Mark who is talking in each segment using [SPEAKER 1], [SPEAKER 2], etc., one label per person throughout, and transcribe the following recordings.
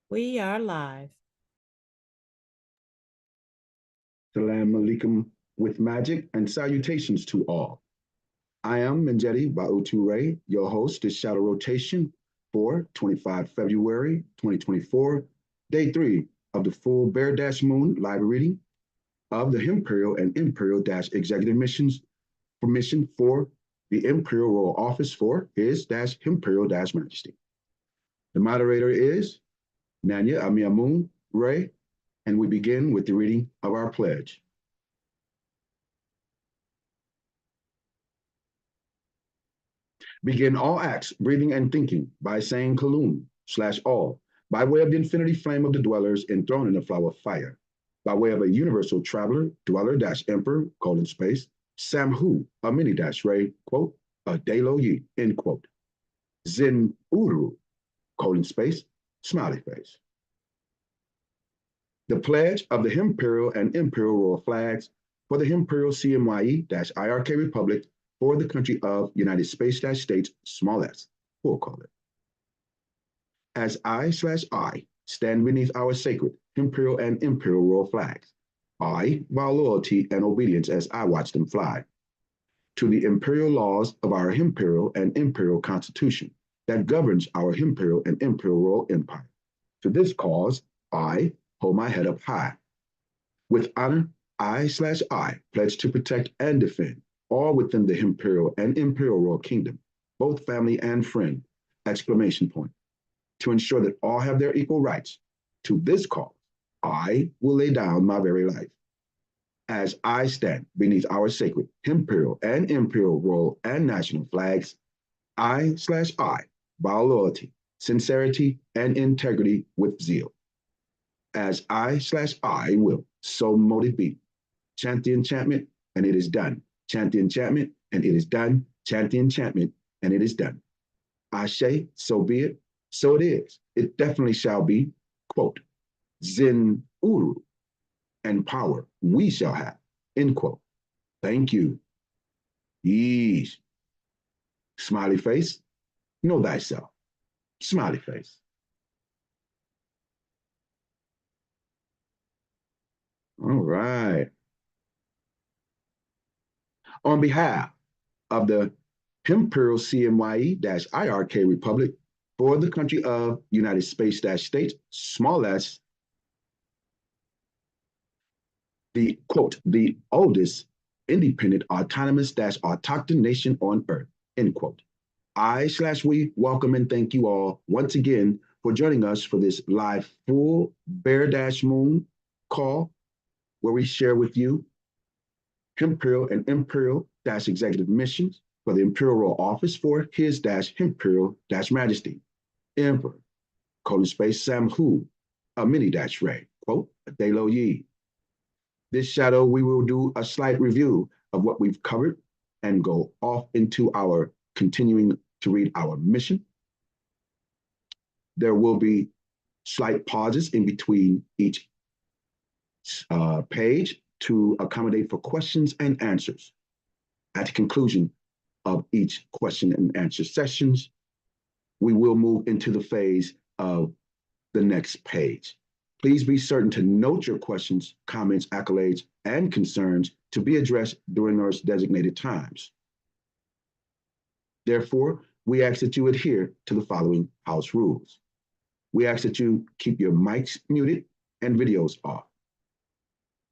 [SPEAKER 1] We are live.
[SPEAKER 2] Salam alaikum with magic and salutations to all. I am Menjeti Bauture, your host is Shadow Rotation for 25 February 2024, day 3 of the full Bear Dash Moon live reading of the Imperial and Imperial Dash Executive Missions for mission for the Imperial Royal Office for His Dash Imperial Dash Majesty. The moderator is Nanya Amiamun Ray, and we begin with the reading of our pledge. Begin all acts, breathing and thinking by saying Kalum/all, by way of the infinity flame of the dwellers enthroned in the flower of fire, by way of a universal traveler, dweller-emperor, (space), Samhu, a mini-ray, quote, a Delo Yi, end quote. Zin Uru, (space), smiley face. The pledge of the Imperial and Imperial Royal flags for the Imperial CMYE-IRK Republic for the country of United States, small s, full color. As I stand beneath our sacred Imperial and Imperial Royal flags, I vow loyalty and obedience as I watch them fly. To the imperial laws of our Imperial and Imperial Constitution that governs our Imperial and Imperial Royal Empire. To this cause, I hold my head up high. With honor, I pledge to protect and defend all within the Imperial and Imperial Royal Kingdom, both family and friend, ! To ensure that all have their equal rights. To this cause, I will lay down my very life. As I stand beneath our sacred Imperial and Imperial Royal and national flags, I vow loyalty, sincerity, and integrity with zeal. As I will, so mote it be. Chant the enchantment, and it is done. Chant the enchantment, and it is done. Chant the enchantment, and it is done. Ashe, so be it. So it is. It definitely shall be. Quote, Zin Uru, and power we shall have. End quote. Thank you. Yeesh. Smiley face. Know thyself. Smiley face. All right. On behalf of the Imperial CMYE-IRK Republic for the country of United States, small s, the quote, the oldest independent autonomous autochthon nation on earth, end quote. I/we welcome and thank you all once again for joining us for this live full Bear Moon call where we share with you Imperial and Imperial Executive missions for the Imperial Royal Office for His Imperial Majesty, Emperor, (space) Samhu, a mini-ray, quote, a Delo Yi. This shadow, we will do a slight review of what we've covered and go off into our continuing to read our mission. There will be slight pauses in between each page to accommodate for questions and answers. At the conclusion of each question and answer sessions, we will move into the phase of the next page. Please be certain to note your questions, comments, accolades, and concerns to be addressed during those designated times. Therefore, we ask that you adhere to the following house rules. We ask that you keep your mics muted and videos off.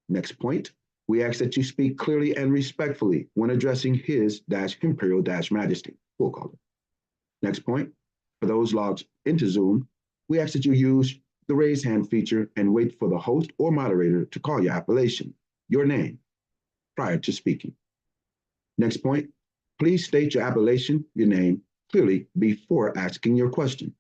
[SPEAKER 2] Next point, we ask that you speak clearly and respectfully when addressing His Imperial Majesty, full color. Next point, for those logged into Zoom, we ask that you use the raise hand feature and wait for the host or moderator to call your appellation, your name, prior to speaking. Next point, please state your appellation, your name, clearly before asking your question.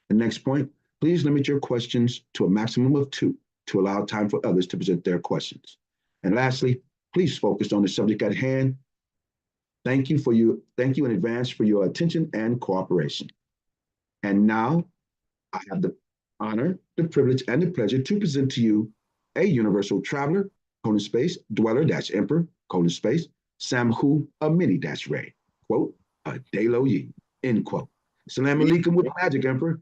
[SPEAKER 2] The next point, please limit your questions to a maximum of 2 to allow time for others to present their questions. And lastly, please focus on the subject at hand. Thank you in advance for your attention and cooperation. And now I have the honor, the privilege, and the pleasure to present to you a universal traveler, (space, dweller-emperor, (space, Samhu, a mini-ray, quote, a Delo Yi, end quote. Salam alaikum with magic, Emperor.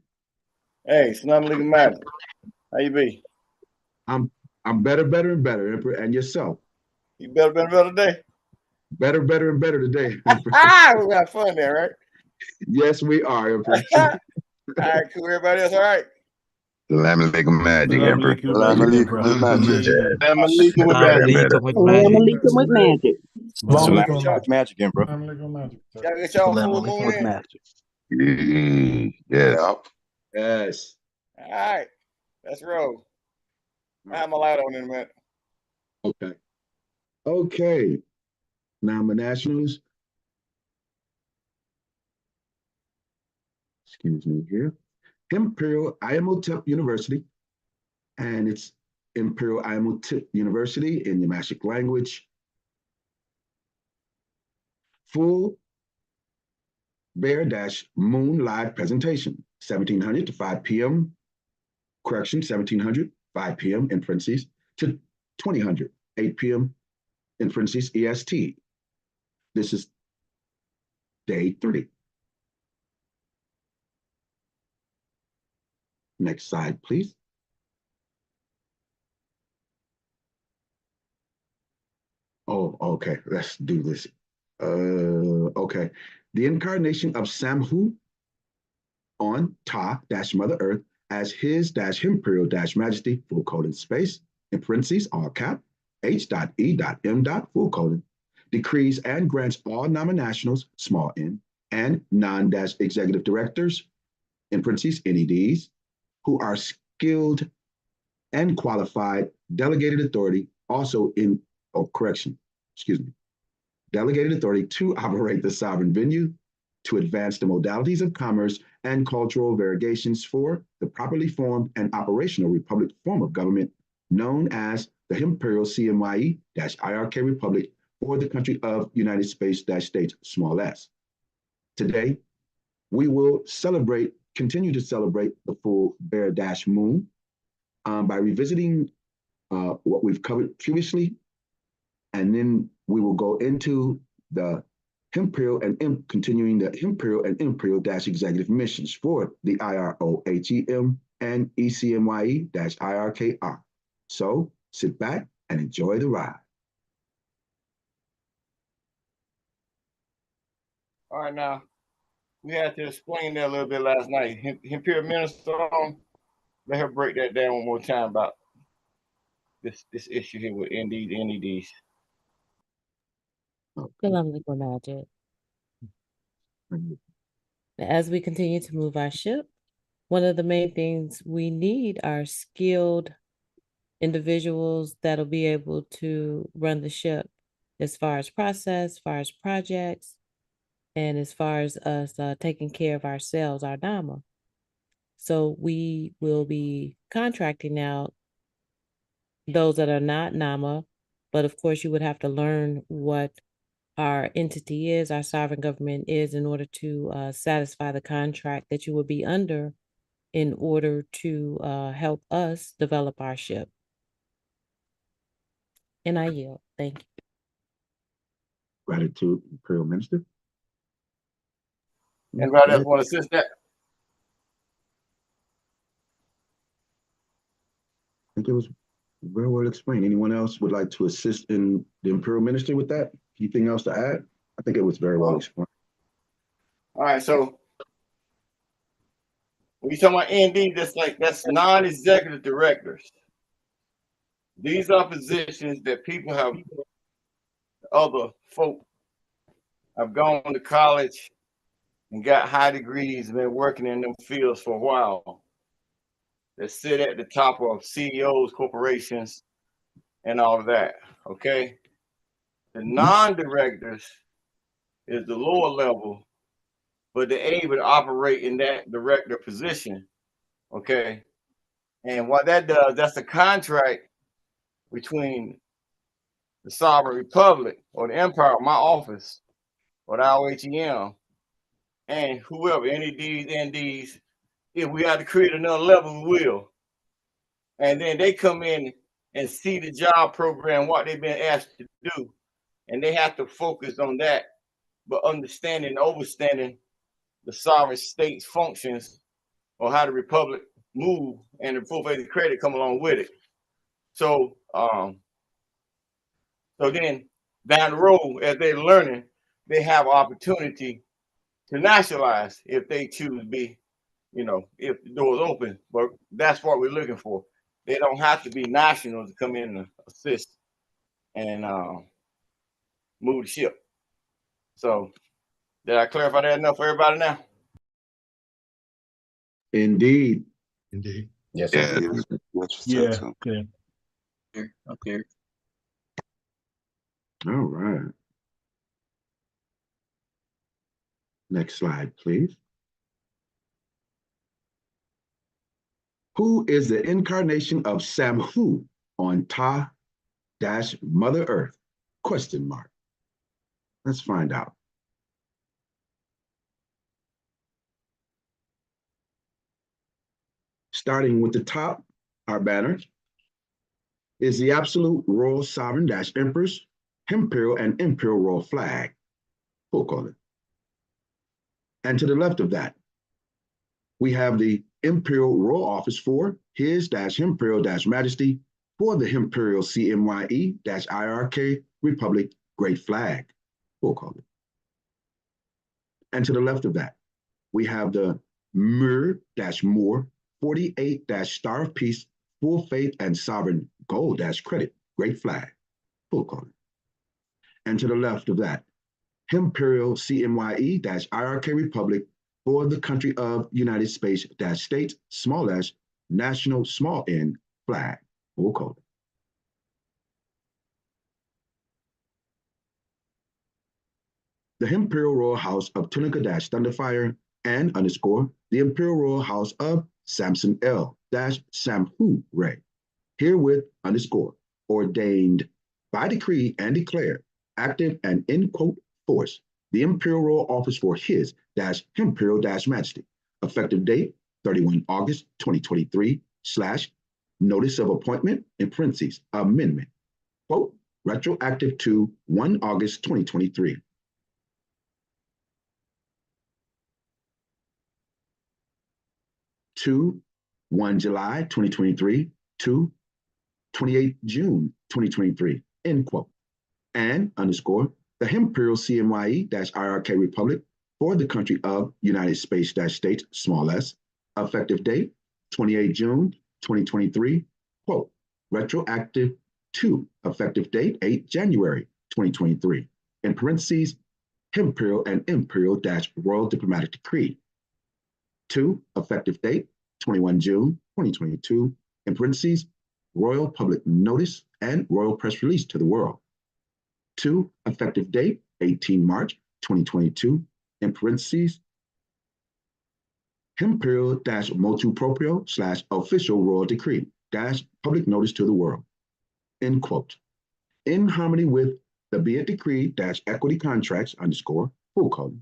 [SPEAKER 1] Hey, Salam Alaikum Magic. How you be?
[SPEAKER 2] I'm better, and better, Emperor, and yourself.
[SPEAKER 1] You better today?
[SPEAKER 2] Better, and better today, Emperor.
[SPEAKER 1] We got fun there, right?
[SPEAKER 2] Yes, we are, Emperor.
[SPEAKER 1] All right, cool. Everybody else all right?
[SPEAKER 3] Salam alaikum magic,
[SPEAKER 4] Salam
[SPEAKER 3] Emperor.
[SPEAKER 4] alaikum
[SPEAKER 5] Salam
[SPEAKER 4] magic,
[SPEAKER 5] alaikum
[SPEAKER 4] Emperor.
[SPEAKER 5] with magic.
[SPEAKER 1] Salam Alaikum with
[SPEAKER 3] Better,
[SPEAKER 1] magic.
[SPEAKER 3] better.
[SPEAKER 6] with
[SPEAKER 7] Salam
[SPEAKER 6] magic.
[SPEAKER 7] alaikum with magic.
[SPEAKER 4] Salam
[SPEAKER 1] Salam
[SPEAKER 4] alaikum
[SPEAKER 1] y'all.
[SPEAKER 4] magic.
[SPEAKER 5] Emperor.
[SPEAKER 4] Salam alaikum magic.
[SPEAKER 1] Y'all get y'all
[SPEAKER 6] Salam
[SPEAKER 1] full
[SPEAKER 6] alaikum
[SPEAKER 1] moon
[SPEAKER 6] with
[SPEAKER 1] in?
[SPEAKER 6] magic.
[SPEAKER 3] Yes.
[SPEAKER 2] Yes.
[SPEAKER 1] All right, let's roll. I have my light on in a minute.
[SPEAKER 2] Okay. Okay. Now, my nationals. Excuse me here. Imperial IMO-TIP University, and it's Imperial IMO-TIP University in Yamashik language. Full Bear-Moon live presentation, 1700 to 5 p.m. Correction, 1700, 5 p.m. in parentheses to 2000, 8 p.m. in parentheses EST. This is day 3. Next slide, please. Oh, okay. Let's do this. Okay. The incarnation of Samhu on Ta-Mother Earth as his-imperial-majesty, full colon space, in parentheses, all cap, H.E.M. full colon, decrees and grants all nominationals, small n, and non-executive directors, in parentheses, NEDs, who are skilled and qualified delegated authority, also in, delegated authority to operate the sovereign venue, to advance the modalities of commerce and cultural variegations for the properly formed and operational republic form of government known as the Imperial CMYE-IRK Republic for the country of United States, small s. Today, we will continue to celebrate the full Bear-Moon by revisiting what we've covered previously, and then we will go into the Imperial and continuing the Imperial and Imperial-executive missions for the IROHEM and ECMYE-IRKR. So sit back and enjoy the ride.
[SPEAKER 1] All right, now we had to explain that a little bit last night. Imperial Minister, let her break that down one more time about this issue here with NDs, NEDs.
[SPEAKER 7] Salam alaikum magic. As we continue to move our ship, one of the main things we need are skilled individuals that'll be able to run the ship as far as process, as far as projects, and as far as us taking care of ourselves, our Dhamma. So we will be contracting out those that are not NAMA, but of course you would have to learn what our entity is, our sovereign government is, in order to satisfy the contract that you will be under in order to help us develop our ship. And I yield. Thank you.
[SPEAKER 2] Gratitude, Imperial Minister.
[SPEAKER 1] Anybody else want to assist that?
[SPEAKER 2] I think it was very well explained. Anyone else would like to assist in the Imperial Minister with that? Anything else to add? I think it was very well explained.
[SPEAKER 1] All right, so when you talk about ND, that's non-executive directors. These are positions that people have, other folk have gone to college and got high degrees and been working in them fields for a while. That sit at the top of CEOs, corporations, and all of that. Okay. The non-directors is the lower level, but they're able to operate in that director position. Okay. And what that does, that's a contract between the sovereign republic or the empire, my office, or the IOHEM, and whoever, NEDs, NDs. If we have to create another level, we will. And then they come in and see the job program, what they've been asked to do. And they have to focus on that, but understanding, overstanding the sovereign state's functions or how the republic move and the full faith and credit come along with it. So, so then down the road, as they're learning, they have opportunity to nationalize if they choose to be, you know, if the door's open. But that's what we're looking for. They don't have to be nationals to come in and assist and move the ship. So did I clarify that enough for everybody now?
[SPEAKER 2] Indeed.
[SPEAKER 4] Indeed.
[SPEAKER 5] Yes,
[SPEAKER 3] Yeah.
[SPEAKER 5] sir.
[SPEAKER 4] Yeah. Okay.
[SPEAKER 5] Okay.
[SPEAKER 2] All right. Next slide, please. Who is the incarnation of Samhu on Ta-Mother Earth? Question mark. Let's find out. Starting with the top, our banners, is the absolute royal sovereign - emperors, imperial and imperial royal flag, full color. And to the left of that, we have the Imperial Royal Office for His - Imperial - Majesty for the Imperial CMYE-IRK Republic Great Flag, full color. And to the left of that, we have the More 48 - Star of Peace Full Faith and Sovereign Gold - Credit Great Flag, full color. And to the left of that, Imperial CMYE-IRK Republic for the country of United States - States (s) National (n) Flag, full color. The Imperial Royal House of Tunica - Thunderfire and _ the Imperial Royal House of Samson L - Samhu Ray, herewith _ ordained by decree and declared active and in quote force the Imperial Royal Office for His - Imperial - Majesty, effective date 31 August 2023 / notice of appointment in parentheses amendment, quote, retroactive to 1 August 2023. To 1 July 2023 to 28 June 2023, end quote. And _ the Imperial CMYE-IRK Republic for the country of United States - States (s), effective date 28 June 2023, quote, retroactive to effective date 8 January 2023, in parentheses, Imperial and Imperial - Royal Diplomatic Decree. 2, effective date 21 June 2022, in parentheses, Royal Public Notice and Royal Press Release to the world. 2, effective date 18 March 2022, in parentheses, Imperial - motu proprio / official royal decree - public notice to the world, end quote. In harmony with the be it decree - equity contracts _ full color,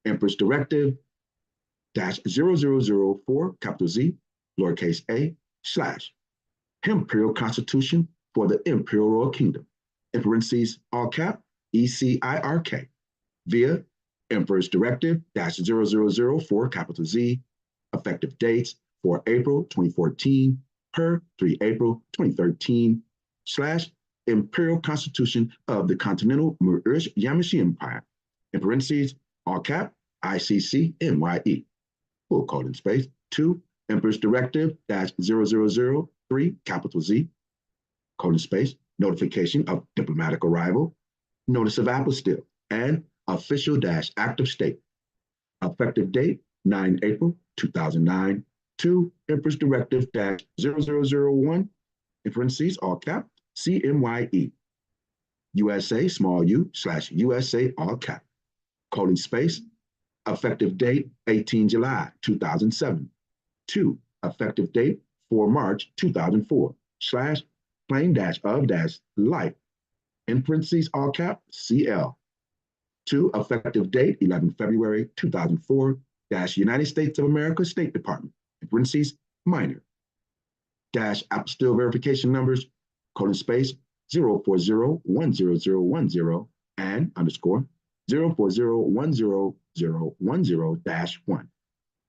[SPEAKER 2] Empress Directive -0004 capital Z lowercase a / Imperial Constitution for the Imperial Royal Kingdom, in parentheses all cap ECIRK, via Emperor's Directive -0004 capital Z, effective dates for April 2014 per 3 April 2013 / Imperial Constitution of the Continental Moorish Yamashite Empire, in parentheses all cap ICCMYE, full colon space 2 Emperor's Directive -0003 capital Z colon space notification of diplomatic arrival, notice of apostille, and official - act of state, effective date 9 April 2009 to Emperor's Directive -0001 in parentheses all cap CMYE USA small u / USA all cap colon space effective date 18 July 2007 to effective date 4 March 2004 / plain -of life in parentheses all cap CL to effective date 11 February 2004 - United States of America State Department in parentheses minor - apostille verification numbers colon space 0401010 and _ 0401010-1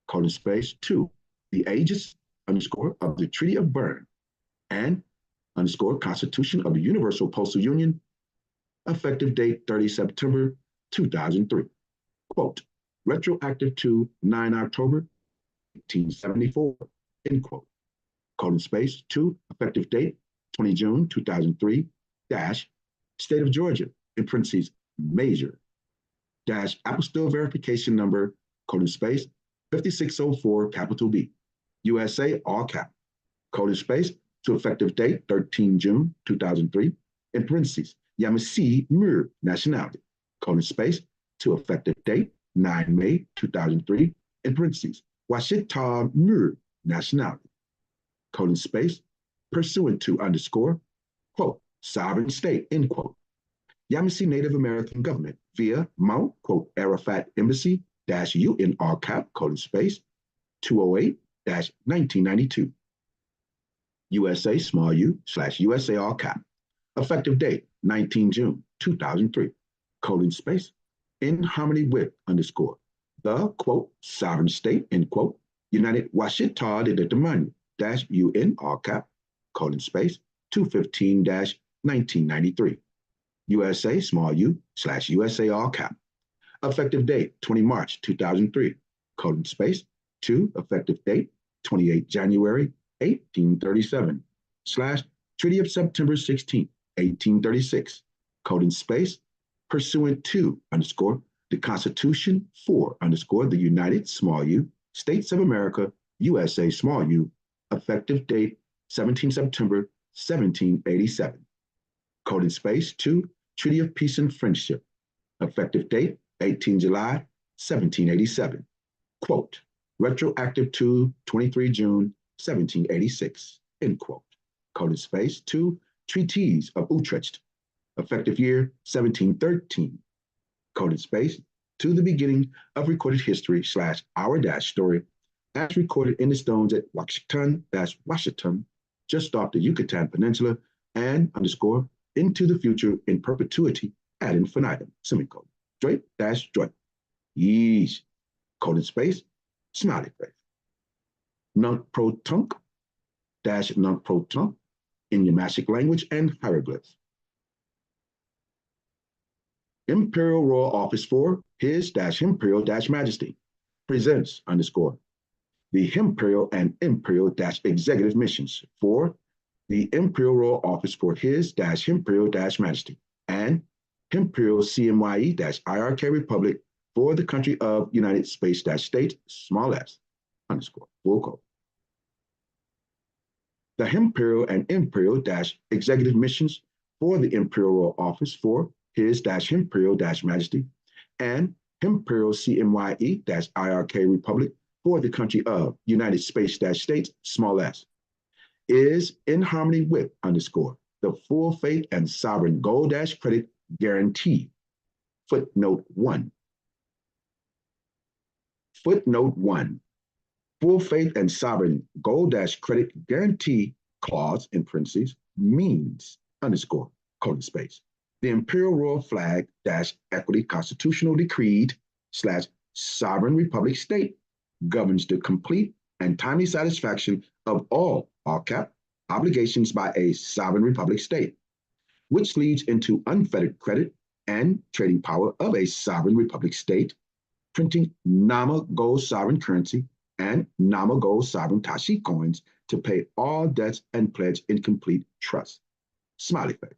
[SPEAKER 2] colon space 2 the aegis underscore of the Treaty of Berne and underscore Constitution of the Universal Postal Union, effective date 30 September 2003. Quote, retroactive to 9 October 1874, end quote. Colon space 2, effective date 20 June 2003, dash, State of Georgia, in parentheses, major, dash, apostille verification number, colon space 5604, capital B, USA, all cap, colon space to effective date 13 June 2003, in parentheses, ECMYE-IRKR nationality, colon space to effective date 9 May 2003, in parentheses, Washita-IRKR nationality, colon space, pursuant to underscore, quote, sovereign state, end quote. Yamasee Native American government via Mount, quote, Arafat Embassy, dash UNRCAP, colon space, 208-1992. USA, small u, / USA cap. Effective date, 19 June 2003, colon space, in harmony with underscore, the, quote, sovereign state, end quote, United Washita de Determine, dash UNRCAP, colon space, 215-1993. USA, small u, / USA cap. Effective date, 20 March 2003, colon space, to effective date, 28 January 1837, / Treaty of September 16, 1836, colon space, pursuant to underscore, the Constitution for underscore the United, small u, States of America, USA, small u, effective date, 17 September 1787, colon space, to Treaty of Peace and Friendship, effective date, 18 July 1787, quote, retroactive to 23 June 1786, end quote, colon space, to Treaties of Utrecht, effective year 1713, colon space, to the beginning of recorded history / our dash story as recorded in the stones at Washington, just off the Yucatan Peninsula, and underscore into the future in perpetuity ad infinitum, semicolon, joint dash joint, yeesh, colon space, smiley face. Nunc-pro-tunc dash nunc-pro-tunc in Yamasic language and hieroglyphs. Imperial Royal Office for His Imperial Majesty presents underscore the Imperial and Imperial Executive Missions for the Imperial Royal Office for His Imperial Majesty and Imperial CMYE-IRK Republic for the country of United States State, small s, underscore, full quote. The Imperial and Imperial Executive Missions for the Imperial Royal Office for His Imperial Majesty and Imperial CMYE-IRK Republic for the country of United States State, small s, is in harmony with underscore the full faith and sovereign gold credit guarantee. Footnote 1. Footnote 1. Full faith and sovereign gold credit guarantee clause in parentheses means underscore colon space the Imperial Royal Flag equity constitutional decreed / sovereign republic state governs the complete and timely satisfaction of all cap obligations by a sovereign republic state, which leads into unfettered credit and trading power of a sovereign republic state, printing Nama gold sovereign currency and Nama gold sovereign Tashi coins to pay all debts and pledge in complete trust. Smiley face.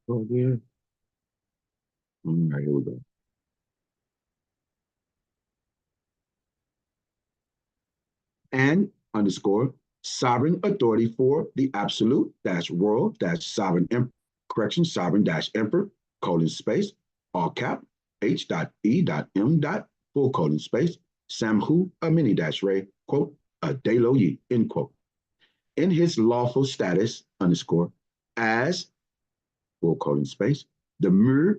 [SPEAKER 2] Oh, dear. All right, here we go. And underscore sovereign authority for the absolute royal sovereign sovereign emperor colon space all cap H.E.M. full colon space Samhu Amini Ray quote a de lo ye end quote in his lawful status underscore as full colon space the Moor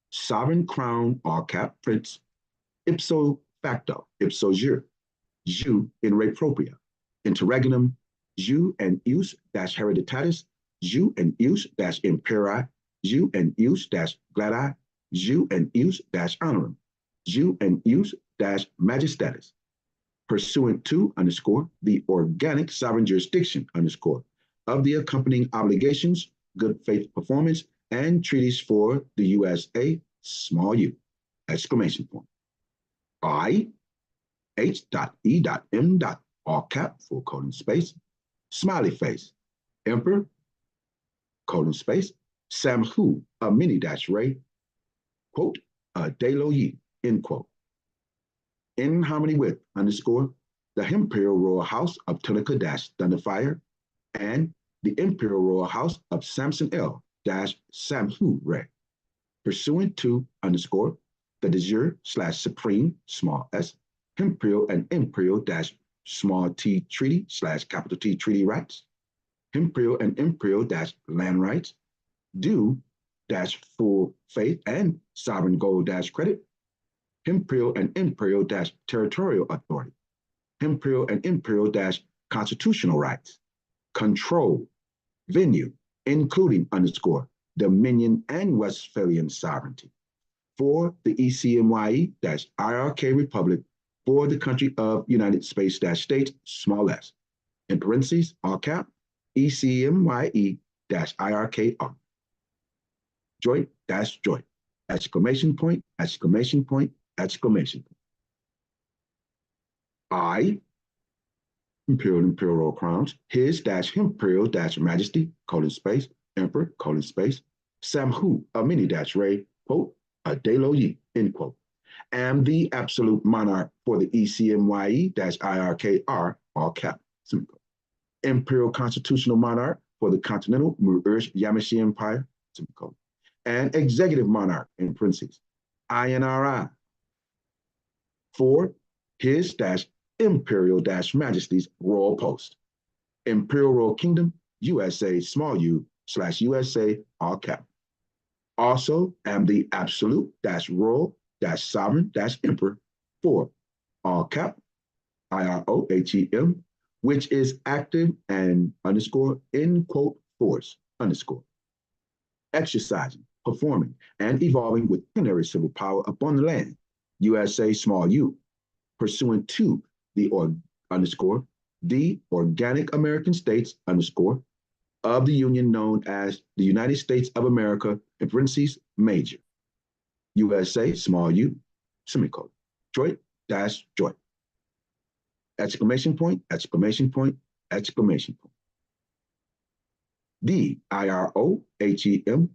[SPEAKER 2] sovereign crown all cap prince ipso facto ipso jure jus in re propria, interregnum, jus and ius dash hereditatis, jus and ius dash imperii, jus and ius dash gladi, jus and ius dash honorum, jus and ius dash majestatis, pursuant to underscore the organic sovereign jurisdiction underscore of the accompanying obligations, good faith performance, and treaties for the USA, small u, exclamation point. I, H.E.M. all cap, full colon space, smiley face, emperor, colon space, Samhu, a mini dash ray, quote, a de lo ye, end quote. In harmony with underscore the Imperial Royal House of Tunica dash Thunderfire and the Imperial Royal House of Samson L dash Samhu Ray, pursuant to underscore the de jure slash supreme small s Imperial and Imperial dash small t treaty slash capital T treaty rights, Imperial and Imperial dash land rights, due dash full faith and sovereign gold dash credit, Imperial and Imperial dash territorial authority, Imperial and Imperial dash constitutional rights, control, venue, including underscore Dominion and Westphalian sovereignty for the ECMYE-IRK Republic for the country of United States, small s, in parentheses, all cap, ECMYE-IRKR. Joint dash joint, exclamation point, exclamation point, exclamation point. I, Imperial Royal Crowns, His dash Imperial dash Majesty, colon space, Emperor, colon space, Samhu, a mini dash ray, quote, a de lo ye, end quote, am the absolute monarch for the ECMYE-IRKR, all cap, semicolon. Imperial constitutional monarch for the continental Mu'urish Yamashi Empire, semicolon. And executive monarch, in parentheses, INRI, for his dash Imperial dash Majesty's Royal Post, Imperial Royal Kingdom, USA, small u, slash USA, all cap. Also am the absolute dash royal dash sovereign dash emperor for all cap, IROHEM, which is active and underscore in quote force underscore, exercising, performing, and evolving with plenary civil power upon the land, USA, small u, pursuant to the underscore the organic American states underscore of the Union known as the United States of America, in parentheses, major, USA, small u, semicolon, joint dash joint, exclamation point, exclamation point, exclamation point. The IROHEM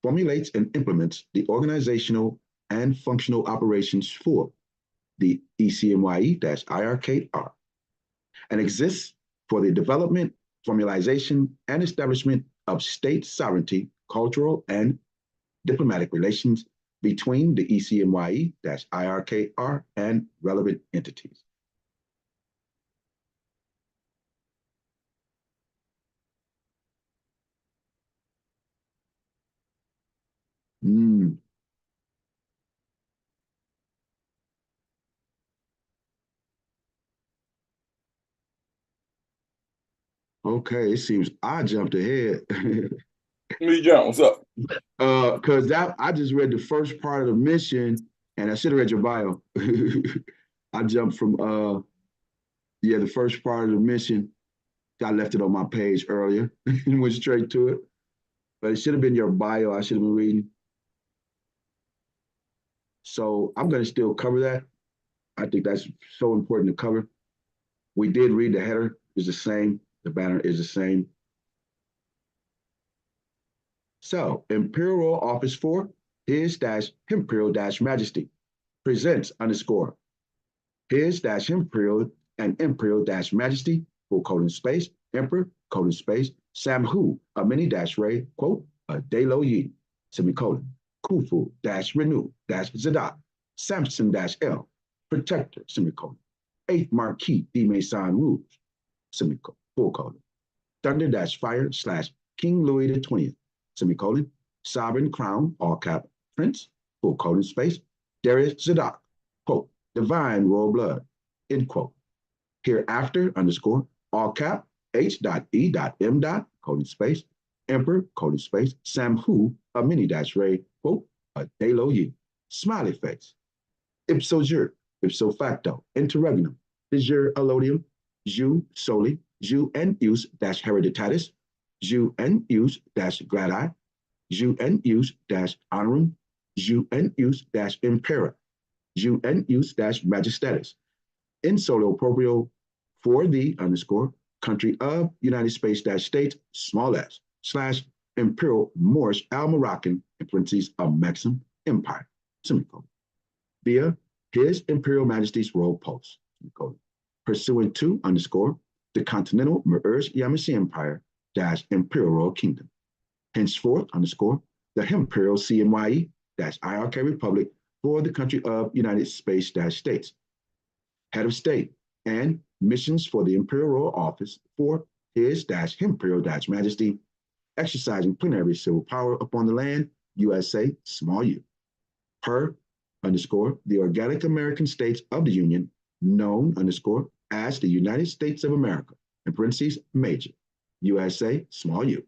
[SPEAKER 2] formulates and implements the organizational and functional operations for the ECMYE-IRKR and exists for the development, formalization, and establishment of state sovereignty, cultural, and diplomatic relations between the ECMYE-IRKR and relevant entities. Okay, it seems I jumped ahead.
[SPEAKER 1] Me, John, what's up?
[SPEAKER 2] Because I just read the first part of the mission, and I should have read your bio. I jumped from the first part of the mission. I left it on my page earlier and went straight to it. But it should have been your bio. I should have been reading. So I'm going to still cover that. I think that's so important to cover. We did read the header is the same. The banner is the same. So Imperial Royal Office for His dash Imperial dash Majesty presents underscore His dash Imperial and Imperial dash Majesty, full colon space, Emperor, colon space, Samhu, a mini dash ray, quote, a de lo ye, semicolon, Khufu dash renew dash Zadok, Samson dash L, protector, semicolon, 8th Marquis de Maison Rouge, semicolon, full colon, Thunder dash fire slash King Louis the 20th, semicolon, sovereign crown, all cap, prince, full colon space, Darius Zadok, quote, divine royal blood, end quote, Hereafter underscore all cap H.E.M. colon space Emperor colon space Sam Hu a mini dash ray quote a delo ye smiley face ipso jure ipso facto interregnum de jure allodium jus soli jus en use dash hereditatis jus en use dash gradi jus en use dash honorum jus en use dash impera jus en use dash majestatis in solo proprio for the underscore country of United States small s slash Imperial Moorish Al Moroccan in parentheses of Maxim Empire semicolon via His Imperial Majesty's Royal Post semicolon pursuant to underscore the Continental Moorish Yamasi Empire dash Imperial Royal Kingdom henceforth underscore the Imperial CMYE dash IRK Republic for the country of United States head of state and missions for the Imperial Royal Office for His Imperial Majesty, exercising plenary civil power upon the land, USA, small u. Per underscore the organic American states of the Union, known underscore as the United States of America, in parentheses, major, USA, small u,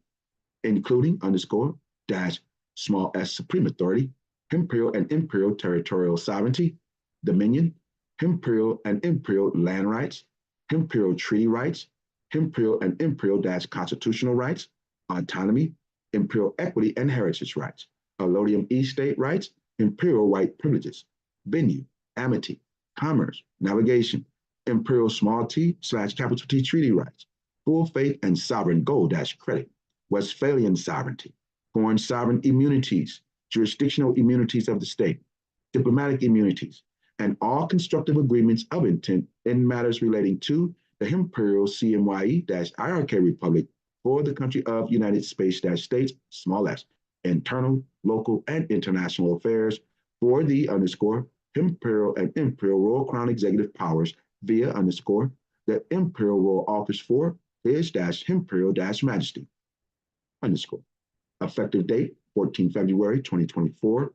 [SPEAKER 2] including underscore dash small s supreme authority, imperial and imperial territorial sovereignty, dominion, imperial and imperial land rights, imperial treaty rights, imperial and imperial dash constitutional rights, autonomy, imperial equity and heritage rights, allodium estate rights, imperial white privileges, venue, amity, commerce, navigation, imperial small t slash capital T treaty rights, full faith and sovereign gold dash credit, Westphalian sovereignty, foreign sovereign immunities, jurisdictional immunities of the state, diplomatic immunities, and all constructive agreements of intent in matters relating to the Imperial CMYE-IRK Republic for the country of United States, small s, internal, local, and international affairs for the underscore Imperial and Imperial Royal Crown Executive Powers via underscore the Imperial Royal Office for His Imperial Majesty underscore. Effective date 14 February 2024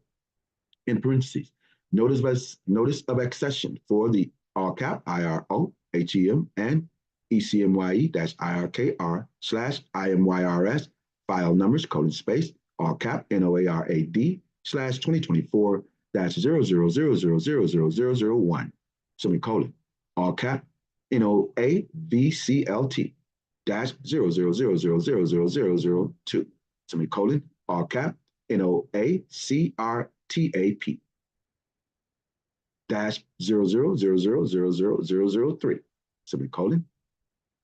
[SPEAKER 2] in parentheses. Notice of accession for the all cap IRO, HEM, and ECMYE-IRKR / IMYRS file numbers colon space all cap NOARAD / 2024-00000001 semicolon all cap NOAVCLT -00000002 semicolon all cap NOACRTAP -00000003 semicolon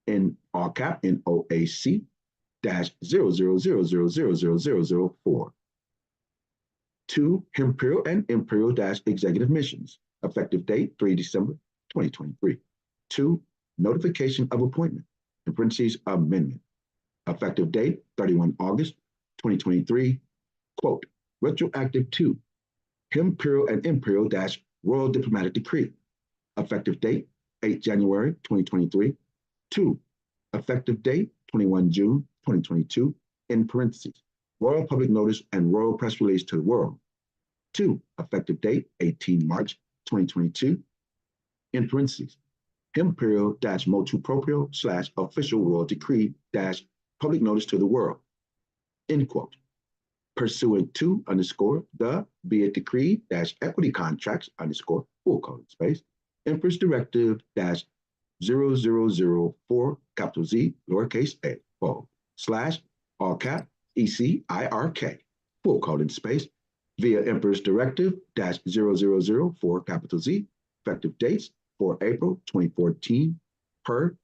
[SPEAKER 2] in all cap NOAC -00000004. 2 Imperial and Imperial executive missions. Effective date 3 December 2023. 2 Notification of appointment in parentheses amendment. Effective date 31 August 2023. Quote retroactive to Imperial and Imperial Royal Diplomatic Decree. Effective date 8 January 2023. 2 Effective date 21 June 2022 in parentheses. Royal Public Notice and Royal Press Release to the world. 2 Effective date 18 March 2022 in parentheses. Imperial motu proprio / official royal decree public notice to the world. End quote. Pursuant to underscore the be it decree equity contracts underscore full colon space Empress Directive 0004 capital Z lowercase a bold / all cap ECIRK full colon space via Empress Directive 0004 capital Z effective dates 4 April 2014 per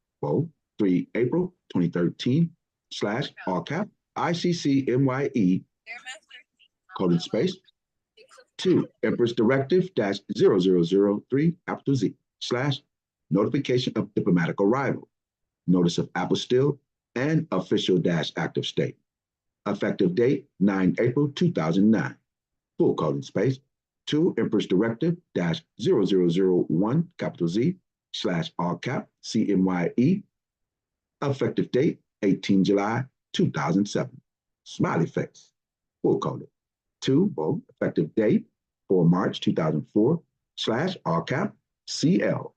[SPEAKER 2] 3 April 2013 / all cap ICCMYE colon space 2 Empress Directive 0003 capital Z / notification of diplomatic arrival, notice of apostille, and official act of state. Effective date 9 April 2009 full colon space 2 Empress Directive 0001 capital Z / all cap CMYE effective date 18 July 2007 smiley face full colon 2 effective date 4 March 2004 / all cap CL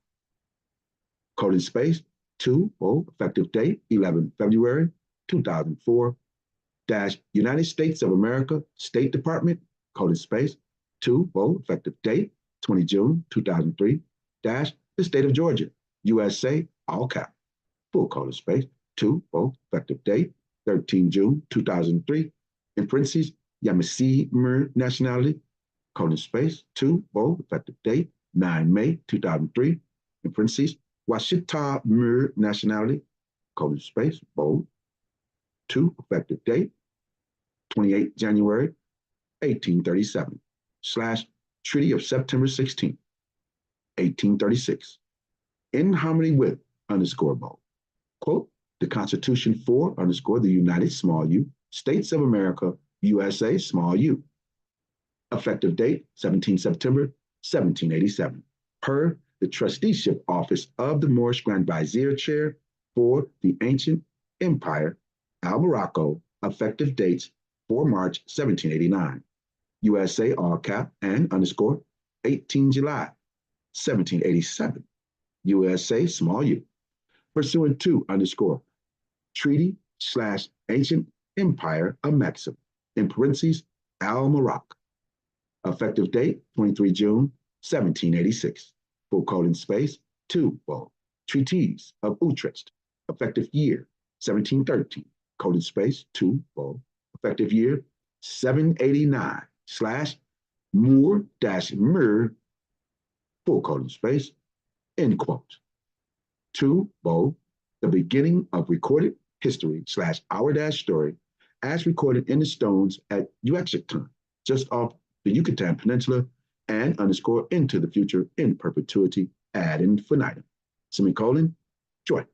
[SPEAKER 2] colon space 2, effective date 11 February 2004, dash United States of America, State Department, colon space 2, effective date 20 June 2003, dash the State of Georgia, USA, all cap, full colon space 2, effective date 13 June 2003, in parentheses, ECMYE-IRKR nationality, colon space 2, effective date 9 May 2003, in parentheses, Washita-IRKR nationality, colon space, bold, 2, effective date 28 January 1837, slash Treaty of September 16, 1836, in harmony with underscore bold. Quote, the Constitution for underscore the United small u States of America, USA small u. Effective date 17 September 1787. Per the trusteeship office of the Moorish Grand Vizier Chair for the Ancient Empire, Al Morocco, effective dates 4 March 1789. USA all cap and underscore 18 July 1787. USA small u. Pursuant to underscore treaty / ancient empire of Mexico, in parentheses, Al Morocco. Effective date 23 June 1786. Full colon space 2, Treaties of Utrecht. Effective year 1713. Colon space 2, effective year 789 / Moor-Mir, full colon space, end quote. 2, the beginning of recorded history / our story as recorded in the stones at Yucatan, just off the Yucatan Peninsula, and underscore into the future in perpetuity ad infinitum. Semicolon, joy.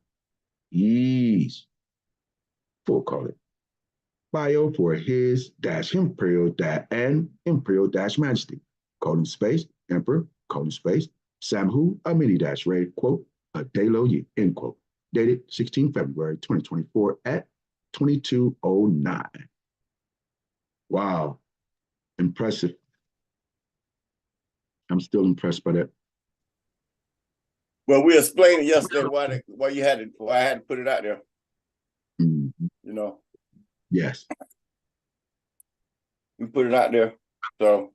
[SPEAKER 2] Ease. Full colon. Bio for his - Imperial and Imperial - Majesty, colon space, Emperor, colon space, Samhu Amini - Ray, quote, a Delo Ye, end quote, dated 16 February 2024 at 22:09. Wow, impressive. I'm still impressed by that.
[SPEAKER 1] Well, we explained yesterday why I had to put it out there.
[SPEAKER 2] Mm-hmm.
[SPEAKER 1] You know.
[SPEAKER 2] Yes.
[SPEAKER 1] We put it out there so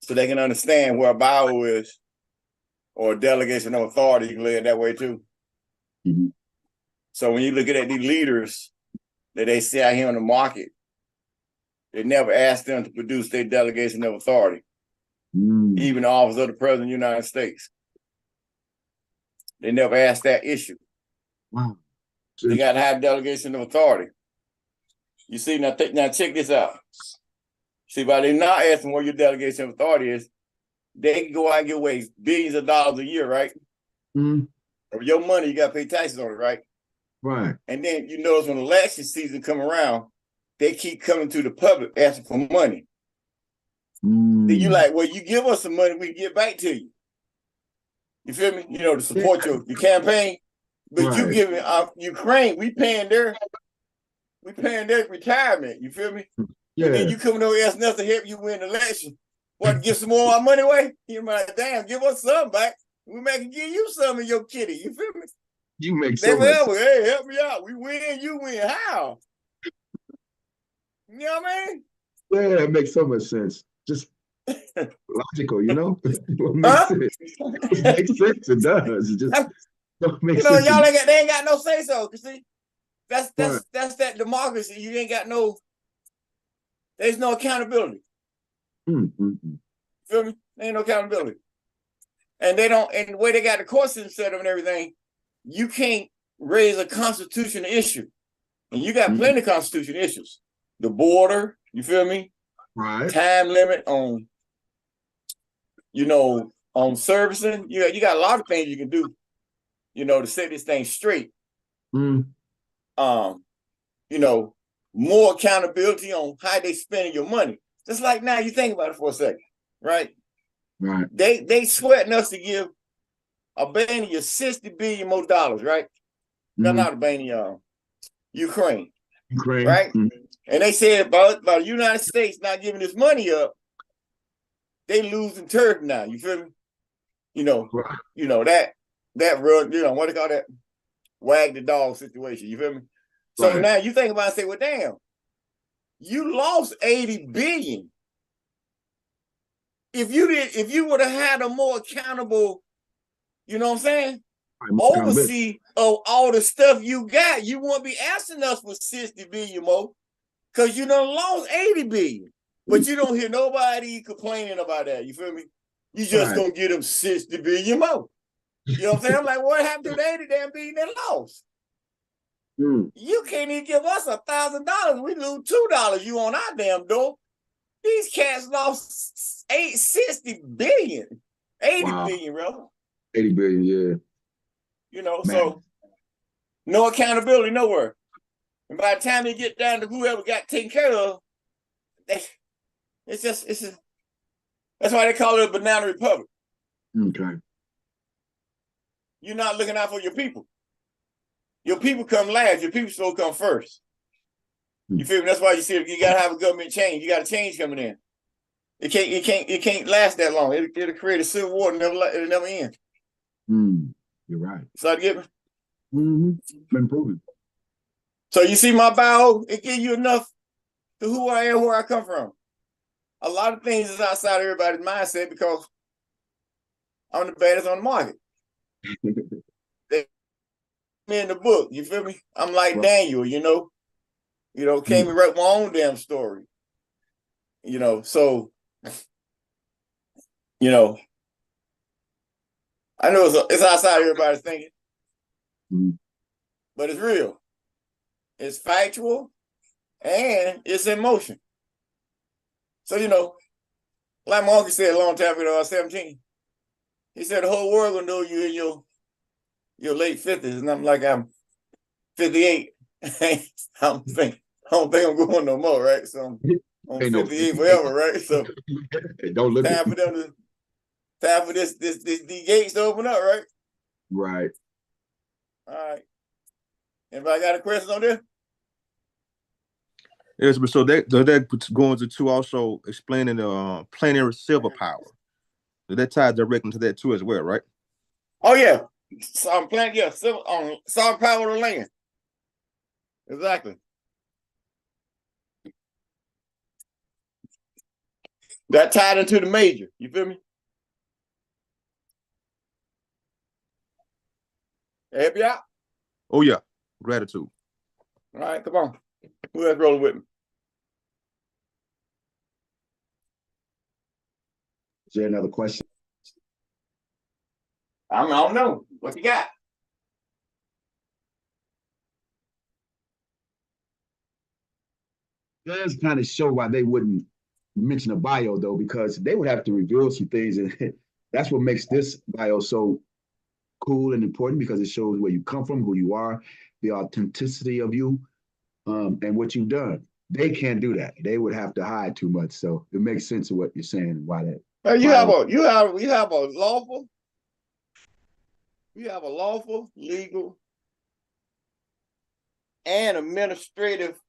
[SPEAKER 1] they can understand where a bio is, or a delegation of authority. You can lay it that way too.
[SPEAKER 2] Mm-hmm.
[SPEAKER 1] So when you look at these leaders that they see out here on the market, they never ask them to produce their delegation of authority. Even the office of the President of the United States. They never asked that issue.
[SPEAKER 2] Wow.
[SPEAKER 1] They got to have delegation of authority. You see, now check this out. See, by they not asking what your delegation of authority is, they can go out and give away billions of dollars a year, right?
[SPEAKER 2] Mm.
[SPEAKER 1] Of your money, you got to pay taxes on it, right?
[SPEAKER 2] Right.
[SPEAKER 1] And then you notice when election season come around, they keep coming to the public asking for money. Then you like, well, you give us some money, we give back to you. You feel me? You know, to support your campaign. But right. You giving Ukraine, we paying their retirement. You feel me? Yeah. And then you coming over asking us to help you win the election. What, give some more of our money away? You're like, damn, give us some back. We may give you some of your kitty. You feel me?
[SPEAKER 2] You make so much sense.
[SPEAKER 1] Hey, help me out. We win, you win. How? You know what I mean?
[SPEAKER 2] Yeah, that makes so much sense. Just logical, you know? It makes sense. It makes sense. It does. It just don't make sense.
[SPEAKER 1] Y'all they ain't got no say so. You see, that's that democracy. You ain't got no. There's no accountability.
[SPEAKER 2] Mm-hmm.
[SPEAKER 1] Feel me? There ain't no accountability, and they don't. And the way they got the court system set up and everything, you can't raise a constitutional issue, and you got plenty of constitutional issues. The border. You feel me?
[SPEAKER 2] Right.
[SPEAKER 1] Time limit on. On servicing, you got a lot of things you can do, to set this thing straight. More accountability on how they spending your money. Just like now, you think about it for a second, right?
[SPEAKER 2] Right.
[SPEAKER 1] They sweating us to give Albania $60 billion more dollars, right? No, not Albania, Ukraine. Right? And they said about the United States not giving this money up, they losing turf now. You feel me? Right. That that run, you know, what they call that? Wag the dog situation. You feel me? So
[SPEAKER 2] Right.
[SPEAKER 1] now you think about it and say, well, damn, you lost 80 billion. If you would have had a more accountable, you know what I'm saying?
[SPEAKER 2] Right, more accountability.
[SPEAKER 1] Oversee of all the stuff you got, you won't be asking us for 60 billion more, because you done lost 80 billion. But you don't hear nobody complaining about that. You feel me? You just
[SPEAKER 2] Right.
[SPEAKER 1] gonna get them 60 billion more. You know what I'm saying? I'm like, what happened to the 80 damn billion that lost?
[SPEAKER 2] Mm.
[SPEAKER 1] You can't even give us $1,000. We lose $2. You on our damn door. These cats lost 60 billion, 80
[SPEAKER 2] Wow.
[SPEAKER 1] billion, bro.
[SPEAKER 2] 80 billion, yeah.
[SPEAKER 1] You know,
[SPEAKER 2] Man.
[SPEAKER 1] so no accountability nowhere. And by the time they get down to whoever got taken care of, it's that's why they call it a banana republic.
[SPEAKER 2] Okay.
[SPEAKER 1] You're not looking out for your people. Your people come last. Your people supposed to come first. You feel me? That's why you see you gotta have a government change. You got a change coming in. It can't last that long. It'll create a civil war and it'll never end.
[SPEAKER 2] You're right.
[SPEAKER 1] So I get me.
[SPEAKER 2] Been proven.
[SPEAKER 1] So you see my bio, it gives you enough to who I am, where I come from. A lot of things is outside everybody's mindset because I'm the baddest on the market. Me in the book, you feel me? I'm like
[SPEAKER 2] Well,
[SPEAKER 1] Daniel, you know, came and wrote my own damn story. You know, so you know, I know it's outside everybody's thinking, but it's real. It's factual and it's in motion. So, you know, like my uncle said a long time ago, I was 17. He said the whole world gonna know you in your late 50s. And I'm like, I'm 58. I don't think I'm going no more, right? So I'm 58 forever, right? So
[SPEAKER 2] don't look
[SPEAKER 1] time for this these gates to open up, right?
[SPEAKER 2] Right.
[SPEAKER 1] All right. Anybody got a question on this?
[SPEAKER 6] Yes, but so that goes into also explaining the plenary silver power. So that ties directly into that too as well, right?
[SPEAKER 1] Oh yeah, some plant, yeah, some power of the land. Exactly. That tied into the major. You feel me? Help you out.
[SPEAKER 6] Oh yeah, gratitude.
[SPEAKER 1] All right, come on. Who else rolling with me?
[SPEAKER 2] Is there another question?
[SPEAKER 1] I don't know. What you got?
[SPEAKER 2] Does kind of show why they wouldn't mention a bio though, because they would have to reveal some things, and that's what makes this bio so cool and important, because it shows where you come from, who you are, the authenticity of you, and what you've done. They can't do that. They would have to hide too much. So it makes sense of what you're saying. Why that?
[SPEAKER 1] You have a lawful, legal, and administrative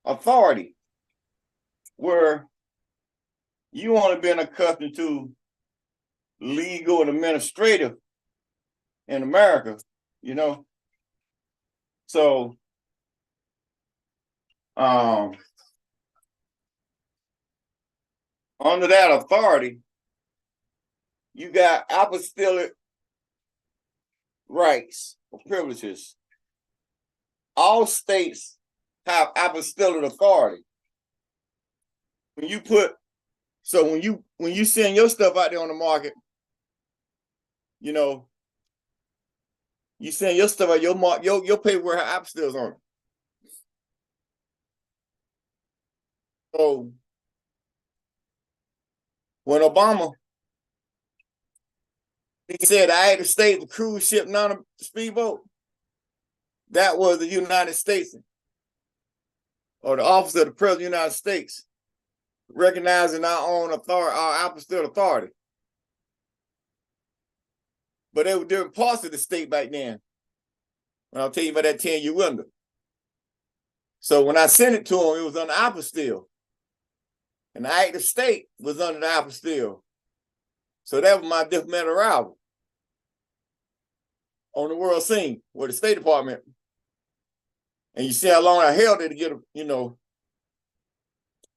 [SPEAKER 1] authority where you only been accustomed to legal and administrative in America, you know. So under that authority, you got apostolic rights or privileges. All states have apostolic authority. When you send your stuff out there on the market, you know, you send your stuff out, your paperwork have apostilles on it. So when Obama, he said, I had to state the cruise ship non-speedboat, that was the United States, or the office of the President of the United States, recognizing our own authority, our apostolic authority. But they were doing parts of the state back then. And I'll tell you about that 10-year window. So when I sent it to him, it was under apostille. And the act of state was under the apostille. So that was my diplomatic arrival. on the world scene with the State Department. And you see how long I held it to get,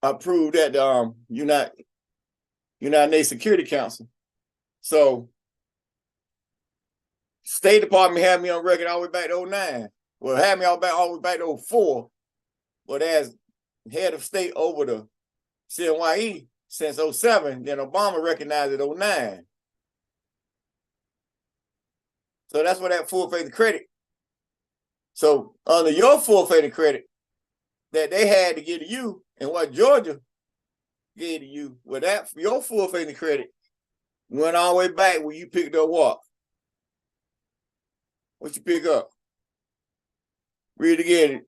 [SPEAKER 1] approved at the United Nations Security Council. So State Department had me on record all the way back to 2009. Well, had me all the way back to 2004. But as head of state over the CMYE since 2007, then Obama recognized it 2009. So that's where that full faith and credit. So under your full faith and credit that they had to give to you and what Georgia gave to you, with that your full faith and credit went all the way back when you picked up what? What you pick up? Read it again,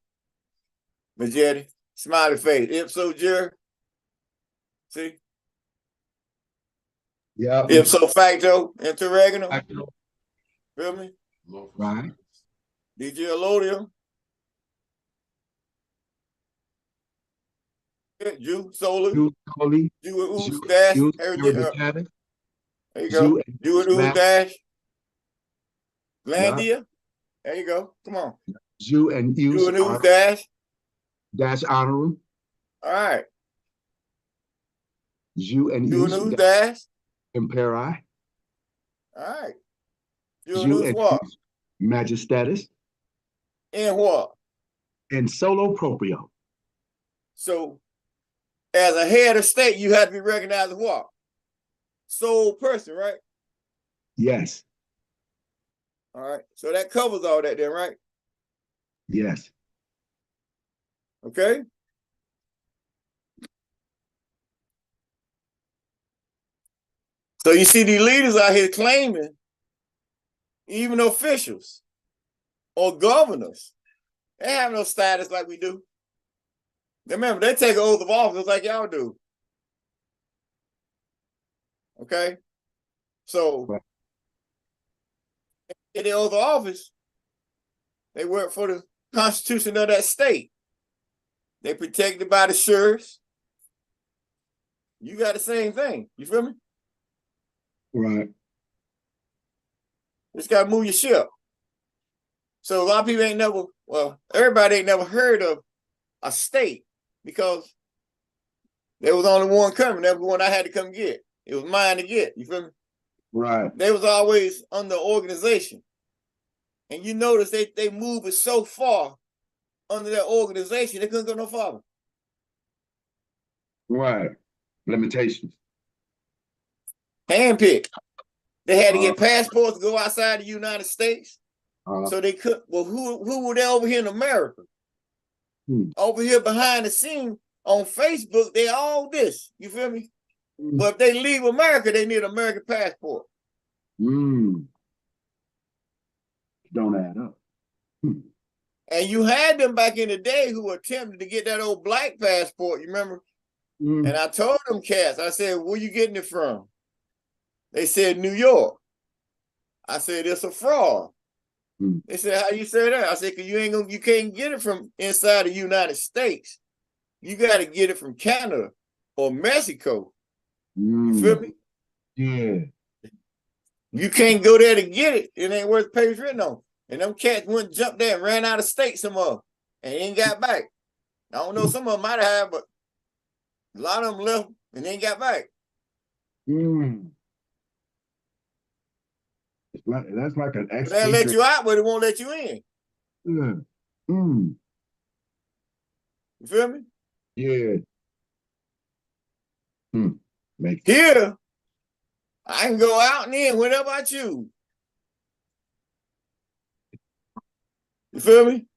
[SPEAKER 1] Majetti. Smiley face. Ipso jure. See?
[SPEAKER 2] Yeah.
[SPEAKER 1] Ipso facto, interregnum. Feel me?
[SPEAKER 2] Right.
[SPEAKER 1] DJ Elodium. Jew Solar.
[SPEAKER 2] Jew Soli.
[SPEAKER 1] Jew Ooze Dash.
[SPEAKER 2] Jew
[SPEAKER 1] There you go. Jew Ooze Dash. Glandia. There you go. Come on.
[SPEAKER 2] Jew and
[SPEAKER 1] Jew and Ooze Dash.
[SPEAKER 2] Dash honorable.
[SPEAKER 1] All right.
[SPEAKER 2] Jew and
[SPEAKER 1] Jew and Ooze Dash.
[SPEAKER 2] Imperial.
[SPEAKER 1] All right. Jew and Ooze what?
[SPEAKER 2] Magistatus.
[SPEAKER 1] And what?
[SPEAKER 2] And solo proprio.
[SPEAKER 1] So, as a head of state, you have to be recognized as what? Sole person, right?
[SPEAKER 2] Yes.
[SPEAKER 1] All right. So that covers all that then, right?
[SPEAKER 2] Yes.
[SPEAKER 1] Okay. So you see these leaders out here claiming, even officials or governors, they have no status like we do. Remember, they take an oath of office like y'all do. Okay? So, in the oath of office, they work for the Constitution of that state. They protected by the sheriffs. You got the same thing. You feel me?
[SPEAKER 2] Right.
[SPEAKER 1] Just got to move your ship. So a lot of people ain't never, everybody ain't never heard of a state because there was only one coming. That was the one I had to come get. It was mine to get. You feel me?
[SPEAKER 2] Right.
[SPEAKER 1] They was always under organization. And you notice they move it so far under that organization, they couldn't go no farther.
[SPEAKER 2] Right. Limitations.
[SPEAKER 1] Handpicked. They had to get passports to go outside the United States. So they could, who were they over here in America? Over here behind the scene on Facebook, they all this. You feel me? But if they leave America, they need an American passport.
[SPEAKER 2] Don't add up.
[SPEAKER 1] And you had them back in the day who attempted to get that old black passport, you remember? And I told them cats, I said, where you getting it from? They said, New York. I said, it's a fraud. They said, how you say that? I said, cause you can't get it from inside the United States. You got to get it from Canada or Mexico. You feel me?
[SPEAKER 2] Yeah.
[SPEAKER 1] You can't go there to get it. It ain't worth the papers written on. And them cats went, jumped there and ran out of state some of and ain't got back. I don't know, some of them might have, but a lot of them left and ain't got back.
[SPEAKER 2] That's like an extra.
[SPEAKER 1] They'll let you out, but it won't let you in. You feel me?
[SPEAKER 2] Yeah.
[SPEAKER 1] Here, I can go out and in whenever I choose. You feel me?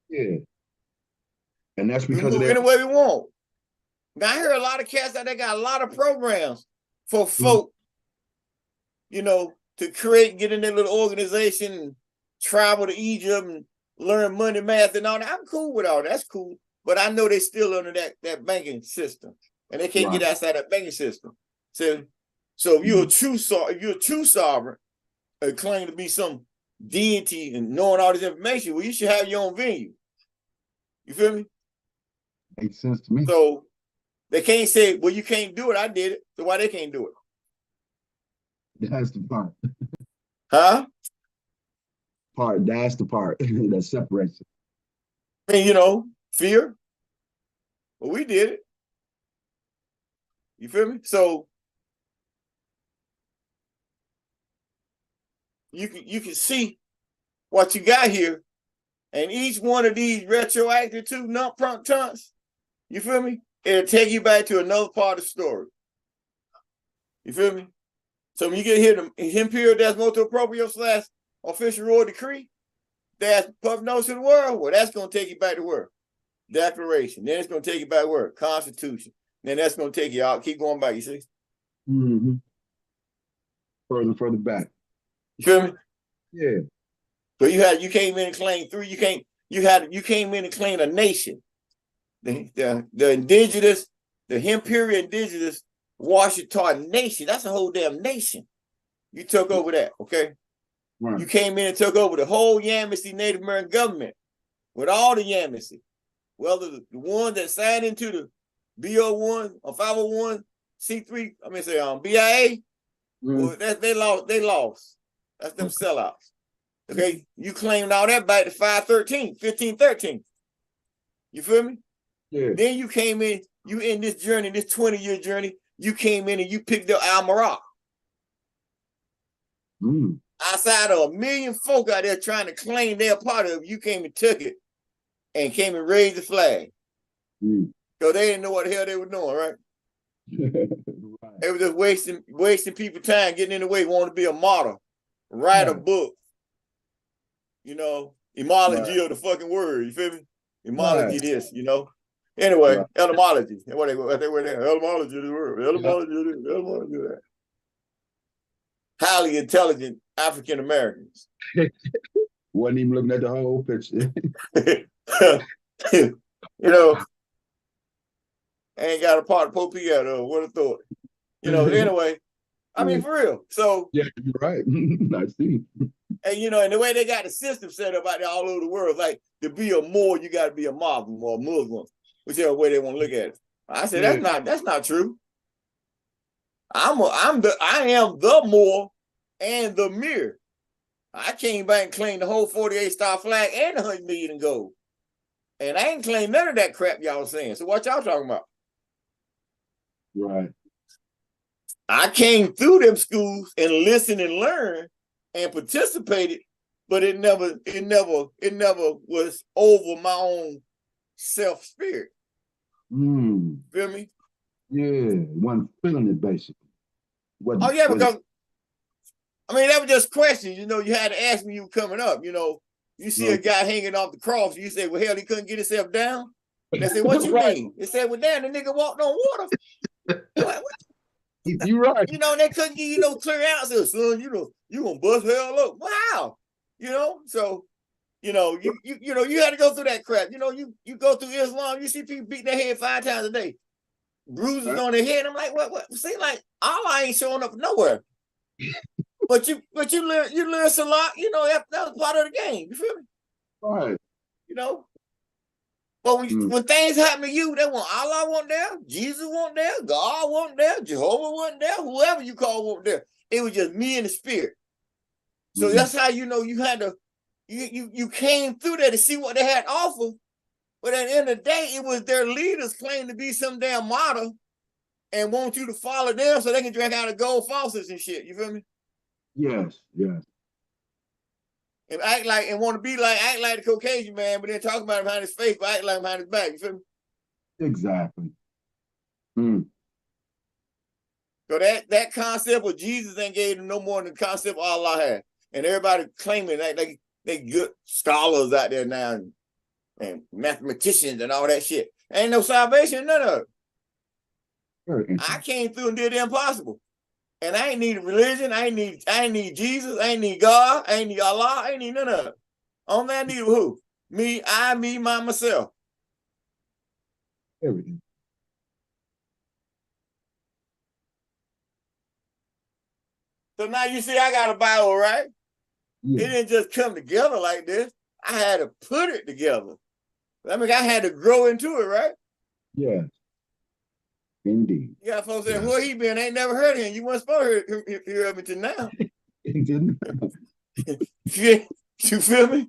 [SPEAKER 2] Yeah. And that's
[SPEAKER 1] We
[SPEAKER 2] because
[SPEAKER 1] move
[SPEAKER 2] of
[SPEAKER 1] any way we want. Now I hear a lot of cats out there got a lot of programs for folk, to create, get in their little organization and travel to Egypt and learn money, math, and all that. I'm cool with all that. That's cool. But I know they still under that banking system. And they can't get outside that banking system. So if you're a true sovereign and claim to be some deity and knowing all this information, well, you should have your own venue. You feel me?
[SPEAKER 2] Makes sense to me.
[SPEAKER 1] So they can't say, well, you can't do it. I did it. So why they can't do it?
[SPEAKER 2] That's the part.
[SPEAKER 1] Huh?
[SPEAKER 2] part. That's the part that separates it.
[SPEAKER 1] I mean, you know, fear. Well, we did it. You feel me? So you can see what you got here, and each one of these retroactive to non-promptants, you feel me? It'll take you back to another part of the story. You feel me? So when you get here, the Imperial Desmoto Proprio / official royal decree, that's public notice to the world. Well, that's going to take you back to where? Declaration. Then it's going to take you back where? Constitution. Then that's going to take you out. Keep going back, you see?
[SPEAKER 2] Mm-hmm. Further and further back.
[SPEAKER 1] You feel me?
[SPEAKER 2] Yeah.
[SPEAKER 1] So you came in and claimed three. You came in and claimed a nation. The indigenous, the Imperial indigenous Washington nation. That's a whole damn nation. You took over that, okay?
[SPEAKER 2] Right.
[SPEAKER 1] You came in and took over the whole Yamasee Native American government with all the Yamasee. Whether the one that signed into the BO1 or 501c3, BIA, well, they lost. That's them sellouts. Okay, you claimed all that back to 1513. You feel me?
[SPEAKER 2] Yeah.
[SPEAKER 1] Then you came in, you in this journey, this 20-year journey, you came in and you picked up Al-Marak. Outside of 1 million folk out there trying to claim they're part of it, you came and took it and came and raised the flag. So they didn't know what the hell they were doing, right?
[SPEAKER 2] Right.
[SPEAKER 1] They were just wasting people's time, getting in the way, wanting to be a model, write a book. You know, etymology of the fucking word. You feel me? Etymology this, you know. Anyway, etymology. What they were there. Etymology of the word. Etymology of this. Etymology of that. Highly intelligent African Americans.
[SPEAKER 2] Wasn't even looking at the whole picture.
[SPEAKER 1] You know, ain't got a part of Pope yet, what a thought. You know, anyway, I mean, for real. So,
[SPEAKER 2] yeah, you're right. I see.
[SPEAKER 1] And, you know, and the way they got the system set up out there all over the world, like to be a Moor, you got to be a Muslim or a Muslim, whichever way they want to look at it. I said, that's not true. I am the Moor and the Mir. I came back and claimed the whole 48-star flag and 100 million in gold. And I ain't claimed none of that crap y'all saying. So what y'all talking about?
[SPEAKER 2] Right.
[SPEAKER 1] I came through them schools and listened and learned and participated, but it never was over my own self spirit. Feel me?
[SPEAKER 2] Yeah, one feeling it basically.
[SPEAKER 1] Because I mean that was just questions. You know, you had to ask me you were coming up. You know, you see a guy hanging off the cross, you say, "Well, hell, he couldn't get himself down." They say, "What you mean?" They said, "Well, damn, the nigga walked on water." What?
[SPEAKER 2] You're right.
[SPEAKER 1] You know, they couldn't give you no clear answers, son. You know, you gonna bust hell up. Wow. You know, so you know, you had to go through that crap. You know, you go through Islam, you see people beating their head 5 times a day, bruises on their head. I'm like, what? See, like Allah ain't showing up nowhere. but you learn Salah. You know, that was part of the game. You feel me?
[SPEAKER 2] Right.
[SPEAKER 1] You know. But when things happen to you, they want Allah wasn't there, Jesus wasn't there, God wasn't there, Jehovah wasn't there, whoever you call wasn't there. It was just me and the spirit. So that's how you know you had to, you came through there to see what they had to offer. But at the end of the day, it was their leaders claimed to be some damn model and want you to follow them so they can drink out of gold faucets and shit. You feel me?
[SPEAKER 2] Yes.
[SPEAKER 1] And act like the Caucasian man, but then talk about him behind his face, but act like him behind his back. You feel me?
[SPEAKER 2] Exactly.
[SPEAKER 1] So that concept of Jesus ain't gave them no more than the concept of Allah had. And everybody claiming that they good scholars out there now and mathematicians and all that shit. Ain't no salvation in none of it. I came through and did the impossible. And I ain't need religion. I ain't need Jesus. I ain't need God. I ain't need Allah. I ain't need none of it. Only I need who? Me, myself.
[SPEAKER 2] Everything.
[SPEAKER 1] So now you see I got a Bible, right?
[SPEAKER 2] Yeah.
[SPEAKER 1] It didn't just come together like this. I had to put it together. I mean, I had to grow into it, right?
[SPEAKER 2] Yeah. Indeed.
[SPEAKER 1] You got folks saying, where he been? I ain't never heard of him. You weren't supposed to hear of him until now. You feel me?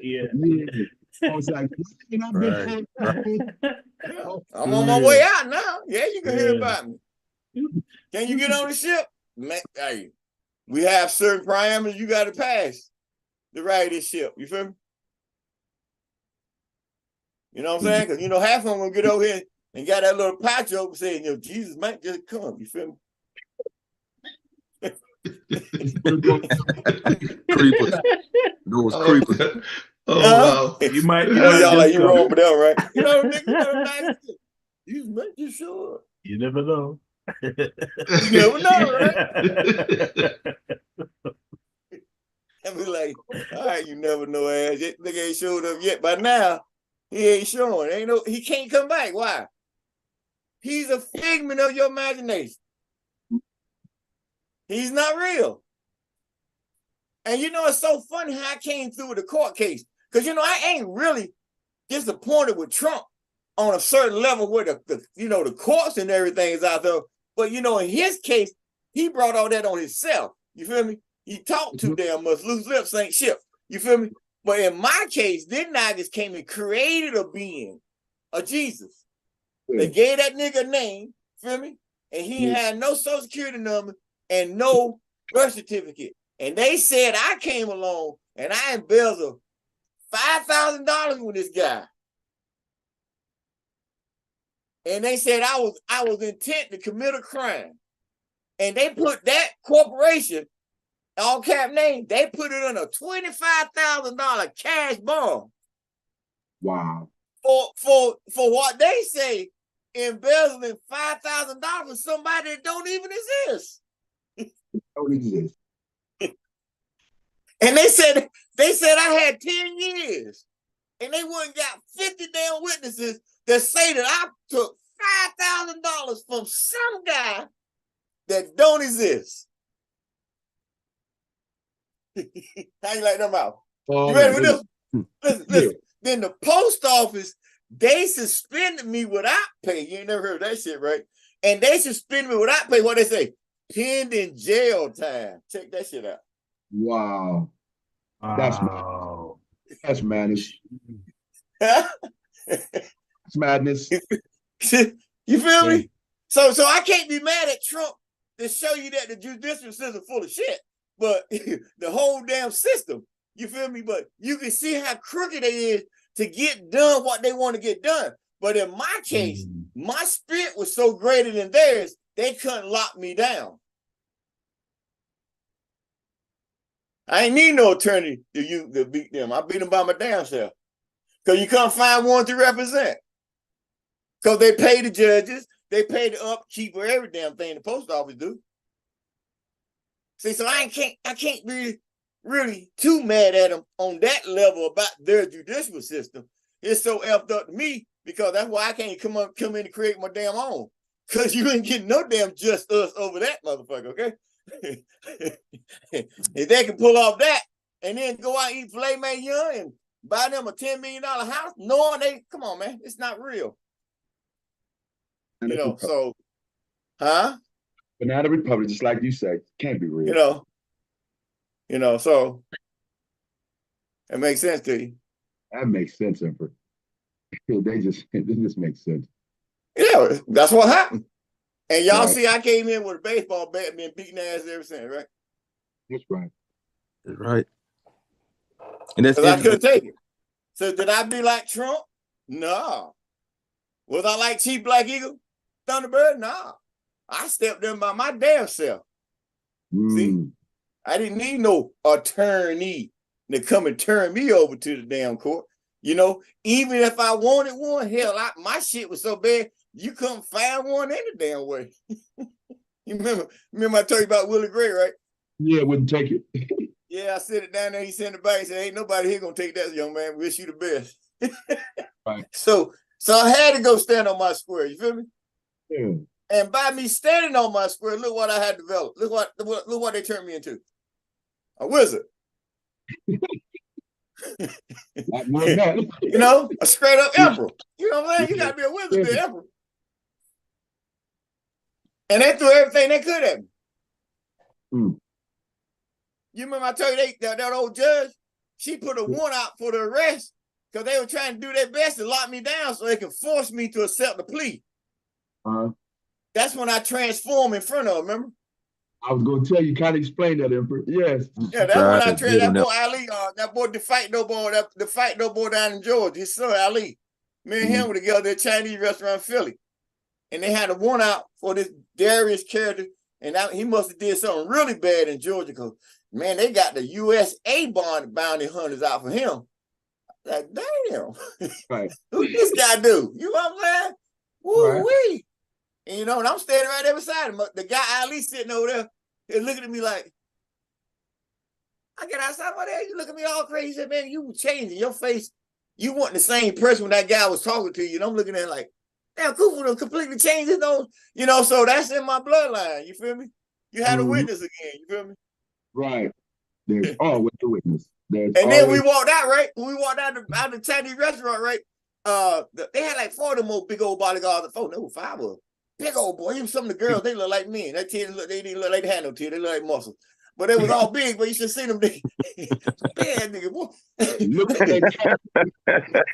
[SPEAKER 4] Yeah.
[SPEAKER 2] I was like, "What? I've been
[SPEAKER 1] Yeah, I'm on my way out now. Yeah, you can hear
[SPEAKER 4] Yeah.
[SPEAKER 1] about me. Can you get on the ship? Man, hey, we have certain parameters you got to pass to ride this ship. You feel me? You know what I'm saying? Because, you know, half of them will get over here and got that little patch over saying, you know, Jesus might just come. You feel me?
[SPEAKER 6] Creepers. Those creepers.
[SPEAKER 3] Oh, wow.
[SPEAKER 4] You might
[SPEAKER 1] You know, y'all like,
[SPEAKER 4] just
[SPEAKER 1] you
[SPEAKER 4] come.
[SPEAKER 1] wrong for them, right? You know, nigga, you know, nice. Jesus might just show up.
[SPEAKER 4] You never know.
[SPEAKER 1] You never know, right? I be like, all right, you never know, ass. That nigga ain't showed up yet. By now, he ain't showing. Ain't no, he can't come back. Why? He's a figment of your imagination. He's not real. And you know, it's so funny how I came through with the court case. Because, you know, I ain't really disappointed with Trump on a certain level where the you know, the courts and everything is out there. But, you know, in his case, he brought all that on himself. You feel me? He talked too damn much. Loose lips ain't shit. You feel me? But in my case, then I just came and created a being, a Jesus. They gave that nigga a name, feel me? And he had no social security number and no birth certificate. And they said I came along and I embezzled $5,000 with this guy. And they said I was intent to commit a crime. And they put that corporation, all cap name, they put it on a $25,000 cash bond.
[SPEAKER 2] Wow.
[SPEAKER 1] For what they say, embezzling $5,000 for somebody that don't even exist.
[SPEAKER 2] Don't exist.
[SPEAKER 1] And they said I had 10 years. And they wouldn't got 50 damn witnesses that say that I took $5,000 from some guy that don't exist. How you like them out? You ready for this? Listen. Then the post office, they suspended me without pay. You ain't never heard of that shit, right? And they suspended me without pay. What they say? Pending jail time. Check that shit out.
[SPEAKER 2] Wow.
[SPEAKER 4] Wow.
[SPEAKER 2] That's madness. That's madness.
[SPEAKER 1] You feel me? So I can't be mad at Trump to show you that the judicial system full of shit. But the whole damn system, you feel me? But you can see how crooked it is to get done what they want to get done. But in my case, my spirit was so greater than theirs, they couldn't lock me down. I ain't need no attorney to beat them. I beat them by my damn self. Because you can't find one to represent. Because they pay the judges, they pay the upkeep of every damn thing the post office do. See, so I can't be really too mad at them on that level about their judicial system. It's so effed up to me because that's why I can't come in and create my damn own. Because you ain't getting no damn just us over that motherfucker, okay? If they can pull off that and then go out and eat filet mignon and buy them a $10 million house, knowing they, come on, man, it's not real. You know, so, huh?
[SPEAKER 2] Banana Republic, just like you said, can't be real.
[SPEAKER 1] You know, so it makes sense to you.
[SPEAKER 2] That makes sense, Emperor. It just makes sense.
[SPEAKER 1] Yeah, that's what happened. And y'all see I came in with a baseball bat and been beating ass ever since, right?
[SPEAKER 2] That's right.
[SPEAKER 6] That's right. And that's
[SPEAKER 1] I couldn't take it. So did I be like Trump? No. Was I like Chief Black Eagle? Thunderbird? No. I stepped in by my damn self. See? I didn't need no attorney to come and turn me over to the damn court. You know, even if I wanted one, hell, my shit was so bad, you couldn't find one any damn way. You remember I told you about Willie Gray, right?
[SPEAKER 2] Yeah, wouldn't take it.
[SPEAKER 1] Yeah, I said it down there. He sent it back. He said, ain't nobody here gonna take that, young man. Wish you the best.
[SPEAKER 2] Right.
[SPEAKER 1] So I had to go stand on my square. You feel me?
[SPEAKER 2] Yeah.
[SPEAKER 1] And by me standing on my square, look what I had developed. Look what they turned me into. A wizard. You know, a straight up emperor. You know what I'm saying? You gotta be a wizard to be an emperor. And they threw everything they could at me. You remember I told you that old judge she put a warrant out for the arrest because they were trying to do their best to lock me down so they could force me to accept the plea. That's when I transformed in front of them, remember?
[SPEAKER 2] I was going to tell you, kind of explain that, Emperor. Yes.
[SPEAKER 1] Yeah, that's when I
[SPEAKER 6] Right,
[SPEAKER 1] trained that
[SPEAKER 6] yeah,
[SPEAKER 1] boy Ali, that boy, the fight no boy down in Georgia, his son Ali. Me and him were together at a Chinese restaurant in Philly. And they had a warrant out for this Darius character, and he must have did something really bad in Georgia because, man, they got the USA bounty hunters out for him. Like, damn,
[SPEAKER 2] Right.
[SPEAKER 1] who this guy do? You know what I'm saying? Woo wee. And you know, and I'm standing right there beside him. The guy Ali sitting over there, he's looking at me like, I get outside, what the hell? You look at me all crazy. He said, man, you changing your face. You weren't the same person when that guy was talking to you. And I'm looking at it like, damn, Kufu done completely changed his nose. You know, so that's in my bloodline. You feel me? You had a witness again. You feel me?
[SPEAKER 2] Right. There's always a witness.
[SPEAKER 1] And then we walked out, right? When we walked out of the Chinese restaurant, right? They had like 4 of them more big old bodyguards. No, 5 of them. Big old boy. Even some of the girls, they look like men. That tears, they didn't look like they had no tears. They look like muscles. But they was all big, but you should see them. Big nigga, boy.
[SPEAKER 2] Look at that.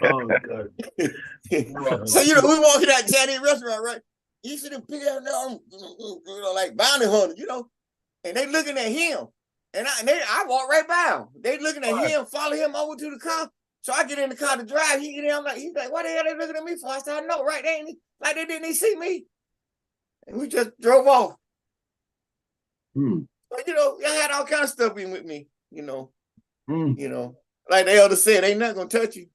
[SPEAKER 4] Oh, God.
[SPEAKER 1] So, you know, we walking out Chinese restaurant, right? You see them big out there, you know, like bounty hunters, you know, and they looking at him. And I walk right by him. They looking at him, follow him over to the car. So I get in the car to drive. He get in, he's like, what the hell they looking at me for? I said, I know, right? Like they didn't even see me. And we just drove off. But, you know, I had all kinds of stuff in with me, you know. You know, like the elder said, ain't nothing gonna touch you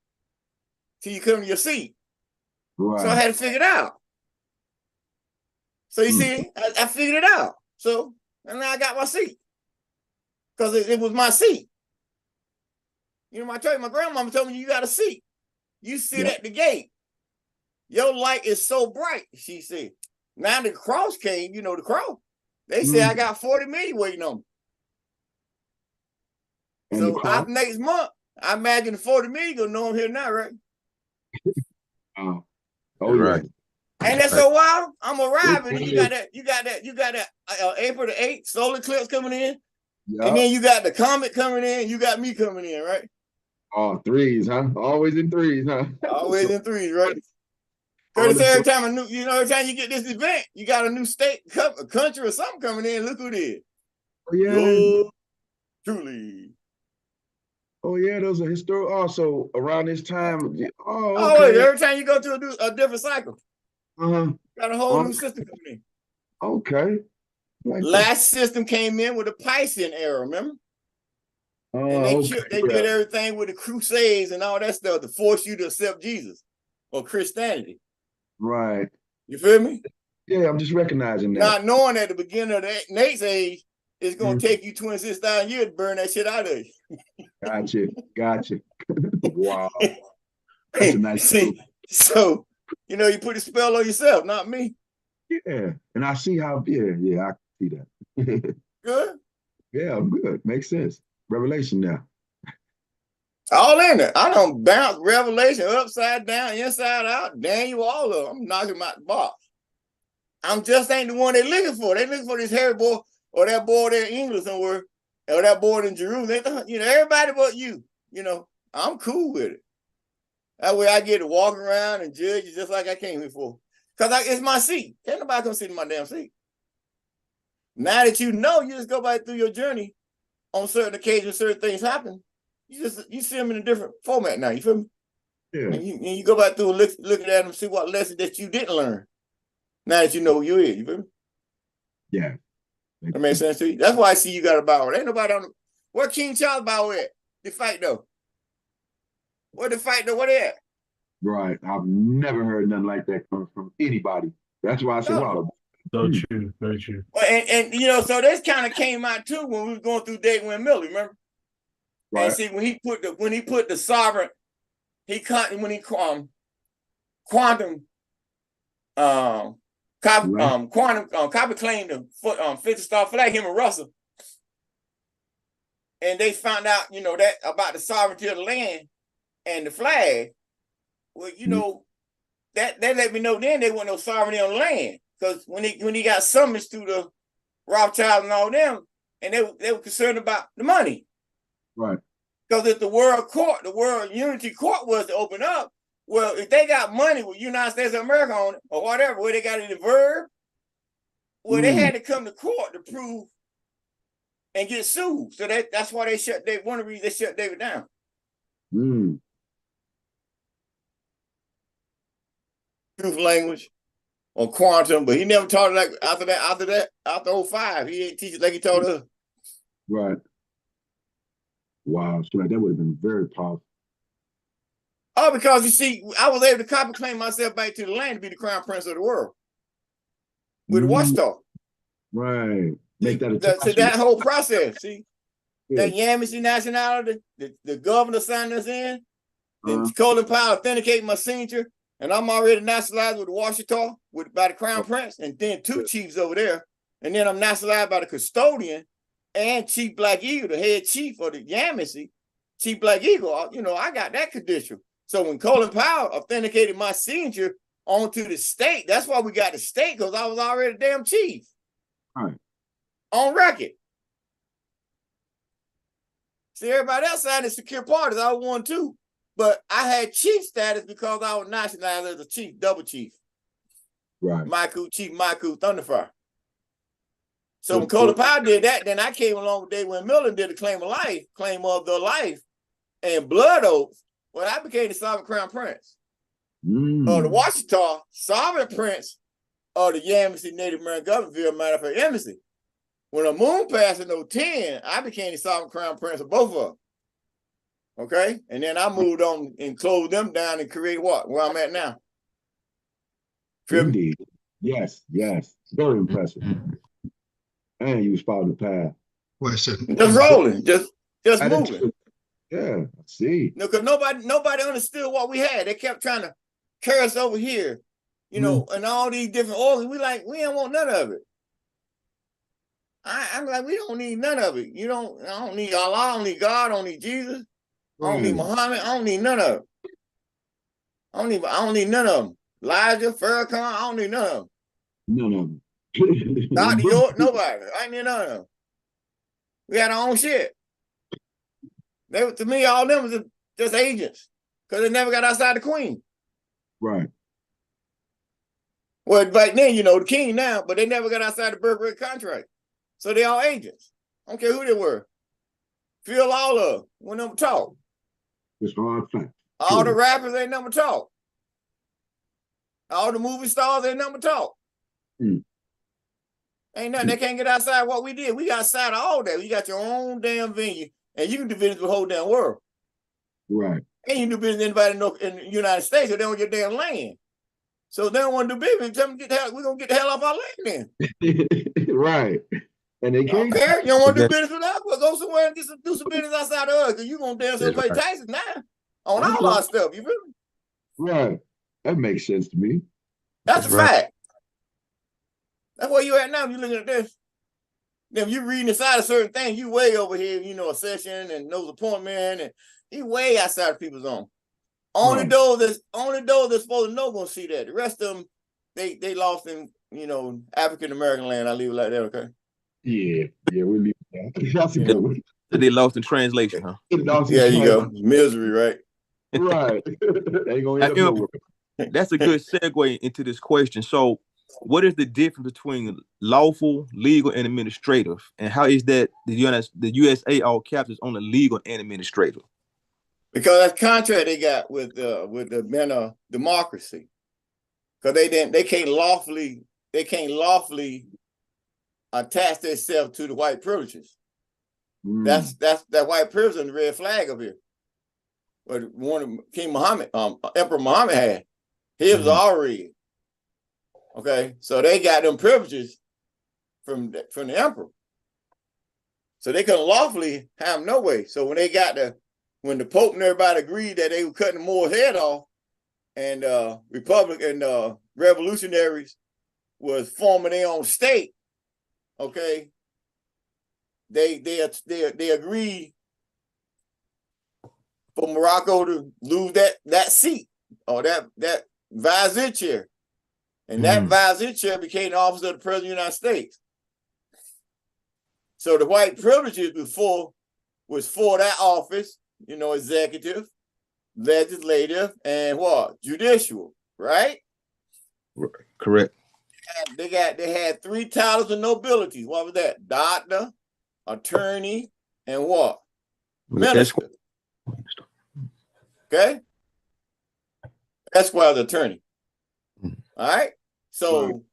[SPEAKER 1] till you come to your seat.
[SPEAKER 2] Right.
[SPEAKER 1] So I had to figure it out. So you see, I figured it out. So, and now I got my seat. Because it was my seat. You know, my grandmama told me, you got a seat. You sit at the gate. Your light is so bright, she said. Now the cross came, you know, the cross. They said I got 40 million waiting on me. So after next month, I imagine the 40 million gonna know I'm here now, right?
[SPEAKER 6] Right.
[SPEAKER 1] Ain't that so wild? I'm arriving. You got that April the 8th solar eclipse coming in. And then you got the comet coming in, you got me coming in, right?
[SPEAKER 2] Oh, threes, huh? Always in threes, huh?
[SPEAKER 1] Always in threes, right? Because every time every time you get this event, you got a new state, a country, or something coming in. Look who it is.
[SPEAKER 2] Oh, yeah.
[SPEAKER 1] Truly.
[SPEAKER 2] Oh, yeah, those are historical. Also, around this time.
[SPEAKER 1] Every time you go to a different cycle. Got a whole new system coming in.
[SPEAKER 2] Okay.
[SPEAKER 1] Last system came in with the Piscean era, remember? And they did everything with the Crusades and all that stuff to force you to accept Jesus or Christianity.
[SPEAKER 2] Right.
[SPEAKER 1] You feel me?
[SPEAKER 2] Yeah, I'm just recognizing that.
[SPEAKER 1] Not knowing at the beginning of the next age, it's going to take you 26,000 years to burn that shit out of you.
[SPEAKER 2] Gotcha. Wow. That's a nice
[SPEAKER 1] thing. So, you know, you put a spell on yourself, not me.
[SPEAKER 2] Yeah. And I see how, I see that.
[SPEAKER 1] Good?
[SPEAKER 2] Yeah, I'm good. Makes sense. Revelation now.
[SPEAKER 1] All in it. I don't bounce Revelation upside down, inside out, Daniel, all of them. I'm knocking them out the box. I'm just ain't the one they're looking for. They're looking for this hairy boy or that boy there in England somewhere or that boy in Jerusalem. You know, everybody but you. You know, I'm cool with it. That way I get to walk around and judge you just like I came here for. Because it's my seat. Can't nobody come sit in my damn seat. Now that you know, you just go back through your journey. On certain occasions, certain things happen. You see them in a different format now. You feel me?
[SPEAKER 2] Yeah.
[SPEAKER 1] And you go back through and look at them, see what lesson that you didn't learn. Now that you know who you is, you feel me?
[SPEAKER 2] Yeah.
[SPEAKER 1] That makes sense to you. That's why I see you got a bow. Ain't nobody on where King Charles bow at? The fight though. Where the fight though? What they at?
[SPEAKER 2] Right. I've never heard nothing like that coming from anybody. That's why I said, wow.
[SPEAKER 4] So true, very true.
[SPEAKER 1] And you know, so this kind of came out too when we was going through Dayton and Miller, remember? Right. And see when he put the sovereign, quantum copy claimed the 50 star flag, him and Russell. And they found out, you know, that about the sovereignty of the land and the flag. Well, you know, that let me know then there wasn't no sovereignty on the land. Because when he got summons to the Rothschild and all them, and they were concerned about the money.
[SPEAKER 2] Right.
[SPEAKER 1] Because if the world court, the world unity court was to open up, well, if they got money with United States of America on it or whatever, where they got it in verb, well, they had to come to court to prove and get sued. So that's why one of the reasons they shut David down. Truth language on quantum, but he never taught it like after 05, he ain't teach it like he taught us.
[SPEAKER 2] Right. Wow. So like that would have been very powerful.
[SPEAKER 1] Oh, because you see, I was able to copy claim myself back to the land to be the crown prince of the world with the watchdog.
[SPEAKER 2] Right. Make that
[SPEAKER 1] so that whole process, see, that Yamasee nationality, the governor signed us in, then Colin Powell authenticated my signature, and I'm already nationalized with the Washita by the crown prince, and then 2 chiefs over there, and then I'm nationalized by the custodian and Chief Black Eagle, the head chief of the Yamasee, Chief Black Eagle. You know, I got that credential. So when Colin Powell authenticated my signature onto the state, that's why we got the state, because I was already a damn chief.
[SPEAKER 2] Right.
[SPEAKER 1] On record. See, everybody else signed the secure parties. I was one too. But I had chief status because I was nationalized as a chief, double chief.
[SPEAKER 2] Right.
[SPEAKER 1] Chief Michael Thunderfire. So when Colin Powell did that, then I came along with David Miller, did a claim of the life, and blood oath. Well, I became the sovereign crown prince. The Washita, sovereign prince of the Yamasee Native American Government, matter of fact, embassy. When the moon passed in 2010, I became the sovereign crown prince of both of them. Okay? And then I moved on and closed them down and created what? Where I'm at now.
[SPEAKER 2] Indeed. Yes, yes. Very impressive. And you was following the path.
[SPEAKER 8] Question.
[SPEAKER 1] Just rolling, just moving.
[SPEAKER 2] Yeah, I see.
[SPEAKER 1] No, because nobody understood what we had. They kept trying to carry us over here, you know, and all these different organs. We don't want none of it. I'm like, we don't need none of it. I don't need Allah, I don't need God, I don't need Jesus, I don't need Muhammad, I don't need none of it. I don't need none of them. Elijah, Farrakhan, I don't need none of them.
[SPEAKER 2] None of them.
[SPEAKER 1] Dr. York, nobody. I ain't need none of them. We had our own shit. To me, all of them was just agents because they never got outside the queen.
[SPEAKER 2] Right.
[SPEAKER 1] Well, back then, the king now, but they never got outside the birthright contract. So they all agents. I don't care who they were. Feel all of them. We never talk.
[SPEAKER 2] It's hard fact.
[SPEAKER 1] All the rappers, they never talk. All the movie stars, they never talk. Ain't nothing. They can't get outside what we did. We got outside of all that. You got your own damn venue. And you can do business with the whole damn world.
[SPEAKER 2] Right.
[SPEAKER 1] And you can do business with anybody in the United States if they don't get damn land. So if they don't want to do business, tell them we're going to get the hell off our land then.
[SPEAKER 2] Right. And they can't.
[SPEAKER 1] Okay, you don't want to do business with us? Well, go somewhere and do some business outside of us because you're going to damn sure pay taxes now on all our stuff. You feel me?
[SPEAKER 2] Right. That makes sense to me.
[SPEAKER 1] That's a fact. That's where you at now. You're looking at this. Then you reading inside of certain things, you way over here, a session and those appointment, and you way outside of people's own. Only those that's supposed to know gonna see that. The rest of them, they lost in African American land. I leave it like that, okay?
[SPEAKER 2] Yeah, we leave that. That's a good one.
[SPEAKER 6] They lost in translation, huh?
[SPEAKER 1] Yeah, you go. Misery, right?
[SPEAKER 2] Right. Ain't gonna end up nowhere.
[SPEAKER 6] That's a good segue into this question. So, what is the difference between lawful, legal, and administrative? And how is that the USA all captures on the legal and administrative?
[SPEAKER 1] Because that's contract they got with the men of democracy. Because they can't lawfully attach themselves to the white privileges. That's that white privilege and the red flag up here. But one of King Muhammad, Emperor Muhammad had. His was already. Okay, so they got them privileges from the emperor. So they couldn't lawfully have them no way. So when when the Pope and everybody agreed that they were cutting the Moor's head off, and Republican revolutionaries was forming their own state, okay, they agreed for Morocco to lose that seat or that vizier chair. And that vizier chair became the office of the President of the United States. So the white privileges before was for that office, you know, executive, legislative, and what? Judicial, right?
[SPEAKER 6] Correct.
[SPEAKER 1] And they had 3 titles of nobility. What was that? Doctor, attorney, and what? Minister. Okay? Esquire's attorney. All right? So,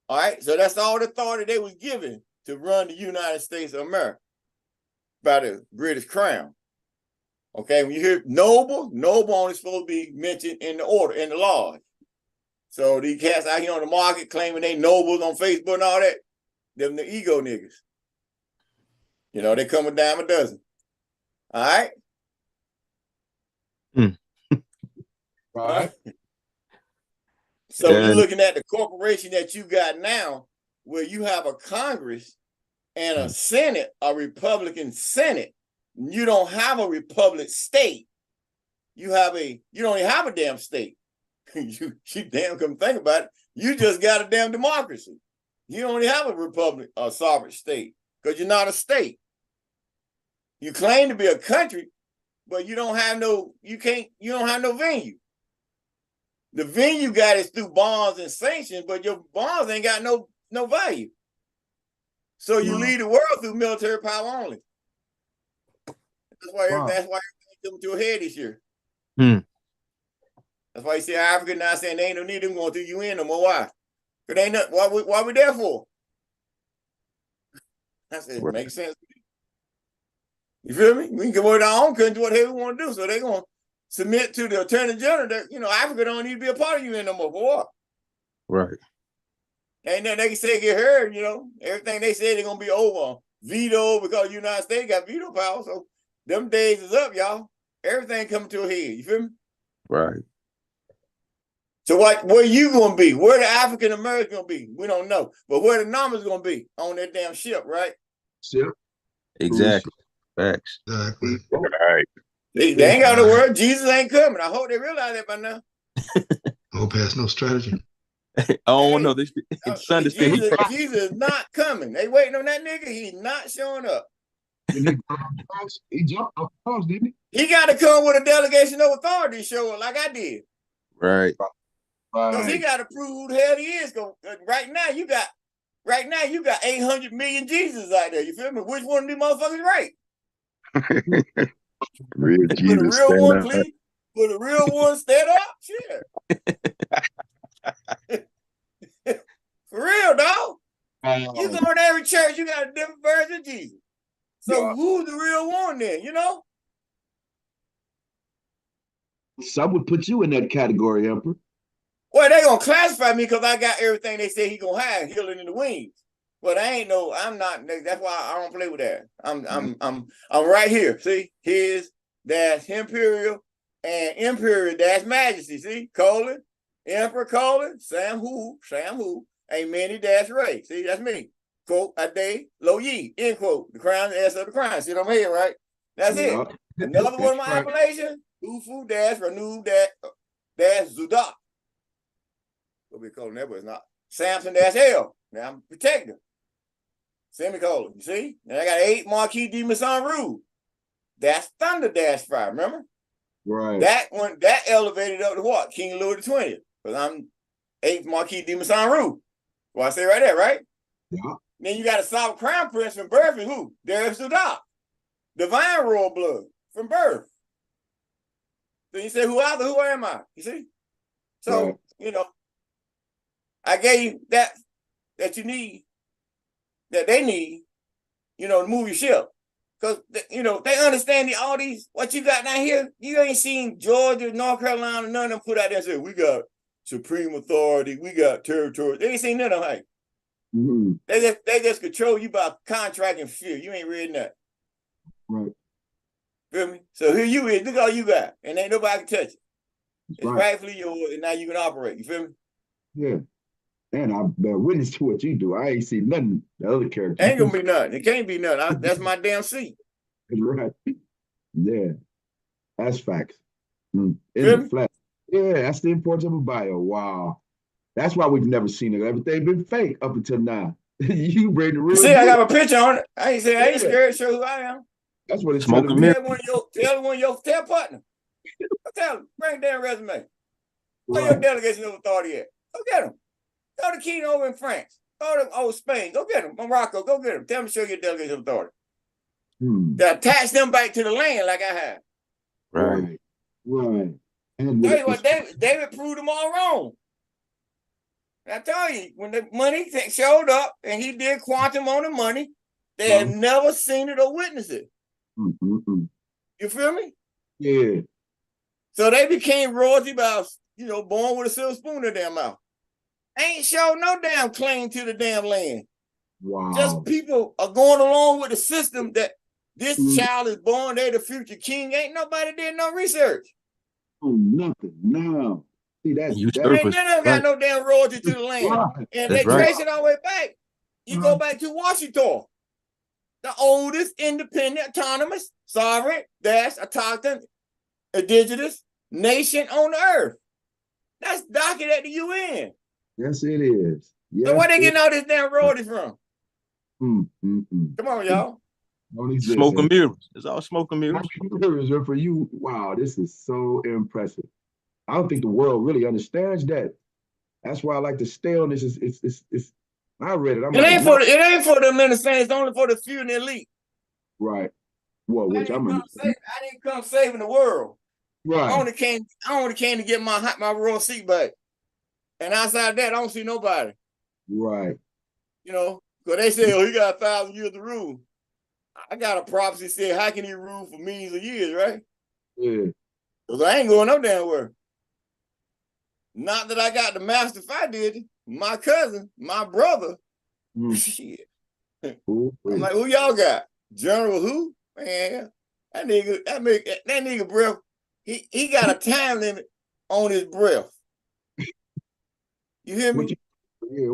[SPEAKER 1] all right, so that's all the authority they was given to run the United States of America by the British Crown. Okay, when you hear noble, noble only supposed to be mentioned in the order, in the laws. So these cats out here on the market claiming they nobles on Facebook and all that, them the ego niggas. You know, they come a dime a dozen. All right?
[SPEAKER 2] Right.
[SPEAKER 1] So you're looking at the corporation that you got now, where you have a Congress and a Senate, a Republican Senate. You don't have a Republic state. You don't even have a damn state. you damn come think about it. You just got a damn democracy. You only have a republic, a sovereign state, because you're not a state. You claim to be a country, but you don't have no venue. The venue you got is through bonds and sanctions, but your bonds ain't got no value. So you lead the world through military power only. That's why everything's coming to a head this year. That's why you see Africa now saying they ain't no need them going through UN no more. Why? Because ain't nothing. Why we there for? I said, it makes sense. You feel me? We can go to our own country, whatever we want to do. So they're going to submit to the Attorney General that, you know, Africa don't need to be a part of UN no more. For what?
[SPEAKER 6] Right.
[SPEAKER 1] Ain't nothing they can say get heard, you know. Everything they said they're going to be over. Veto, because the United States got veto power. So them days is up, y'all. Everything coming to a head. You feel me?
[SPEAKER 6] Right.
[SPEAKER 1] So where you going to be? Where the African American going to be? We don't know. But where the numbers going to be? On that damn ship, right?
[SPEAKER 2] Ship.
[SPEAKER 6] Exactly. Facts.
[SPEAKER 3] Exactly. Right.
[SPEAKER 1] They ain't got no word. Jesus ain't coming. I hope they realize that by now.
[SPEAKER 3] No pass, no strategy.
[SPEAKER 6] I don't know this. It's Sunday.
[SPEAKER 1] Jesus is not coming. They waiting on that nigga. He's not showing up.
[SPEAKER 2] He jumped off the cross, didn't he?
[SPEAKER 1] He got to come with a delegation of authority to show up like I did.
[SPEAKER 6] Right.
[SPEAKER 1] Because he got to prove who the hell he is. Right now you got 800 million Jesus out there. You feel me? Which one of these motherfuckers right?
[SPEAKER 3] Real Jesus.
[SPEAKER 1] For the real one, please. For the real one, stand up. Shit. For real, dog. You go to every church, you got a different version of Jesus. So who's the real one then, you know?
[SPEAKER 2] Some would put you in that category, Emperor.
[SPEAKER 1] Well, they gonna classify me because I got everything they say he gonna have, healing in the wings. But I'm not, that's why I don't play with that. I'm right here. See, his dash Imperial and Imperial dash Majesty. See, colon, Emperor colon, Sam who, a many dash Ray. See, that's me. Quote, a day, lo ye, end quote. The crown, the S of the crown. See what I'm here, right? That's it. Another one of my appellations, Ufu dash Ranu dash Zudak. What we calling that, but it's not. Samson dash L. Now I'm protector. Semicolon. You see? And I got 8 Marquis de Masson Rouge. That's Thunder dash 5, remember?
[SPEAKER 2] Right.
[SPEAKER 1] That one, that elevated up to what? King Louis the 20th. Because I'm 8th Marquis de Masson Rouge. Well, I say right there, right?
[SPEAKER 2] Yeah.
[SPEAKER 1] Then you got a South Crown Prince from birth, and who? Darius Sudak. Divine royal blood from birth. Then you say, who am I? You see? So, you know, I gave you that you need, that they need, you know, to move your ship. Because, you know, they understand all these, what you got down here, you ain't seen Georgia, North Carolina, none of them put out there and say, we got supreme authority, we got territory. They ain't seen none of them. Hey.
[SPEAKER 2] Mm-hmm.
[SPEAKER 1] They just control you by contract and fear. You ain't reading that.
[SPEAKER 2] Right.
[SPEAKER 1] Feel me? So here you is, look all you got. And ain't nobody can touch it. It's
[SPEAKER 2] right.
[SPEAKER 1] rightfully yours, and now you can operate. You feel me?
[SPEAKER 2] Yeah. And I bear witness to what you do. I ain't seen nothing. The other characters.
[SPEAKER 1] Ain't gonna be nothing. It can't be nothing. That's my damn seat.
[SPEAKER 2] Right. Yeah. That's facts. In the flesh. Yeah, that's the importance of a bio. Wow. That's why we've never seen it. Everything been fake up until now. You bring the real.
[SPEAKER 1] See, I got a picture on it. I ain't scared to show who I am.
[SPEAKER 2] That's what it's
[SPEAKER 6] Smoke
[SPEAKER 2] telling
[SPEAKER 6] and
[SPEAKER 2] me.
[SPEAKER 6] mirrors.
[SPEAKER 1] Tell one of your tell partner. Tell him, bring their resume. Where
[SPEAKER 2] Right.
[SPEAKER 1] your delegation of authority at? Go get them. Go to Keno over in France. Go to Spain. Go get them. Morocco. Go get them. Tell them to show your delegation of authority. To attach them back to the land like I have.
[SPEAKER 6] Right.
[SPEAKER 2] Right. And
[SPEAKER 1] Tell you what, David proved them all wrong. I tell you, when the money showed up and he did quantum on the money, they had never seen it or witnessed it. You feel me?
[SPEAKER 2] Yeah.
[SPEAKER 1] So they became royalty by, born with a silver spoon in their mouth. Ain't show no damn claim to the damn land.
[SPEAKER 2] Wow.
[SPEAKER 1] Just people are going along with the system that this child is born, they're the future king. Ain't nobody did no research.
[SPEAKER 2] Oh, nothing. No. See, that's
[SPEAKER 1] Ain't none of them got no damn royalty to the land.
[SPEAKER 2] Right.
[SPEAKER 1] And
[SPEAKER 6] That's
[SPEAKER 1] they
[SPEAKER 6] right.
[SPEAKER 1] trace it all the way back. You go back to Washington, the oldest independent, autonomous, sovereign, autochthon, indigenous nation on the earth. That's documented at the UN.
[SPEAKER 2] Yes, it is. Yes,
[SPEAKER 1] So where they getting all this damn royalty from?
[SPEAKER 2] Come
[SPEAKER 1] on, y'all.
[SPEAKER 6] Smoke and mirrors. It's all smoke and mirrors.
[SPEAKER 2] For you, wow, this is so impressive. I don't think the world really understands that. That's why I like to stay on this. It's I read it.
[SPEAKER 1] It ain't for them understand. It's only for the few and the elite.
[SPEAKER 2] Right. Well, which I
[SPEAKER 1] didn't come saving the world.
[SPEAKER 2] Right.
[SPEAKER 1] I only came to get my royal seat back. And outside that, I don't see nobody.
[SPEAKER 2] Right.
[SPEAKER 1] Because they say, oh, he got 1,000 years to rule. I got a prophecy saying, how can he rule for millions of years, right?
[SPEAKER 2] Yeah.
[SPEAKER 1] Because I ain't going no damn where. Not that I got the master if I did it. My cousin, my brother. Shit. I'm like, who y'all got? General who? Man, that nigga breath. He got a time limit on his breath. You hear me?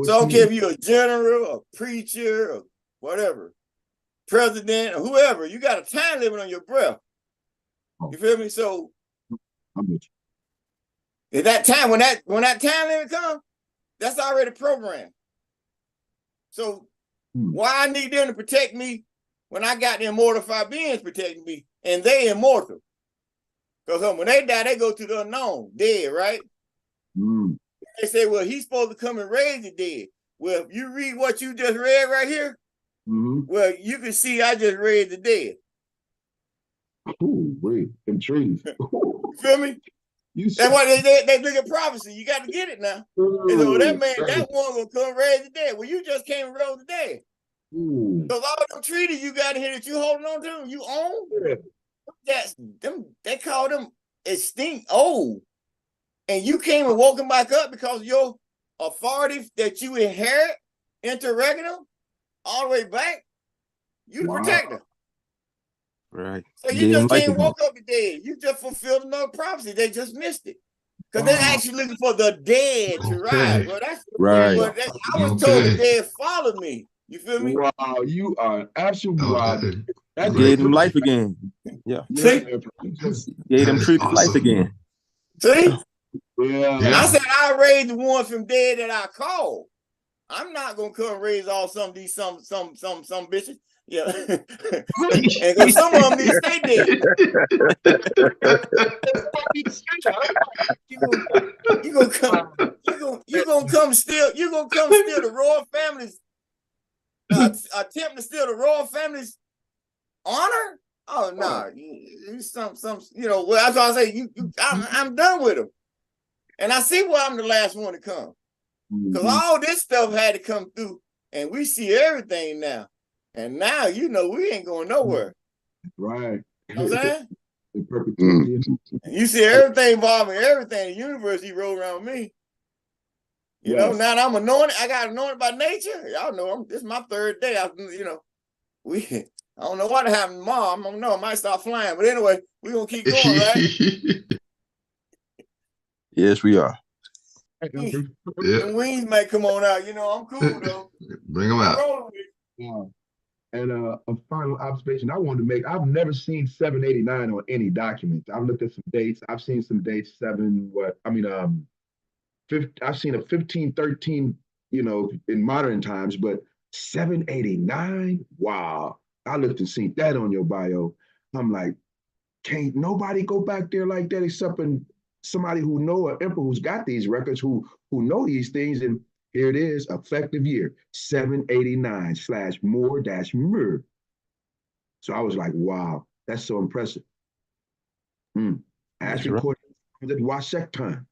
[SPEAKER 1] So I don't care if you're a general, a preacher, or whatever, president, or whoever, you got a time limit on your breath. You feel me? So at that time, when that time limit comes, that's already programmed. So why I need them to protect me when I got the immortal beings protecting me, and they immortal? Because when they die, they go to the unknown, dead, right? They say, well, he's supposed to come and raise the dead. Well, if you read what you just read right here, well, you can see I just raised the dead.
[SPEAKER 2] Oh, wait, in treaties.
[SPEAKER 1] You feel me? That's why they look at prophecy. You got to get it now. And so that man, that one will come raise the dead. Well, you just came and rose the dead. Because all them treaties you got in here that you holding on to, you own, that's them. They call them extinct old. And you came and woke them back up because your authority that you inherit interregnum all the way back, you the protector.
[SPEAKER 6] Right.
[SPEAKER 1] So you just can't woke up the dead. You just fulfilled another prophecy. They just missed it. Because they're actually looking for the dead to rise. Well, that's
[SPEAKER 6] right.
[SPEAKER 1] I was told the dead followed me. You feel me?
[SPEAKER 2] Wow, you are absolutely wild.
[SPEAKER 6] That gave them life again. Yeah.
[SPEAKER 1] See?
[SPEAKER 6] Gave them treaties life again.
[SPEAKER 1] See?
[SPEAKER 2] Yeah.
[SPEAKER 1] I said I raised the ones from dead that I called. I'm not gonna come raise all some bitches. Yeah. And some of them need to stay dead. You gonna come steal the royal family's attempt to steal the royal family's honor? Oh no, well, that's why I say I'm done with them. And I see why I'm the last one to come. Because all this stuff had to come through, and we see everything now. And now, we ain't going nowhere.
[SPEAKER 2] Right.
[SPEAKER 1] You know what I'm saying? You see everything involving everything. The universe, he rolled around me. You know, now that I'm anointed, I got anointed by nature. Y'all know, this is my third day. I don't know what happened tomorrow. I don't know. I might start flying. But anyway, we're going to keep going, right?
[SPEAKER 6] Yes, we are.
[SPEAKER 1] The wings may come on out. I'm cool, though.
[SPEAKER 3] Bring them out.
[SPEAKER 2] And a final observation I wanted to make, I've never seen 789 on any documents. I've looked at some dates. I've seen some dates, I've seen a 1513, in modern times, but 789, wow. I looked and seen that on your bio. I'm like, can't nobody go back there like that except somebody who know an emperor who's got these records, who know these things. And here it is, effective year 789/more-mer. So I was like, wow, that's so impressive. As recorded at Wasek time,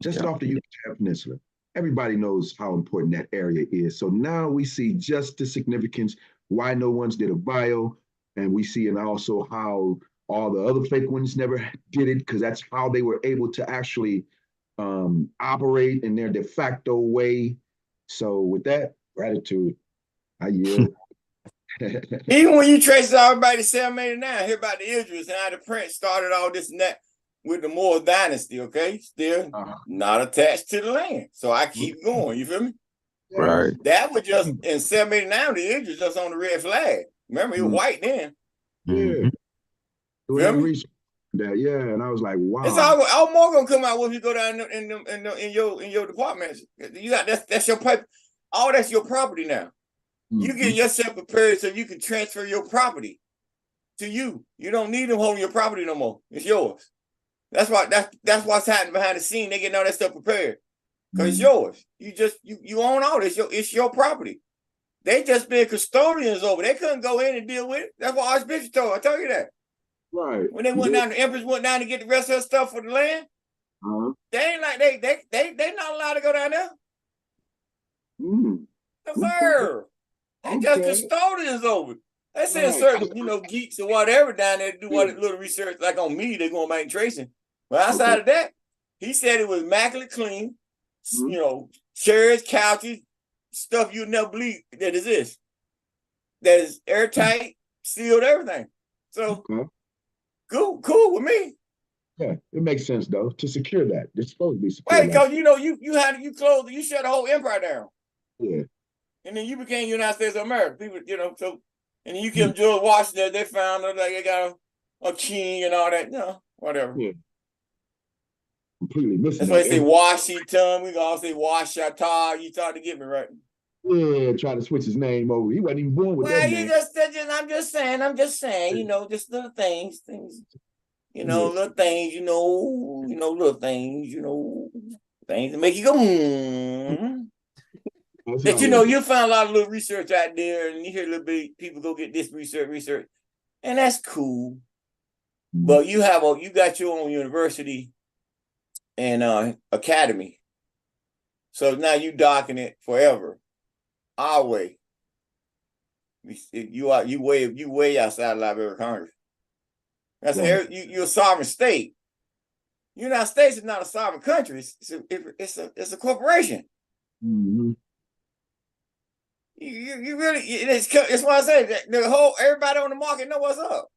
[SPEAKER 2] just off the Yucatan Peninsula. Everybody knows how important that area is. So now we see just the significance, why no one's did a bio, and we see and also how all the other fake ones never did it, because that's how they were able to actually operate in their de facto way. So with that, gratitude, I yield.
[SPEAKER 1] Even when you trace everybody to 789, hear about the Idris and how the prince started all this and that with the Moore dynasty, okay? Still not attached to the land. So I keep going, you feel me?
[SPEAKER 6] Right.
[SPEAKER 1] That was just in 789, the Idris just on the red flag. Remember, he was white then.
[SPEAKER 2] Yeah.
[SPEAKER 1] Feel me?
[SPEAKER 2] Yeah, and I was like, wow.
[SPEAKER 1] It's all more gonna come out when you go down in your department. You got that's your paper. All that's your property now. You get yourself prepared so you can transfer your property to you. You don't need them holding your property no more. It's yours. That's what's happening behind the scene. They getting all that stuff prepared because it's yours. You own all this. It's your property. They just been custodians over. They couldn't go in and deal with it. That's what Archbishop told. I told you that.
[SPEAKER 2] Right.
[SPEAKER 1] When they went down, the empress went down to get the rest of her stuff for the land. They ain't like they not allowed to go down there. No, sir. They just custodians over. They send certain, geeks or whatever down there to do what little research, like on me, they're going back and tracing. But outside of that, he said it was immaculate clean, chairs, couches, stuff you'd never believe that exists. That is airtight, sealed, everything. So cool with me.
[SPEAKER 2] Yeah, it makes sense though to secure that. It's supposed to be secure.
[SPEAKER 1] Wait, because you shut the whole empire down.
[SPEAKER 2] Yeah.
[SPEAKER 1] And then you became United States of America. People, so and then you give George Washington, they found like they got a king and all that, whatever.
[SPEAKER 2] Yeah. Completely missing.
[SPEAKER 1] That's why they say Washington. We can all say Washington. You started to get me right.
[SPEAKER 2] Yeah, try to switch his name over. He wasn't even born with that name.
[SPEAKER 1] I'm just saying, just little things, little things, little things, things that make you go, that you find a lot of little research out there, and you hear a little bit people go get this research, and that's cool. But you got your own university and academy, so now you docking it forever, our way. You way outside the Library of Congress. That's you're a sovereign state. The United States is not a sovereign country. It's a corporation. You really, it's why I say that everybody on the market know what's up.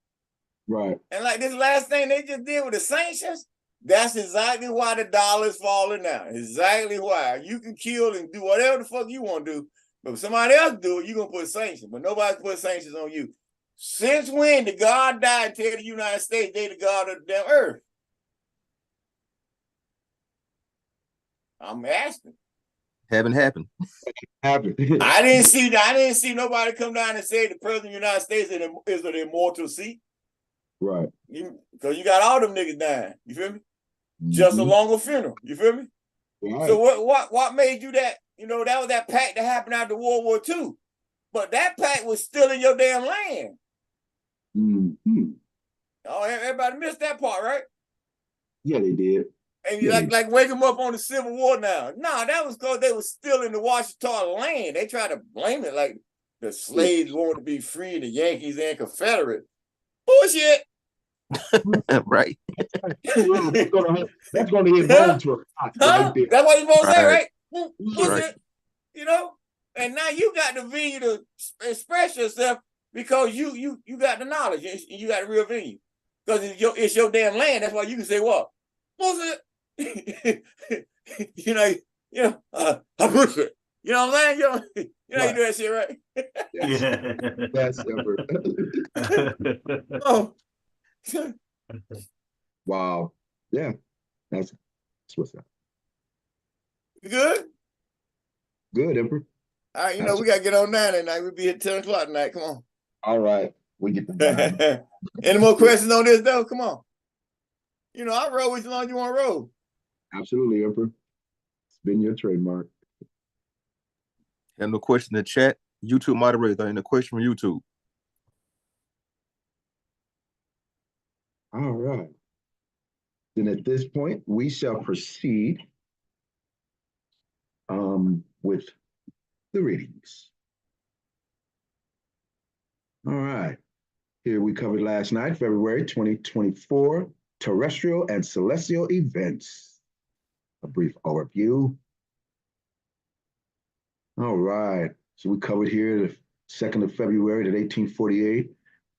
[SPEAKER 2] Right.
[SPEAKER 1] And like this last thing they just did with the sanctions, that's exactly why the dollar is falling now. Exactly why. You can kill and do whatever the fuck you want to do, but if somebody else do it, you're going to put sanctions. But nobody put sanctions on you. Since when did God die and tell the United States they the God of the damn earth? I'm asking.
[SPEAKER 6] Haven't happened.
[SPEAKER 1] I didn't see nobody come down and say the president of the United States is an immortal seat.
[SPEAKER 2] Right.
[SPEAKER 1] Because you got all them niggas dying. You feel me? Just a longer funeral. You feel me? Right. So what made you that? That was that pact that happened after World War II. But that pact was still in your damn land. Oh, everybody missed that part, right?
[SPEAKER 2] Yeah, they did.
[SPEAKER 1] And you like wake them up on the Civil War now. Nah, that was because they were still in the Washington land. They tried to blame it like the slaves wanted to be free, the Yankees and Confederate. Bullshit.
[SPEAKER 6] Right.
[SPEAKER 2] That's going to hit home to a
[SPEAKER 1] That's what you're supposed to say, right?
[SPEAKER 2] Right.
[SPEAKER 1] And now you got the venue to express yourself because you got the knowledge and you got the real venue. Because it's your damn land. That's why you can say what? Bullshit. I'm bullshit. You know what I'm saying? You do that shit, right?
[SPEAKER 2] Yeah. That's ever.
[SPEAKER 1] Oh.
[SPEAKER 2] Wow. Yeah. That's what's up.
[SPEAKER 1] You good?
[SPEAKER 2] Good, Emperor.
[SPEAKER 1] All right, we got to get on 9 tonight. We'll be at 10 o'clock tonight. Come on.
[SPEAKER 2] All right, we get the vibe.
[SPEAKER 1] Any more questions on this though? Come on. You know, I roll as long as you want to roll.
[SPEAKER 2] Absolutely, Emperor. It's been your trademark.
[SPEAKER 6] Have no question in the chat. YouTube moderator, any question from YouTube?
[SPEAKER 2] All right. Then at this point, we shall proceed with the readings. All right. Here we covered last night, February 2024, terrestrial and celestial events. A brief overview. All right. So we covered here the 2nd of February of 1848,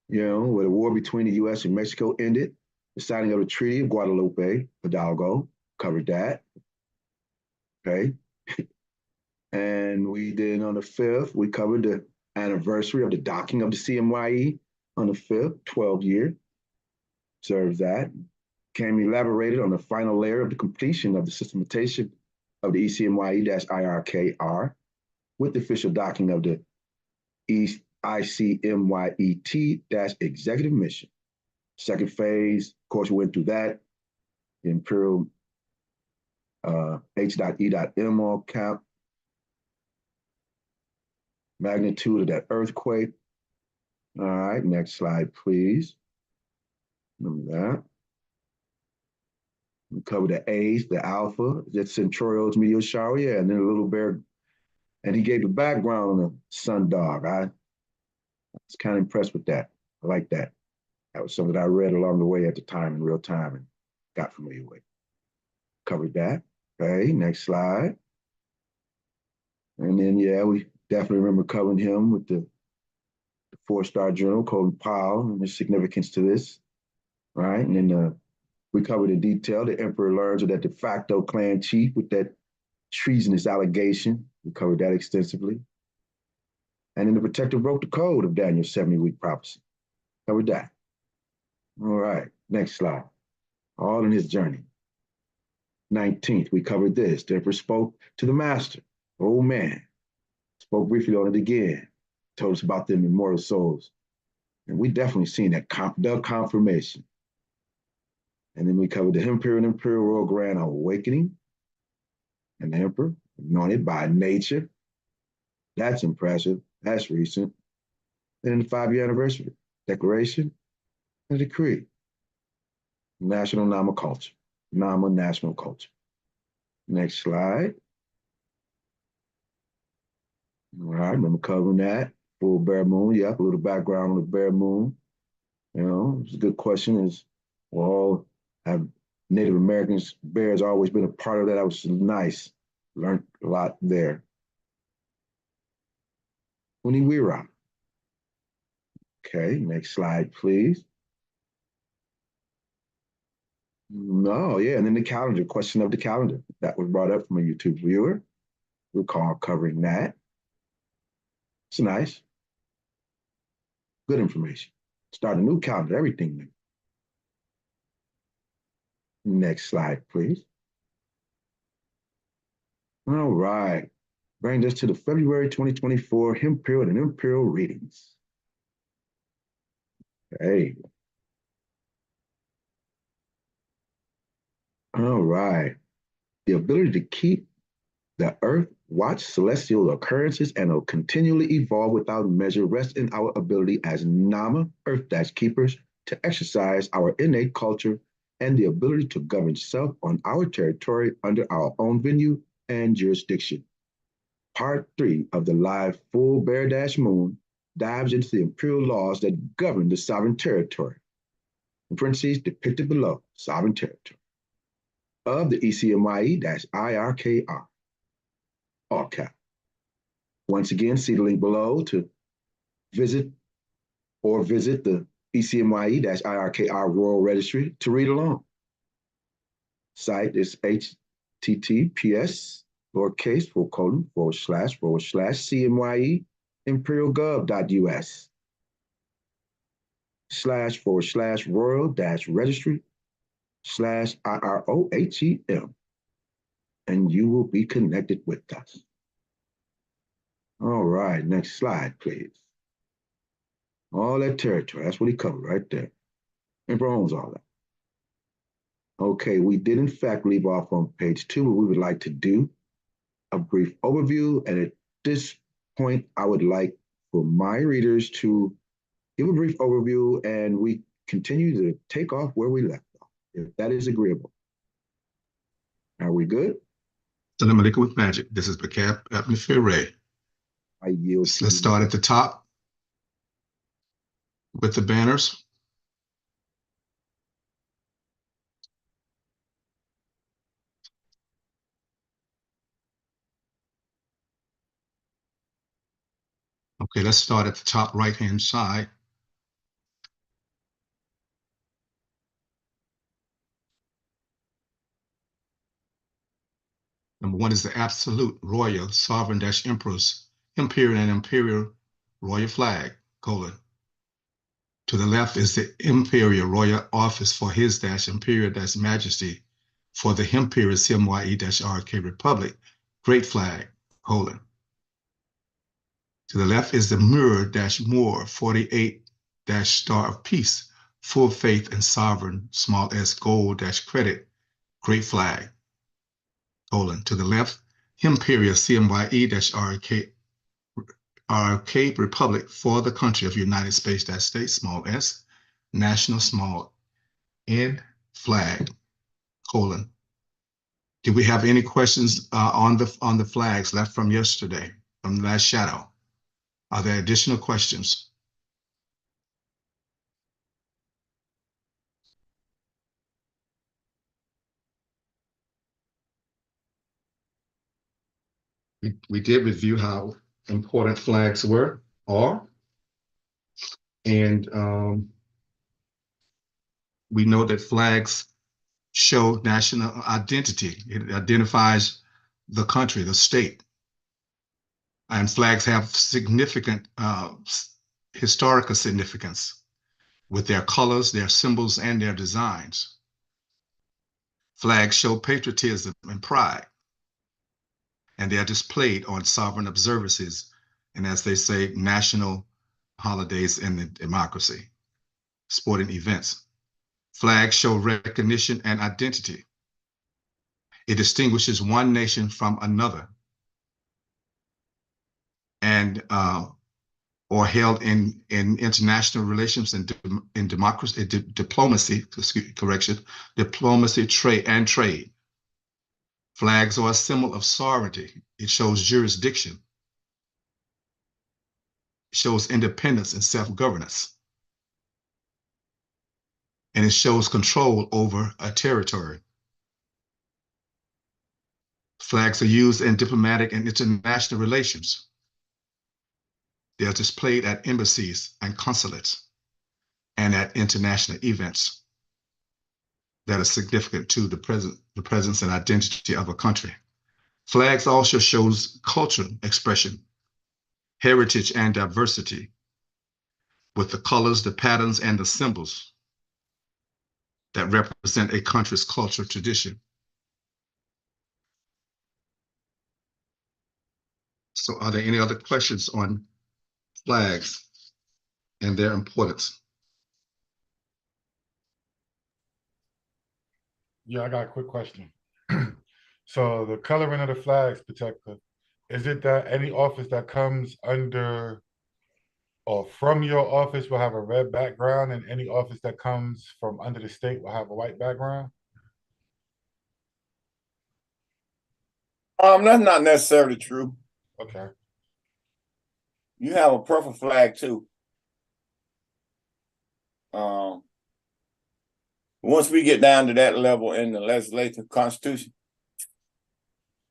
[SPEAKER 2] where the war between the U.S. and Mexico ended, the signing of the Treaty of Guadalupe, Hidalgo, covered that. Okay. And we did on the 5th, we covered the anniversary of the docking of the CMYE on the 5th, 12-year. Observe that. Cam elaborated on the final layer of the completion of the systematization of the ECMYE-IRKR with the official docking of the ICMYET-executive mission. Second phase, of course, we went through that. The Imperial H.E.M. all count. Magnitude of that earthquake. All right, next slide, please. Remember that. We covered the A's, the Alpha, the Centaurio's meteor shower, yeah, and then a little bear. And he gave the background on the sundog. I was kind of impressed with that. I like that. That was something that I read along the way at the time in real time and got familiar with. Covered that. Okay, next slide. And then, yeah, we definitely remember covering him with the 4-star general, Colin Powell, and the significance to this, right? And then we covered in detail the emperor learns of that de facto clan chief with that treasonous allegation. We covered that extensively. And then the protector broke the code of Daniel's 70-week prophecy. Covered that. All right, next slide. All in his journey. 19th, we covered this. The emperor spoke to the master, old man. Spoke briefly on it again. Told us about them immortal souls. And we definitely seen that the confirmation. And then we covered the Imperial and Imperial Royal Grand Awakening. And the emperor, anointed by nature. That's impressive. That's recent. And then the 5-year anniversary, declaration and decree. National Nama culture. Nama national culture. Next slide. All right, remember covering that. Full bare moon. Yep, a little background on the bare moon. It's a good question. Well, have Native Americans, bears always been a part of that. That was nice. Learned a lot there. Uniwira. Okay, next slide, please. No, yeah, and then the calendar, question of the calendar. That was brought up from a YouTube viewer. Recall covering that. It's nice. Good information. Start a new calendar, everything new. Next slide, please. All right. Brings us to the February 2024 Imperial and Imperial readings. Okay. All right. The ability to keep the earth, watch celestial occurrences, and will continually evolve without measure rests in our ability as Nama, Earth keepers, to exercise our innate culture and the ability to govern self on our territory under our own venue and jurisdiction. Part 3 of the live full Bear Dash Moon dives into the imperial laws that govern the sovereign territory. In parentheses, depicted below, sovereign territory of the ECMYE-IRKR. All cap. Once again, see the link below to visit the ECMYE-IRKR Royal Registry to read along. Site is https //CMYE imperialgov.us /royal-registry/IROHEM, and you will be connected with us. All right, next slide, please. All that territory. That's what he covered right there. Emperor owns all that. Okay, we did in fact leave off on page 2. What we would like to do a brief overview. And at this point, I would like for my readers to give a brief overview and we continue to take off where we left off, if that is agreeable. Are we good?
[SPEAKER 3] Salam alaikum with magic. This is Bakab Abnifir.
[SPEAKER 2] I yield.
[SPEAKER 3] Let's start at the top with the banners. Okay, let's start at the top right-hand side. Number 1 is the absolute royal sovereign emperors, imperial and imperial royal flag, colon. To the left is the imperial royal office for his imperial majesty for the imperial CMYE-IRK republic, great flag, colon. To the left is the Mir-Moor 48 star of peace, full faith and sovereign, small s gold credit, great flag, colon. To the left, Imperial CMYE-IRK Republic for the country of United States, small s, national, small n, flag, colon. Do we have any questions on the flags left from yesterday, from the last shadow? Are there additional questions? We did review how important flags are, and we know that flags show national identity. It identifies the country, the state, and flags have significant historical significance with their colors, their symbols, and their designs. Flags show patriotism and pride, and they are displayed on sovereign observances and, as they say, national holidays in the democracy, sporting events. Flags show recognition and identity. It distinguishes one nation from another, and or held in international relations and in democracy, diplomacy, diplomacy, trade. Flags are a symbol of sovereignty. It shows jurisdiction. It shows independence and self-governance. And it shows control over a territory. Flags are used in diplomatic and international relations. They are displayed at embassies and consulates and at international events that are significant to the presence and identity of a country. Flags also shows cultural expression, heritage, and diversity with the colors, the patterns, and the symbols that represent a country's cultural tradition. So are there any other questions on flags and their importance?
[SPEAKER 8] Yeah, I got a quick question. So the coloring of the flags, Protector, is it that any office that comes under or from your office will have a red background and any office that comes from under the state will have a white background?
[SPEAKER 1] That's not necessarily true.
[SPEAKER 8] Okay.
[SPEAKER 1] You have a purple flag too. Once we get down to that level in the legislative constitution,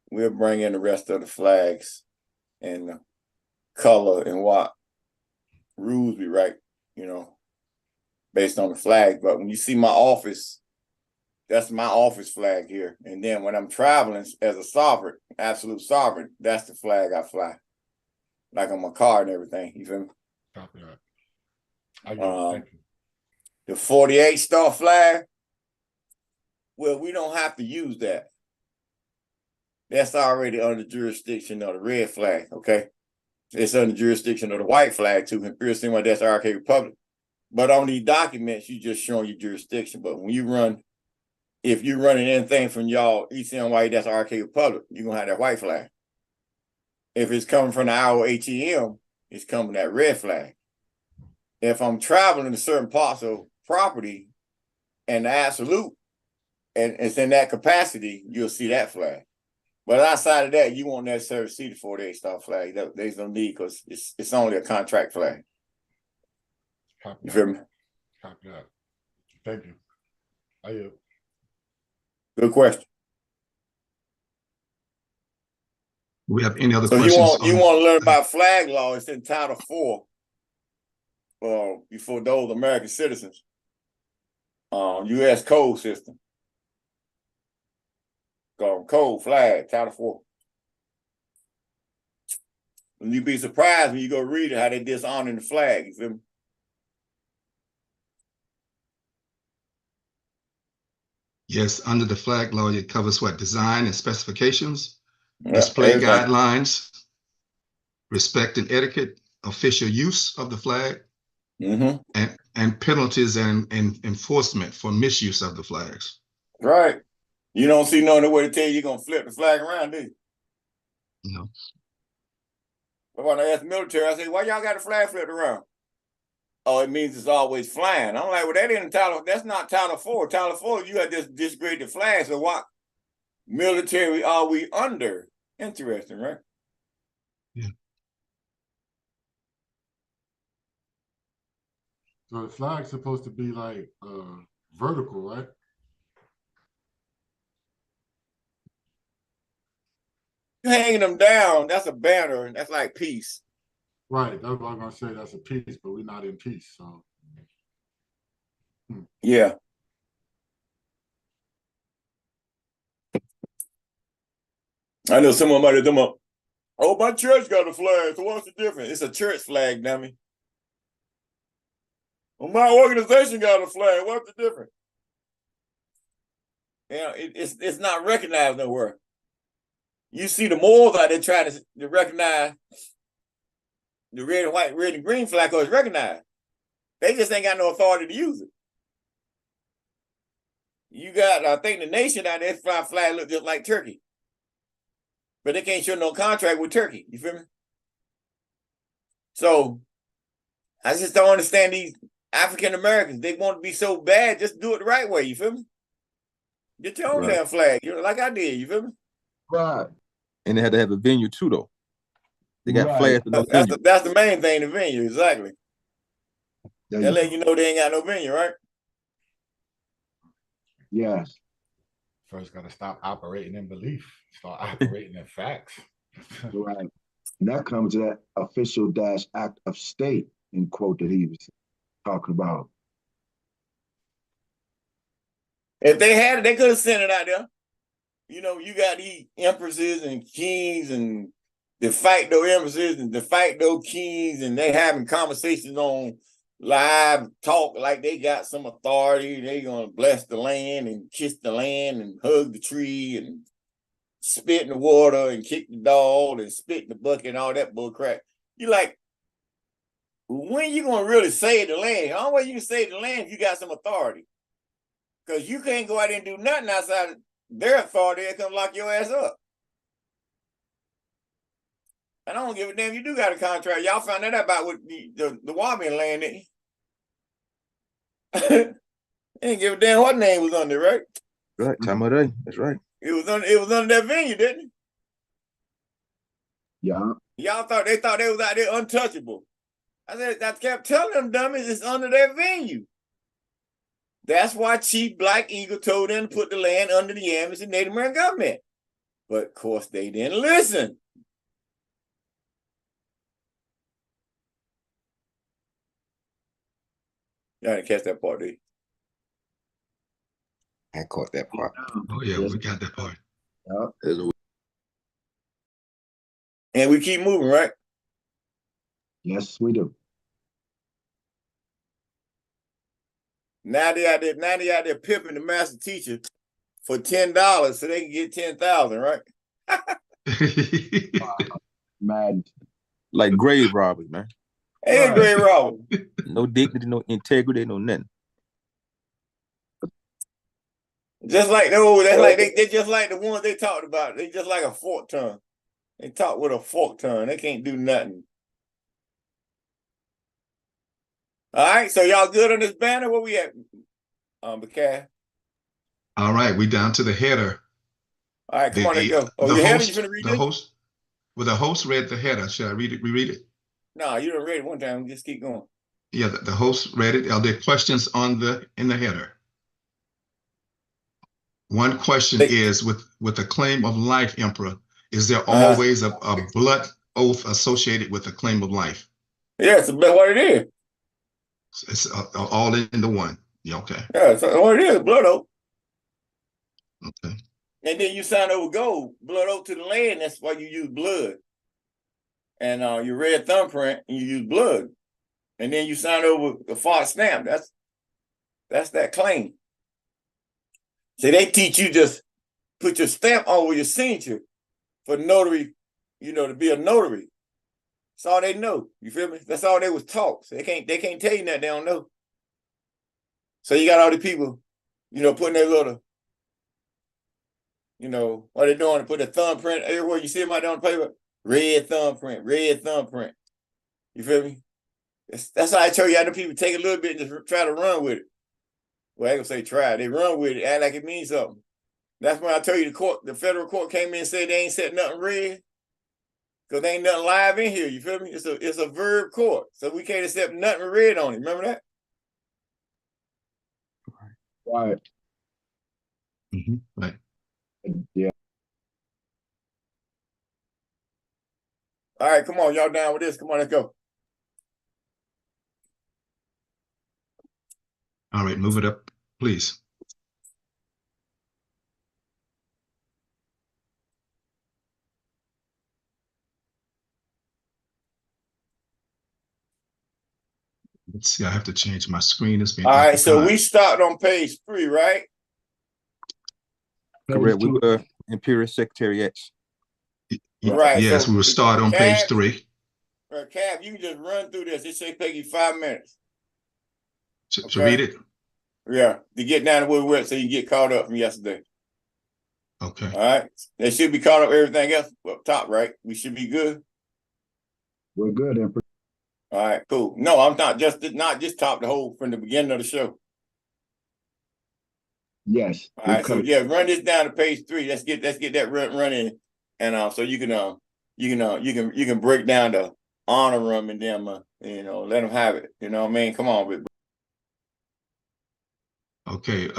[SPEAKER 1] we'll bring in the rest of the flags and the color and what rules we write, based on the flag. But when you see my office, that's my office flag here. And then when I'm traveling as a sovereign, absolute sovereign, that's the flag I fly. Like on my car and everything. You feel me?
[SPEAKER 8] Copy that. Thank you.
[SPEAKER 1] The 48 star flag, well, we don't have to use that. That's already under jurisdiction of the red flag, okay? It's under jurisdiction of the white flag too. Imperial CMYE-IRK Republic. But on these documents, you just showing your jurisdiction. But when you run, if you're running anything from y'all ECMYE-IRK Republic, you're gonna have that white flag. If it's coming from the IIEHU, it's coming that red flag. If I'm traveling to certain parts of property and the absolute, and it's in that capacity, you'll see that flag. But outside of that, you won't necessarily see the 48-star flag. There's no need because it's only a contract flag.
[SPEAKER 8] Copy
[SPEAKER 1] You
[SPEAKER 8] that.
[SPEAKER 1] feel me?
[SPEAKER 8] Copy that. Thank you. I yield.
[SPEAKER 1] Good question.
[SPEAKER 3] We have any other
[SPEAKER 1] So
[SPEAKER 3] questions?
[SPEAKER 1] you want to learn about flag law? It's in Title 4 before those American citizens. U.S. code system. Code flag, Title 4. And you'd be surprised when you go read it how they dishonoring the flag. You feel me?
[SPEAKER 3] Yes, under the flag law, it covers what? Design and specifications, display
[SPEAKER 1] Everything.
[SPEAKER 3] guidelines, respect and etiquette, official use of the flag, and penalties and enforcement for misuse of the flags.
[SPEAKER 1] Right. You don't see no other way to tell you you're going to flip the flag around, do you?
[SPEAKER 3] No.
[SPEAKER 1] But when I asked the military, I said, why y'all got the flag flipped around? Oh, it means it's always flying. I'm like, well, that ain't Title, that's not Title 4. Title 4, you had just disgrade the flag. So what military are we under? Interesting, right?
[SPEAKER 3] Yeah.
[SPEAKER 8] So the flag's supposed to be like vertical, right?
[SPEAKER 1] You hanging them down, that's a banner. That's like peace.
[SPEAKER 8] Right. That's what I'm gonna say. That's a peace, but we're not in peace. So
[SPEAKER 1] Yeah. I know someone might have done up. Oh, my church got a flag. So what's the difference? It's a church flag, dummy. Well, my organization got a flag. What's the difference? Yeah, it's not recognized nowhere. You see the Moors out there trying to recognize the red and white, red and green flag because it's recognized. They just ain't got no authority to use it. You got, I think the nation out there, flag look just like Turkey. But they can't show no contract with Turkey. You feel me? So I just don't understand these African Americans. They want to be so bad, just do it the right way. You feel me? Get your own damn flag, like I did. You feel me?
[SPEAKER 2] Right.
[SPEAKER 6] And they had to have a venue too, though. They got
[SPEAKER 2] Right.
[SPEAKER 6] flags. No
[SPEAKER 1] That's the main thing, the venue, exactly.
[SPEAKER 2] There
[SPEAKER 1] They
[SPEAKER 2] you
[SPEAKER 1] let
[SPEAKER 2] go.
[SPEAKER 1] you know they ain't got no venue, right?
[SPEAKER 2] Yes.
[SPEAKER 8] first got to stop operating in belief, start operating in facts.
[SPEAKER 2] Right. And that comes to that official dash act of state, in quote, that he was talking about.
[SPEAKER 1] If they had it, they could have sent it out there. You know, you got these empresses and kings and de facto empresses and de facto kings, and they having conversations on live talk like they got some authority. They gonna bless the land and kiss the land and hug the tree and spit in the water and kick the dog and spit in the bucket and all that bull crap. You like, when you gonna really save the land? The only way you can save the land if you got some authority. Because you can't go out there and do nothing outside of their authority. They come lock your ass up. And I don't give a damn. You do got a contract. Y'all found that out about with the Wabian land, didn't you? Ain't give a damn what name was under, right?
[SPEAKER 6] Right, time of day. That's right.
[SPEAKER 1] It was under that venue, didn't it?
[SPEAKER 2] Yeah.
[SPEAKER 1] Y'all thought they was out there untouchable. I kept telling them dummies it's under that venue. That's why Chief Black Eagle told them to put the land under the Amnesty Native American government. But of course they didn't listen. Y'all didn't catch that part, did you? I caught that part.
[SPEAKER 3] Oh yeah, we got that part.
[SPEAKER 1] And we keep moving, right?
[SPEAKER 2] Yes, we do.
[SPEAKER 1] Now they out there pimping the master teacher for $10 so they can get 10,000, right?
[SPEAKER 2] Mad.
[SPEAKER 6] Like grave robbers, man.
[SPEAKER 1] Ain't
[SPEAKER 8] Right.
[SPEAKER 1] grave robber.
[SPEAKER 6] No dignity, no integrity, no nothing.
[SPEAKER 1] Just like those, that's like they just like the ones they talked about. They just like a fork tongue. They talk with a fork tongue. They can't do nothing. All right, so y'all good on this banner? Where we at? Bacay.
[SPEAKER 3] All right, we down to the header.
[SPEAKER 1] All right, come on, let's go. Oh,
[SPEAKER 3] The
[SPEAKER 1] you header? You
[SPEAKER 3] host,
[SPEAKER 1] finna read
[SPEAKER 3] the
[SPEAKER 1] this?
[SPEAKER 3] host, well, the host read the header. Should I read it? Reread it?
[SPEAKER 1] No, you done read it one time. Just keep going.
[SPEAKER 3] Yeah, the host read it. Are there questions in the header? One question is with the claim of life, Emperor, is there always a blood oath associated with the claim of life?
[SPEAKER 1] Yes, that's what it is.
[SPEAKER 3] It's all in the one. Yeah, okay.
[SPEAKER 1] Yeah, that's what it is, blood oath.
[SPEAKER 3] Okay.
[SPEAKER 1] And then you sign over gold, blood oath to the land. That's why you use blood. And your red thumbprint, and you use blood. And then you sign over the fart stamp. That's that claim. See, they teach you just put your stamp on with your signature for notary, to be a notary. That's all they know. You feel me? That's all they was taught. So they can't tell you that they don't know. So you got all the people, putting their little, what they doing to put a thumbprint everywhere you see them out there on the paper. Red thumbprint, red thumbprint. You feel me? That's how I tell you, I know people take a little bit and just try to run with it. Well, I ain't gonna say try. They run with it, act like it means something. That's when I tell you the federal court came in and said they ain't set nothing red. Because there ain't nothing live in here, you feel me? It's a verb court. So we can't accept nothing red on it. Remember that?
[SPEAKER 2] Right.
[SPEAKER 3] Right.
[SPEAKER 2] Yeah.
[SPEAKER 1] All right, come on, y'all down with this. Come on, let's go.
[SPEAKER 3] All right, move it up, please. Let's see, I have to change my screen. It's been
[SPEAKER 1] All right,
[SPEAKER 3] occupied.
[SPEAKER 1] so we stopped on page 3, right?
[SPEAKER 6] Correct. We were Imperial Secretary X.
[SPEAKER 1] Right.
[SPEAKER 3] Yes,
[SPEAKER 1] so
[SPEAKER 3] we will start on page 3.
[SPEAKER 1] Cav, you can just run through this. It should take you 5 minutes.
[SPEAKER 3] Should read it?
[SPEAKER 1] Yeah, to get down to where we went so you can get caught up from yesterday.
[SPEAKER 3] Okay.
[SPEAKER 1] All right. They should be caught up everything else up top, right? We should be good.
[SPEAKER 2] We're good, Emperor.
[SPEAKER 1] All right, cool. No, I'm not just top the whole from the beginning of the show.
[SPEAKER 2] Yes.
[SPEAKER 1] All right, so yeah, run this down to page 3. Let's get that running, and so you can break down the honor room and them, let them have it. You know what I mean? Come on, but
[SPEAKER 3] Okay.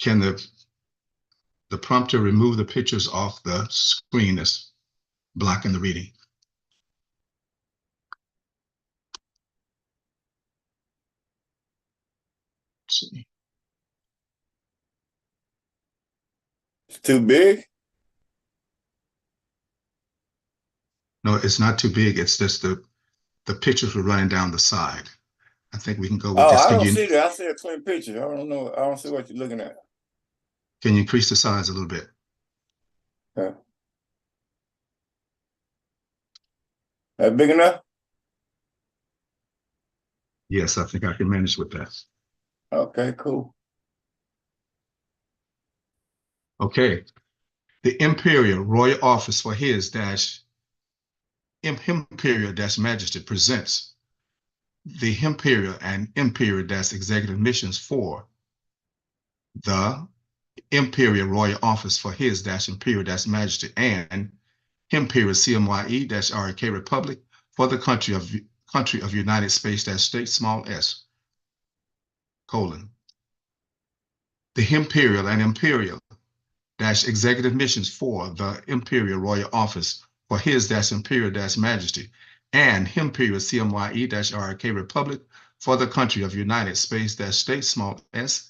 [SPEAKER 3] Can the prompter remove the pictures off the screen that's blocking the reading? Let's see.
[SPEAKER 1] it's too big.
[SPEAKER 3] No, it's not too big. It's just the pictures were running down the side. I think we can go with
[SPEAKER 1] Oh,
[SPEAKER 3] this.
[SPEAKER 1] I don't see that. I see a clean picture. I don't know. I don't see what you're looking at.
[SPEAKER 3] Can you increase the size a little bit?
[SPEAKER 1] Yeah. That big enough?
[SPEAKER 3] Yes, I think I can manage with that.
[SPEAKER 1] Okay, cool.
[SPEAKER 3] Okay. The Imperial Royal Office for His Imperial Majesty presents the Imperial and Imperial Executive Missions for the Imperial Royal Office for His Imperial Majesty and Imperial CMYE-IRK Republic for the country of United States, small s, colon. The Imperial and Imperial Executive Missions for the Imperial Royal Office for His Imperial Majesty and Imperial CMYE-IRK Republic for the country of United States, small s,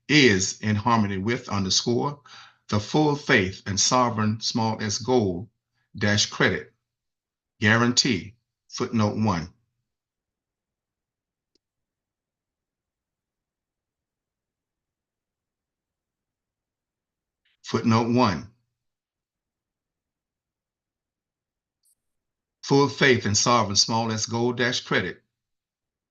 [SPEAKER 3] is in harmony with _ the full faith and sovereign small s gold credit guarantee footnote 1. Footnote 1. full faith and sovereign small s gold dash credit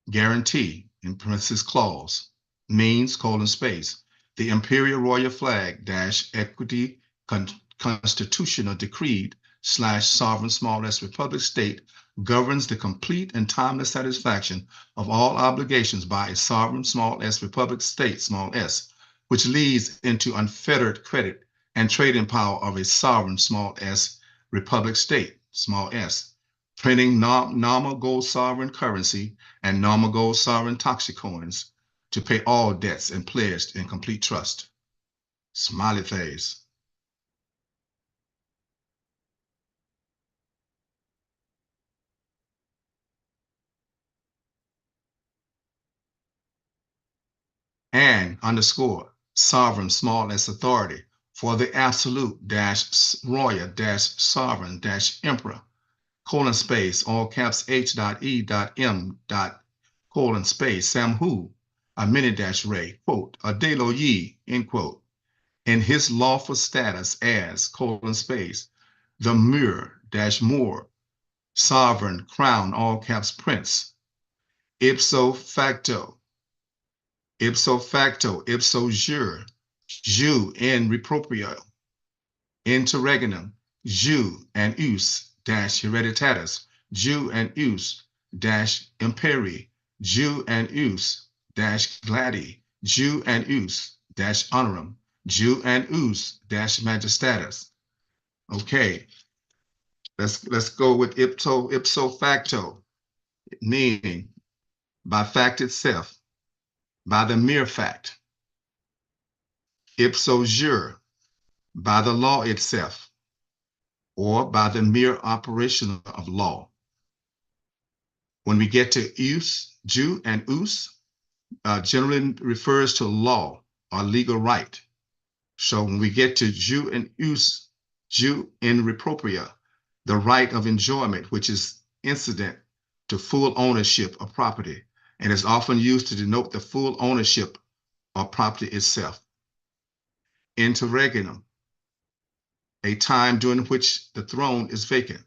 [SPEAKER 3] guarantee in parentheses clause means colon space the imperial royal flag dash equity constitutional decreed slash sovereign small s republic state governs the complete and timely satisfaction of all obligations by a sovereign small s republic state small s, which leads into unfettered credit and trading power of a sovereign small s republic state small s, printing normal gold sovereign currency and normal gold sovereign toxic coins to pay all debts and pledged in complete trust. Smiley face. And underscore sovereign small s authority for the absolute dash royal dash sovereign dash emperor colon space all caps H.E.M. colon space Samhu a mini dash ray quote a Delo Yi end quote in his lawful status as colon space the Mur dash Moor sovereign crown all caps prince ipso facto ipso jure, jus in reproprio, interregnum, jus and us dash hereditatis, jus and us dash imperii, jus and us dash gladi, jus and us dash honorum, jus and us dash majestatis. Okay, let's go with ipso facto, meaning by fact itself, by the mere fact. Ipso jure, by the law itself, or by the mere operation of law. When we get to us, jus and us, generally refers to law or legal right. So when we get to jus and us, jus in repropria, the right of enjoyment, which is incident to full ownership of property, and is often used to denote the full ownership of property itself. Interregnum, a time during which the throne is vacant.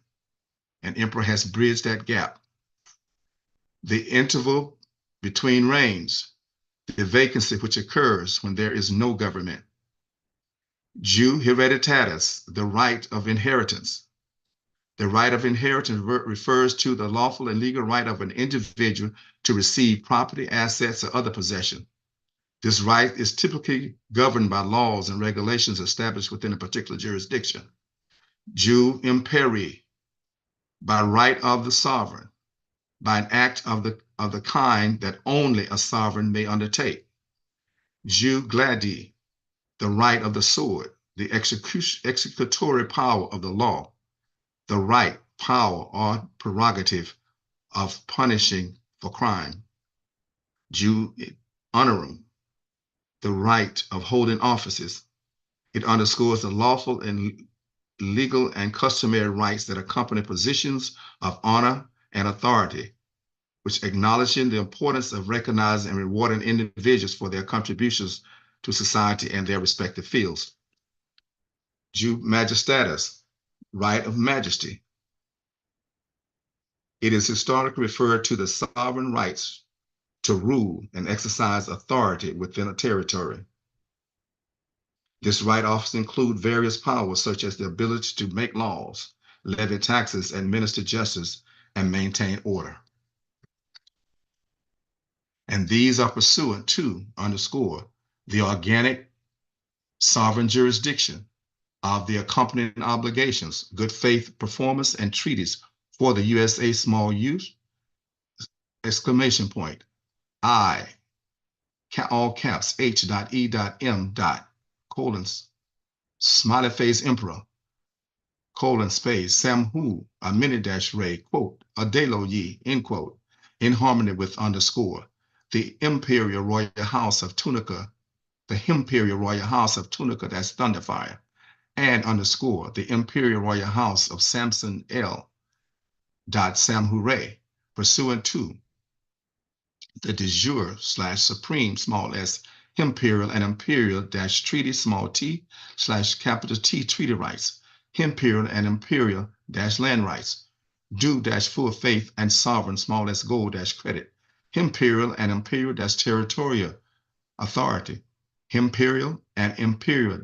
[SPEAKER 3] An emperor has bridged that gap. The interval between reigns, the vacancy which occurs when there is no government. Jus hereditatis, the right of inheritance. The right of inheritance refers to the lawful and legal right of an individual to receive property, assets, or other possession. This right is typically governed by laws and regulations established within a particular jurisdiction. Jus imperii, by right of the sovereign, by an act of the kind that only a sovereign may undertake. Jus gladi, the right of the sword, the executory power of the law, the right, power, or prerogative of punishing for crime. Jus honorum, the right of holding offices. It underscores the lawful and legal and customary rights that accompany positions of honor and authority, which acknowledging the importance of recognizing and rewarding individuals for their contributions to society and their respective fields. Jus majestatis, right of majesty. It is historically referred to the sovereign rights to rule and exercise authority within a territory. This right often includes various powers such as the ability to make laws, levy taxes, administer justice, and maintain order. And these are pursuant to, underscore, the organic sovereign jurisdiction of the accompanying obligations, good faith performance, and treaties for the USA small u, exclamation point, I, all caps, H.E.M. colons, smiley face emperor, colon space, Samhu, a mini dash ray, quote, a Delo Yi, end quote, in harmony with underscore, the Imperial Royal House of Tunica, the Imperial Royal House of Tunica, that's Thunderfire, and underscore, the Imperial Royal House of Samson L. Samhu Ray, pursuant to the de jure / supreme small s Imperial and Imperial dash treaty small t / capital T treaty rights, Imperial and Imperial dash land rights, due full faith and sovereign small s gold credit, imperial and imperial territorial authority, imperial and imperial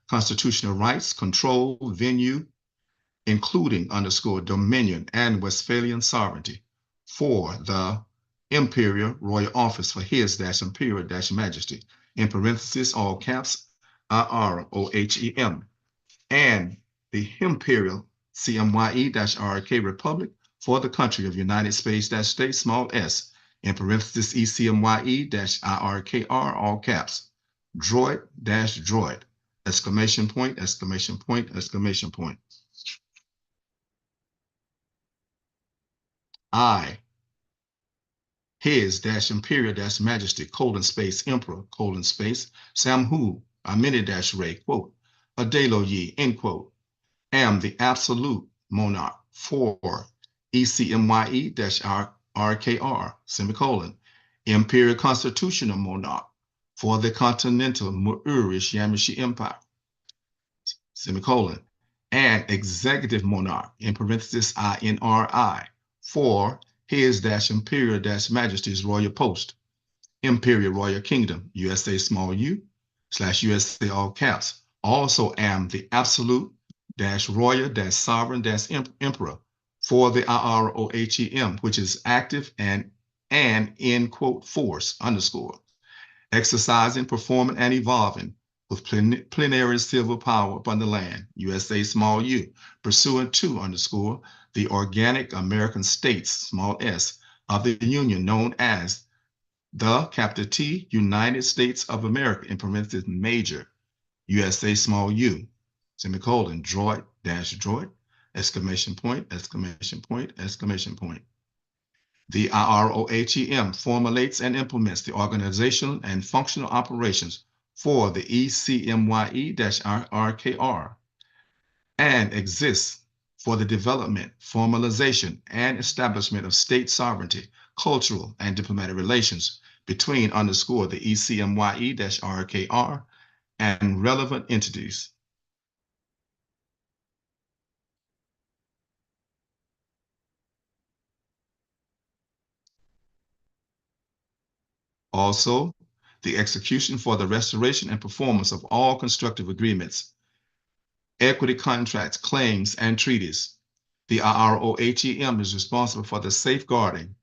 [SPEAKER 3] constitutional rights, control, venue, including dominion and Westphalian sovereignty for the imperial royal office for his imperial majesty, in parentheses, all caps, IROHEM, and the imperial CMYE-IRK Republic for the country of United States state, small s, in parentheses, ECMYE-IRKR, all caps, droid, exclamation point, exclamation point, exclamation point. I, his imperial majesty, emperor, Samhu, Amini Ray, quote, Adelo Yi, end quote, am the absolute monarch for ECMYE-IRKR, semicolon, imperial constitutional monarch for the continental Moorish Yamishi Empire, semicolon, and executive monarch, in parentheses, INRI, for his imperial majesty's royal post, imperial royal kingdom, USA small u / USA all caps. Also am the absolute royal sovereign emperor for the IROHEM, which is active and in quote force underscore, exercising, performing, and evolving with plenary civil power upon the land, USA small u, pursuant to underscore the organic American states, small s, of the Union known as the capital T United States of America, in parentheses, major, USA small u, semicolon, droid, exclamation point, exclamation point, exclamation point. The IROHEM formulates and implements the organizational and functional operations for the ECMYE-IRKR and exists for the development, formalization, and establishment of state sovereignty, cultural, and diplomatic relations between underscore the ECMYE-IRKR and relevant entities. Also, the execution for the restoration and performance of all constructive agreements, equity contracts, claims, and treaties. The IROHEM is responsible for the safeguarding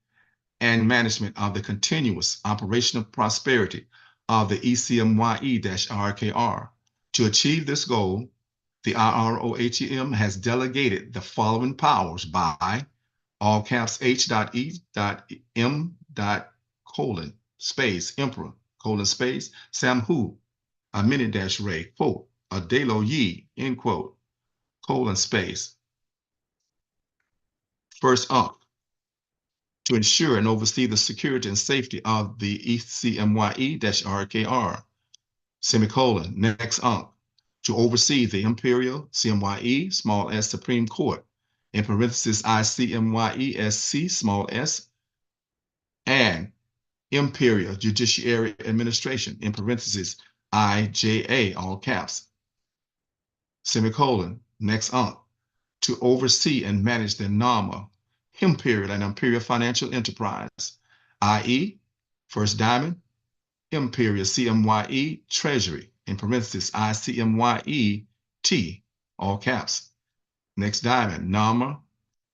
[SPEAKER 3] and management of the continuous operational prosperity of the ECMYE-IRKR. To achieve this goal, the IROHEM has delegated the following powers by all caps H.E.M. Space, Emperor, space, Samhu, Amini Ray, quote, Adelo Yi, end quote, space. First, to ensure and oversee the security and safety of the ECMYE-IRKR, semicolon, next, to oversee the Imperial CMYE, small s, Supreme Court, in parentheses, ICMYE-SC, small s, and Imperial Judiciary Administration, in parentheses, IJA, all caps, semicolon, next, to oversee and manage the NAMA, Imperial and Imperial Financial Enterprise, i.e., First Diamond, Imperial CMYE Treasury, in parentheses, ICMYE-T, all caps, next Diamond, NAMA,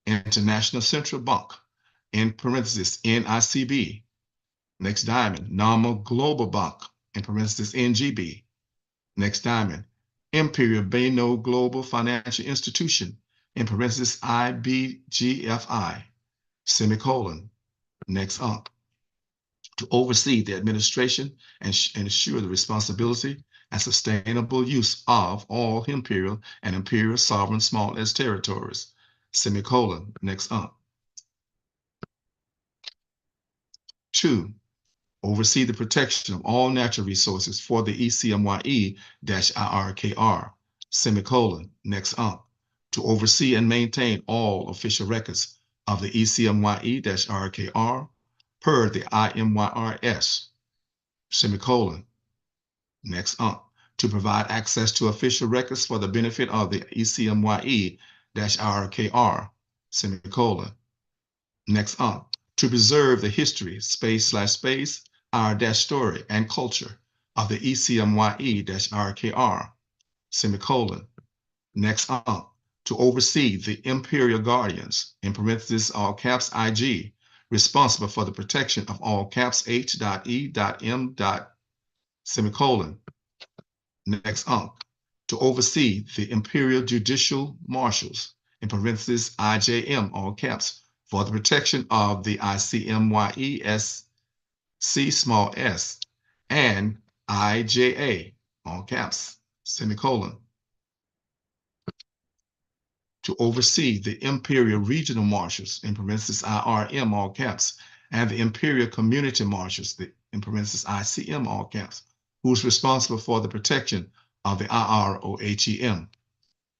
[SPEAKER 3] International Central Bank, in parentheses, NICB, next Diamond, NAMA Global Bank, in parentheses, NGB, next Diamond, Imperial Bayno Global Financial Institution, in parentheses, IBGFI, semicolon, next, to oversee the administration and ensure the responsibility and sustainable use of all imperial and imperial sovereign small s territories, semicolon, next, 2, oversee the protection of all natural resources for the ECMYE-IRKR, semicolon, next, to oversee and maintain all official records of the ECMYE-IRKR per the IMYRS, semicolon, next, to provide access to official records for the benefit of the ECMYE-IRKR, semicolon. Next up, to preserve the history, space/space, our story and culture of the ECMYE-IRKR, semicolon. Next up, to oversee the Imperial Guardians, in parentheses, all caps IG, responsible for the protection of all caps H.E.M. semicolon. Next up, to oversee the Imperial Judicial Marshals, in parentheses, IJM, all caps, for the protection of the ICMYE-SC small s and IJA, all caps, semicolon. To oversee the Imperial Regional Marshals, in parentheses, IRM, all caps, and the Imperial Community Marshals, in parentheses, ICM, all caps, who's responsible for the protection of the IROHEM,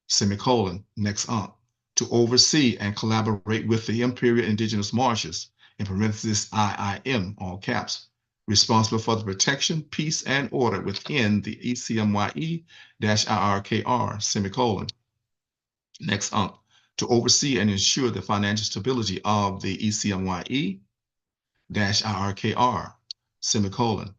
[SPEAKER 3] semicolon. Next up, to oversee and collaborate with the Imperial Indigenous Marshals, in parentheses, IIM, all caps, responsible for the protection, peace, and order within the ECMYE-IRKR, semicolon. Next up, to oversee and ensure the financial stability of the ECMYE-IRKR, semicolon.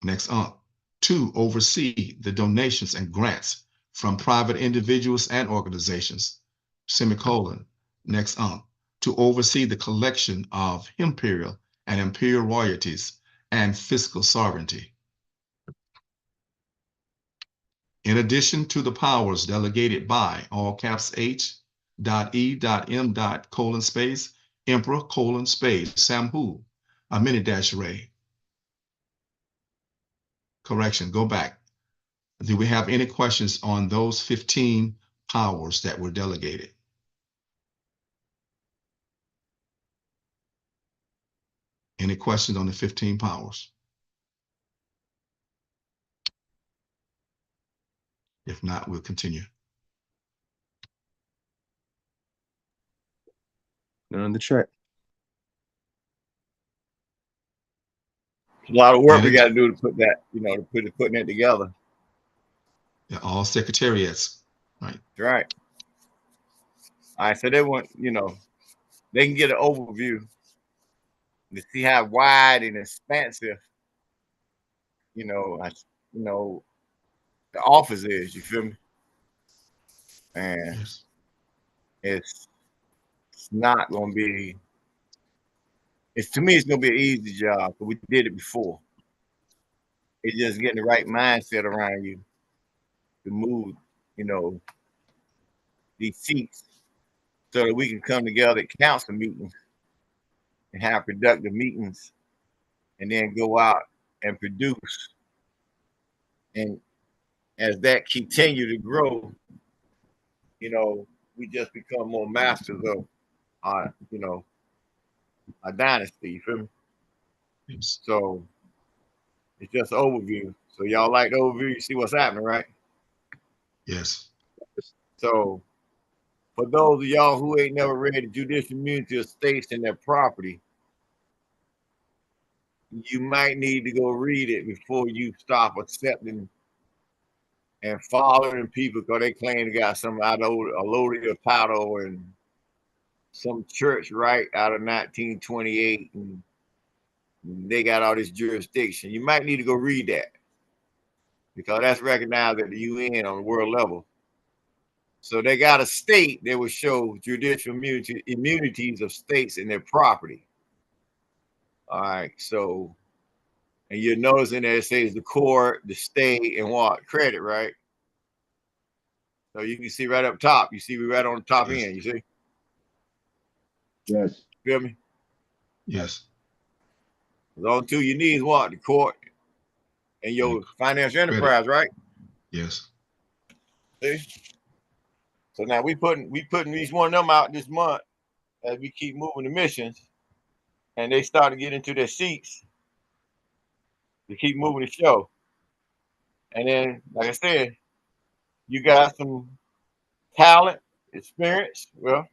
[SPEAKER 3] Next up, to oversee the donations and grants from private individuals and organizations, semicolon. Next up, to oversee the collection of imperial and imperial royalties and fiscal sovereignty. In addition to the powers delegated by, all caps H.E.M. :space, Emperor :space, Samhu, Amini-Ray. Correction, go back. Do we have any questions on those 15 powers that were delegated? Any questions on the 15 powers? If not, we'll continue.
[SPEAKER 6] None in the chat.
[SPEAKER 1] A lot of work we got to do to put that, to putting it together.
[SPEAKER 3] They're all secretariats, right?
[SPEAKER 1] Right. All right, so they want, they can get an overview to see how wide and expansive, the office is. You feel me? And
[SPEAKER 3] Yes.
[SPEAKER 1] it's not gonna be. To me, it's gonna be an easy job because we did it before. It's just getting the right mindset around you to move, these seats so that we can come together at council meetings and have productive meetings and then go out and produce. And as that continue to grow, we just become more masters of our, our dynasty. You feel me?
[SPEAKER 3] Yes.
[SPEAKER 1] So it's just an overview. So y'all like the overview? You see what's happening, right?
[SPEAKER 3] Yes.
[SPEAKER 1] So for those of y'all who ain't never read the judicial immunity of states and their property, you might need to go read it before you stop accepting and following people because they claim they got some out of a load of powder and some church right out of 1928 and they got all this jurisdiction. You might need to go read that because that's recognized at the UN on the world level. So they got a state that will show judicial immunities of states and their property. All right, so, and you're noticing that it says the court, the state, and what? Credit, right? So you can see right up top. You see me right on the top end, you see?
[SPEAKER 2] Yes.
[SPEAKER 1] Feel me?
[SPEAKER 3] Yes.
[SPEAKER 1] The only two you need is what? The court and your financial enterprise, right?
[SPEAKER 3] Yes.
[SPEAKER 1] See? So now we putting each one of them out this month as we keep moving the missions, and they start to get into their seats to keep moving the show. And then, like I said, you got some talent, experience. Well,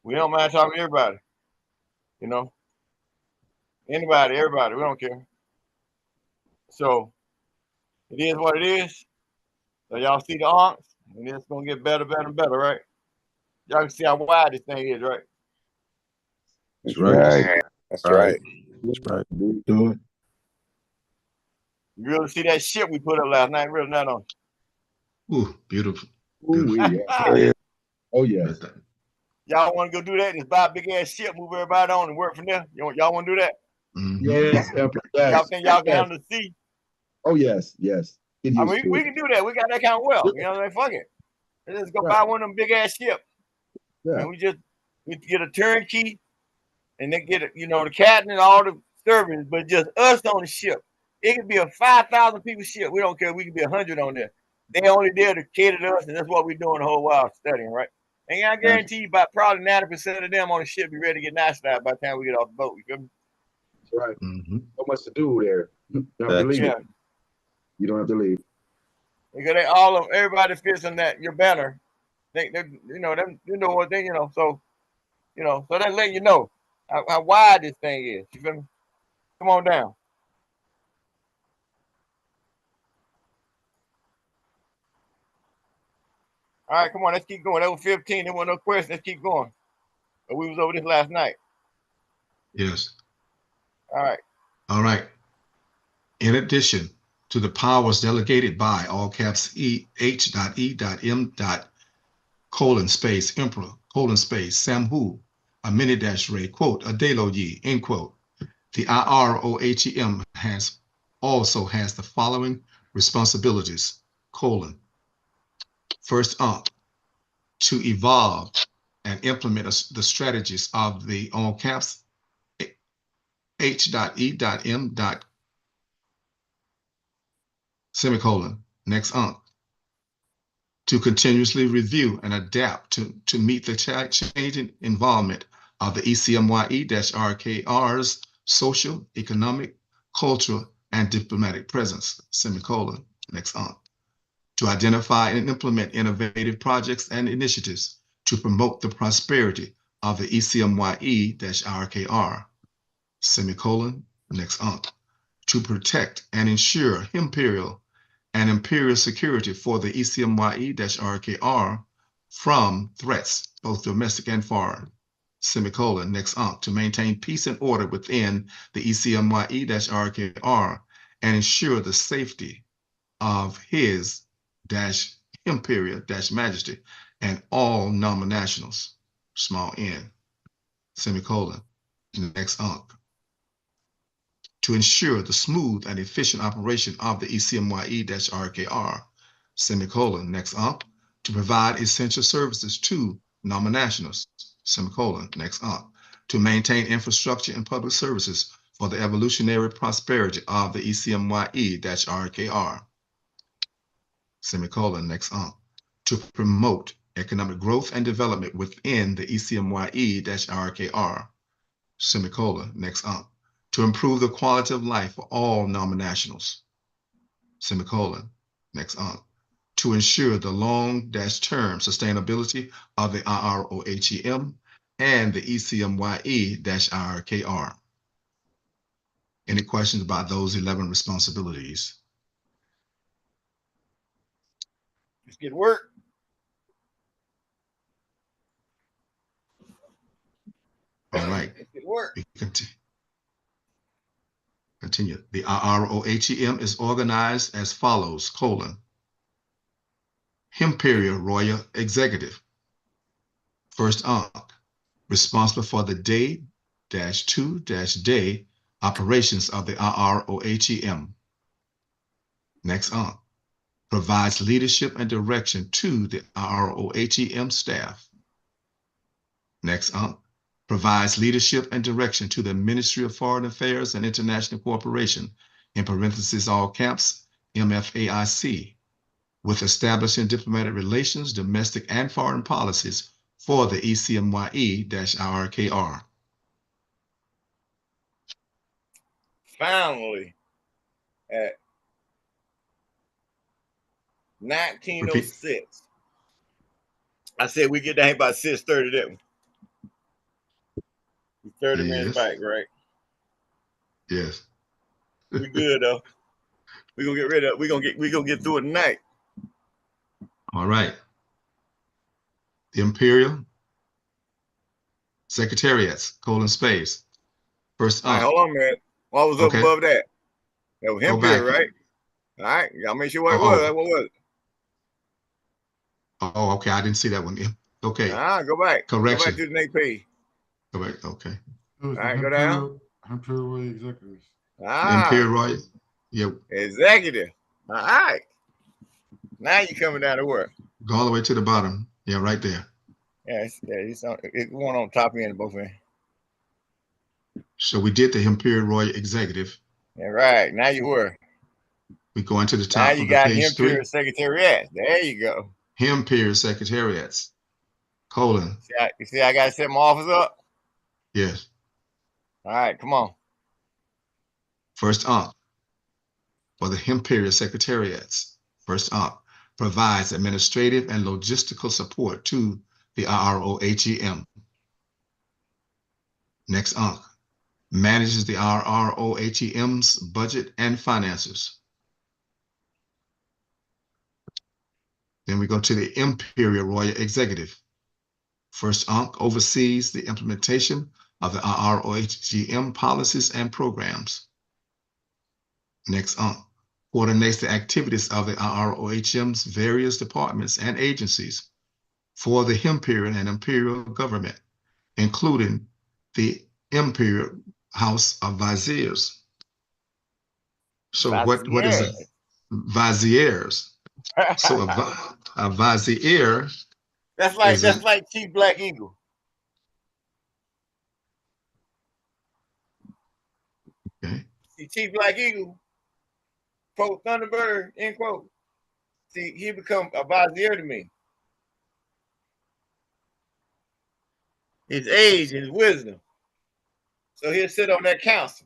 [SPEAKER 1] we don't mind talking to everybody. Anybody, everybody, we don't care. So it is what it is. So y'all see the arcs, and it's gonna get better, better, and better, right? Y'all can see how wide this thing is, right?
[SPEAKER 6] That's right.
[SPEAKER 5] That's
[SPEAKER 1] All right.
[SPEAKER 5] right.
[SPEAKER 6] That's right.
[SPEAKER 4] Do it.
[SPEAKER 1] You really see that ship we put up last night? Really not on.
[SPEAKER 3] Ooh, beautiful.
[SPEAKER 2] Ooh,
[SPEAKER 3] Beautiful.
[SPEAKER 2] yeah. Oh, yes.
[SPEAKER 1] Y'all want to go do that and just buy a big ass ship, move everybody on, and work from there? Y'all want to do that?
[SPEAKER 3] Mhm.
[SPEAKER 2] Yes, yes.
[SPEAKER 1] Y'all think y'all can
[SPEAKER 2] Yes.
[SPEAKER 1] handle the sea?
[SPEAKER 2] Oh, yes, yes. Get
[SPEAKER 1] I
[SPEAKER 2] used
[SPEAKER 1] mean,
[SPEAKER 2] to
[SPEAKER 1] we
[SPEAKER 2] it.
[SPEAKER 1] can do that. We got that kind of wealth. You know what I mean? Fuck it. Let's just go
[SPEAKER 2] Right.
[SPEAKER 1] buy one of them big ass ships.
[SPEAKER 2] Yeah.
[SPEAKER 1] And we get a turnkey, and they get the captain and all the servants, but just us on the ship. It could be a 5,000 people ship. We don't care. We could be 100 on there. They only there to cater to us, and that's what we're doing the whole while studying, right? And I guarantee you, about probably 90% of them on the ship be ready to get knifed out by the time we get off the boat. You feel me?
[SPEAKER 2] That's right.
[SPEAKER 3] Mhm.
[SPEAKER 2] So much to do there. You don't have to leave.
[SPEAKER 1] Yeah.
[SPEAKER 2] You don't have to leave.
[SPEAKER 1] Because everybody fits in that your banner. They them what they so that let you know how wide this thing is. You feel me? Come on down. All right, come on, let's keep going. That was 15. There wasn't no question. Let's keep going. But we was over this last night.
[SPEAKER 3] Yes.
[SPEAKER 1] All right.
[SPEAKER 3] All right. In addition to the powers delegated by all caps H.E.M. :space Emperor :space Samhu (Ray) quote Adelo Yi end quote. The IROHEM also has the following responsibilities: first to evolve and implement the strategies of the all caps H.E.M. next to continuously review and adapt to meet the changing environment of the ECMYE-IRKR's social, economic, cultural, and diplomatic presence, next to identify and implement innovative projects and initiatives to promote the prosperity of the ECMYE-IRKR, next to protect and ensure Imperial security for the ECMYE-IRKR from threats, both domestic and foreign, next to maintain peace and order within the ECMYE-IRKR and ensure the safety of his Imperial Majesty and all nominationals, small n, next to ensure the smooth and efficient operation of the ECMYE-IRKR, next to provide essential services to nominationals, next to maintain infrastructure and public services for the evolutionary prosperity of the ECMYE-IRKR, next to promote economic growth and development within the ECMYE-IRKR, next to improve the quality of life for all nominationals, next to ensure the long-term sustainability of the IROHEM and the ECMYE-IRKR. Any questions about those 11 responsibilities?
[SPEAKER 1] Let's get to work.
[SPEAKER 3] All right.
[SPEAKER 1] Let's get to work.
[SPEAKER 3] We continue. The IROHEM is organized as follows: Imperial Royal Executive. First responsible for the day-to-day operations of the IROHEM. Next provides leadership and direction to the IROHEM staff. Next provides leadership and direction to the Ministry of Foreign Affairs and International Cooperation, in parentheses all caps, MFAIC, with establishing diplomatic relations, domestic and foreign policies for the ECMYE-IRKR.
[SPEAKER 1] Finally, at 1906, I said we get down here by 6:30. That one. 30 minutes back, right?
[SPEAKER 3] Yes.
[SPEAKER 1] We good though. We gonna get rid of. We gonna get through it tonight.
[SPEAKER 3] All right. The Imperial Secretariats, colon space. First
[SPEAKER 1] All right, hold on a minute. What was up
[SPEAKER 3] Okay.
[SPEAKER 1] above that? That was
[SPEAKER 3] Go
[SPEAKER 1] Imperial,
[SPEAKER 3] back.
[SPEAKER 1] right? All right, y'all make sure what it
[SPEAKER 3] Oh,
[SPEAKER 1] was.
[SPEAKER 3] oh.
[SPEAKER 1] What was it?
[SPEAKER 3] Oh, okay. I didn't see that one. Okay.
[SPEAKER 1] Go back.
[SPEAKER 3] Correction.
[SPEAKER 1] Go back to the next page.
[SPEAKER 3] Go back. Okay.
[SPEAKER 8] It was
[SPEAKER 1] All
[SPEAKER 8] the
[SPEAKER 1] right, go down.
[SPEAKER 8] Imperial executives.
[SPEAKER 3] Imperial Royal. Yep.
[SPEAKER 1] Executive. All right. Now you're coming down to work.
[SPEAKER 3] Go all the way to the bottom. Yeah, right there.
[SPEAKER 1] Yeah, it's one on top end of both ends.
[SPEAKER 3] So we did the Imperial Royal Executive.
[SPEAKER 1] Yeah, right. Now you were.
[SPEAKER 3] We go into the
[SPEAKER 1] Now
[SPEAKER 3] top
[SPEAKER 1] you
[SPEAKER 3] of the
[SPEAKER 1] got
[SPEAKER 3] page 3.
[SPEAKER 1] Imperial Secretariat. There you go.
[SPEAKER 3] Imperial Secretariats. Colon.
[SPEAKER 1] You see, I got to set my office up.
[SPEAKER 3] Yes.
[SPEAKER 1] All right, come on.
[SPEAKER 3] First for the Imperial Secretariats. First provides administrative and logistical support to the RROHEM. Next manages the RROHEM's budget and finances. Then we go to the Imperial Royal Executive. First oversees the implementation of the RROHEM policies and programs. Next coordinates the activities of the RROHM's various departments and agencies for the Imperial and Imperial government, including the Imperial House of Viziers. So what is a viziers? So a vizier.
[SPEAKER 1] That's like Chief Black Eagle.
[SPEAKER 3] Okay.
[SPEAKER 1] See, Chief Black Eagle, quote Thunderbird, end quote. See, he become a vizier to me. His age, his wisdom. So he'll sit on that council.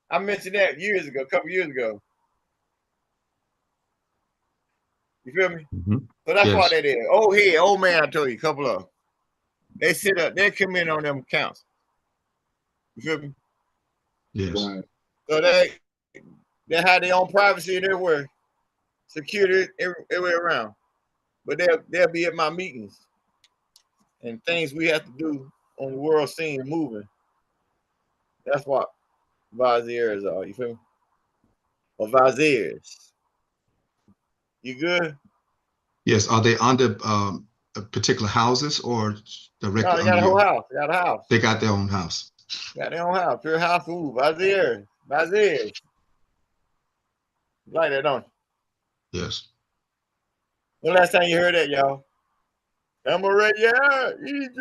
[SPEAKER 1] I mentioned that a couple years ago. You feel me?
[SPEAKER 3] Mm-hmm.
[SPEAKER 1] So that's why they did. Old man, I told you, a couple of them. They sit up, they come in on them accounts. You feel me?
[SPEAKER 3] Yes.
[SPEAKER 1] Right. So they have their own privacy everywhere, security everywhere around. But they'll be at my meetings and things we have to do on the world scene moving. That's what viziers are. You feel me? Or viziers. You good?
[SPEAKER 3] Yes. Are they under particular houses or directly?
[SPEAKER 1] No, they got a whole house. They got a house.
[SPEAKER 3] They got their own house.
[SPEAKER 1] Got their own house. Pure house food. Viziers. Viziers. You like that, don't you?
[SPEAKER 3] Yes.
[SPEAKER 1] When last time you heard that, y'all? I'm already out. Egypt.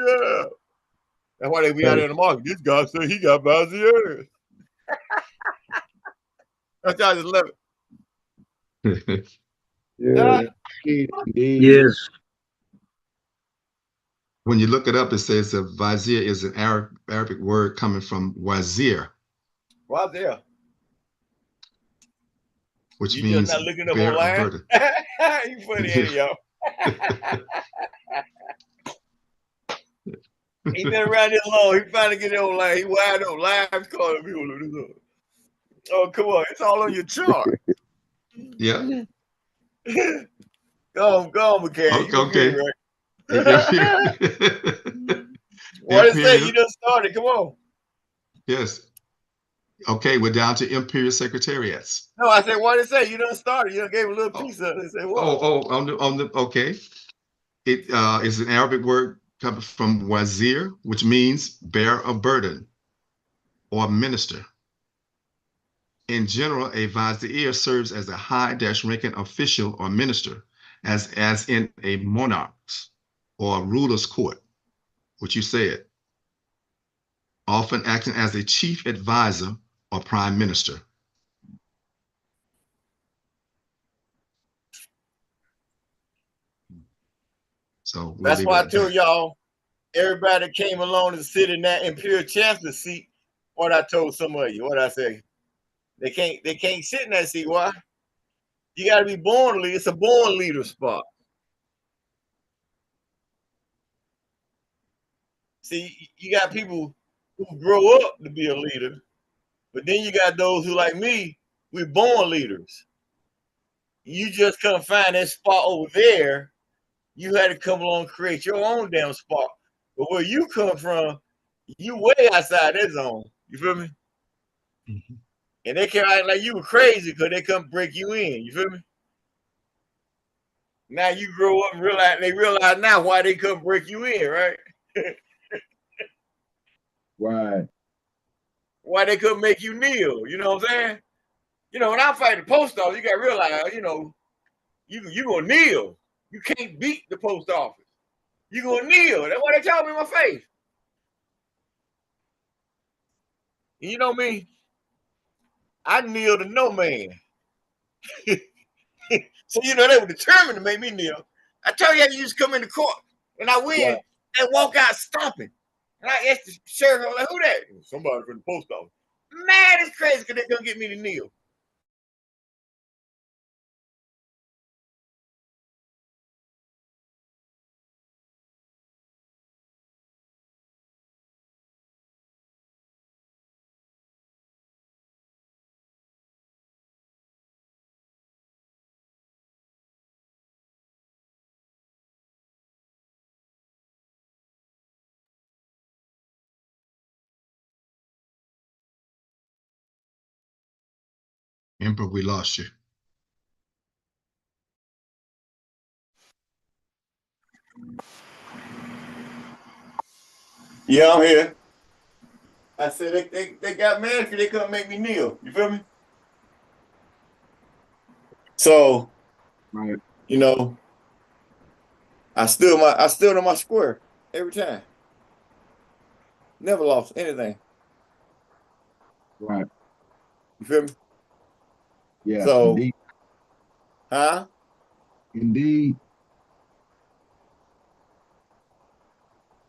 [SPEAKER 1] That's why they be out there in the market. This guy said he got viziers. That's how I just love it.
[SPEAKER 2] Yeah.
[SPEAKER 4] Yes.
[SPEAKER 3] When you look it up, it says a vizier is an Arabic word coming from wazir.
[SPEAKER 1] Wazir.
[SPEAKER 3] Which
[SPEAKER 1] you
[SPEAKER 3] means
[SPEAKER 1] just not looking up
[SPEAKER 3] bear
[SPEAKER 1] online?
[SPEAKER 3] of burden.
[SPEAKER 1] You funny, ain't y'all? He been around this long. He finally get it online. He wide open. Live calling people. Oh, come on. It's all on your chart.
[SPEAKER 3] Yeah.
[SPEAKER 1] Go on, McCann.
[SPEAKER 3] Okay.
[SPEAKER 1] Right? What it say? You just started. Come on.
[SPEAKER 3] Yes. Okay, we're down to Imperial Secretariats.
[SPEAKER 1] No, I said, what did it say? You done started. You done gave a little piece of it. They say, what?
[SPEAKER 3] On the okay. It is an Arabic word coming from wazir, which means bearer of burden or minister. In general, a vizier serves as a high-ranking official or minister, as in a monarch's or a ruler's court, which you said, often acting as a chief advisor or prime minister. So
[SPEAKER 1] that's why I told y'all, everybody that came along to sit in that Imperial Chancellor seat, what I told some of you, what I say. They can't sit in that seat. Why? You got to be born leader. It's a born leader spot. See, you got people who grow up to be a leader, but then you got those who, like me, we're born leaders. You just couldn't find that spot over there. You had to come along and create your own damn spot But where you come from, you way outside that zone. You feel me?
[SPEAKER 3] Mhm.
[SPEAKER 1] And they can't act like you were crazy because they come break you in. You feel me? Now you grow up and realize now why they come break you in, right?
[SPEAKER 2] Right.
[SPEAKER 1] Why they couldn't make you kneel. You know what I'm saying? You know, when I fight the post office, you gotta realize, you know, you gonna kneel. You can't beat the post office. You gonna kneel. That's what they tell me in my face. And you know me, I kneel to no man. So you know they were determined to make me kneel. I tell you, you just come into court and I win and walk out stomping. And I asked the sheriff, I'm like, who that? Somebody from the post office. Man, it's crazy because they're gonna get me to kneel.
[SPEAKER 3] Emperor, we lost you.
[SPEAKER 1] Yeah, I'm here. I said they got mad because they couldn't make me kneel. You feel me? So,
[SPEAKER 2] Right.
[SPEAKER 1] you know, I stood on my square every time. Never lost anything.
[SPEAKER 2] Right.
[SPEAKER 1] You feel me?
[SPEAKER 2] Yes,
[SPEAKER 1] So,
[SPEAKER 2] indeed.
[SPEAKER 1] huh?
[SPEAKER 2] Indeed.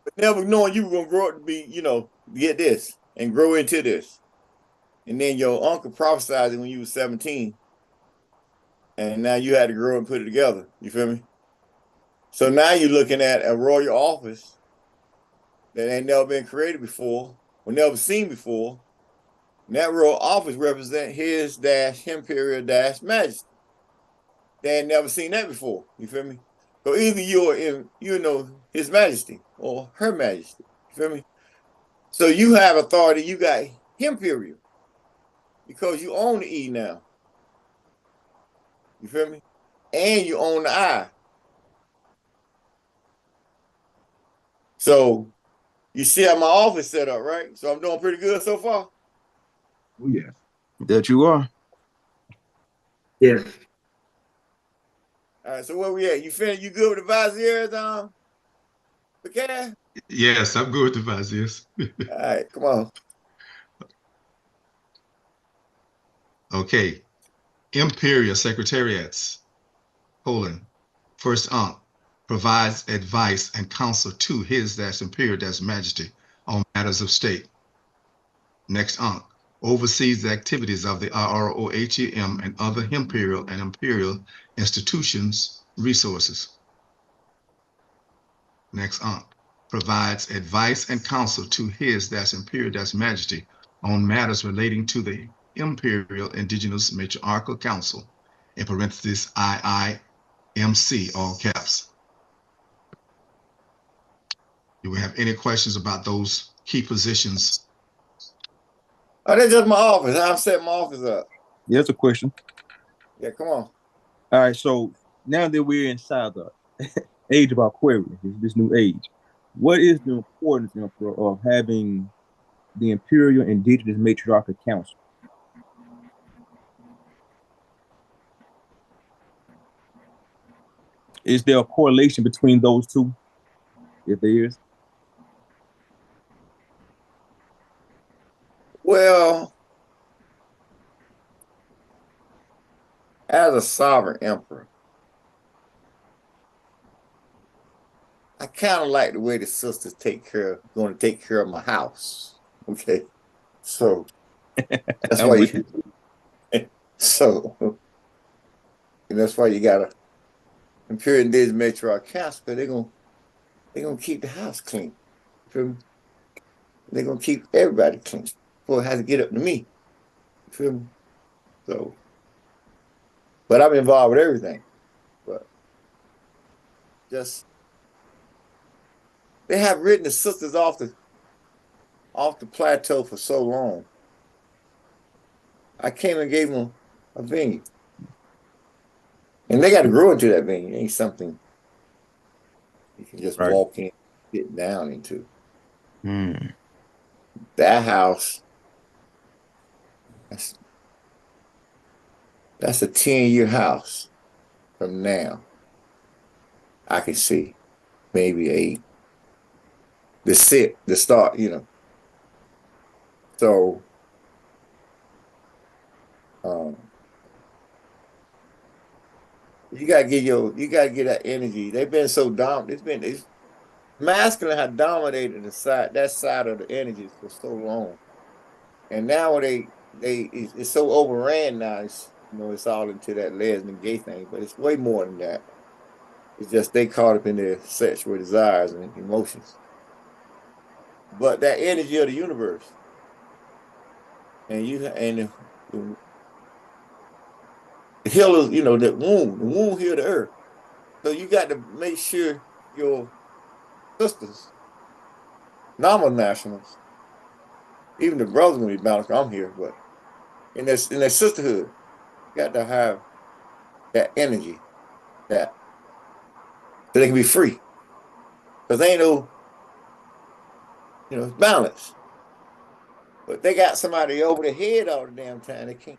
[SPEAKER 1] But never knowing you were gonna grow up to be, you know, get this and grow into this. And then your uncle prophesied it when you was 17. And now you had to grow and put it together. You feel me? So now you're looking at a royal office that ain't never been created before, or never seen before. And that royal office represent his imperial majesty. They ain't never seen that before. You feel me? So either you're in, you know, his majesty or her majesty. You feel me? So you have authority, you got imperial because you own the E now. You feel me? And you own the I. So you see how my office set up, right? So I'm doing pretty good so far.
[SPEAKER 2] Oh, yes.
[SPEAKER 6] That you are.
[SPEAKER 4] Yes.
[SPEAKER 1] All right, so where we at? You finished? You good with the viziers, okay?
[SPEAKER 3] Yes, I'm good with the viziers.
[SPEAKER 1] All right, come on.
[SPEAKER 3] Okay. Imperial Secretariats, First Unc, provides advice and counsel to His Imperial Majesty on matters of state. Next Unc, oversees the activities of the IROHEM and other imperial and imperial institutions' resources. Next Unc, provides advice and counsel to His Imperial Majesty on matters relating to the Imperial Indigenous Matriarchal Council, in parentheses IIMC, all caps. Do we have any questions about those key positions?
[SPEAKER 1] Oh, that's just my office. I'm setting my office up.
[SPEAKER 6] Yeah, that's a question.
[SPEAKER 1] Yeah, come on.
[SPEAKER 6] All right, so now that we're inside the age of Aquarius, this new age, what is the importance, Emperor, of having the Imperial Indigenous Matriarchal Council? Is there a correlation between those two? If there is,
[SPEAKER 1] Well, as a sovereign emperor, I kind of like the way the sisters going to take care of my house. Okay. So that's why that's why you got a Imperial Indigenous Matriarch Council, because they're gonna keep the house clean. Feel me? They're gonna keep everybody clean before it has to get up to me. You feel me? So, but I'm involved with everything. But just they have written the sisters off the plateau for so long. I came and gave them a venue. And they got to grow into that venue. It ain't something you can just walk in, sit down into. That house, that's a 10-year house from now. I can see maybe 8. The start, you know. So you gotta get that energy. They've been so dominant. It's masculine have dominated that side of the energies for so long. And now it's so overran now. It's all into that lesbian gay thing, but it's way more than that. It's just they caught up in their sexual desires and emotions. But that energy of the universe, and the healers, the womb heal the earth. So you got to make sure your sisters, non-nationals, even the brothers when we bounce, I'm here, but in their sisterhood, you got to have that energy, so they can be free. Because they ain't no, it's balance. But they got somebody over their head all the damn time. They can't.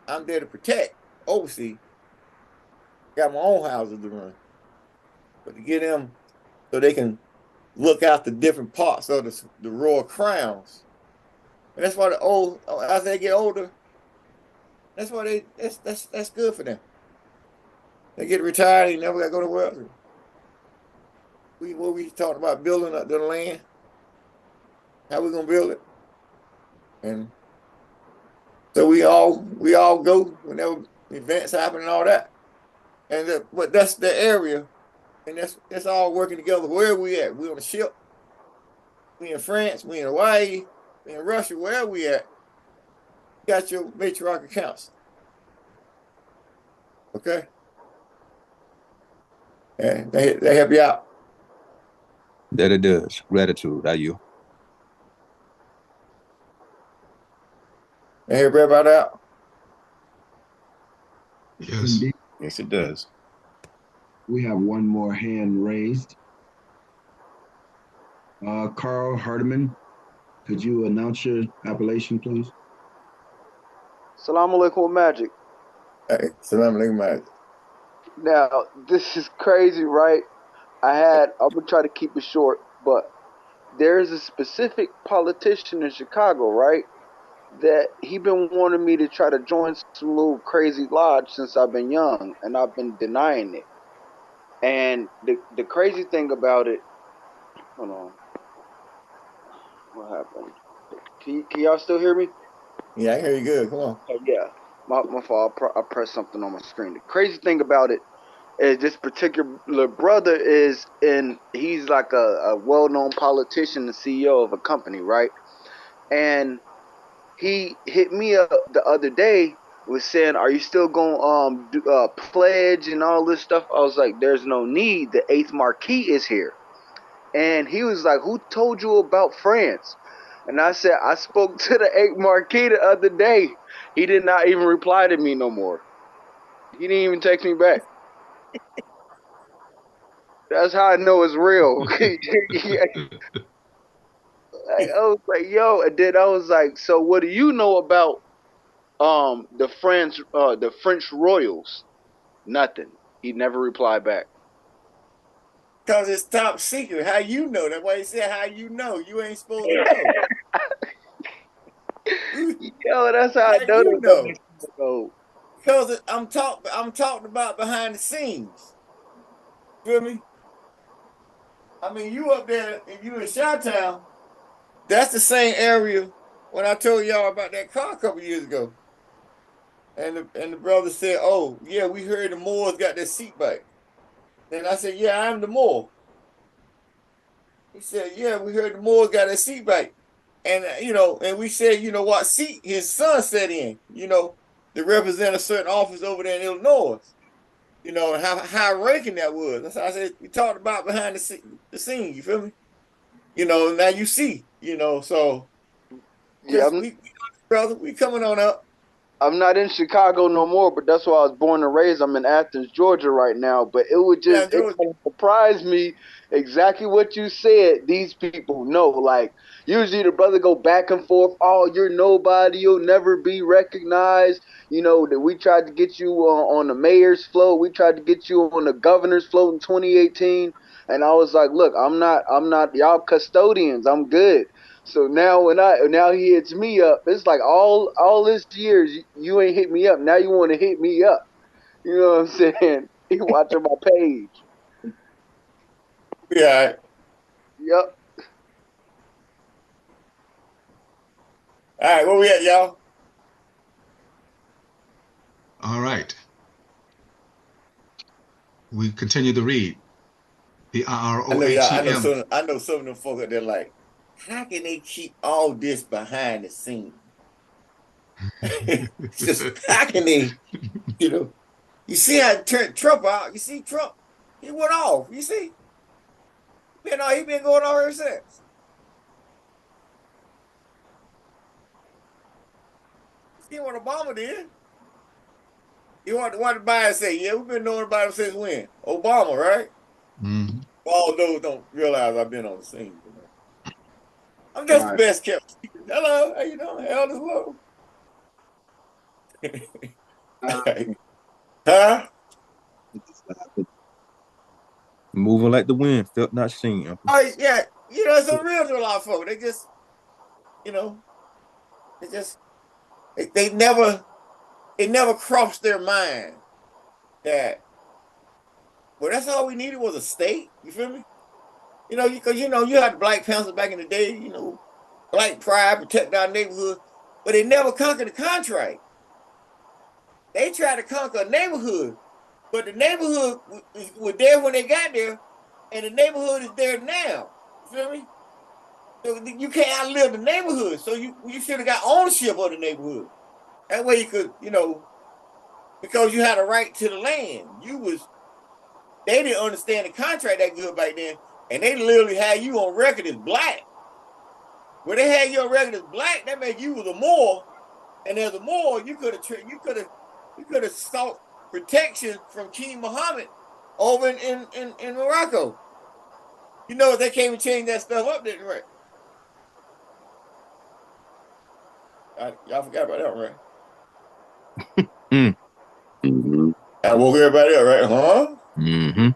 [SPEAKER 1] I'm there to protect, oversee. Got my own houses to run. But to get them so they can look out the different parts of the royal crowns. And that's why as they get older, that's why that's good for them. They get retired, they never got to go to work. We talked about building up the land, how we gonna build it, and so we all go whenever events happen and all that. But that's the area, and that's all working together. Where we at? We on a ship. We in France. We in Hawaii. We in Russia. Wherever we at, you got your matriarch accounts. Okay, and they help you out.
[SPEAKER 6] That it does. Gratitude. Are you?
[SPEAKER 1] They help everybody out.
[SPEAKER 3] Yes.
[SPEAKER 2] Indeed.
[SPEAKER 6] Yes, it does.
[SPEAKER 2] We have one more hand raised. Carl Hardiman, could you announce your appellation, please?
[SPEAKER 9] Salam alaikum magic.
[SPEAKER 1] Hey, salam alaikum magic.
[SPEAKER 9] Now, this is crazy, right? I'm gonna try to keep it short, but there's a specific politician in Chicago, right? That he been wanting me to try to join some little crazy lodge since I've been young, and I've been denying it. And the crazy thing about it, hold on, what happened? Can y'all still hear me?
[SPEAKER 1] Yeah, I hear you good. Come on.
[SPEAKER 9] Oh, yeah, my fault. I pressed something on my screen. The crazy thing about it is this particular brother he's like a well-known politician and CEO of a company, right? And he hit me up the other day was saying, "Are you still going pledge and all this stuff?" I was like, "There's no need. The 8th Marquis is here." And he was like, "Who told you about France?" And I said, "I spoke to the 8th Marquis the other day. He did not even reply to me no more. He didn't even text me back." That's how I know it's real. I was like, yo, and then I was like, "So what do you know about the French royals?" Nothing. He never replied back.
[SPEAKER 1] Because it's top secret. How you know? That's why he said how you know. You ain't supposed to know.
[SPEAKER 9] Yo, that's how I
[SPEAKER 1] How
[SPEAKER 9] know
[SPEAKER 1] you
[SPEAKER 9] that.
[SPEAKER 1] know? Because I'm talking about behind the scenes. Feel me? I mean, you up there, if you in Chi-Town, that's the same area when I told y'all about that car a couple years ago. And the brother said, "Oh, yeah, we heard the Moors got their seat back." And I said, "Yeah, I'm the Moor." He said, "Yeah, we heard the Moors got their seat back." And and we said, what seat his son sat in, to represent a certain office over there in Illinois. You know, and how high ranking that was. That's how I said we talked about behind the scene. You feel me? You know, now you see. You know, so
[SPEAKER 9] Yeah,
[SPEAKER 1] we brother, we coming on up.
[SPEAKER 9] I'm not in Chicago no more, but that's where I was born and raised. I'm in Athens, Georgia right now. But it would
[SPEAKER 1] Yeah,
[SPEAKER 9] just, it kind of surprised me exactly what you said. These people know, like, usually the brother go back and forth. Oh, you're nobody. You'll never be recognized. You know, that we tried to get you on the mayor's float. We tried to get you on the governor's float in 2018. And I was like, look, I'm not, y'all custodians. I'm good. So now now he hits me up, it's like all this years you ain't hit me up. Now you want to hit me up. You know what I'm saying? He watching my page.
[SPEAKER 1] Yeah.
[SPEAKER 9] Yep.
[SPEAKER 1] All right, where we at, y'all?
[SPEAKER 3] All right. We continue to read. The IROHEM.
[SPEAKER 1] I know some of them folk out there like, how can they keep all this behind the scenes? Just how can they, you know? You see how it turned Trump out. You see Trump, he went off. You see, he been going on ever since. See what Obama did. You want to buy and say, yeah, we've been knowing about him since when? Obama, right?
[SPEAKER 3] Mm-hmm.
[SPEAKER 1] All those don't realize I've been on the scene. You know? I'm just the best kept secret. Hello, how you doing? Hell is low. Huh?
[SPEAKER 6] Moving like the wind, felt not seen.
[SPEAKER 1] Oh yeah, you know, it's a real to a lot of folks. They just, you know, they never, it never crossed their mind that, well, that's all we needed was a state. You feel me? You know, because you had Black Panthers back in the day. You know, Black pride, protect our neighborhood, but they never conquered the contract. They tried to conquer a neighborhood, but the neighborhood was there when they got there, and the neighborhood is there now. You feel me? So you can't outlive the neighborhood. So you should have got ownership of the neighborhood. That way you could, you know, because you had a right to the land. They didn't understand the contract that good back then, and they literally had you on record as black. When they had you on record as black, that meant you was a Moor, and as a Moor, you could have sought protection from King Muhammad over in Morocco. You know, they came and changed that stuff up, didn't right? Y'all forgot about that, right?
[SPEAKER 2] Mm-hmm.
[SPEAKER 1] I woke everybody up, right? Huh?
[SPEAKER 6] Mm-hmm.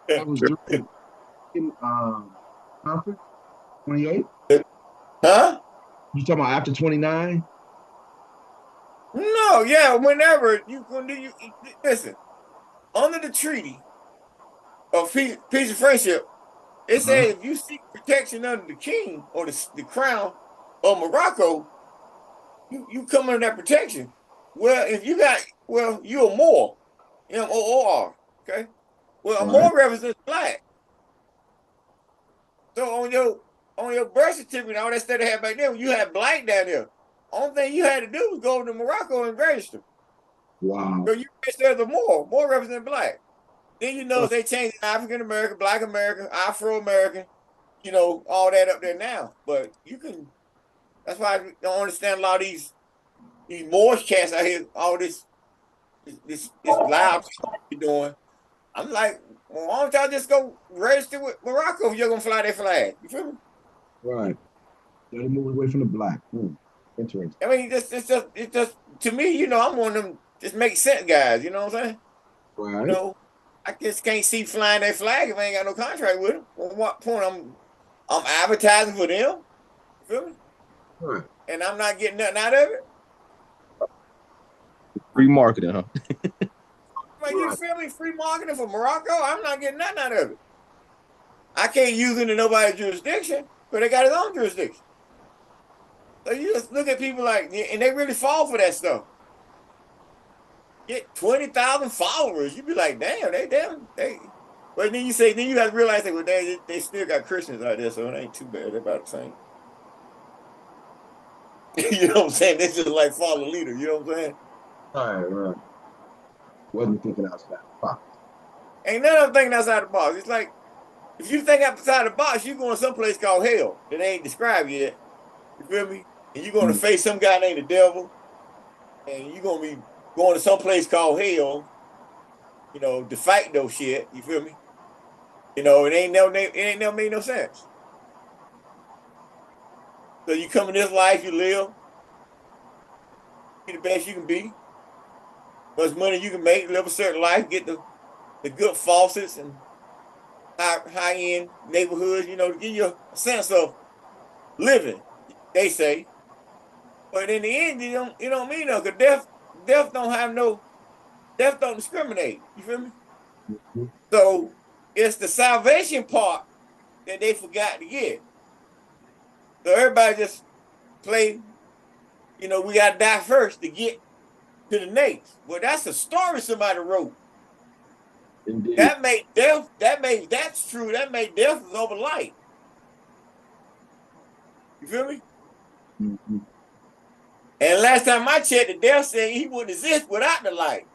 [SPEAKER 2] That was during conference 28.
[SPEAKER 1] Huh?
[SPEAKER 2] You talking about after 29?
[SPEAKER 1] No, yeah, whenever you listen, under the treaty of peace and friendship, it says if you seek protection under the king or the crown of Morocco, you come under that protection. Well, if you got, you're a Moor, M-O-O-R, okay? Well, a Moor represents black. So on your birth certificate, all that stuff they had back then, you had black down there. Only thing you had to do was go to Morocco and register.
[SPEAKER 2] Wow.
[SPEAKER 1] So you register as a Moor. Moor represent black. Then you know they changed African American, Black American, Afro American, you know, all that up there now. But you can. That's why I don't understand a lot of these Moorish cats out here. All this loud talk you're doing. I'm like, well, why don't y'all just go register with Morocco if you're gonna fly their flag? You feel me?
[SPEAKER 2] Right. Gotta move away from the black. Interesting.
[SPEAKER 1] I mean, it's just to me, you know, I'm one of them just make sense guys. You know what I'm saying?
[SPEAKER 2] Right.
[SPEAKER 1] You know, I just can't see flying their flag if I ain't got no contract with them. At what point I'm advertising for them? You feel me?
[SPEAKER 2] Right.
[SPEAKER 1] And I'm not getting nothing out of it.
[SPEAKER 6] Free marketing, huh?
[SPEAKER 1] Like, you feel me? Free marketing for Morocco? I'm not getting nothing out of it. I can't use it in nobody's jurisdiction, but they got his own jurisdiction. So you just look at people like, and they really fall for that stuff. Get 20,000 followers. You be like, damn, they. But then you have to realize that they still got Christians out there, so it ain't too bad. They're about the same. You know what I'm saying? They just like follow the leader. You know what I'm saying?
[SPEAKER 2] Right. Wasn't thinking outside the box.
[SPEAKER 10] Ain't none of them thinking outside the box. It's like, if you think outside the box, you're going someplace called hell that ain't described yet. You feel me? And you're going to face some guy named the devil, and you're going to be going to someplace called hell, you know, to fight those shit. You feel me? You know, it ain't never made no sense. So you come in this life, you live, be the best you can be, much money you can make, live a certain life, get the good faucets and high-end neighborhoods, you know, to give you a sense of living, they say. But in the end, you don't mean no, because death don't discriminate. You feel me?
[SPEAKER 2] Mm-hmm.
[SPEAKER 10] So it's the salvation part that they forgot to get. So everybody just play, you know, we gotta die first to get to the next. Well, that's a story somebody wrote.
[SPEAKER 2] Indeed.
[SPEAKER 10] That's true. That made death is over light. You feel me?
[SPEAKER 2] Mm-hmm.
[SPEAKER 10] And last time I checked, the death said he wouldn't exist without the light.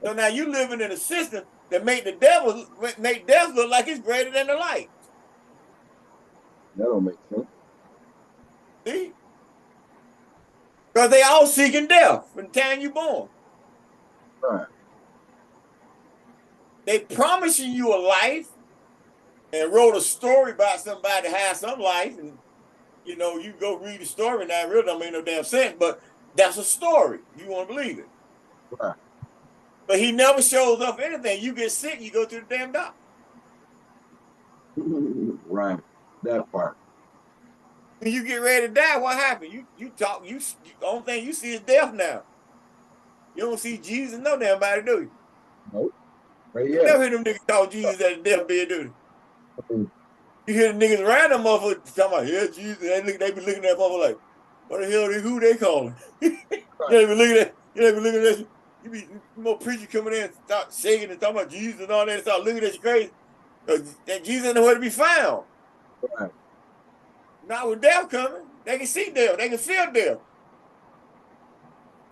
[SPEAKER 10] So now you living in a system that make death look like it's greater than the light.
[SPEAKER 2] That don't make sense.
[SPEAKER 10] See? Because they all seeking death from the time you're born.
[SPEAKER 2] Right.
[SPEAKER 10] They promising you a life and wrote a story about somebody that has some life, and you know, you go read the story now, it really don't make no damn sense, but that's a story. You want to believe it.
[SPEAKER 2] Right.
[SPEAKER 10] But he never shows up anything. You get sick, you go to the damn doctor.
[SPEAKER 2] Right. That part.
[SPEAKER 10] When you get ready to die, what happened? The only thing you see is death now. You don't see Jesus no damn body, do you?
[SPEAKER 2] Nope. Right,
[SPEAKER 10] You
[SPEAKER 2] yeah.
[SPEAKER 10] never hear them niggas call Jesus at the deathbed, do you? You hear the niggas around them motherfuckers talking about, yeah, Jesus. They be looking at motherfucker like, what the hell, who they calling? You ain't be looking at that. You be more preacher coming in and start shaking and talking about Jesus and all that and start looking at you crazy. That Jesus ain't nowhere to be found.
[SPEAKER 2] Right.
[SPEAKER 10] Not with death coming. They can see death. They can feel death.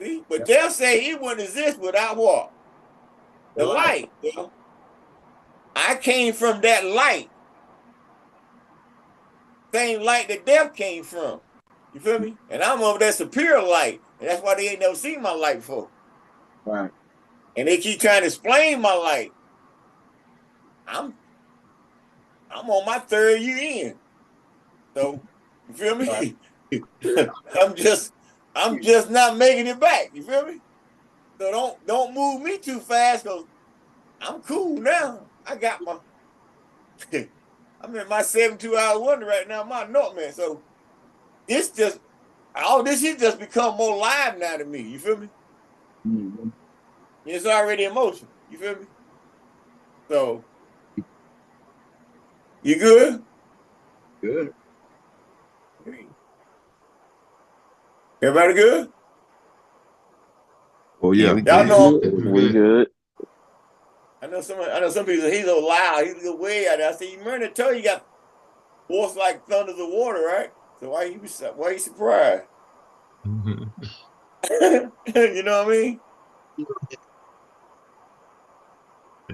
[SPEAKER 10] See? But
[SPEAKER 2] Yep.
[SPEAKER 10] death say he wouldn't exist without what? The light. Well, I came from that light. Same light that death came from. You feel me? And I'm of that superior light. And that's why they ain't never seen my light before.
[SPEAKER 2] Right.
[SPEAKER 10] And they keep trying to explain my light. I'm on my third year in. So, you feel me?
[SPEAKER 2] Right.
[SPEAKER 10] I'm just not making it back. You feel me? So don't move me too fast, because I'm cool now. I got my I'm in my 72-hour wonder right now, my note, man. So all this shit just become more live now to me. You feel me?
[SPEAKER 2] Mm-hmm.
[SPEAKER 10] It's already emotion. You feel me? So you good?
[SPEAKER 2] Good.
[SPEAKER 10] Everybody good?
[SPEAKER 6] Oh
[SPEAKER 3] Yeah,
[SPEAKER 6] yeah.
[SPEAKER 3] we
[SPEAKER 10] Y'all
[SPEAKER 3] good.
[SPEAKER 10] know
[SPEAKER 5] We good.
[SPEAKER 10] I know some people say he's so loud, he's a way out there. I said, you remember to tell you got voice like thunders of water, right? So why you surprised? You know what I mean?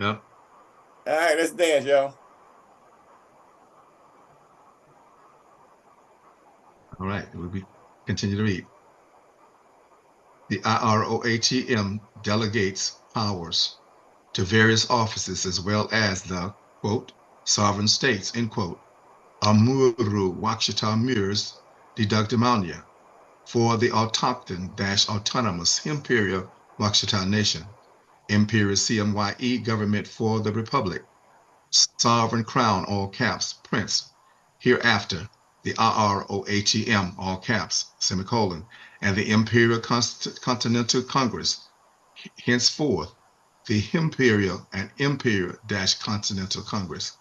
[SPEAKER 3] Yep.
[SPEAKER 10] All right, let's dance, y'all.
[SPEAKER 3] All right. We continue to read. The IROHEM delegates powers to various offices as well as the, quote, sovereign states, end quote, Amuru Wakshata Mirs Didugdamania for the autochthon-autonomous Imperial Wakshata Nation, Imperial CMYE government for the Republic, Sovereign Crown, all caps, Prince, hereafter, the IROHEM, all caps, semicolon, and the Imperial Continental Congress, henceforth, the Imperial and Imperial-Continental Congress,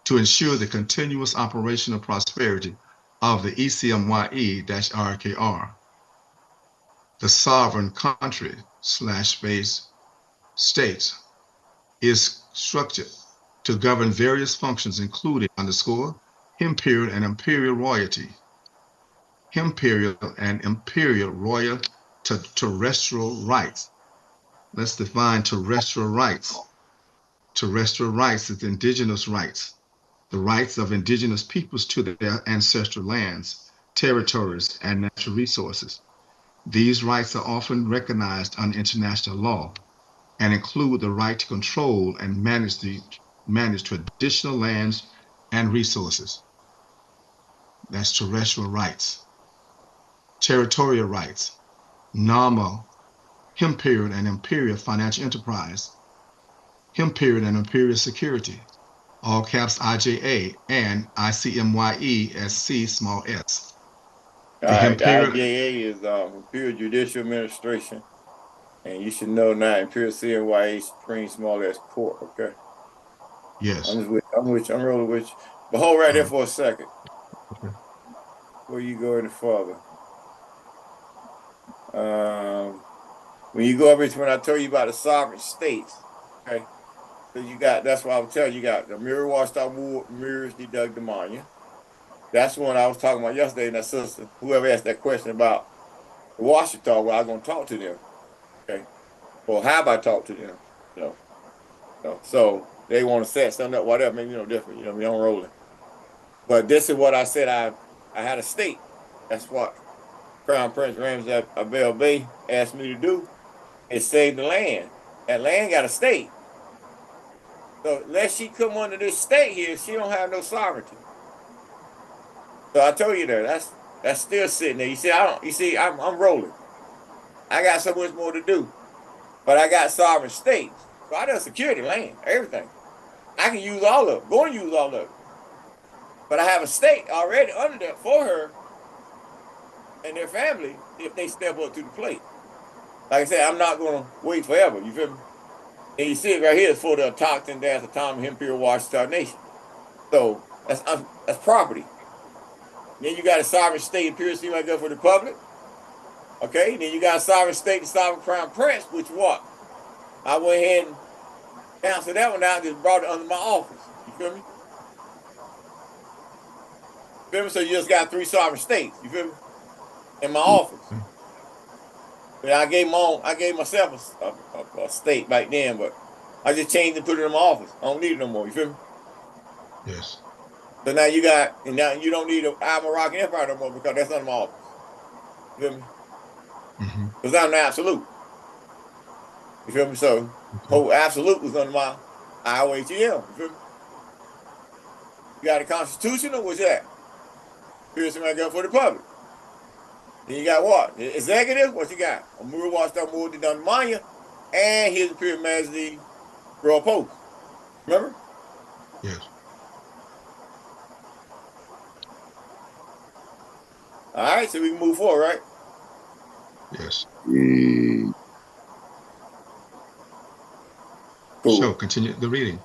[SPEAKER 3] to ensure the continuous operational prosperity of the ECMYE-IRKR, the sovereign country/base states is structured to govern various functions, including _ Imperial and Imperial royalty, Imperial and Imperial royal terrestrial rights, let's define terrestrial rights. Terrestrial rights is indigenous rights, the rights of indigenous peoples to their ancestral lands, territories, and natural resources. These rights are often recognized under international law and include the right to control and manage traditional lands and resources. That's terrestrial rights. Territorial rights, normal, Imperial and Imperial financial enterprise, Imperial and Imperial security, all caps IJA and ICMYE-SC small s.
[SPEAKER 10] All
[SPEAKER 3] The
[SPEAKER 10] right, the
[SPEAKER 3] Imperial,
[SPEAKER 10] IJA is Imperial Judicial Administration, and you should know now Imperial CMYE Supreme Small S Court. Okay,
[SPEAKER 3] yes.
[SPEAKER 10] I'm rolling with you. But hold right there for a second.
[SPEAKER 3] Okay.
[SPEAKER 10] Before you go any further, when you go over to when I told you about the sovereign states, okay. So you got, that's why I was telling you, got the Mirror Watchdog Mirrors deduct the Manya. That's the one I was talking about yesterday, and that sister, whoever asked that question about the Washington, well, I'm going to talk to them. Okay. Well, how about I talk to them? No. So they want to set something up, whatever, maybe different. You know, I'm rolling. But this is what I said. I had a state. That's what Crown Prince Ramsey Abel Bey asked me to do, is save the land. That land got a state. So unless she come under this state here, she don't have no sovereignty. So I told you that's still sitting there. You see, I'm rolling. I got so much more to do. But I got sovereign states. So I done security land, everything. I can use all of it, going to use all of it. But I have a state already under that for her and their family if they step up to the plate. Like I said, I'm not going to wait forever. You feel me? And you see it right here is for the Autochthon Dance Autonomous Imperial Washington Nation. So that's property. Then you got a sovereign state, Imperial CMYE-IRK for the public. Okay, then you got a sovereign state, the sovereign crown prince, which what? I went ahead and canceled that one out and just brought it under my office. You feel me? Feel me? So you just got 3 sovereign states. You feel me? In my office. But I gave myself a state back then, but I just changed and put it in my office. I don't need it no more. You feel me?
[SPEAKER 3] Yes.
[SPEAKER 10] So now now you don't need an Moroccan Empire no more because that's under my office. You feel me? Because I'm the absolute. You feel me? So whole absolute was under my IIEHU. You feel me? You got a constitutional, what's that? Here's somebody go for the public. Then you got what? The executive, what you got? Amur Watchdog Moore Dun Manya, and here's the Imperial Majesty Royal Post. Remember?
[SPEAKER 3] Yes.
[SPEAKER 10] All right, so we can move forward, right?
[SPEAKER 3] Yes.
[SPEAKER 10] Cool.
[SPEAKER 3] So continue the reading.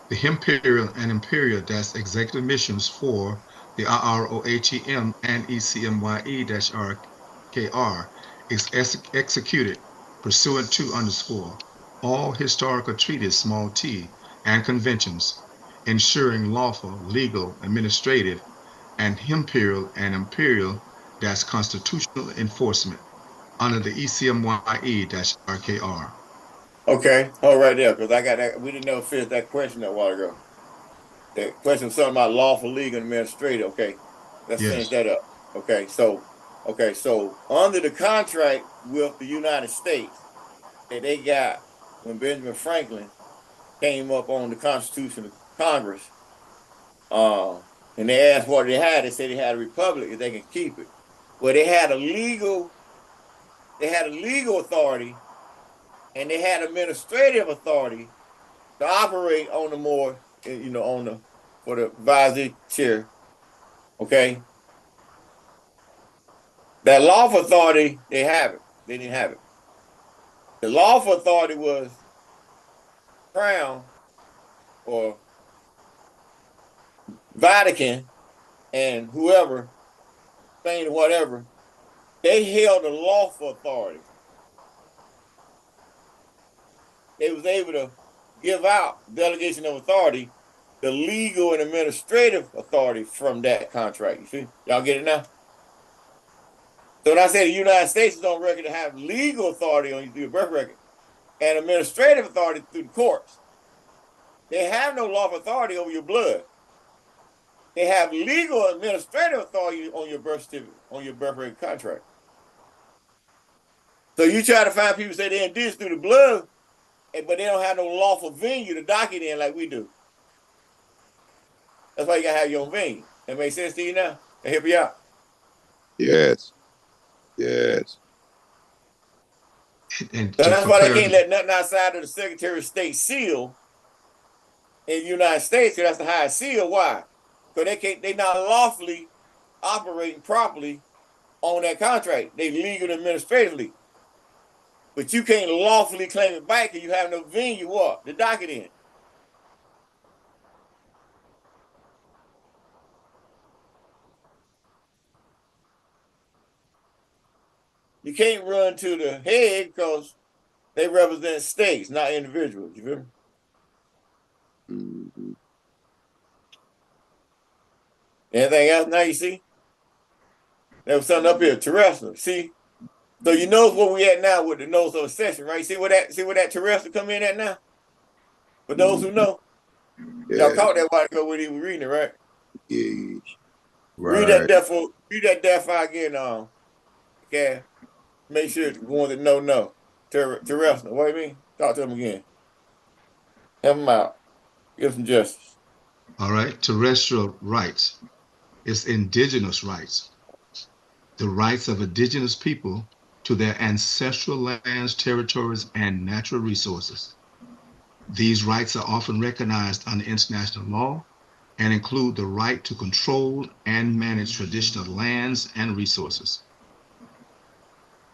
[SPEAKER 3] The Imperial and Imperial executive missions for the IROHEM and ECMYE-IRKR is executed pursuant to all historical treaties small t and conventions, ensuring lawful, legal, administrative, and Imperial constitutional enforcement under the ECMYE-IRKR.
[SPEAKER 10] Okay, hold right there, because I got that. We didn't know finish that question a while ago. The question was something about lawful, legal, and administrative. Okay, let's finish that up. Okay, so under the contract with the United States that they got when Benjamin Franklin came up on the Constitution of Congress, and they asked what they had. They said they had a republic if they can keep it. Well, they had a legal authority, and they had administrative authority to operate on the more, for the vice chair. Okay. That lawful authority, they have it. They didn't have it. The lawful authority was Crown or Vatican and whoever, Spain or whatever, they held the lawful authority. They was able to give out delegation of authority, the legal and administrative authority from that contract. You see? Y'all get it now? So when I say the United States is on record to have legal authority on your birth record, and administrative authority through the courts. They have no lawful authority over your blood. They have legal administrative authority on your birth certificate, on your birth rate contract. So you try to find people say they didn't do this through the blood, but they don't have no lawful venue to dock it in like we do. That's why you gotta have your own venue. That makes sense to you now? That help you out?
[SPEAKER 11] Yes. Yes.
[SPEAKER 3] And
[SPEAKER 10] So
[SPEAKER 3] to,
[SPEAKER 10] that's
[SPEAKER 3] for
[SPEAKER 10] why they
[SPEAKER 3] clarity,
[SPEAKER 10] can't let nothing outside of the Secretary of State seal in the United States, because that's the highest seal. Why? Because they're not lawfully operating properly on that contract. They legal and administratively. But you can't lawfully claim it back because you have no venue what? To dock it in. You can't run to the head because they represent states, not individuals. You feel me?
[SPEAKER 11] Mm-hmm.
[SPEAKER 10] Anything else now you see? There was something up here, terrestrial. See? So you know where we at now with the notice of accession, right? See where that terrestrial come in at now? For those who know. Y'all
[SPEAKER 11] Yeah.
[SPEAKER 10] caught that while ago when he was reading it, right?
[SPEAKER 11] Yeah.
[SPEAKER 10] Read
[SPEAKER 11] Right.
[SPEAKER 10] that defile again, okay. Make sure the ones that know. Terrestrial. What do you mean? Talk to them again. Help them out. Give them justice.
[SPEAKER 3] all right, terrestrial rights is indigenous rights, the rights of indigenous people to their ancestral lands, territories, and natural resources. These rights are often recognized under international law and include the right to control and manage traditional lands and resources.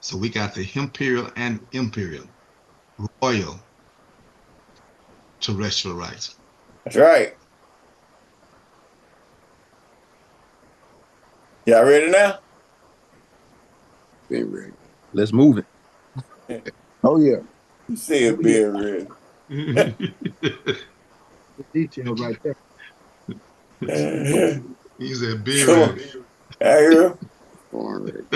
[SPEAKER 3] So we got the imperial and imperial, royal terrestrial rights.
[SPEAKER 10] That's right. Y'all ready now?
[SPEAKER 11] Been ready.
[SPEAKER 6] Let's move it.
[SPEAKER 11] Oh yeah.
[SPEAKER 10] You see it being ready.
[SPEAKER 2] The detail right there.
[SPEAKER 3] He said, be
[SPEAKER 10] Come on.
[SPEAKER 3] ready.
[SPEAKER 10] I hear him.
[SPEAKER 11] Born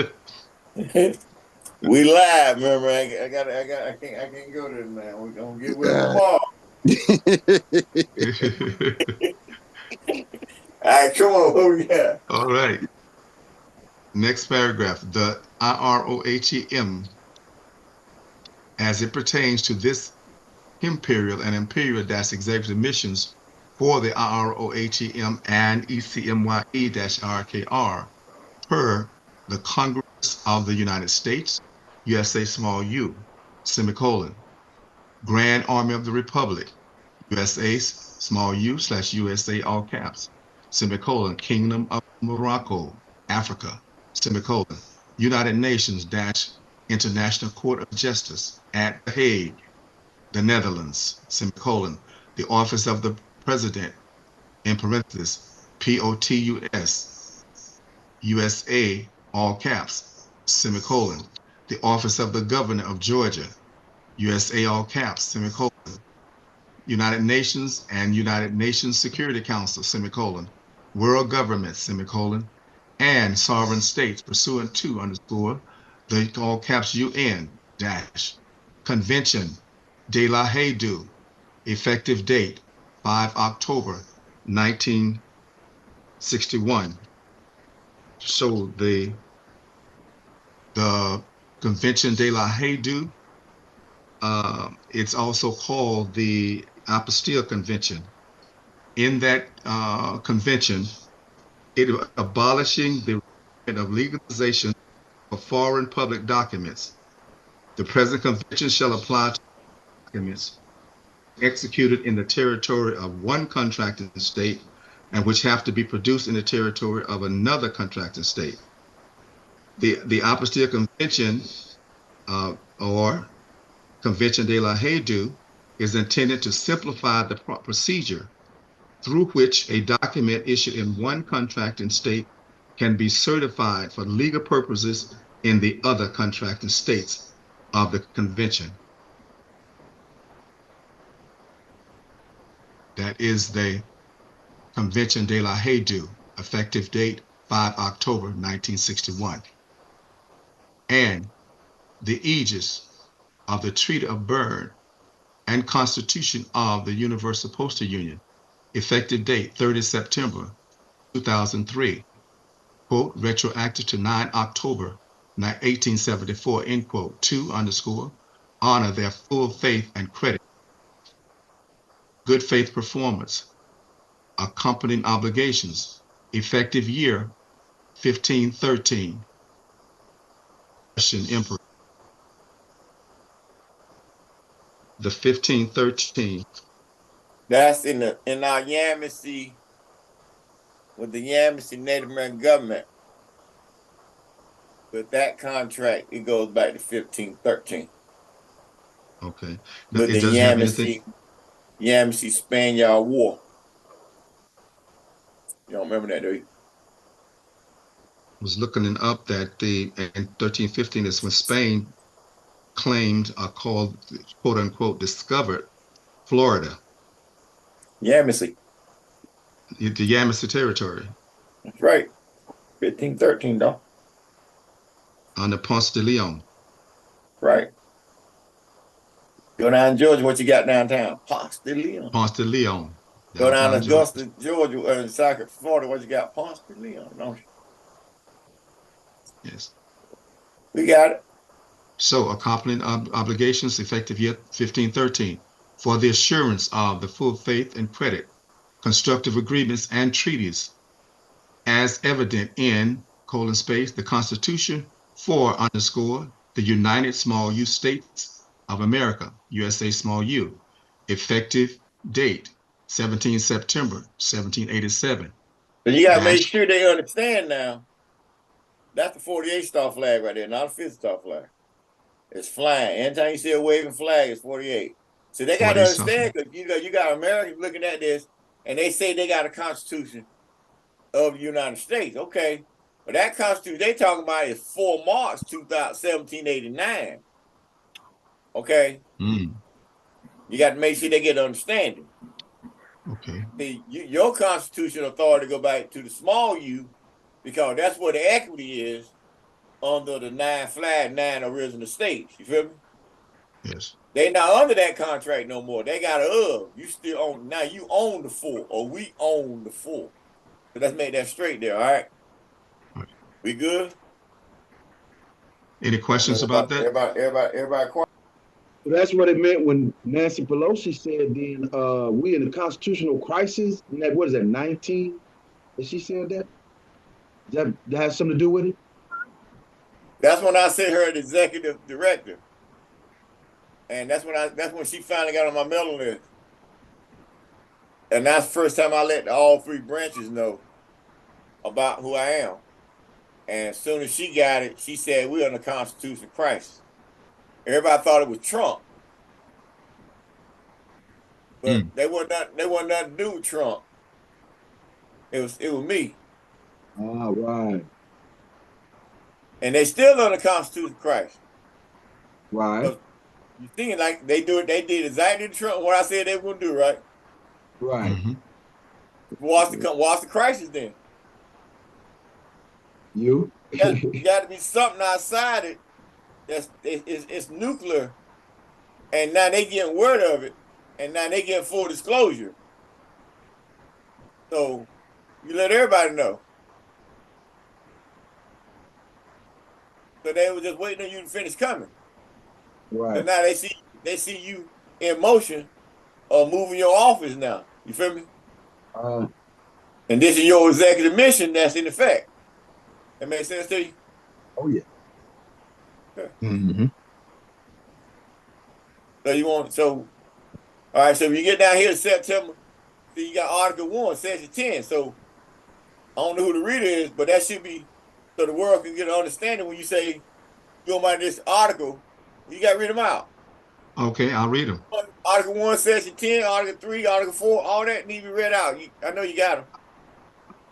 [SPEAKER 10] We live, remember? I can't go there now. We're gonna get with them tomorrow. All right, come on, who we got?
[SPEAKER 3] All right. Next paragraph, the IROHEM, as it pertains to this imperial and imperial executive missions for the IROHEM and ECMYE-IRKR per the Congress of the United States, USA small u, semicolon, Grand Army of the Republic, USA small u / USA all caps, semicolon, Kingdom of Morocco, Africa, semicolon, United Nations - International Court of Justice at The Hague, the Netherlands, semicolon, the Office of the President, in parentheses, POTUS, USA, all caps, semicolon, the Office of the Governor of Georgia, USA, all caps, semicolon, United Nations and United Nations Security Council, semicolon, world government, semicolon, and sovereign states pursuant to _ the all caps UN - Convention de la EIHU, effective date 5 October 1961. So the Convention de la EIHU, it's also called the Apostille Convention. In that convention, it abolishing the right of legalization of foreign public documents. The present convention shall apply to documents executed in the territory of one contracting state and which have to be produced in the territory of another contracting state. The Apostille Convention or Convention de la EIHU is intended to simplify the procedure through which a document issued in one contracting state can be certified for legal purposes in the other contracting states of the convention. That is the Convention de la EIHU, effective date 5 October 1961. And the aegis of the Treaty of Berne and Constitution of the Universal Postal Union, effective date 30 September 2003, quote, retroactive to 9 October 1874, end quote, 2 underscore, honor their full faith and credit, good faith performance, accompanying obligations, effective year 1513. Russian Emperor. The 1513.
[SPEAKER 10] That's in our Yamasee, with the Yamasee Native American government. With that contract, it goes back to 1513.
[SPEAKER 3] Okay.
[SPEAKER 10] With
[SPEAKER 3] It
[SPEAKER 10] the
[SPEAKER 3] doesn't have anything.
[SPEAKER 10] Yamasee Spaniard War. You don't remember that, do you?
[SPEAKER 3] Was looking it up that in 1315 is when Spain claimed or called, quote unquote, discovered Florida.
[SPEAKER 10] Yamasee.
[SPEAKER 3] The Yamasee territory.
[SPEAKER 10] That's right. 1513, though.
[SPEAKER 3] Under Ponce de Leon.
[SPEAKER 10] Right. Go down to Georgia, what you got downtown? Ponce de Leon.
[SPEAKER 3] Ponce de Leon.
[SPEAKER 10] Go down to Augusta, Georgia, South Florida, what you got? Ponce de Leon, don't you?
[SPEAKER 3] Yes.
[SPEAKER 10] We got it.
[SPEAKER 3] So accompanying obligations effective year 1513 for the assurance of the full faith and credit, constructive agreements and treaties as evident in, colon space, the Constitution for underscore the United Small U States of America, USA Small U, effective date 17 September 1787.
[SPEAKER 10] So you got to make sure they understand now. That's the 48 star flag right there, not a 50 star flag. It's flying. Anytime you see a waving flag, it's 48. So they got to understand, because you got Americans looking at this, and they say they got a Constitution of the United States. Okay. But that Constitution they talking about is 4 March 1789. Okay. You got to make sure they get understanding.
[SPEAKER 3] Okay.
[SPEAKER 10] See, your Constitution authority go back to the small U, because that's where the equity is under the 9 original states. You feel me?
[SPEAKER 3] Yes.
[SPEAKER 10] They not under that contract no more. They got a you still own, now you own the 4, or we own the 4. So let's make that straight there, all right? We good?
[SPEAKER 3] Any questions about that?
[SPEAKER 10] Everybody quiet.
[SPEAKER 2] So that's what it meant when Nancy Pelosi said then we in a constitutional crisis. And that, what is that, 19? Did she said that? That has something to do with it?
[SPEAKER 10] That's when I sent her the executive director. And that's when she finally got on my mailing list. And that's the first time I let all 3 branches know about who I am. And as soon as she got it, she said we're in a constitutional crisis. Everybody thought it was Trump. But they wasn't nothing to do with Trump. It was me.
[SPEAKER 2] All right.
[SPEAKER 10] And they still on a constitutional crisis.
[SPEAKER 2] Right.
[SPEAKER 10] You think like they did exactly Trump what I said they were gonna do, right?
[SPEAKER 2] Right.
[SPEAKER 10] What's the crisis then?
[SPEAKER 2] You
[SPEAKER 10] got to be something outside it it's nuclear, and now they getting word of it, and now they getting full disclosure. So you let everybody know. So they were just waiting on you to finish coming.
[SPEAKER 2] Right.
[SPEAKER 10] And now they see you in motion or moving your office now. You feel me? And this is your executive mission that's in effect. That makes sense to you?
[SPEAKER 2] Oh yeah.
[SPEAKER 10] So all right, so when you get down here to September, so you got Article 1, Section 10. So I don't know who the reader is, but that should be so the world can get an understanding when you say go by this article, you got to read them out.
[SPEAKER 3] Okay, I'll read them.
[SPEAKER 10] Article 1, Section 10, Article 3, Article 4, all that need to be read out. I know you got them.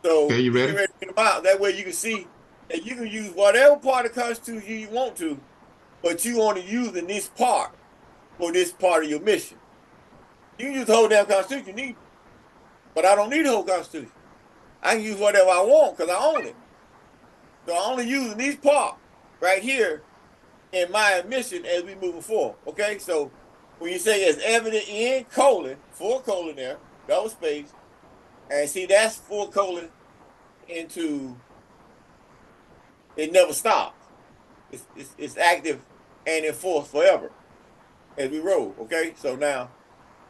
[SPEAKER 10] So
[SPEAKER 3] okay, you ready?
[SPEAKER 10] Read them out. That way you can see that you can use whatever part of the Constitution you want to, but you only using this part for this part of your mission. You can use the whole damn Constitution you need, but I don't need the whole Constitution. I can use whatever I want because I own it. So I only using these parts right here in my admission as we moving forward. Okay, so when you say it's evident in colon, full colon there, double space, and see that's full colon into it never stops. It's active and in force forever as we roll. Okay, so now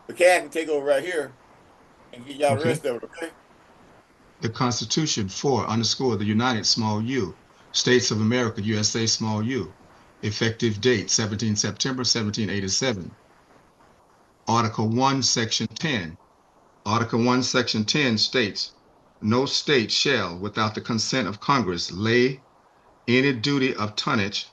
[SPEAKER 10] the cat can take over right here and get y'all the rest of it. Okay.
[SPEAKER 3] The Constitution for _ the United small u, States of America, USA small u, effective date 17 September 1787. Article 1, Section 10. Article 1, Section 10 states, no state shall, without the consent of Congress, lay any duty of tonnage,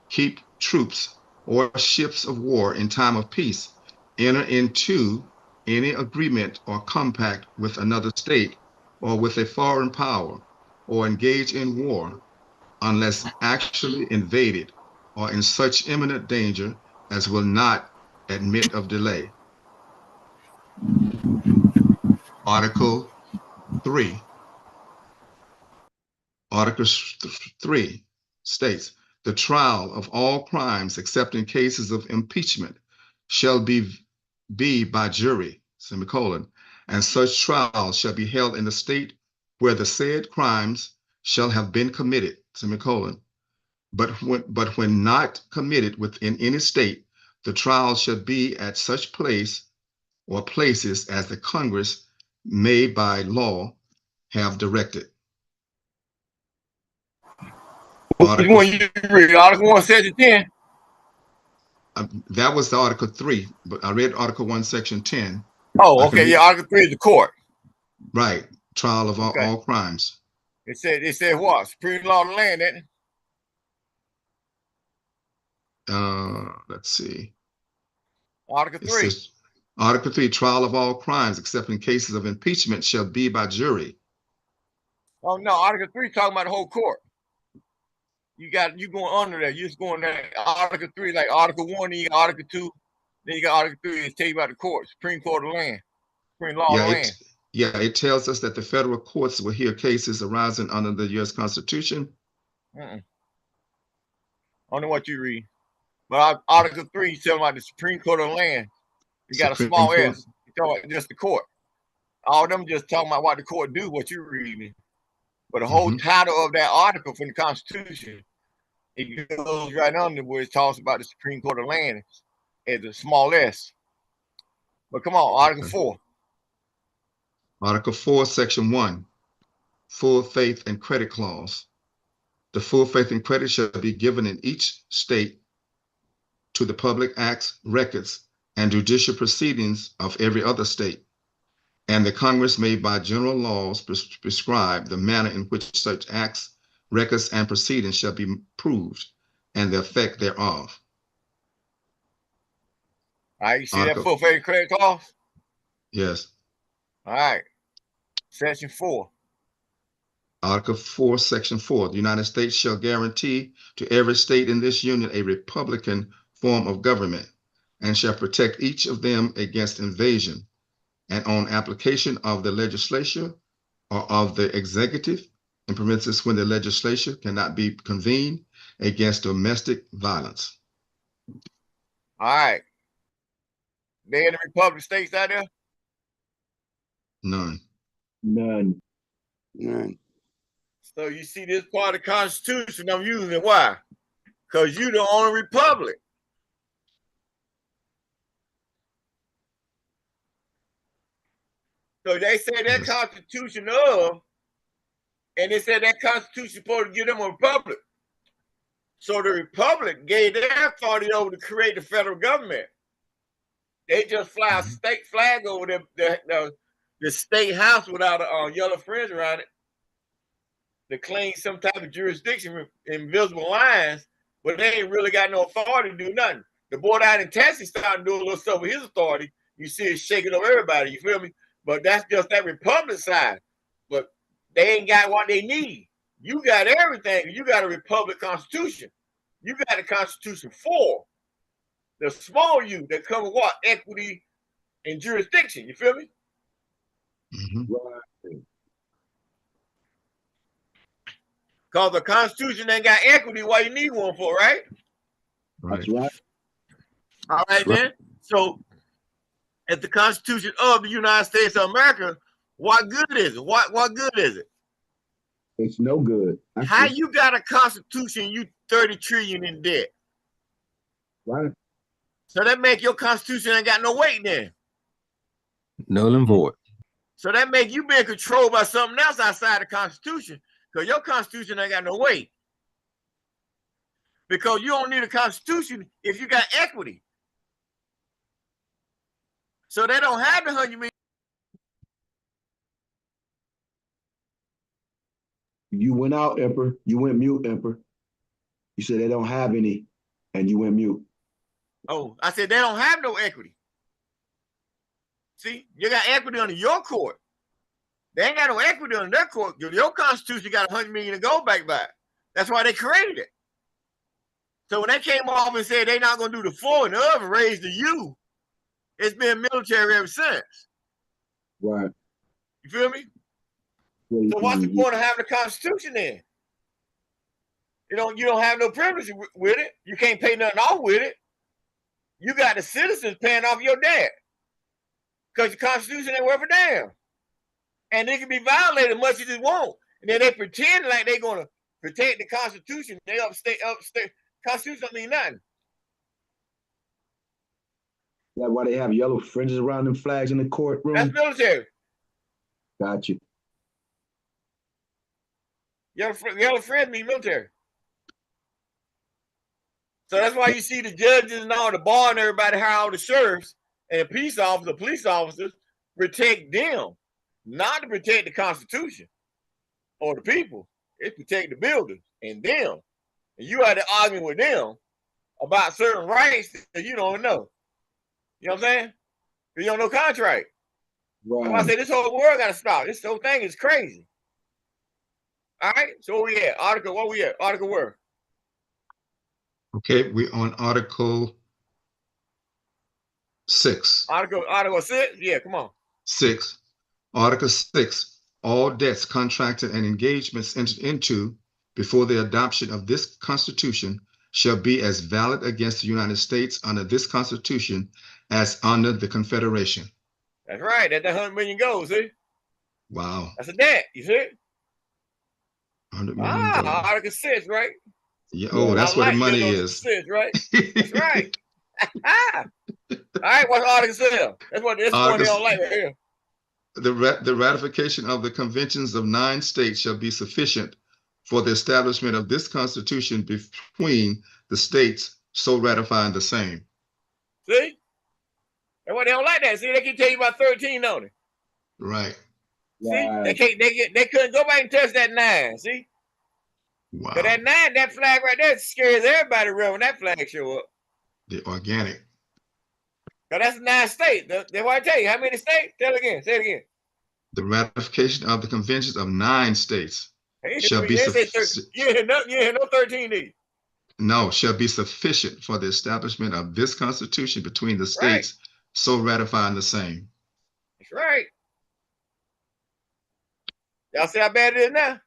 [SPEAKER 3] keep troops or ships of war in time of peace, enter into any agreement or compact with another state or with a foreign power, or engage in war, unless actually invaded or in such imminent danger as will not admit of delay. Article 3. Article 3 states, the trial of all crimes except in cases of impeachment shall be by jury, semicolon, and such trial shall be held in the state where the said crimes shall have been committed, semicolon. But when not committed within any state, the trial shall be at such place or places as the Congress may by law have directed.
[SPEAKER 10] Which one you read? Article 1, Section 10?
[SPEAKER 3] That was the Article 3, but I read Article 1, Section 10.
[SPEAKER 10] Oh, okay. Yeah, Article 3 is the court.
[SPEAKER 3] Right. Trial of all crimes.
[SPEAKER 10] It said what? Supreme law of the land, isn't it?
[SPEAKER 3] Let's see.
[SPEAKER 10] Article 3.
[SPEAKER 3] It says, Article 3, trial of all crimes, except in cases of impeachment, shall be by jury.
[SPEAKER 10] Oh no, Article 3 talking about the whole court. You going under there. You just going there. Article 3, like Article 1, then you got Article 2, then you got Article 3. It's tell you about the court, Supreme Court of the land, Supreme law of the land.
[SPEAKER 3] It tells us that the federal courts will hear cases arising under the U.S. Constitution.
[SPEAKER 10] Only what you read. But Article 3 telling about the Supreme Court of the land. You got Supreme a small Court. S. You talking about just the court. All of them just talking about what the court do, what you're reading. But the whole title of that article from the Constitution, it goes right under where it talks about the Supreme Court of land as a small s. But come on, Article 4.
[SPEAKER 3] Article 4, Section 1, full faith and credit clause. The full faith and credit shall be given in each state to the public acts, records, and judicial proceedings of every other state. And the Congress may by general laws prescribe the manner in which such acts, records, and proceedings shall be proved and the effect thereof.
[SPEAKER 10] All right, you see that full faith and credit clause?
[SPEAKER 3] Yes.
[SPEAKER 10] All right. Section 4.
[SPEAKER 3] Article 4, Section 4. The United States shall guarantee to every state in this union a republican form of government and shall protect each of them against invasion, and on application of the legislature or of the executive, in parentheses when the legislature cannot be convened, against domestic violence.
[SPEAKER 10] All right. They in the Republic states out there?
[SPEAKER 3] None.
[SPEAKER 11] None.
[SPEAKER 10] So you see this part of the Constitution, I'm using it. Why? Because you the only republic. So they say that Constitution of, and they said that Constitution supposed to give them a republic. So the republic gave their authority over to create the federal government. They just fly a state flag over the state house without a yellow fringe around it to claim some type of jurisdiction with invisible lines, but they ain't really got no authority to do nothing. The boy down in Texas starting to do a little stuff with his authority. You see it shaking up everybody, you feel me? But that's just that Republican side. But they ain't got what they need. You got everything. You got a Republic Constitution. You got a Constitution for the small U that cover what? Equity and jurisdiction. You feel me? Because the Constitution ain't got equity, why you need one for, right?
[SPEAKER 2] That's right.
[SPEAKER 10] All right, then. So, if the Constitution of the United States of America, what good is it? What good is it?
[SPEAKER 2] It's no good.
[SPEAKER 10] How you got a Constitution? You 30 trillion in debt.
[SPEAKER 2] Right.
[SPEAKER 10] So that make your Constitution ain't got no weight then.
[SPEAKER 6] Null and void.
[SPEAKER 10] So that make you being controlled by something else outside the Constitution, because your Constitution ain't got no weight. Because you don't need a Constitution if you got equity. So they don't have the 100 million.
[SPEAKER 2] You went out, Emperor. You went mute, Emperor. You said they don't have any, and you went mute.
[SPEAKER 10] Oh, I said they don't have no equity. See, you got equity under your court. They ain't got no equity under their court. Your Constitution got 100 million to go back by. That's why they created it. So when they came off and said they're not going to do the full and the other, raise the U, it's been military ever since.
[SPEAKER 2] Right.
[SPEAKER 10] You feel me? So what's the point of having a Constitution then? You don't have no privilege with it. You can't pay nothing off with it. You got the citizens paying off your debt because the Constitution ain't worth a damn. And it can be violated much as it won't. And then they pretend like they're going to protect the Constitution. They upstate. Constitution don't mean nothing.
[SPEAKER 2] That's why they have yellow fringes around them flags in the courtroom.
[SPEAKER 10] That's military.
[SPEAKER 2] Got you.
[SPEAKER 10] Yellow fringe mean military. So that's why you see the judges and all the bar and everybody, how all the sheriffs and police officers protect them, not to protect the Constitution or the people. It's protect the buildings and them. And you had to argue with them about certain rights that you don't know. You know what I'm saying? You don't know contract.
[SPEAKER 2] Right.
[SPEAKER 10] I say this whole world got to stop. This whole thing is crazy. All right. So where we at? Article. What we at? Article where?
[SPEAKER 3] Okay, we're on Article 6.
[SPEAKER 10] Article 6? Yeah, come on.
[SPEAKER 3] 6. Article 6. All debts contracted and engagements entered into before the adoption of this Constitution shall be as valid against the United States under this Constitution as under the Confederation.
[SPEAKER 10] That's right. That's the 100 million goes, see?
[SPEAKER 3] Wow.
[SPEAKER 10] That's a debt, you see?
[SPEAKER 3] 100 million gold.
[SPEAKER 10] Article 6, right?
[SPEAKER 3] Yeah, oh, that's where the money is.
[SPEAKER 10] 6, right? That's right. All right, what's Article 7? That's what this one they don't like right here.
[SPEAKER 3] The ratification of the conventions of 9 states shall be sufficient for the establishment of this Constitution between the states so ratifying the same.
[SPEAKER 10] See? That's why they don't like that. See, they can tell you about 13, don't they?
[SPEAKER 3] Right.
[SPEAKER 10] See, they couldn't go back and touch that 9. See?
[SPEAKER 3] Wow.
[SPEAKER 10] But that 9, that flag right there scares everybody real when that flag show up.
[SPEAKER 3] The organic.
[SPEAKER 10] Cause that's 9 states. That's why I tell you, how many states? Tell it again. Say it again.
[SPEAKER 3] The ratification of the conventions of 9 states shall be sufficient.
[SPEAKER 10] You ain't no 13 these.
[SPEAKER 3] No, shall be sufficient for the establishment of this Constitution between the states, so ratifying the same.
[SPEAKER 10] That's right. Y'all see how bad it is now?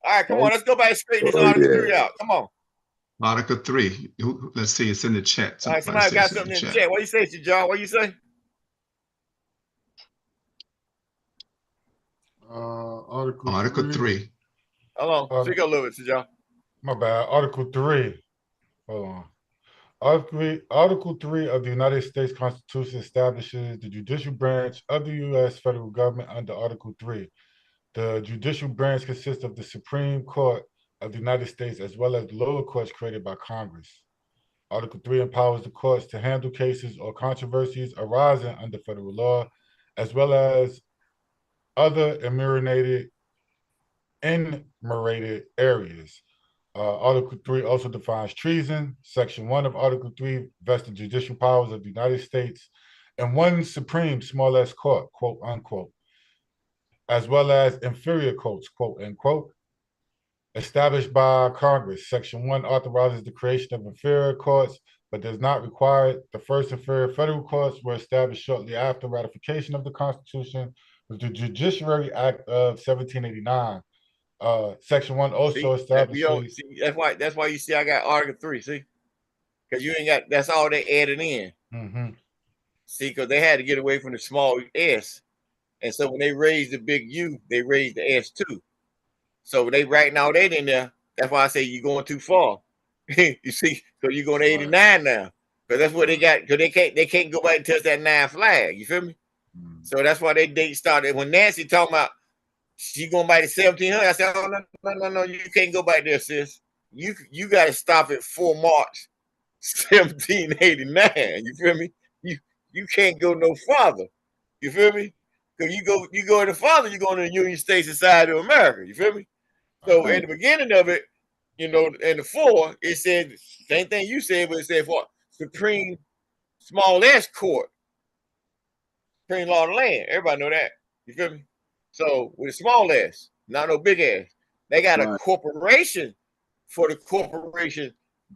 [SPEAKER 10] All right, come on, let's go back and straighten this Article 3 out. Come on.
[SPEAKER 3] Article 3. Let's see, it's in the chat.
[SPEAKER 10] All right, somebody got something in the chat. What you say, John? What you say?
[SPEAKER 8] Article 3.
[SPEAKER 10] Hold on. Speak up a little bit, John.
[SPEAKER 8] My bad. Article 3. Hold on. Article 3 of the United States Constitution establishes the judicial branch of the U.S. federal government under Article 3. The judicial branch consists of the Supreme Court of the United States as well as the lower courts created by Congress. Article 3 empowers the courts to handle cases or controversies arising under federal law, as well as other enumerated areas. Article 3 also defines treason. Section 1 of Article 3 vests the judicial powers of the United States and one supreme small s court, quote unquote, as well as inferior courts, quote unquote, established by Congress. Section 1 authorizes the creation of inferior courts, but does not require it. The first inferior federal courts were established shortly after ratification of the Constitution with the Judiciary Act of 1789. Section 1 also establishes.
[SPEAKER 10] That's why you see I got Article 3. See,
[SPEAKER 1] because you ain't got, that's all they added in.
[SPEAKER 8] Mm-hmm.
[SPEAKER 1] See, because they had to get away from the small s. And so when they raised the big U, they raised the S too. So they right now they in there. That's why I say you're going too far. You see, so you're going to 89 now. Because that's what they got, because they can't go back and touch that 9 flag. You feel me? So that's why they date started. When Nancy talking about she going back to 1700, I said, oh no, you can't go back there, sis. You got to stop at 4 March 1789. You feel me? You can't go no farther. You feel me? Because you go any farther, you go to the Union States Society of America. You feel me? So at the beginning of it, you know, in the 4, it said same thing you said, but it said for Supreme Small S Court, Supreme Law of the Land. Everybody know that. You feel me? So with a small s, not no big ass, they got a corporation for the corporation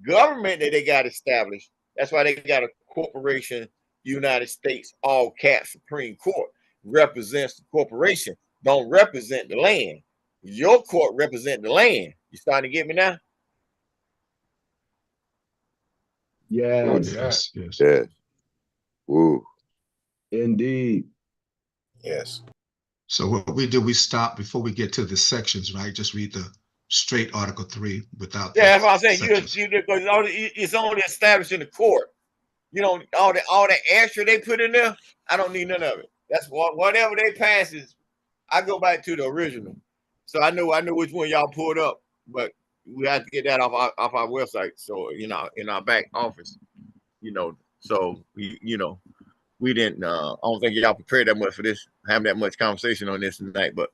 [SPEAKER 1] government that they got established. That's why they got a corporation, United States, all caps Supreme Court represents the corporation, don't represent the land. Your court represent the land. You starting to get me now?
[SPEAKER 2] Yes,
[SPEAKER 3] Yes, yes.
[SPEAKER 11] Yeah. Woo.
[SPEAKER 2] indeed.
[SPEAKER 5] Yes.
[SPEAKER 3] So what we do, we stop before we get to the sections, right? Just read the straight Article 3 without the
[SPEAKER 1] Yeah, that's what I'm saying.
[SPEAKER 3] sections.
[SPEAKER 1] It's only established in the court. You know, all the extra they put in there, I don't need none of it. That's whatever they passes, I go back to the original. So I know which one y'all pulled up, but we have to get that off our website. So you know, in our back office, you know. So we didn't. I don't think y'all prepared that much for this, having that much conversation on this tonight. But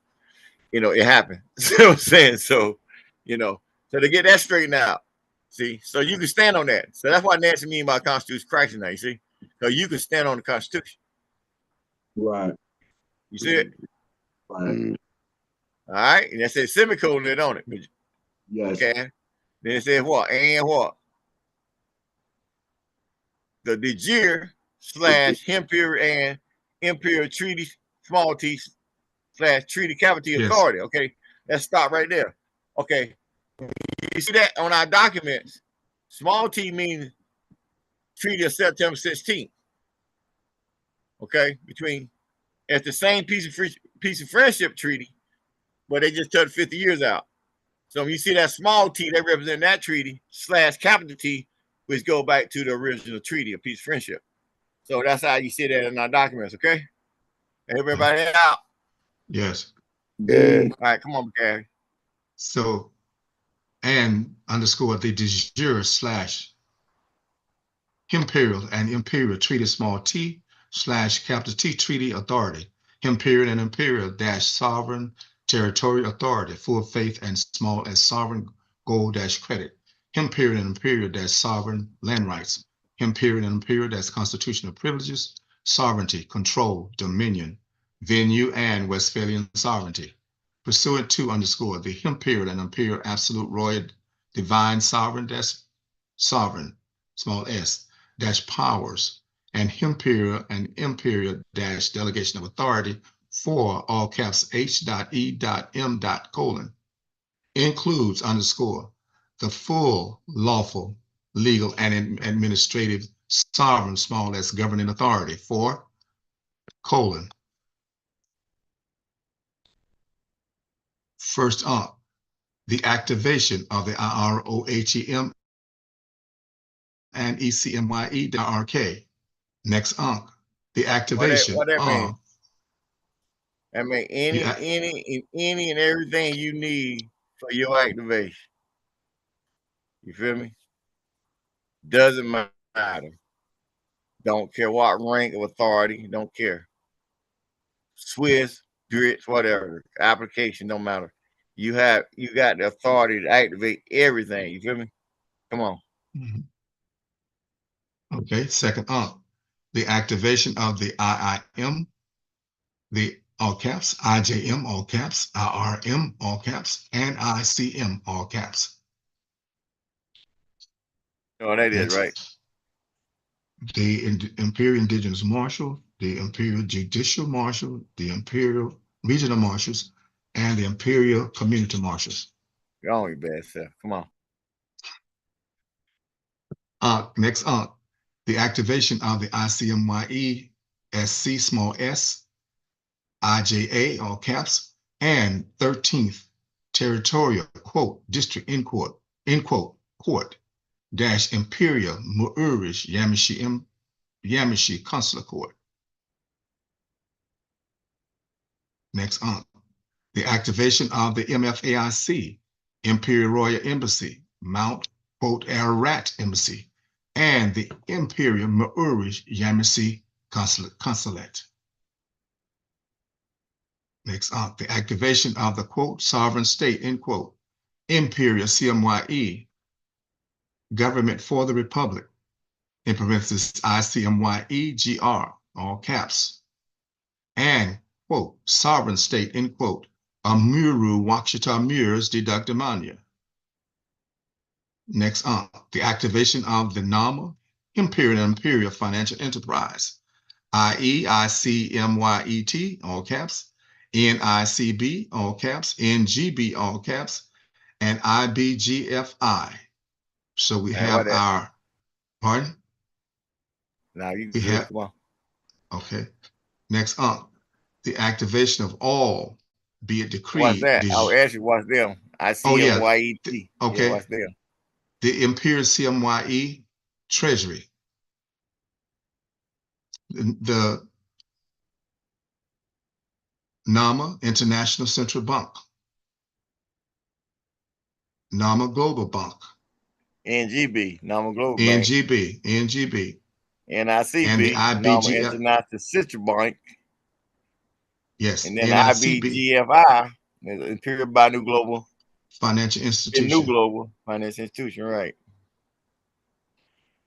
[SPEAKER 1] you know, it happened. You know what I'm saying? So so to get that straightened out. See, so you can stand on that. So that's what Nancy mean by constitutional crisis now. You see, so you can stand on the Constitution.
[SPEAKER 2] Right.
[SPEAKER 1] You see it?
[SPEAKER 2] Right.
[SPEAKER 11] Mm.
[SPEAKER 1] All right, and that says semicolon it on it.
[SPEAKER 2] Yes.
[SPEAKER 1] Okay. Then it says what? And what? The de jure / Imperial and Imperial Treaty small t / Treaty capital
[SPEAKER 3] Yes.
[SPEAKER 1] authority. Okay, let's stop right there. Okay, you see that on our documents? Small t means Treaty of September 16th. Okay, between it's the same piece of friendship treaty, but they just took 50 years out. So when you see that small t, they represent that treaty / capital T, which go back to the original treaty of peace friendship. So that's how you see that in our documents. Okay, everybody out.
[SPEAKER 3] Yes.
[SPEAKER 11] Yeah.
[SPEAKER 1] All right, come on, Gary.
[SPEAKER 3] So, and underscore the de jure / Imperial and Imperial Treaty small t / capital T Treaty Authority, Imperial and Imperial - Sovereign Territorial Authority, full faith and small as sovereign gold - credit, Imperial and Imperial - sovereign land rights, Imperial and Imperial - constitutional privileges, sovereignty, control, dominion, venue, and Westphalian sovereignty. Pursuant to underscore the Imperial and Imperial absolute royal divine sovereign - sovereign small s powers and Imperial - delegation of authority for all caps H.E.M. includes underscore the full lawful, legal, and administrative sovereign small s governing authority for : first up, the activation of the IIRKR and ECMYE-IRK. Next UNC, the activation
[SPEAKER 1] What that mean?
[SPEAKER 3] of
[SPEAKER 1] I mean any and everything you need for your activation. You feel me? Doesn't matter. Don't care what rank of authority. Don't care. Swiss, Grits, whatever. Application don't matter. You got the authority to activate everything. You feel me? Come on.
[SPEAKER 3] Okay, second UNC, the activation of the IIM, the all caps, IJM all caps, IRM all caps, and ICM all caps.
[SPEAKER 1] Oh, that is right.
[SPEAKER 3] The Imperial Indigenous Marshal, the Imperial Judicial Marshal, the Imperial Regional Marshals, and the Imperial Community Marshals.
[SPEAKER 1] You're on your bad self. Come on.
[SPEAKER 3] Next up, the activation of the ICMYE, SC small s, IJA, all caps, and 13th Territorial, quote, District, end quote, court, dash Imperial, Muurish, Yamishi Consular Court. Next up, the activation of the MFAIC, Imperial Royal Embassy, Mount, quote, Ararat Embassy, and the Imperial Muurish Yamishi Consulate. Next up, the activation of the, quote, sovereign state, end quote, Imperial CMYE, Government for the Republic, in parentheses, ICMYE-GR, all caps, and, quote, sovereign state, end quote, Amuru Wakshita Murs de Dugdamania. Next up, the activation of the NAMA, Imperial Financial Enterprise, IIECMYET, all caps, NICB, all caps, NGB, all caps, and IBGFI. So we have our, pardon?
[SPEAKER 10] Now you
[SPEAKER 3] We have,
[SPEAKER 10] come on.
[SPEAKER 3] okay. Next up, the activation of all, be it decreed.
[SPEAKER 10] What's that? I'll ask you what's them. ICMYET.
[SPEAKER 3] Okay.
[SPEAKER 10] Yeah, what's them?
[SPEAKER 3] The Imperial CMYE Treasury. The NAMA International Central Bank. NAMA Global Bank.
[SPEAKER 10] NGB, NAMA Global Bank.
[SPEAKER 3] NGB.
[SPEAKER 10] NICB,
[SPEAKER 3] And the
[SPEAKER 10] NAMA International Central Bank.
[SPEAKER 3] Yes.
[SPEAKER 10] And then
[SPEAKER 3] NICB.
[SPEAKER 10] IBGFI, Imperial Banu Global
[SPEAKER 3] Financial Institution.
[SPEAKER 10] New Global Financial Institution, right.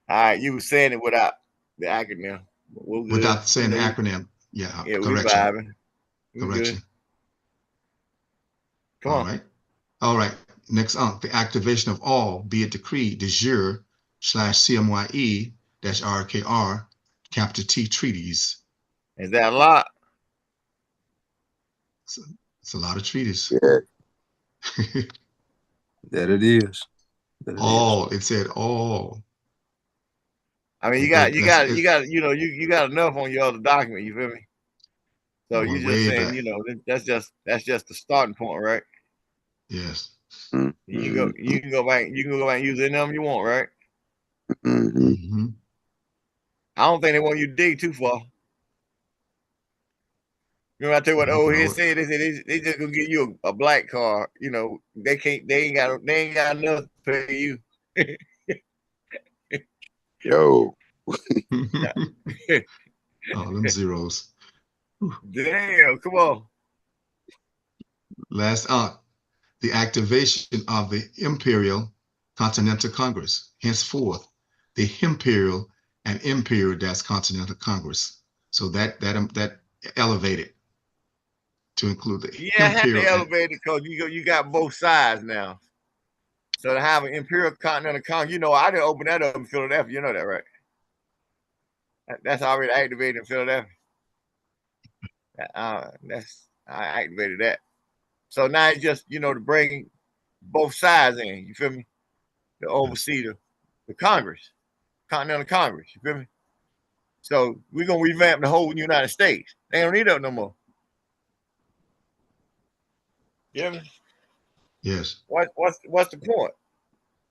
[SPEAKER 10] All right, you were saying it without the acronym.
[SPEAKER 3] Without saying the acronym. Yeah,
[SPEAKER 10] yeah,
[SPEAKER 3] correction.
[SPEAKER 10] We vibing.
[SPEAKER 3] Correction.
[SPEAKER 10] Good. Come on.
[SPEAKER 3] All right. Next up, the activation of all, be it decreed, de jure / CMYE-IRKR, capital T treaties.
[SPEAKER 10] Is that a lot?
[SPEAKER 3] It's a lot of treaties.
[SPEAKER 11] Yeah.
[SPEAKER 6] That it is.
[SPEAKER 3] All, it said all.
[SPEAKER 10] I mean, you got enough on your other document. You feel me? So you just saying, back. That's just the starting point, right?
[SPEAKER 3] Yes.
[SPEAKER 11] Mm-hmm.
[SPEAKER 10] You can go back and use any of them you want, right?
[SPEAKER 11] Mm-hmm.
[SPEAKER 10] I don't think they want you to dig too far. Remember I tell you what the old head said? They said they just gonna give you a black card. They ain't got enough to pay you.
[SPEAKER 11] Yo.
[SPEAKER 3] Oh, them zeros.
[SPEAKER 10] Damn, come on.
[SPEAKER 3] Last up, the activation of the Imperial Continental Congress, henceforth, the Imperial and Imperial Continental Congress. So that elevated to include the
[SPEAKER 10] Imperial. I had to elevate it because you got both sides now. So to have an Imperial Continental Congress, I didn't open that up in Philadelphia. You know that, right? That's already activated in Philadelphia. I activated that. So now it's just to bring both sides in. You feel me? To oversee the Congress, Continental Congress. You feel me? So we're gonna revamp the whole United States. They don't need that no more. You hear me?
[SPEAKER 3] Yes.
[SPEAKER 10] What's the point?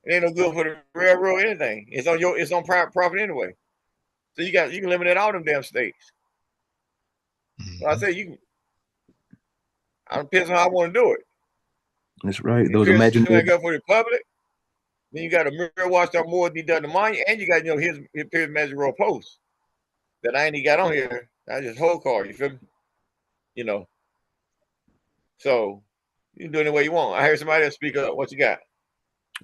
[SPEAKER 10] It ain't no good for the railroad or anything. It's on private property anyway. So you can eliminate all them damn states.
[SPEAKER 3] Mm-hmm.
[SPEAKER 10] So I say it depends on how I want to do it.
[SPEAKER 6] That's right. Those imaginary.
[SPEAKER 10] Go for the public. Then you got a mirror watch that more than done the money, and you got his measure roll post that I ain't even got on here. I just whole card. You feel me? So you can do it any way you want. I heard somebody else speak up. What you got?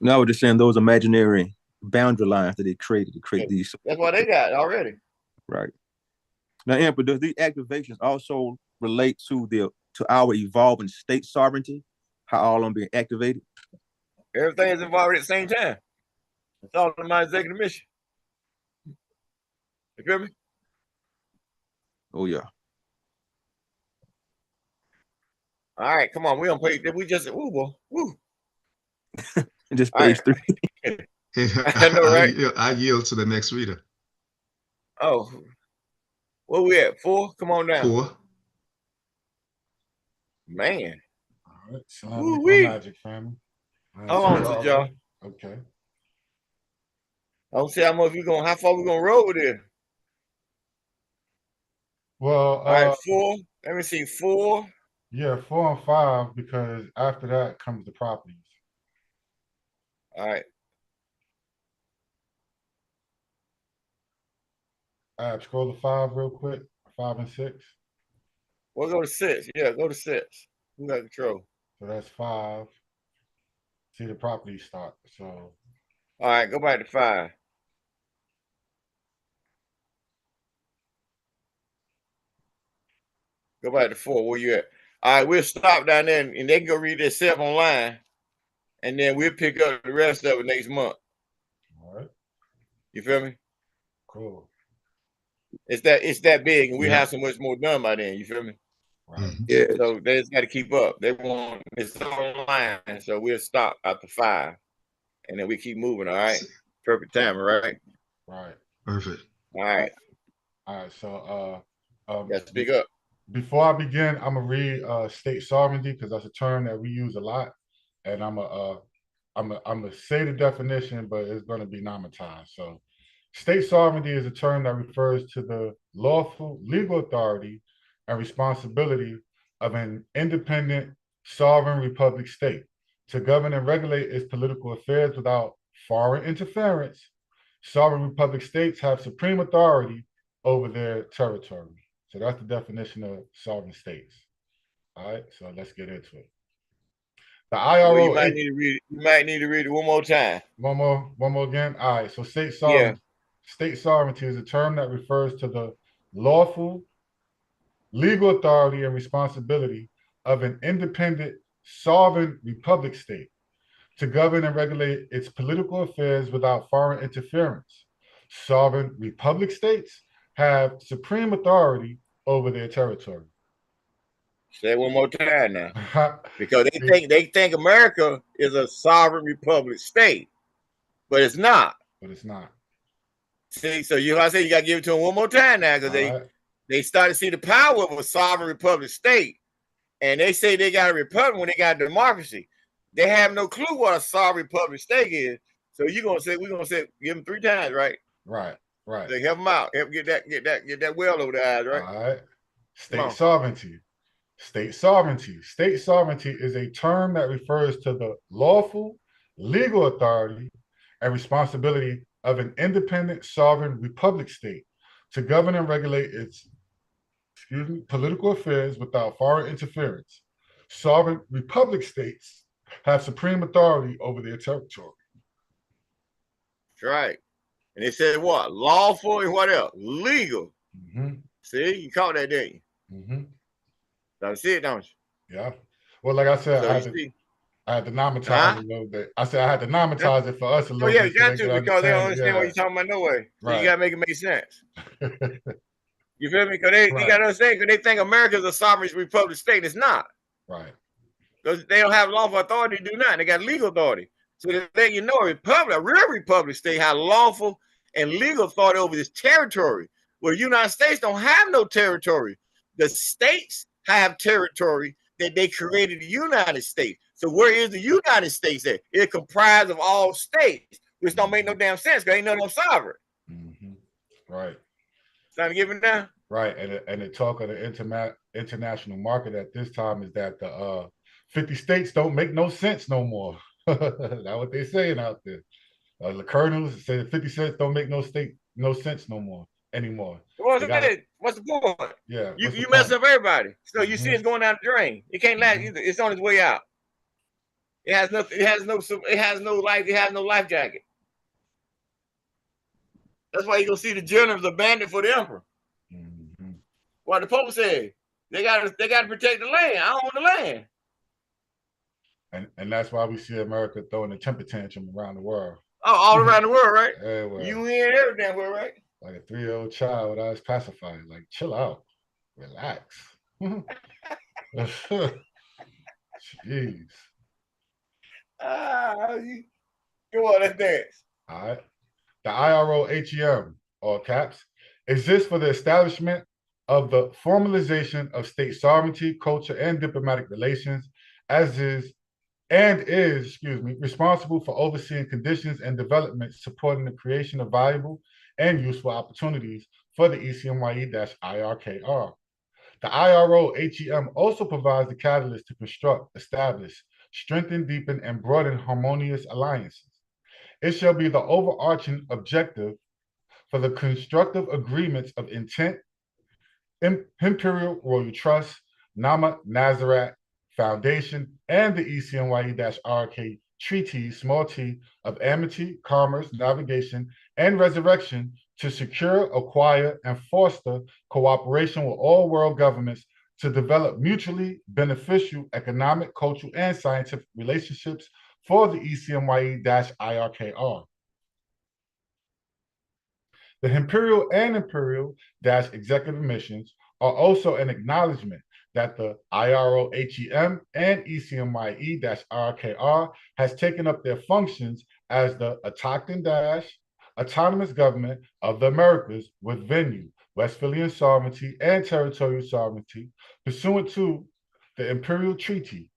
[SPEAKER 6] No, I was just saying those imaginary boundary lines that they created to create these.
[SPEAKER 10] That's what they got already.
[SPEAKER 6] Right. Now, Emperor, does these activations also relate to our evolving state sovereignty? How all of them being activated?
[SPEAKER 10] Everything is involved at the same time. It's all in my executive mission. You feel me?
[SPEAKER 6] Oh yeah.
[SPEAKER 10] All right, come on. We don't play. We just woo.
[SPEAKER 6] And just page 3.
[SPEAKER 10] I know, right?
[SPEAKER 3] I yield to the next reader.
[SPEAKER 10] Oh, where we at? 4? Come on down.
[SPEAKER 3] 4.
[SPEAKER 10] Man.
[SPEAKER 8] All right, so
[SPEAKER 10] Woo-wee.
[SPEAKER 8] magic, family.
[SPEAKER 10] Hold on to y'all.
[SPEAKER 8] Okay.
[SPEAKER 10] I don't see how far we gonna roll with it.
[SPEAKER 8] Well,
[SPEAKER 10] all right, 4. Let me see, 4.
[SPEAKER 8] Yeah, 4 and 5, because after that comes the properties.
[SPEAKER 10] All right.
[SPEAKER 8] Scroll to 5 real quick. 5 and 6.
[SPEAKER 10] We'll go to 6. Yeah, go to 6. We got control.
[SPEAKER 8] So that's 5. See the properties start. So
[SPEAKER 10] all right, go back to 5. Go back to 4. Where you at? All right, we'll stop down there and they can go read themselves online. And then we'll pick up the rest of it next month.
[SPEAKER 8] All right.
[SPEAKER 10] You feel me?
[SPEAKER 8] Cool.
[SPEAKER 10] It's that big, and we have so much more done by then. You feel me?
[SPEAKER 8] Right.
[SPEAKER 11] Yeah.
[SPEAKER 10] So they just got to keep up. They want it's online, so we'll stop after 5, and then we keep moving. All right. Perfect time, right?
[SPEAKER 8] Right.
[SPEAKER 3] Perfect.
[SPEAKER 10] All right.
[SPEAKER 8] All right. So
[SPEAKER 10] let's speak up.
[SPEAKER 8] Before I begin, I'm gonna read state sovereignty, because that's a term that we use a lot, and I'm gonna say the definition, but it's gonna be normatized. So, state sovereignty is a term that refers to the lawful legal authority and responsibility of an independent sovereign republic state to govern and regulate its political affairs without foreign interference. Sovereign republic states have supreme authority over their territory. So that's the definition of sovereign states. All right, so let's get into it. The IRO.
[SPEAKER 10] Well, you might need to read it one more time.
[SPEAKER 8] One more again. All right. So state sovereignty. Yeah. State sovereignty is a term that refers to the lawful legal authority and responsibility of an independent sovereign republic state to govern and regulate its political affairs without foreign interference. Sovereign republic states have supreme authority over their territory.
[SPEAKER 10] Say it one more time now. Because they think America is a sovereign republic state, but it's not.
[SPEAKER 8] But it's not.
[SPEAKER 10] See, so I say you got to give it to them one more time now, because they start to see the power of a sovereign republic state, and they say they got a republic when they got democracy. They have no clue what a sovereign republic state is. So we're gonna say give them 3 times, right?
[SPEAKER 8] Right.
[SPEAKER 10] So help them out. Help get that well over the eyes, right?
[SPEAKER 8] All right. State sovereignty. State sovereignty. State sovereignty is a term that refers to the lawful legal authority and responsibility of an independent sovereign republic state to govern and regulate its political affairs without foreign interference. Sovereign republic states have supreme authority over their territory.
[SPEAKER 10] That's right. And they said what? Lawful and what else? Legal.
[SPEAKER 8] Mm-hmm.
[SPEAKER 10] See, you caught that, didn't you?
[SPEAKER 8] Mm-hmm.
[SPEAKER 10] Don't see it, don't you?
[SPEAKER 8] Yeah. Well, like I said,
[SPEAKER 10] so
[SPEAKER 8] I had to normatize it a little bit. I said I had to normatize it for us a little bit.
[SPEAKER 10] Oh, yeah, you got to, because they don't understand what you're talking about no way. So you got to make it make sense. You feel me? Because they got to understand, because they think America is a sovereign republic state. It's not.
[SPEAKER 8] Right.
[SPEAKER 10] Because they don't have lawful authority to do nothing. They got legal authority. So they let you know a real republic state has lawful and legal authority over this territory. Where the United States don't have no territory. The states have territory that they created the United States. So where is the United States at? It's comprised of all states, which don't make no damn sense because ain't none of them sovereign.
[SPEAKER 8] Mm-hmm. Right.
[SPEAKER 10] Trying to give it down.
[SPEAKER 8] Right. And the talk of the international market at this time is that the 50 states don't make no sense no more. That's what they're saying out there. The colonels say 50 cents don't make no sense no more anymore.
[SPEAKER 10] What's the point?
[SPEAKER 8] Yeah.
[SPEAKER 10] You mess up everybody. So you see it's going down the drain. It can't last either. It's on its way out. It has no life jacket. That's why you're gonna see the generals abandoned for the emperor.
[SPEAKER 8] Mm-hmm.
[SPEAKER 10] What the Pope said. They gotta protect the land. I don't want the land.
[SPEAKER 8] And that's why we see America throwing a temper tantrum around the world.
[SPEAKER 10] Oh, all around the world, right?
[SPEAKER 8] Everywhere.
[SPEAKER 10] You in every damn world, right?
[SPEAKER 8] Like a 3-year-old child with eyes pacified. Like, chill out. Relax. Jeez.
[SPEAKER 10] Come on, let's dance.
[SPEAKER 8] All right. The IRO-HEM, all caps, exists for the establishment of the formalization of state sovereignty, culture, and diplomatic relations, is responsible for overseeing conditions and developments supporting the creation of valuable and useful opportunities for the ECMYE-IRKR. The IRO-HEM also provides the catalyst to construct, establish, strengthen, deepen, and broaden harmonious alliances. It shall be the overarching objective for the constructive agreements of intent, Imperial Royal Trust, Nama Nazareth Foundation, and the ECMYE-IRK Treaties, small t, of amity, commerce, navigation, and resurrection to secure, acquire, and foster cooperation with all world governments to develop mutually beneficial economic, cultural, and scientific relationships for the ECMYE-IRKR. The Imperial and Imperial-executive missions are also an acknowledgement that the IRO-HEM and ECMYE-IRKR has taken up their functions as the autonomous government of the Americas with venue, Westphalian sovereignty, and territorial sovereignty pursuant to the Imperial Treaty,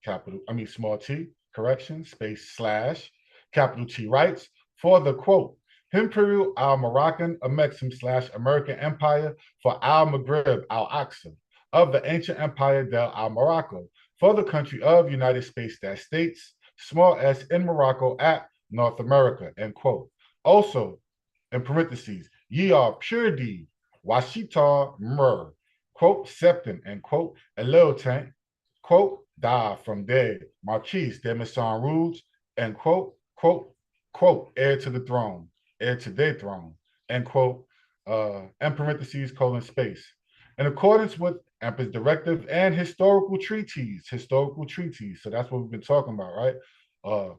[SPEAKER 8] small t, correction, space slash, capital T rights for the quote, Imperial al-Moroccan Amexim / American Empire for al-Maghrib al-Aqsa of the ancient Empire del al-Morocco for the country of United States, small s, in Morocco at North America, end quote. Also, in parentheses, ye are pure deed, washitar mur, quote, septon, end quote, tank, quote, da from there, Marquise de Masson Rouge, end quote, heir to the throne, heir to their throne, end quote, in parentheses, space. In accordance with Emperor's directive and historical treaties. So that's what we've been talking about, right?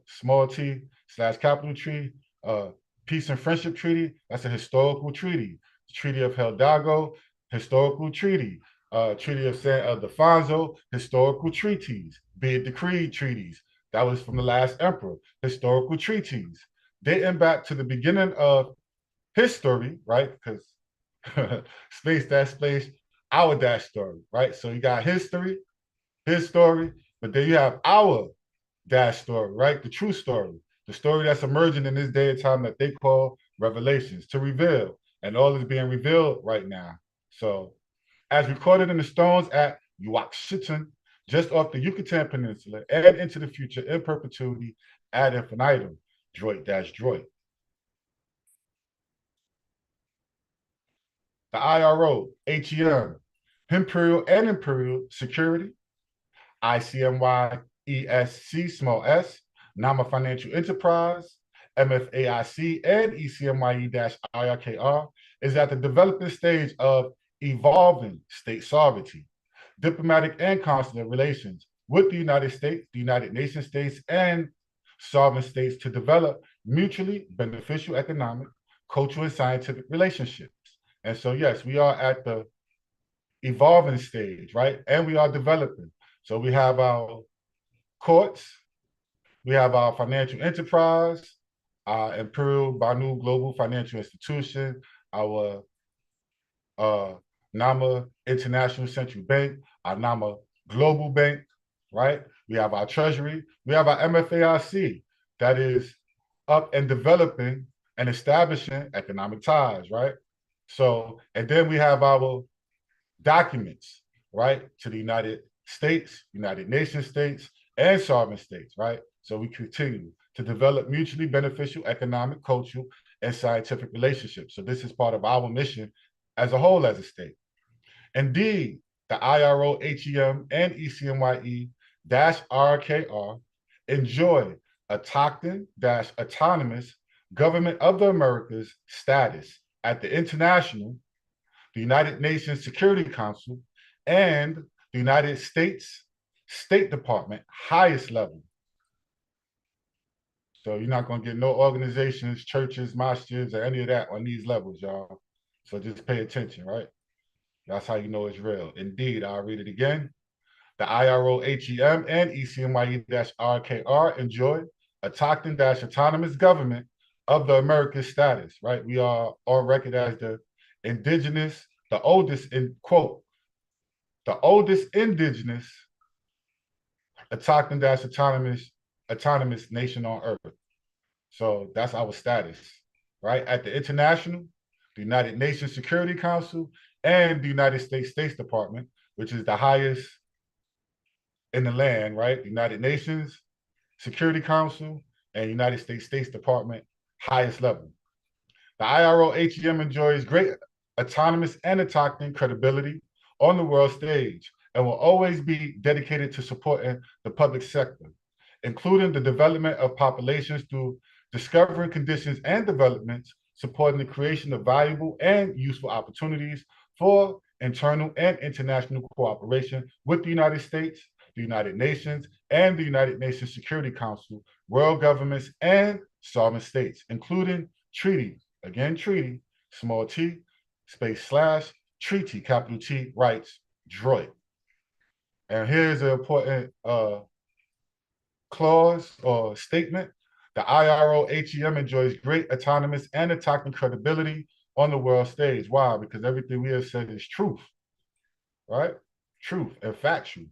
[SPEAKER 8] Small t / capital T, Peace and Friendship Treaty, that's a historical treaty. Treaty of Hidalgo, historical treaty. Treaty of San Ildefonso, historical treaties. Be it decreed treaties. That was from the last emperor, historical treaties. Dating back to the beginning of history, right? Because space, our dash story, right? So you got history, his story, but then you have our dash story, right? The true story, the story that's emerging in this day and time that they call revelations, to reveal, and all is being revealed right now. So, as recorded in the stones at Uakshitan, just off the Yucatan Peninsula, and into the future in perpetuity ad infinitum, droid. The IRO, HEM, Imperial and Imperial Security, ICMYE-ESC, small s, Nama Financial Enterprise, MFAIC, and ECMYE-IRKR is at the developing stage of evolving state sovereignty, diplomatic and consular relations with the United States, the United Nations states, and sovereign states to develop mutually beneficial economic, cultural, and scientific relationships. And so, yes, we are at the evolving stage, right? And we are developing. So we have our courts, we have our financial enterprise, our Imperial Banu Global Financial Institution, our Nama International Central Bank, our Nama Global Bank, right? We have our Treasury, we have our MFAIC that is up and developing and establishing economic ties, right? So, and then we have our documents, right, to the United States, United Nations states, and sovereign states, right? So we continue to develop mutually beneficial economic, cultural, and scientific relationships. So this is part of our mission as a whole as a state. Indeed, the IRO, HEM, and ECMYE-IRKR enjoy a Tocton-autonomous government of the Americas status at the international, the United Nations Security Council, and the United States State Department highest level. So you're not going to get no organizations, churches, mosques, or any of that on these levels, y'all. So just pay attention, right? That's how you know it's real. Indeed, I'll read it again. The IRO, HEM, and ECMYE-IRKR enjoy a Tocton-autonomous government of the American status, right? We are on record as the indigenous, the oldest in quote, the oldest indigenous autonomous nation on earth. So that's our status, right? At the international, the United Nations Security Council and the United States State Department, which is the highest in the land, right? The United Nations Security Council and United States State Department, highest level. The IRO-HEM enjoys great autonomous and autochthon credibility on the world stage and will always be dedicated to supporting the public sector, including the development of populations through discovering conditions and developments, supporting the creation of valuable and useful opportunities for internal and international cooperation with the United States, the United Nations, and the United Nations Security Council, world governments, and sovereign states, including treaties, again, treaty, small t, space / treaty, capital T, rights, droid. And here's an important clause or statement. The IRO-HEM enjoys great autonomous and autochthon credibility on the world stage. Why? Because everything we have said is truth, right? Truth and factual.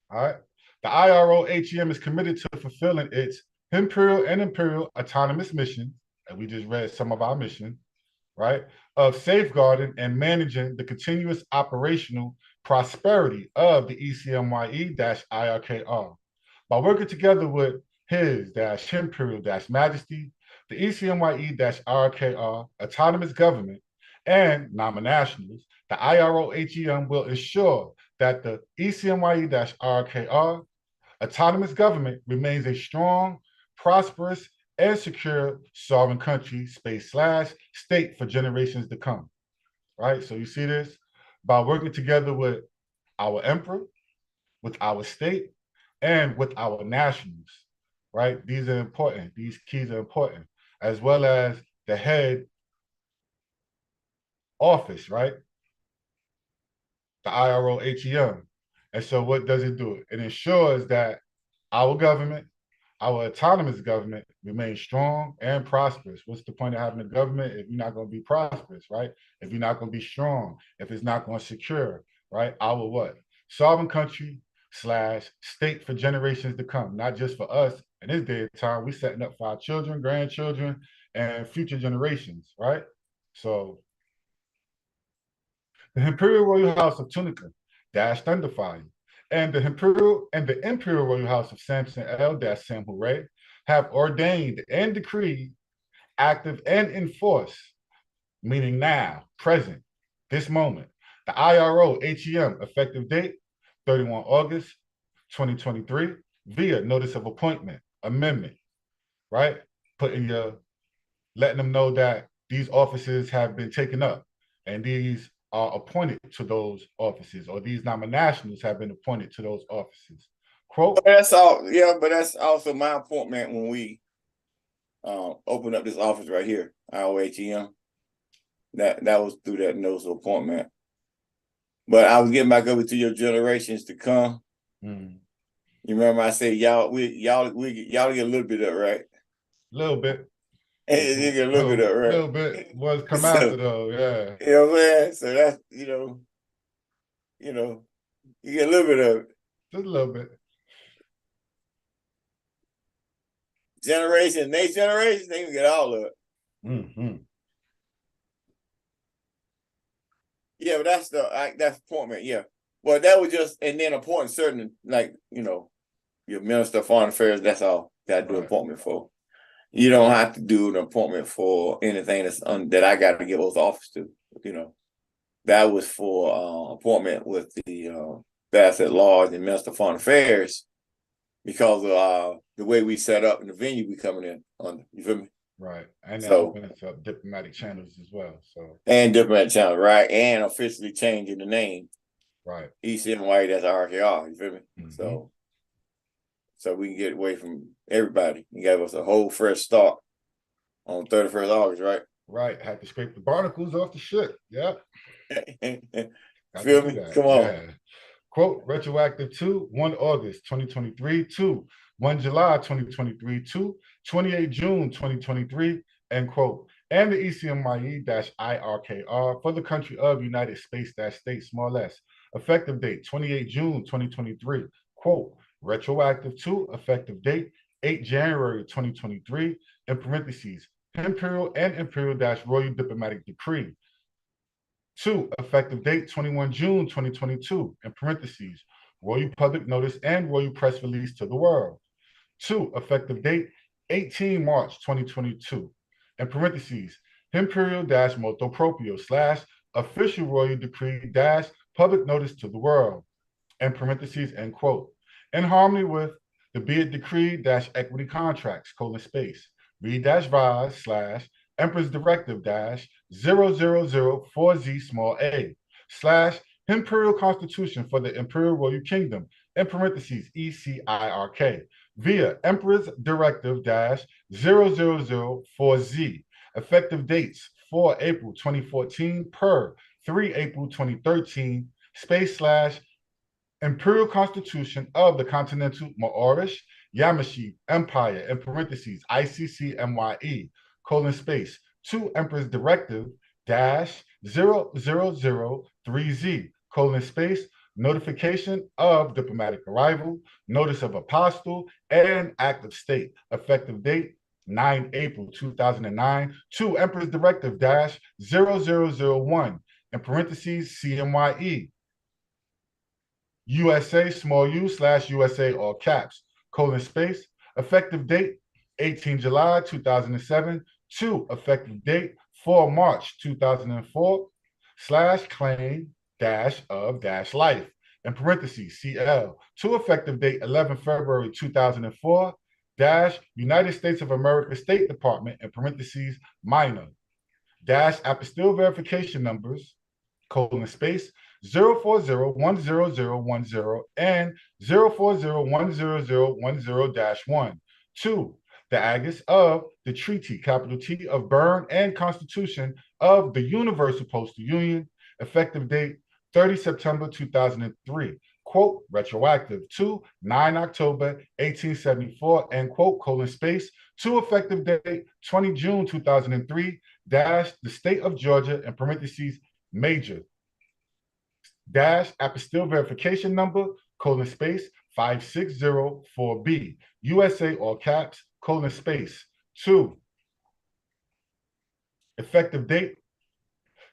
[SPEAKER 8] All right. The IRO-HEM is committed to fulfilling its Imperial and Imperial autonomous mission, and we just read some of our mission, right, of safeguarding and managing the continuous operational prosperity of the ECMYE-IRKR. By working together with His-Imperial-Majesty, the ECMYE-IRKR autonomous government and non-nationals, the IRO-HEM will ensure that the ECMYE-IRKR autonomous government remains a strong, prosperous, and secure sovereign country, space / state for generations to come, right? So you see this? By working together with our emperor, with our state, and with our nationals, right? These are important. These keys are important, as well as the head office, right? The IRO-HEM. And so what does it do? It ensures that our government, our autonomous government, remains strong and prosperous. What's the point of having a government if you're not going to be prosperous, right? If you're not going to be strong, if it's not going to secure, right? Our what? Sovereign country / state for generations to come, not just for us in this day and time. We're setting up for our children, grandchildren, and future generations, right? So the Imperial Royal House of Tunica - Thunderfire and the Imperial Royal House of Samson L - Sam Hooray have ordained and decreed, active and enforced, meaning now, present, this moment, the IRO-HEM effective date 31 August 2023 via notice of appointment, amendment, right? Letting them know that these offices have been taken up and these are appointed to those offices, or these nominationals have been appointed to those offices. Quote.
[SPEAKER 10] That's all, yeah, but that's also my appointment when we opened up this office right here, IOHEM. That was through that notice of appointment. But I was getting back over to your generations to come.
[SPEAKER 8] Mm.
[SPEAKER 10] You remember I said y'all get a little bit of it, right?
[SPEAKER 8] A little bit.
[SPEAKER 10] You get a little bit of it, right?
[SPEAKER 8] A little bit was come after though, yeah.
[SPEAKER 10] You know what I'm saying? So that's you get a little bit of it.
[SPEAKER 8] Just a little bit.
[SPEAKER 10] Next generation, they can get all of it.
[SPEAKER 8] Mm-hmm.
[SPEAKER 10] Yeah, but that's appointment, yeah. Well, that was just, and then appointing certain, your Minister of Foreign Affairs, that's all got to do appointment for. You don't have to do an appointment for anything that I got to give oath of office to, That was for appointment with the Ambassador at Large and Minister of Foreign Affairs because of the way we set up and the venue we coming in under. You feel me?
[SPEAKER 8] Right. And that opens up diplomatic channels as well.
[SPEAKER 10] And diplomatic channels, right? And officially changing the name.
[SPEAKER 8] Right.
[SPEAKER 10] ECMYE-IRKR, you feel me? Mm-hmm. So we can get away from everybody. You gave us a whole fresh start on 31st August, right?
[SPEAKER 8] Right. Had to scrape the barnacles off the ship. Yep.
[SPEAKER 10] Feel me? Come on.
[SPEAKER 8] Yeah. Quote, retroactive to 1 August 2023 to 1 July 2023 to 28 June 2023, end quote. And the ECMYE-IRKR for the country of United States, small s. Effective date 28 June 2023, quote, retroactive to effective date 8 January 2023, in parentheses, Imperial and Imperial-Royal Diplomatic Decree. 2, effective date 21 June 2022, in parentheses, Royal Public Notice and Royal Press Release to the world. 2, effective date 18 March 2022, in parentheses, Imperial-Moto Proprio / official Royal Decree / public notice to the world, in parentheses, end quote. In harmony with the be it decree - equity contracts, space, re-rise / Emperor's Directive -0004Z small a / Imperial Constitution for the Imperial Royal Kingdom, in parentheses, ECMYE-IRK, via Emperor's Directive -0004Z, effective dates 4 April 2014 per 3 April 2013, / Imperial Constitution of the Continental Maorish Yamashite Empire, in parentheses, ICCMYE, space, 2 Emperor's Directive -0003Z, space, notification of diplomatic arrival, notice of apostle, and act of state, effective date 9 April 2009, 2 Emperor's Directive -0001, in parentheses, CMYE, USA small u / USA all caps, space, effective date 18 July 2007 to effective date 4 March 2004 / claim -of -life, in parentheses, CL, to effective date 11 February 2004 - United States of America State Department, in parentheses, minor - apostille verification numbers, space, 040-10010 and 040-10010-1, 2, the Aegis of the Treaty, capital T, of Berne and Constitution of the Universal Postal Union, effective date 30 September 2003, quote, retroactive to 9 October 1874, end quote, space, to effective date 20 June 2003, the state of Georgia, in parentheses, major, apostille verification number, space, 5604B, USA all caps, space, 2, effective date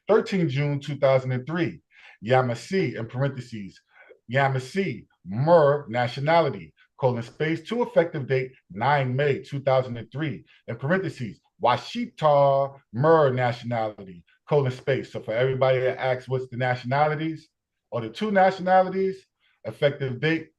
[SPEAKER 8] 13 June 2003, Yamasee, in parentheses, Yamasee, Mer nationality, space, to effective date 9 May 2003, in parentheses, Washita Mer nationality, space. So for everybody that asks what's the nationalities or the 2 nationalities, effective date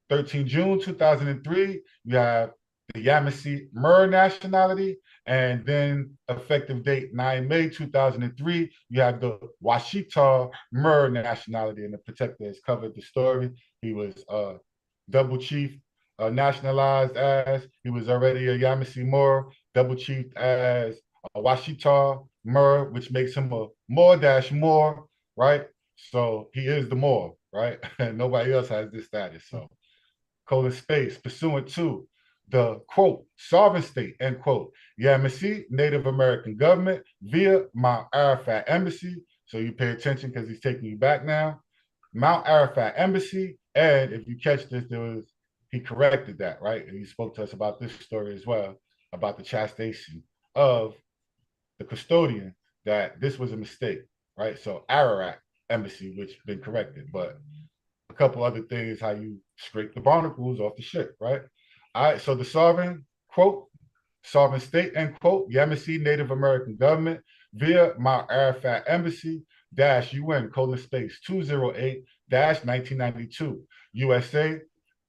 [SPEAKER 8] 13 June 2003, you have the Yamasee Mer nationality, and then effective date 9 May 2003, you have the Washita Mer nationality, and the protector has covered the story. He was double chief nationalized as, he was already a Yamasee Mer, double chief as a Washita Mer, which makes him a More, right? So he is the More, right? And nobody else has this status. So, space, pursuant to the, quote, sovereign state, end quote, Yamasee Native American government via Mount Arafat Embassy. So you pay attention because he's taking you back now. Mount Arafat Embassy. And if you catch this, he corrected that, right? And he spoke to us about this story as well, about the chastisement of the custodian, that this was a mistake, right? So Ararat Embassy, which been corrected, but a couple other things, how you scrape the barnacles off the ship, right? All right, so the sovereign, quote, sovereign state, end quote, Yamasee Native American government via Mount Arafat Embassy -UN, space, 208-1992, USA,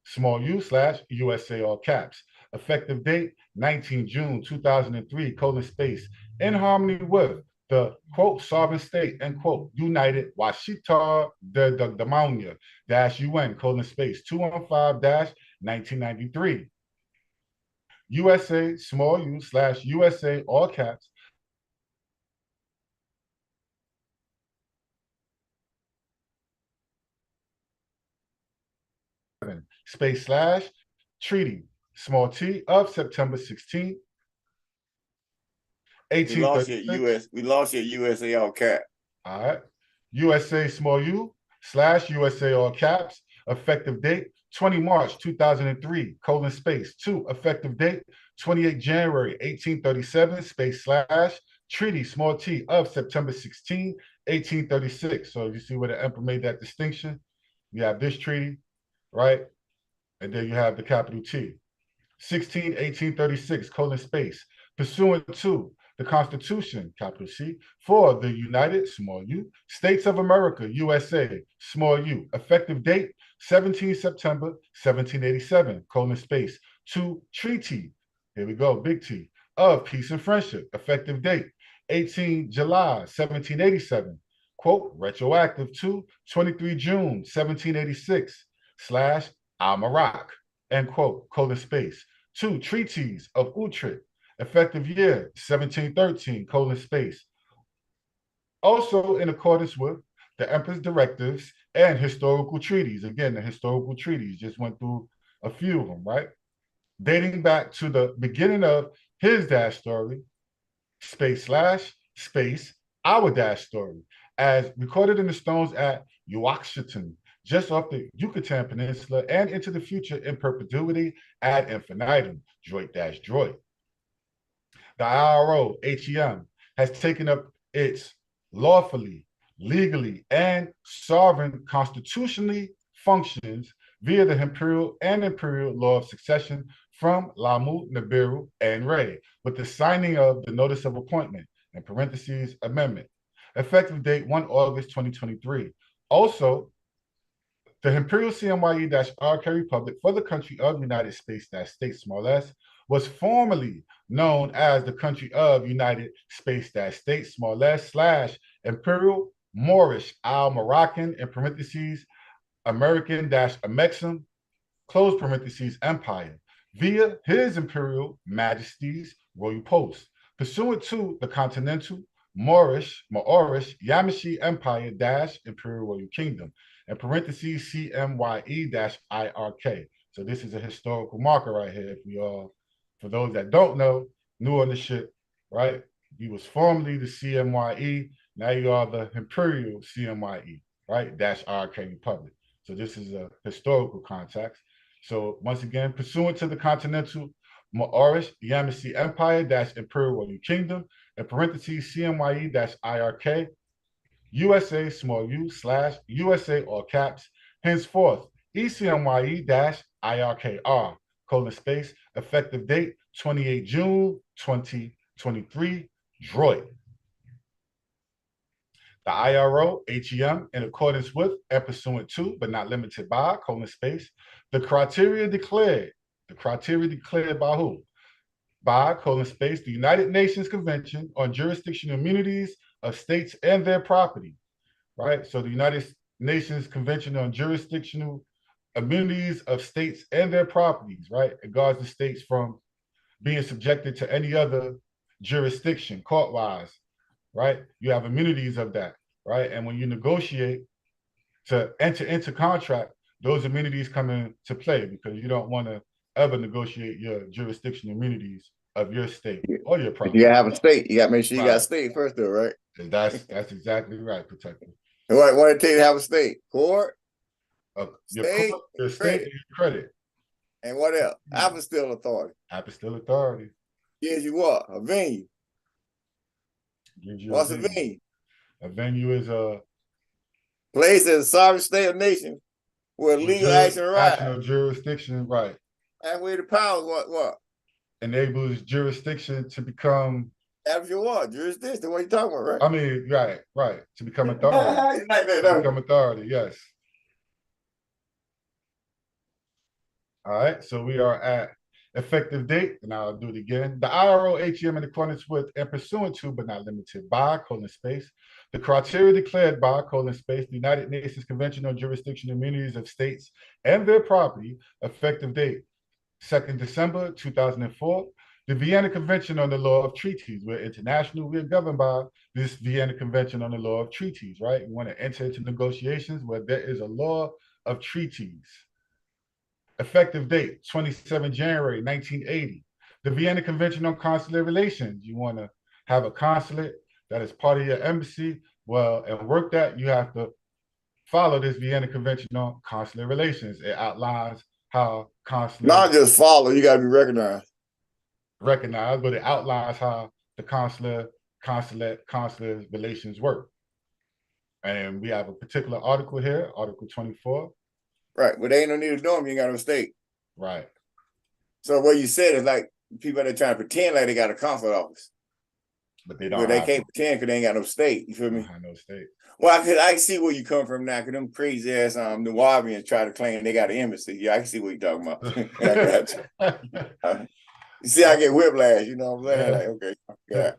[SPEAKER 8] small u / USA all caps, effective date 19 June 2003, space, in harmony with the, quote, sovereign state, end quote, United Washita the Damaunia -UN, space, 215-1993. USA, small u / USA, all caps, space / treaty, small t of September 16,
[SPEAKER 10] We lost your
[SPEAKER 8] 1836.
[SPEAKER 10] We lost your USA all cap.
[SPEAKER 8] All right. USA small u / USA all caps, effective date 20 March 2003, colon space 2, effective date 28 January 1837, space / treaty small t of September 16, 1836. So you see where the emperor made that distinction. You have this treaty, right? And then you have the capital T. 1836, colon space, pursuant to the Constitution, capital C, for the United, small u, States of America, USA, small u, effective date 17 September 1787, colon space, to treaty, here we go, big T, of peace and friendship, effective date 18 July 1787, quote, retroactive to 23 June 1786, / IIEHU, end quote, colon space, to Treaties of Utrecht, effective year 1713, colon space. Also in accordance with the Emperor's directives and historical treaties. Again, the historical treaties, just went through a few of them, right? Dating back to the beginning of his dash story, space / space, our dash story, as recorded in the stones at Uaxchetan, just off the Yucatan Peninsula and into the future in perpetuity ad infinitum, droid dash droid. The IRO-HEM has taken up its lawfully, legally, and sovereign constitutionally functions via the Imperial and Imperial law of succession from Lamu, Nibiru, and Ray, with the signing of the notice of appointment, in parentheses, amendment, effective date 1 August 2023. Also, the Imperial CMYE-IRK Republic for the country of United States-States, small s, was formerly known as the country of United States-States, small s, / Imperial Moorish Al-Moroccan, in parentheses, American-Amexem, close parentheses, empire, via His Imperial Majesty's Royal Post, pursuant to the Continental Moorish Yamashi Empire - Imperial Royal Kingdom, in parentheses, CMYE-IRK. So this is a historical marker right here. If we all, for those that don't know, new on the ship, right? You was formerly the CMYE, now you are the Imperial CMYE, right? -RK Republic. So this is a historical context. So once again, pursuant to the Continental Moorish Yamashi Empire - Imperial Royal Kingdom, in parentheses, CMYE-IRK, USA small u / USA all caps, henceforth, ECMYE-IRKR, colon space, effective date 28 June 2023, droid. The IRO-HEM, in accordance with and pursuant to, but not limited by, colon space, the criteria declared by who? By, colon space, the United Nations Convention on Jurisdictional Immunities of States and their Property, right? So the United Nations Convention on Jurisdictional Immunities of States and their Properties, right? It guards the states from being subjected to any other jurisdiction, court-wise, right? You have immunities of that, right? And when you negotiate to enter into contract, those immunities come into play because you don't want to ever negotiate your jurisdictional immunities of your state or your property.
[SPEAKER 10] You gotta have a state. You gotta make sure you got a state first, though, right?
[SPEAKER 8] That's exactly right, Protector.
[SPEAKER 10] What it take to have a state? Court,
[SPEAKER 8] your state and your credit.
[SPEAKER 10] And what else? Apostille authority.
[SPEAKER 8] Apostille authority.
[SPEAKER 10] Gives you what? A venue.
[SPEAKER 8] Gives you
[SPEAKER 10] What's a venue?
[SPEAKER 8] A venue is a
[SPEAKER 10] place in a sovereign state or nation where legal action arises.
[SPEAKER 8] Action or jurisdiction, right.
[SPEAKER 10] And where the powers what?
[SPEAKER 8] Enables jurisdiction to become.
[SPEAKER 10] That's your what? Jurisdiction. What are you talking about, right?
[SPEAKER 8] I mean, right. To become authority. To become authority, yes. All right, so we are at effective date, and I'll do it again. The IRO-HEM, in accordance with and pursuant to, but not limited by, colon space, the criteria declared by, colon space, the United Nations Convention on Jurisdictional Immunities of States and their Property, effective date 2nd December 2004. The Vienna Convention on the Law of Treaties. We're international. We're governed by this Vienna Convention on the Law of Treaties, right? We want to enter into negotiations where there is a law of treaties. Effective date, 27 January 1980. The Vienna Convention on Consular Relations. You want to have a consulate that is part of your embassy. Well, and work that, you have to follow this Vienna Convention on Consular Relations. It outlines how consular
[SPEAKER 10] Not just follow, you got to be recognized.
[SPEAKER 8] Recognized, but it outlines how the consular relations work. And we have a particular article here, Article 24.
[SPEAKER 10] Right, but they ain't no need to do them. You ain't got no state.
[SPEAKER 8] Right.
[SPEAKER 10] So what you said is like people that trying to pretend like they got a consulate office,
[SPEAKER 8] but they don't.
[SPEAKER 10] But they can't pretend because they ain't got no state. You feel me?
[SPEAKER 8] Have no state.
[SPEAKER 10] Well, I see where you come from now. Because them crazy ass New Orleans try to claim they got an embassy. Yeah, I can see what you're talking about. You see, I get whiplash. You know what I'm saying? Like, okay, yeah.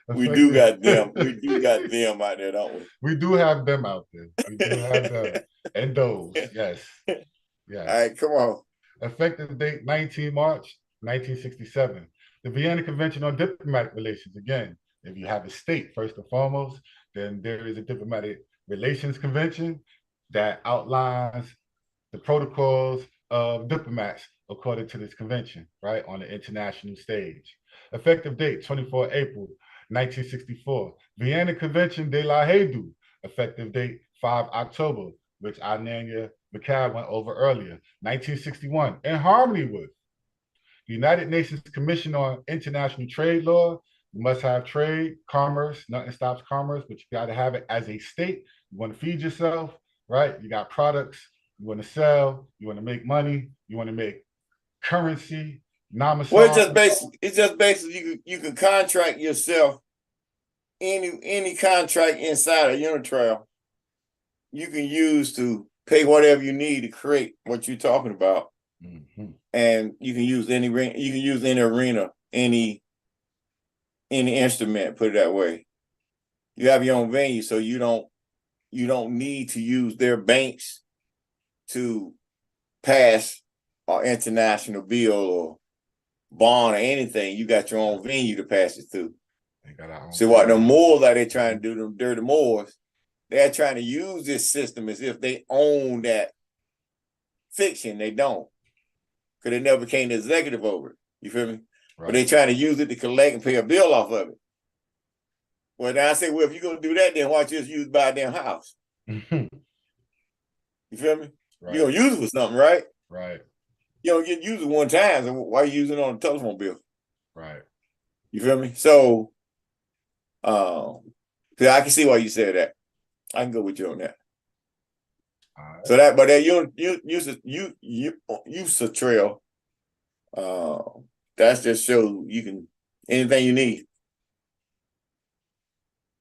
[SPEAKER 10] We do got them. We do got them out there, don't we?
[SPEAKER 8] We do have them out there. We do have them. And those, yes.
[SPEAKER 10] All right, come on.
[SPEAKER 8] Effective date, 19 March, 1967. The Vienna Convention on Diplomatic Relations. Again, if you have a state, first and foremost, then there is a Diplomatic Relations Convention that outlines the protocols of diplomats according to this convention, right, on the international stage. Effective date, 24 April, 1964. Vienna Convention de la EIHU. Effective date, 5 October, which Ananya McCall went over earlier. 1961, in harmony with the United Nations Commission on International Trade Law. You must have trade, commerce, nothing stops commerce, but you got to have it as a state. You want to feed yourself, right? You got products, you want to sell, you want to make money, you want to make currency, non-massage.
[SPEAKER 10] Well, it's just basically you can contract yourself any contract inside a Unitrail you can use to pay whatever you need to create what you're talking about.
[SPEAKER 8] Mm-hmm.
[SPEAKER 10] And you can use any arena, any instrument, put it that way. You have your own venue, so you don't need to use their banks to pass an international bill or bond or anything. You got your own venue to pass it through. So what the Moors that they're trying to do, them dirty Moors, they're trying to use this system as if they own that fiction. They don't, because they never became the executive over it. You feel me? Right. But they trying to use it to collect and pay a bill off of it. Well, now I say, well, if you're gonna do that, then why don't you just use by a damn house? You feel me? Right. You're gonna use it for something, right?
[SPEAKER 8] Right.
[SPEAKER 10] You don't get used it one time, so why are you using it on a telephone bill?
[SPEAKER 8] Right.
[SPEAKER 10] You feel me? So I can see why you said that. I can go with you on that. Right. So that, but that use a trail. That's just show you can anything you need.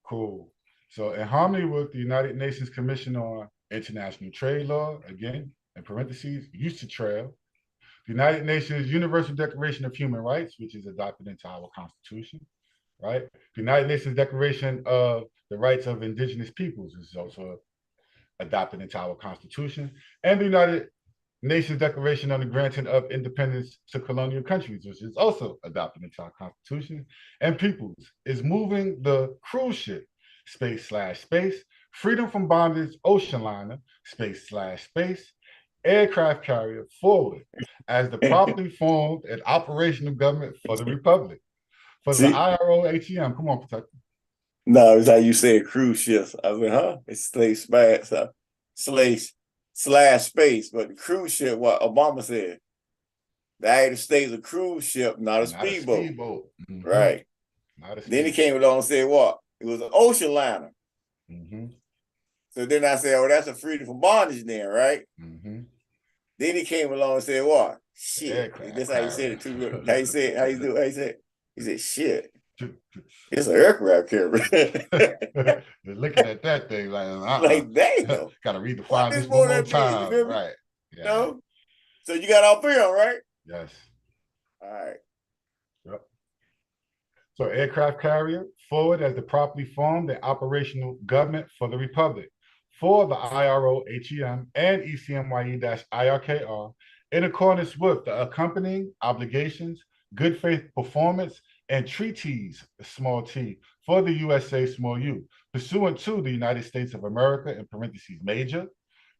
[SPEAKER 8] Cool. So in harmony with the United Nations Commission on International Trade Law, again, in parentheses, use a trail, the United Nations Universal Declaration of Human Rights, which is adopted into our Constitution, right? The United Nations Declaration of the Rights of Indigenous Peoples is also adopted into our Constitution, and the United Nations Declaration on the Granting of Independence to Colonial Countries, which is also adopted into our Constitution. And Peoples is moving the cruise ship, space/space, freedom from bondage, ocean liner, space/space, aircraft carrier forward as the properly formed and operational government for the Republic. For the IIRK, come on, Protector.
[SPEAKER 10] No, it's how you say cruise ships. I was like, huh? It's space, but the cruise ship, what Obama said. The United States a cruise ship, not a speedboat.
[SPEAKER 8] Mm-hmm.
[SPEAKER 10] Right. Then he came along and said what? It was an ocean liner.
[SPEAKER 8] Mm-hmm.
[SPEAKER 10] So then I said, oh, that's a freedom from bondage then, right?
[SPEAKER 8] Mm-hmm.
[SPEAKER 10] Then he came along and said what? Shit. That's how you said it too. How you said? He said, shit. It's an aircraft carrier.
[SPEAKER 8] Looking at that thing like,
[SPEAKER 10] like damn.
[SPEAKER 8] Gotta read the file just one more time. Right.
[SPEAKER 10] Yeah. No? So you got all three on, right?
[SPEAKER 8] Yes.
[SPEAKER 10] All right.
[SPEAKER 8] Yep. So aircraft carrier, forward as the properly formed and operational government for the Republic, for the IROHEM and ECMYE-IRKR, in accordance with the accompanying obligations, good faith performance, and treaties, small t, for the USA, small u, pursuant to the United States of America, in parentheses major,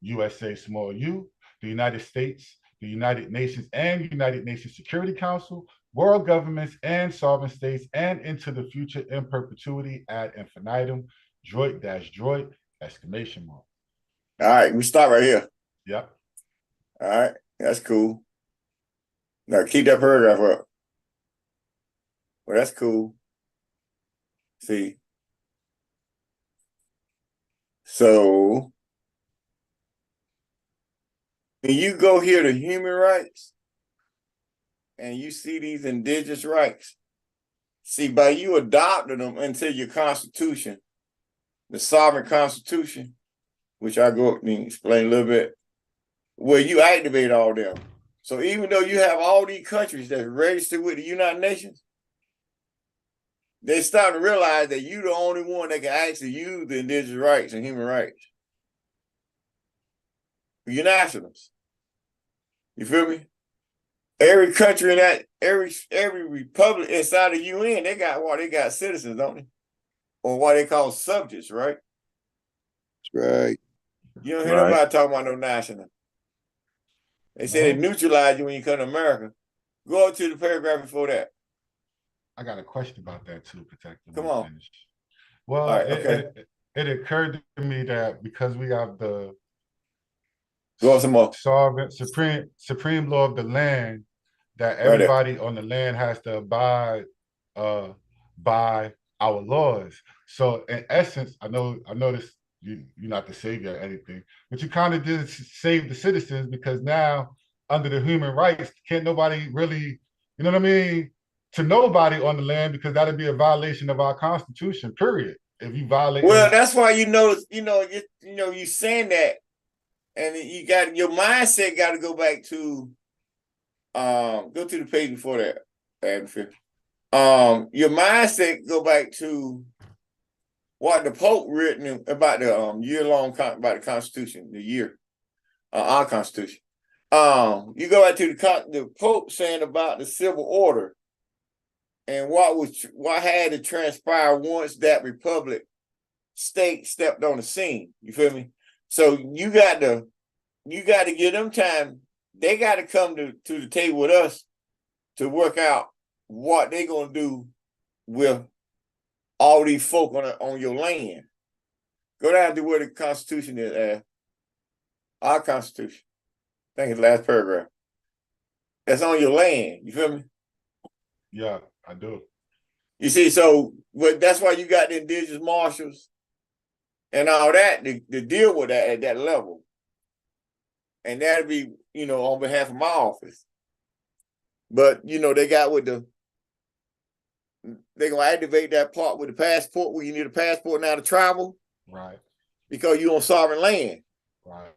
[SPEAKER 8] USA, small u, the United States, the United Nations and United Nations Security Council, world governments and sovereign states, and into the future in perpetuity ad infinitum, droid-droid, exclamation mark.
[SPEAKER 10] All right, we stop right here.
[SPEAKER 8] Yep.
[SPEAKER 10] All right, that's cool. Now keep that paragraph up. Well, that's cool. See. So when you go here to human rights and you see these indigenous rights, see, by you adopting them into your constitution, the sovereign constitution, which I go up and explain a little bit, where you activate all them. So even though you have all these countries that's registered with the United Nations, they start to realize that you're the only one that can actually use the indigenous rights and human rights. You're nationals. You feel me? Every country in that, every republic inside the UN, they got citizens, don't they? Or what they call subjects, right?
[SPEAKER 11] That's right.
[SPEAKER 10] You don't hear nobody talking about no national. They say they neutralize you when you come to America. Go up to the paragraph before that.
[SPEAKER 8] I got a question about that too, Protector.
[SPEAKER 10] Come on.
[SPEAKER 8] Finish. Well,
[SPEAKER 10] right, okay.
[SPEAKER 8] it occurred to me that because we have the
[SPEAKER 10] sovereign
[SPEAKER 8] supreme law of the land, that everybody on the land has to abide by our laws. So in essence, I noticed you're not the savior or anything, but you kind of did save the citizens, because now under the human rights, can't nobody really, you know what I mean, to nobody on the land, because that'd be a violation of our constitution, period. If you violate.
[SPEAKER 10] Well, that's why you saying that, and you got your mindset got to go back to go to the page before that. Your mindset go back to what the Pope written about the year-long about the Constitution, our Constitution. You go back to the Pope saying about the civil order and what had to transpire once that republic state stepped on the scene. You feel me? So you got to give them time. They got to come to the table with us to work out what they're gonna do with all these folk on your land. Go down to where the Constitution is. Our Constitution. I think it's the last paragraph. That's on your land. You feel me?
[SPEAKER 8] Yeah, I do.
[SPEAKER 10] You see, so that's why you got the indigenous marshals and all that to deal with that at that level. And that'd be, on behalf of my office. But, they got they're going to activate that part with the passport, where you need a passport now to travel.
[SPEAKER 8] Right.
[SPEAKER 10] Because you're on sovereign land.
[SPEAKER 8] Right.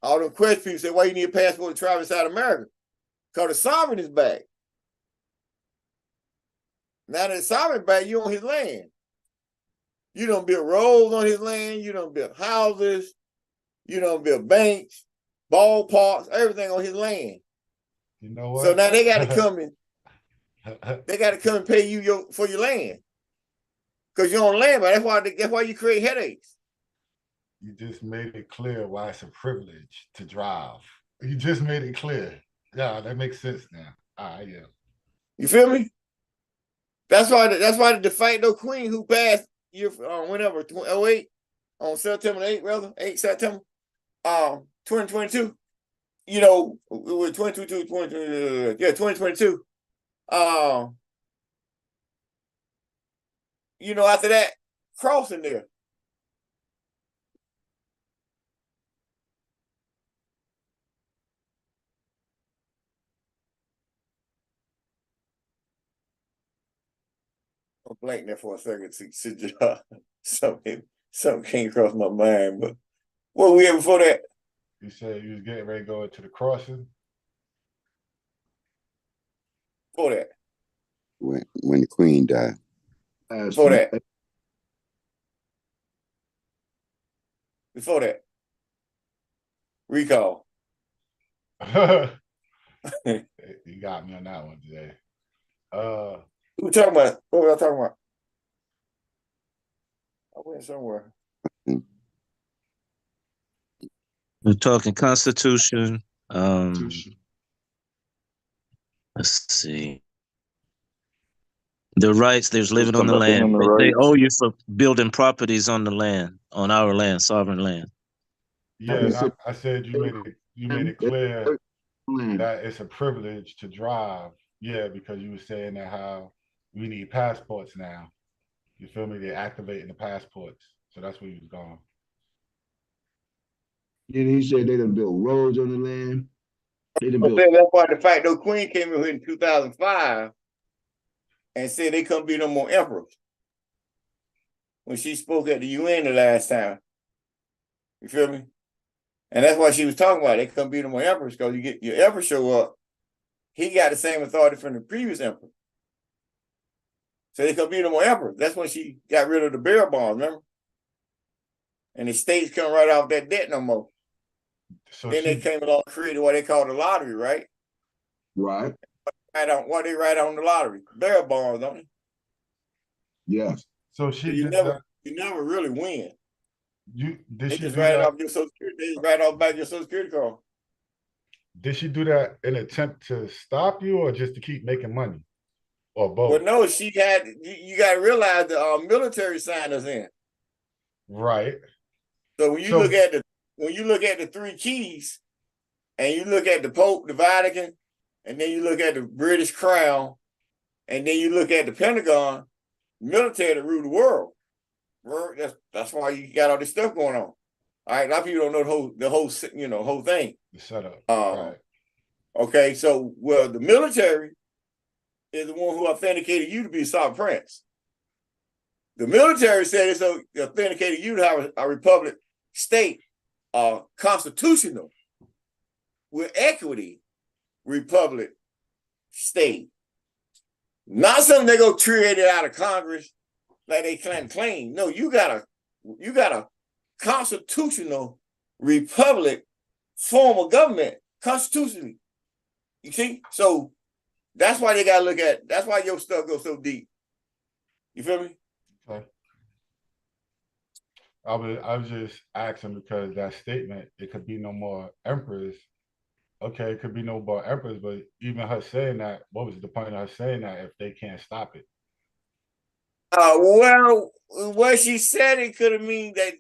[SPEAKER 10] All them question people say, why you need a passport to travel inside America? Because the sovereign is back. Now that the sovereign back, you on his land. You don't build roads on his land. You don't build houses. You don't build banks, ballparks, everything on his land.
[SPEAKER 8] You know what?
[SPEAKER 10] So now they got to come in. They got to come and pay you for your land, because you're on land. But that's why you create headaches.
[SPEAKER 8] You just made it clear why it's a privilege to drive. You just made it clear. Yeah, that makes sense now. Yeah.
[SPEAKER 10] You feel me? That's why the de facto queen who passed whenever 08 on September 8th, rather 8 September 2022. With 2022. After that, crossing there. I'm blanking there for a second. Something came across my mind, but what were we here before that?
[SPEAKER 8] You said you was getting ready to go into the crossing?
[SPEAKER 10] Before that.
[SPEAKER 11] When the queen died.
[SPEAKER 10] Before that. Before that. Recall.
[SPEAKER 8] You got me on that one today.
[SPEAKER 10] Who we talking about? What were I talking about? I went somewhere.
[SPEAKER 5] We're talking Constitution,
[SPEAKER 12] Let's see. The rights, there's living on the
[SPEAKER 5] Conducting
[SPEAKER 12] land.
[SPEAKER 5] human
[SPEAKER 12] They
[SPEAKER 5] rights.
[SPEAKER 12] owe you for building properties on the land, on our land, sovereign land.
[SPEAKER 8] Yeah, and I said you made it clear that it's a privilege to drive. Yeah, because you were saying that how we need passports now. You feel me? They're activating the passports. So that's where he was going.
[SPEAKER 2] Then he said they done built roads on the land. They done
[SPEAKER 10] But
[SPEAKER 2] built.
[SPEAKER 10] that's why the fact though Queen came in here in 2005 and said they couldn't be no more emperors when she spoke at the UN the last time. You feel me? And that's why she was talking about it. They couldn't be no more emperors because you get your emperor show up, he got the same authority from the previous emperor. So they couldn't be no more emperors. That's when she got rid of the bearer bonds, remember? And the states couldn't write off that debt no more.
[SPEAKER 8] So
[SPEAKER 10] then they came along and created what they call the lottery, right?
[SPEAKER 2] Right.
[SPEAKER 10] What they write on the lottery? Bearer bonds, don't they?
[SPEAKER 2] Yeah.
[SPEAKER 8] So she
[SPEAKER 10] you
[SPEAKER 8] did
[SPEAKER 10] never
[SPEAKER 8] that.
[SPEAKER 10] you never really win.
[SPEAKER 8] Did
[SPEAKER 10] They
[SPEAKER 8] she
[SPEAKER 10] just
[SPEAKER 8] do
[SPEAKER 10] write
[SPEAKER 8] that?
[SPEAKER 10] off your social security. They just write off back your social security card.
[SPEAKER 8] Did she do that in an attempt to stop you or just to keep making money? Or both?
[SPEAKER 10] Well, no, she had. You got to realize the military signed us in.
[SPEAKER 8] Right.
[SPEAKER 10] So when you look at the three keys, and you look at the Pope, the Vatican, and then you look at the British Crown, and then you look at the Pentagon, military to rule the world. That's why you got all this stuff going on. All right, a lot of people don't know the whole thing.
[SPEAKER 8] The setup.
[SPEAKER 10] Right. Okay, so the military is the one who authenticated you to be a sovereign prince. The military said it's authenticated you to have a republic state, constitutional with equity republic state. Not something they go create it out of Congress like they claim. No, you got a constitutional republic form of government constitutionally. You see? So that's why they gotta look at. That's why your stuff goes so deep. You feel me?
[SPEAKER 8] Okay. I was just asking because that statement, it could be no more emperors. Okay, it could be no more emperors, but even her saying that, what was the point of her saying that if they can't stop it?
[SPEAKER 10] Well, what she said, it could have mean that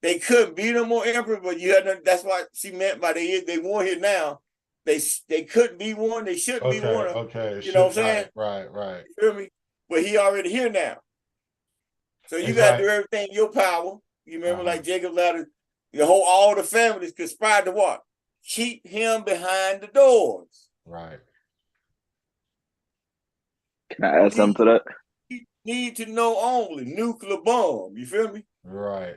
[SPEAKER 10] they couldn't be no more emperor, but you had that's what she meant by they won here now. They couldn't be one, they shouldn't be one.
[SPEAKER 8] Okay.
[SPEAKER 10] You know what I'm saying?
[SPEAKER 8] Right.
[SPEAKER 10] You feel me? But he already here now. So you
[SPEAKER 8] It's
[SPEAKER 10] gotta
[SPEAKER 8] like,
[SPEAKER 10] do everything in your power. You remember like Jacob Ladder, all the families conspired to what? Keep him behind the doors.
[SPEAKER 8] Right.
[SPEAKER 5] Can I add something to that?
[SPEAKER 10] Need to know only nuclear bomb. You feel me?
[SPEAKER 8] Right.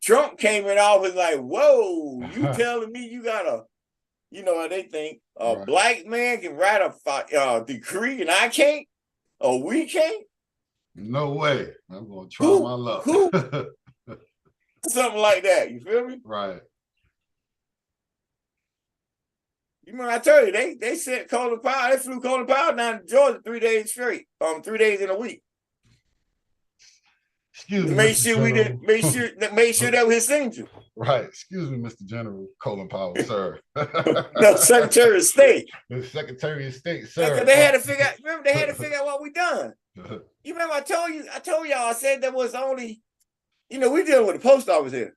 [SPEAKER 10] Trump came in office like, whoa, you telling me you got a, what they think, black man can write a decree and I can't? Or we can't?
[SPEAKER 8] No way. I'm going to try my luck.
[SPEAKER 10] Something like that. You feel me?
[SPEAKER 8] Right.
[SPEAKER 10] You remember I told you, they sent Colin Powell, they flew Colin Powell down to Georgia 3 days straight, 3 days in a week.
[SPEAKER 8] Excuse me.
[SPEAKER 10] Make sure that was his signature.
[SPEAKER 8] Right. Excuse me, Mr. General Colin Powell, sir.
[SPEAKER 10] No, Secretary of State.
[SPEAKER 8] The Secretary of State, sir.
[SPEAKER 10] Because they had to figure out, what we done. You remember I told y'all, I said there was only, we dealing with the post office here.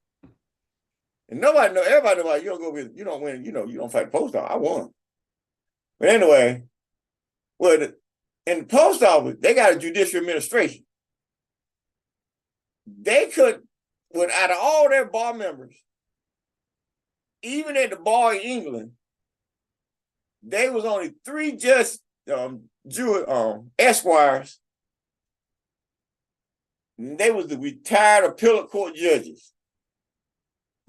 [SPEAKER 10] And everybody know you don't go with, you don't win, you don't fight the post office. I won. But anyway, in the post office, they got a judicial administration. They could, out of all their bar members, even at the bar in England, there was only 3 just esquires. And they was the retired appellate court judges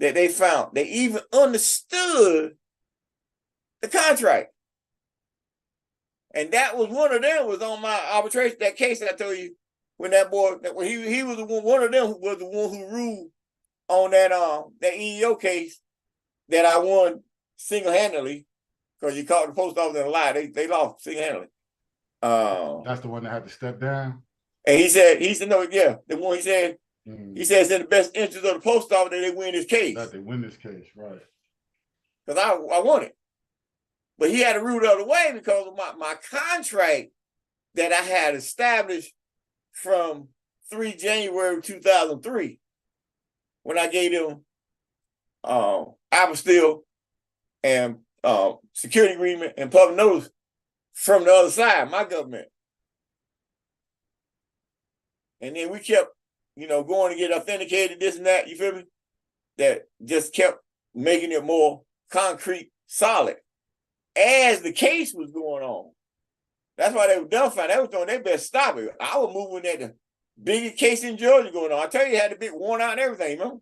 [SPEAKER 10] that they found. They even understood the contract. And that was one of them was on my arbitration, that case I told you, when that boy, when he was the one of them was the one who ruled on that EEO case that I won single-handedly because you caught the post office in a lie. They lost single-handedly.
[SPEAKER 8] That's the one that had to step down.
[SPEAKER 10] And he said no, yeah, the one he said it's in the best interest of the post office that they win this case.
[SPEAKER 8] That they win this case, right?
[SPEAKER 10] because I want it. But he had to rule the other way because of my contract that I had established from 3 January 2003 when I gave them apostille and security agreement and public notice from the other side, my government. And then we kept, going to get authenticated, this and that, you feel me? That just kept making it more concrete, solid as the case was going on. That's why they were dumbfounded. They was doing their best to stop it. I was moving at the biggest case in Georgia going on. I tell you, it had the big warrant out and everything, man.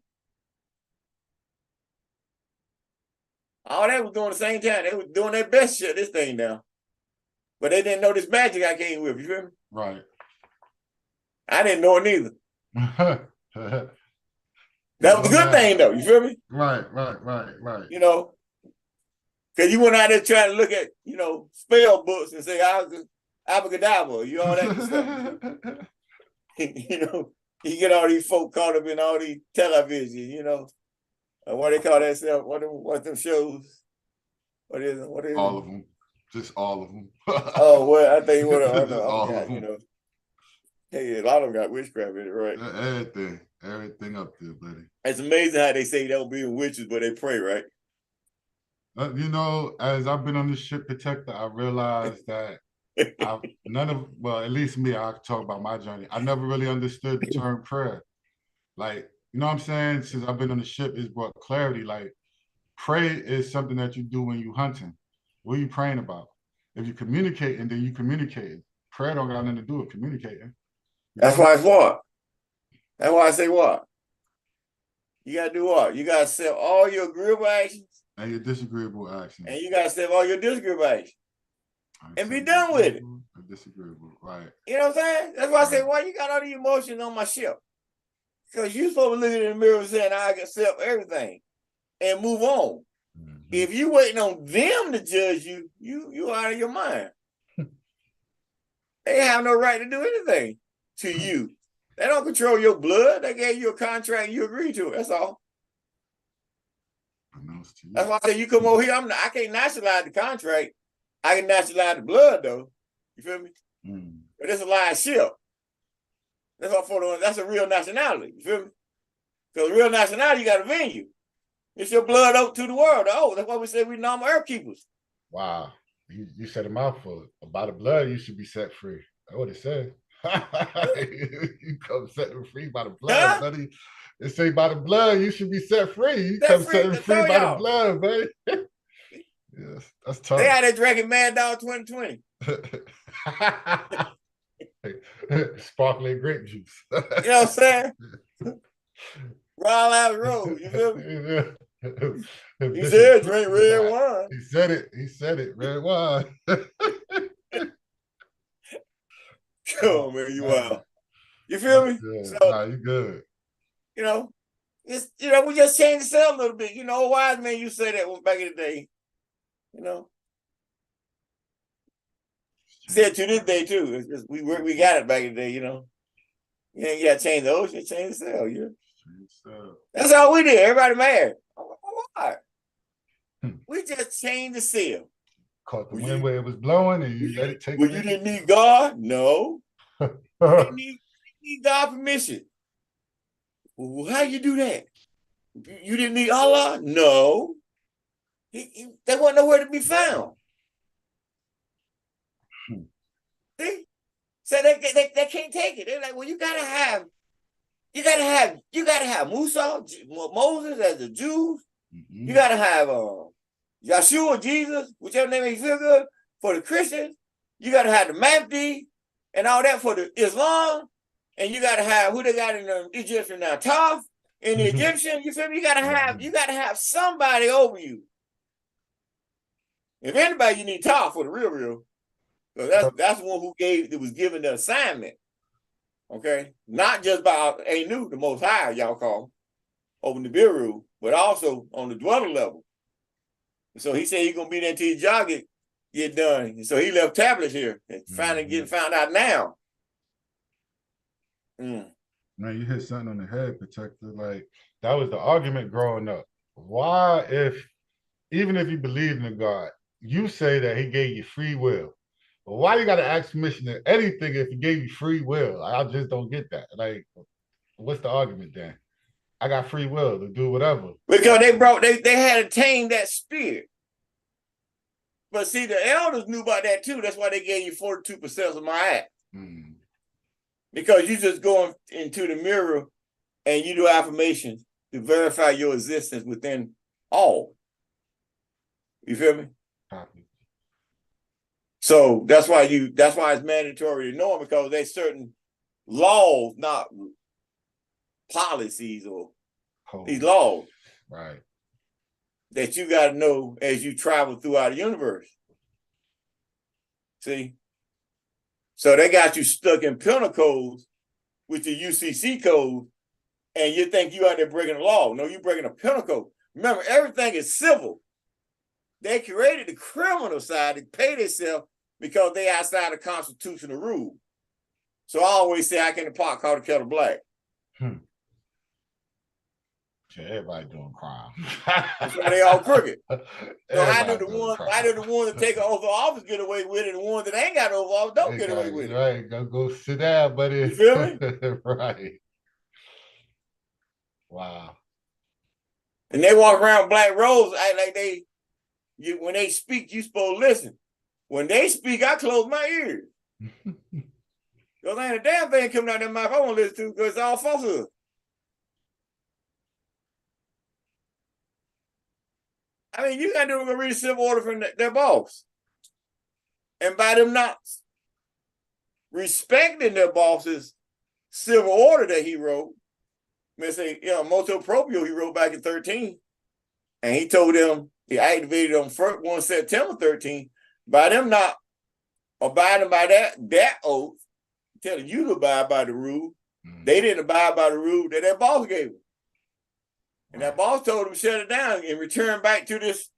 [SPEAKER 10] All that was doing the same time. They was doing their best to shut this thing down. But they didn't know this magic I came with, you feel me?
[SPEAKER 8] Right.
[SPEAKER 10] I didn't know it neither. That was a good thing, though. You feel me?
[SPEAKER 8] Right.
[SPEAKER 10] Because you went out there trying to look at, spell books and say, abracadabra, all that good stuff. You get all these folk caught up in all these television, what they call that stuff, what them shows? What is it?
[SPEAKER 8] All of them. Just all of them.
[SPEAKER 10] Oh, well, I think what I
[SPEAKER 8] all of
[SPEAKER 10] forgot, Hey, a lot of them got witchcraft in it, right?
[SPEAKER 8] Everything up there, buddy.
[SPEAKER 10] It's amazing how they say they don't be witches, but they pray, right?
[SPEAKER 8] As I've been on this ship protector, I realized that at least me, I talk about my journey. I never really understood the term prayer. Like, you know what I'm saying? Since I've been on the ship, it's brought clarity. Like, pray is something that you do when you hunting. What are you praying about? If you communicate and then you communicate, prayer don't got nothing to do with communicating.
[SPEAKER 10] That's why it's what? That's why I say what? You gotta do what? You gotta set all your agreeable actions
[SPEAKER 8] and your disagreeable actions.
[SPEAKER 10] And you gotta set all your disagreeable actions. And be done with it.
[SPEAKER 8] Disagreeable, right.
[SPEAKER 10] You know what I'm saying? That's why I say, why you got all these emotions on my ship? Because you supposed to look in the mirror and say, I can accept everything and move on. Mm-hmm. If you waiting on them to judge you, you out of your mind. They have no right to do anything to you. They don't control your blood. They gave you a contract and you agreed to it. That's all. That's why I say you come over here. I can't nationalize the contract. I can nationalize the blood though. You feel me? Mm. But it's a live ship. That's all that's a real nationality. You feel me? Because real nationality, you got a venue. It's your blood out to the world. Oh, that's why we say we normal earth keepers.
[SPEAKER 8] Wow. You said a mouthful. By the blood, you should be set free. That's what it said. You come set free by the blood, buddy. They say by the blood, you should be set free. You come set free by the blood, buddy. Yes, that's tough.
[SPEAKER 10] They had that drinking Mad Dog 2020.
[SPEAKER 8] Sparkling grape juice.
[SPEAKER 10] You know what I'm saying? Roll out the road, you feel me? He said drink red wine.
[SPEAKER 8] He said it, red wine.
[SPEAKER 10] Come on, man, you wild. You feel me?
[SPEAKER 8] So, nah, you good.
[SPEAKER 10] It's we just changed the cell a little bit. Wise man, you say that was back in the day. Said to this day too. It's just, we got it back in the day. You ain't got to change the ocean, change the cell. That's all we did. Everybody mad. Why? We just changed the cell.
[SPEAKER 8] Caught the wind where it was blowing, and you let it take.
[SPEAKER 10] Well, you didn't need God? No. You didn't need God permission. Well, how you do that? You didn't need Allah? No. They wasn't nowhere to be found. See? So they can't take it. They're like, well, you gotta have Musa, Moses as the Jews. Mm-hmm. You gotta have Yeshua, Jesus, whichever name makes you feel good, for the Christians. You gotta have the Mahdi and all that for the Islam. And you gotta have who they got in the Egyptian now, Toph in the Egyptian. You feel me? You gotta have somebody over you. If anybody, you need Toph for the real. So that's the one who was given the assignment. Okay, not just by Anu, the Most High, y'all call him, over the Nibiru, but also on the dweller level. So he said he's gonna be there until his job get done. And so he left tablets here and finally getting found out now.
[SPEAKER 8] Man, you hit something on the head, protector. Like that was the argument growing up. Why, if even if you believe in God, you say that he gave you free will. But why you got to ask permission to anything if he gave you free will? I just don't get that. Like, what's the argument then? I got free will to do whatever.
[SPEAKER 10] Because they had attained that spirit. But see, the elders knew about that too. That's why they gave you 42% of my act.
[SPEAKER 8] Mm.
[SPEAKER 10] Because you just go into the mirror and you do affirmations to verify your existence within all. You feel me?
[SPEAKER 8] Copy.
[SPEAKER 10] So that's why it's mandatory to know them, because there's certain laws, not policies or these laws.
[SPEAKER 8] Right.
[SPEAKER 10] That you got to know as you travel throughout the universe. See? So they got you stuck in penal codes with the UCC code, and you think you out there breaking the law. No, you're breaking a penal code. Remember, everything is civil. They created the criminal side to pay themselves because they outside the constitutional rule. So I always say I can pot call the kettle black.
[SPEAKER 8] Yeah, everybody doing crime.
[SPEAKER 10] That's why they all crooked. So how do the ones that take an oath of office get away with it, and the ones that ain't got oath of office don't get away with it?
[SPEAKER 8] Right, go sit down, buddy.
[SPEAKER 10] You feel me?
[SPEAKER 8] Right. Wow.
[SPEAKER 10] And they walk around black robes act like when they speak, you supposed to listen. When they speak, I close my ears. Because ain't a damn thing coming out their mouth I want to listen to, because it's all falsehood. I mean, you got to go read a civil order from their boss. And by them not respecting their boss's civil order that he wrote, let's say, motu proprio he wrote back in 13, and he told them, he activated on 1 September 13, by them not abiding by that oath, telling you to abide by the rule, they didn't abide by the rule that their boss gave them. And that boss told them to shut it down and return back to this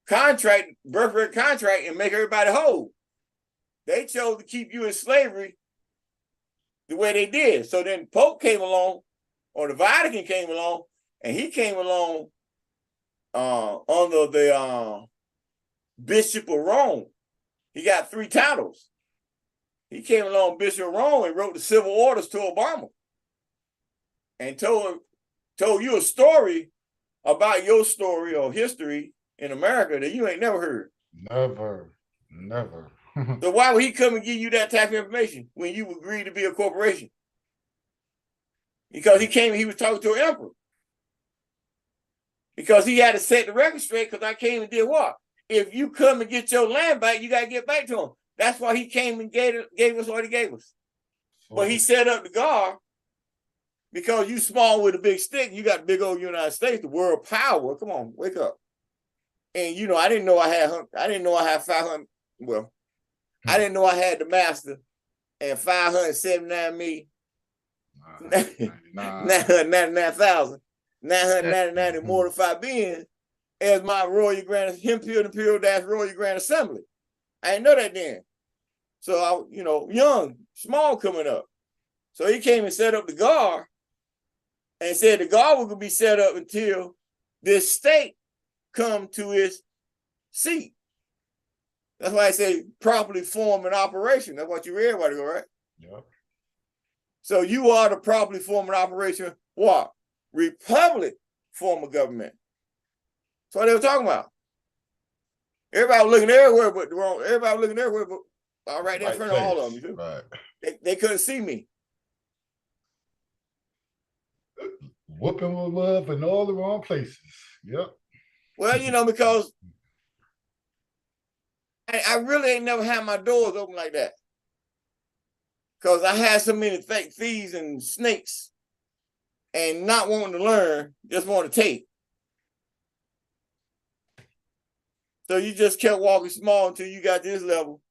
[SPEAKER 10] contract, birthright contract, and make everybody whole. They chose to keep you in slavery the way they did. So then Pope came along, or the Vatican came along, and he came along under the Bishop of Rome. He got 3 titles. He came along Bishop of Rome and wrote the civil orders to Obama and told you a story about your story or history in America that you ain't never heard.
[SPEAKER 8] Never.
[SPEAKER 10] So why would he come and give you that type of information when you agreed to be a corporation? Because he was talking to an emperor. Because he had to set the record straight, because I came and did what? If you come and get your land back, you got to get back to him. That's why he came and gave us what he gave us. But he set up the guard because you small with a big stick. You got the big old United States, the world power. Come on, wake up. And I didn't know I had 500. Well, I didn't know I had the master and 579 million. 999,999 immortal beings as my Royal Grand Imperial Grand Assembly. I didn't know that then. So I, young, small coming up. So he came and set up the guard and said the guard was gonna be set up until this state come to its seat. That's why I say properly form an operation. That's what you read a while ago, right?
[SPEAKER 8] Yep.
[SPEAKER 10] So you are the properly form an operation. What? Republic form of government. That's what they were talking about. Everybody was looking everywhere, but everybody was looking everywhere, but right there in front of all of them.
[SPEAKER 8] Right.
[SPEAKER 10] They couldn't see me.
[SPEAKER 8] Whooping them up in all the wrong places. Yep.
[SPEAKER 10] Well, because I really ain't never had my doors open like that. Because I had so many fake thieves and snakes and not wanting to learn, just want to take. So you just kept walking small until you got to this level.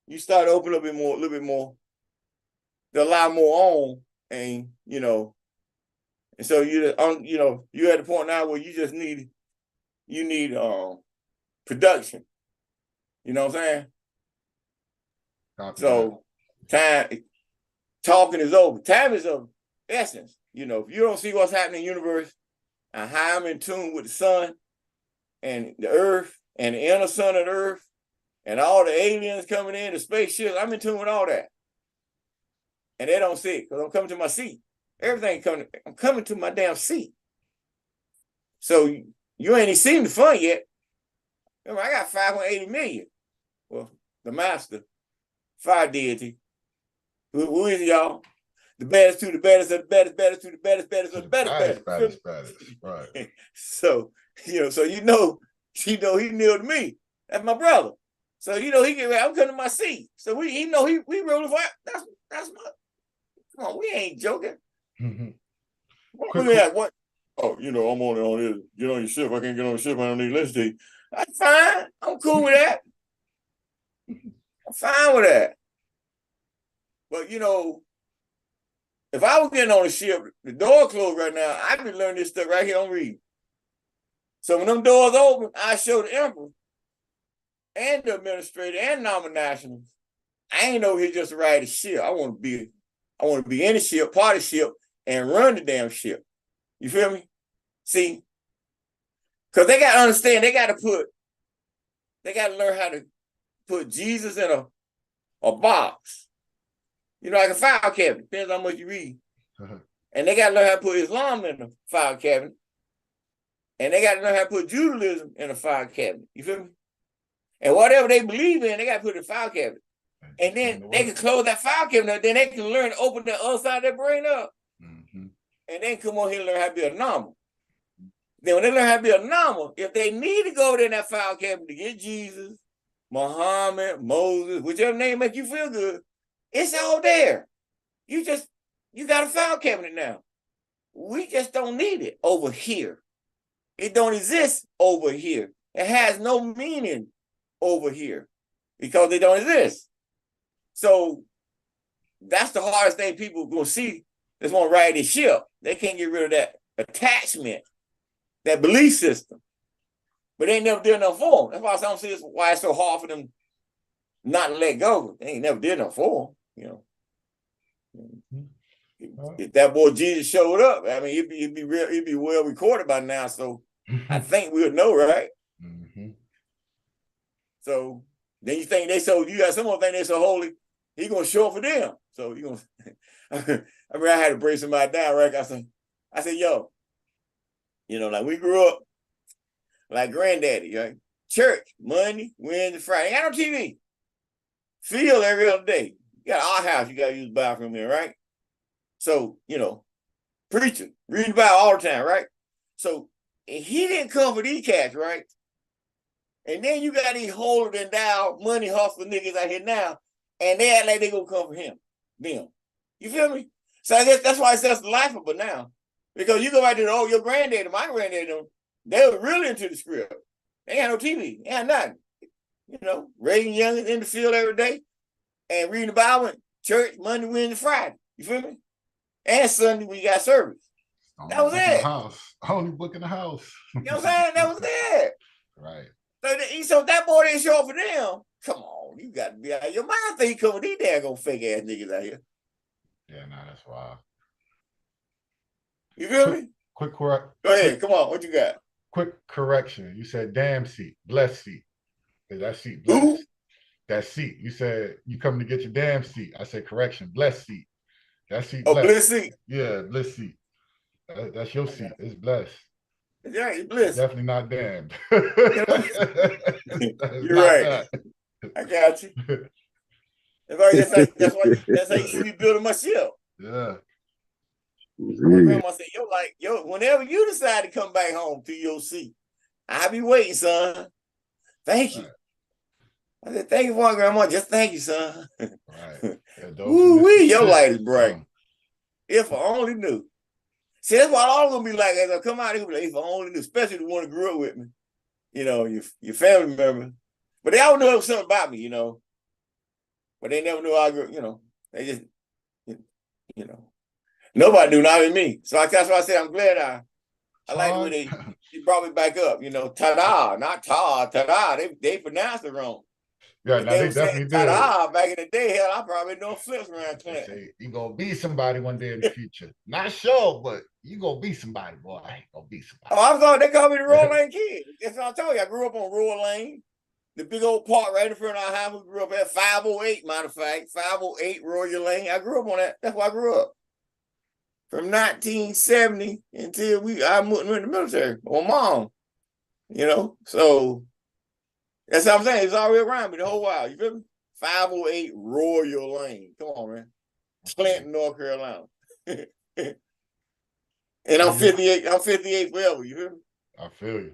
[SPEAKER 10] You start to open a little bit more, to allow more on, and and so you're at the point now where you just need production. You know what I'm saying? So talking is over. Time is of essence. If you don't see what's happening in the universe and how I'm in tune with the sun, and the Earth and the inner sun of the Earth and all the aliens coming in, the spaceships. I'm in tune with all that. And they don't see it because I'm coming to my seat. Everything coming, I'm coming to my damn seat. So you ain't even seen the fun yet. Remember, I got 580 million. Well, the master, fire deity. Who is y'all? The baddest to the baddest of the baddest, baddest to the baddest, baddest of the baddest, baddest.
[SPEAKER 8] Right.
[SPEAKER 10] So, so he knew to me. That's my brother. So, he get ready. I'm coming to my seat. So we rolling for that's my, come on, we ain't joking. Look at that. What? Oh, I'm on this. Get on your ship. I can't get on the ship. I don't need electricity. That's fine. I'm cool with that. I'm fine with that. But if I was getting on the ship, the door closed right now, I'd be learning this stuff right here on reading. So when them doors open, I show the emperor and the administrator and nominationals. I ain't over here just to ride the ship. I want to be in the ship, part of the ship, and run the damn ship. You feel me? See? Because they got to understand, they got to learn how to put Jesus in a box. Like a file cabinet, depends on how much you read. And they got to learn how to put Islam in a file cabinet. And they got to learn how to put Judaism in a file cabinet. You feel me? And whatever they believe in, they got to put in a file cabinet. And then they can close that file cabinet, then they can learn to open the other side of their brain up. And then come on here and learn how to be a normal. Then when they learn how to be a normal, if they need to go in that file cabinet to get Jesus, Muhammad, Moses, whichever name make you feel good, it's all there. You got a file cabinet now. We just don't need it over here. It don't exist over here. It has no meaning over here because they don't exist. So that's the hardest thing people gonna see that's gonna ride this ship. They can't get rid of that attachment, that belief system. But they ain't never did nothing for them. That's why I don't see why it's so hard for them not to let go. They ain't never did nothing for them, If that boy Jesus showed up, I mean, it'd be well recorded by now. So I think we would know, right? So then you think you got someone think they so holy, he gonna show up for them. So you gonna I mean, I had to break somebody down, right? I said, yo, like we grew up like granddaddy, right? Church, Monday, Wednesday, Friday. Ain't got no TV. Field every other day. You got our house, you gotta use the bathroom in, right? So, preaching, reading about all the time, right? So he didn't come for these cats, right? And then you got these holier than thou money hustler niggas out here now, and they act like they gonna come for them. You feel me? So I guess that's why it says laughable now. Because you go back to your granddaddy, my granddaddy, they were really into the script. They ain't had no TV, they had nothing. Raising youngins in the field every day and reading the Bible, church, Monday, Wednesday, Friday. You feel me? And Sunday we got service. That was it.
[SPEAKER 8] Only book in the house.
[SPEAKER 10] You know what I'm saying? That was it.
[SPEAKER 8] Right.
[SPEAKER 10] So that boy didn't show up for them. Come on, you got to be out of your mind. Think you cover these daggone fake ass niggas out here.
[SPEAKER 8] Yeah, that's wild.
[SPEAKER 10] You feel me?
[SPEAKER 8] Quick correct.
[SPEAKER 10] Go ahead. Come on. What you got?
[SPEAKER 8] Quick correction. You said damn seat, blessed seat. That seat blessed. Ooh. That seat. You said you come to get your damn seat. I said correction, blessed seat. That seat.
[SPEAKER 10] Oh, blessed seat.
[SPEAKER 8] Yeah, blessed seat. That's your seat. It's blessed.
[SPEAKER 10] Yeah, it's blessed.
[SPEAKER 8] Definitely not damned.
[SPEAKER 10] You're right. I got you. That's how you see me building my ship.
[SPEAKER 8] Yeah.
[SPEAKER 10] My grandma said, whenever you decide to come back home to your seat, I'll be waiting, son. Thank you. I said, thank you for my grandma. Just thank you, son.
[SPEAKER 8] Right.
[SPEAKER 10] Woo-wee, your light is bright. If I only knew. See, that's what all of them be like. As I come out here, like, if I only knew, especially the one that grew up with me. Your family member. But they all knew something about me, But they never knew I grew, they just, nobody knew, not even me. So that's why I said I'm glad I like the way they brought me back up, ta-da, not ta-da. They pronounced it wrong.
[SPEAKER 8] Yeah, now they definitely did.
[SPEAKER 10] Ta-da, back in the day, hell, I probably doing flips around Clint.
[SPEAKER 8] You gonna be somebody one day in the future. Not sure, but you gonna be somebody, boy. I ain't gonna be somebody.
[SPEAKER 10] Oh, I thought they called me the Roland Kid. that's what I told you. I grew up on Royal Lane, the big old park right in front of our house. We grew up at 508, matter of fact, 508 Royal Lane. I grew up on that. That's where I grew up. From 1970 until I went in the military. My mom, you know. So that's what I'm saying. It's already around me the whole while. You feel me? 508 Royal Lane. Come on, man. Clinton, North Carolina. And I'm 58. I'm 58 forever. You feel me?
[SPEAKER 8] I feel you.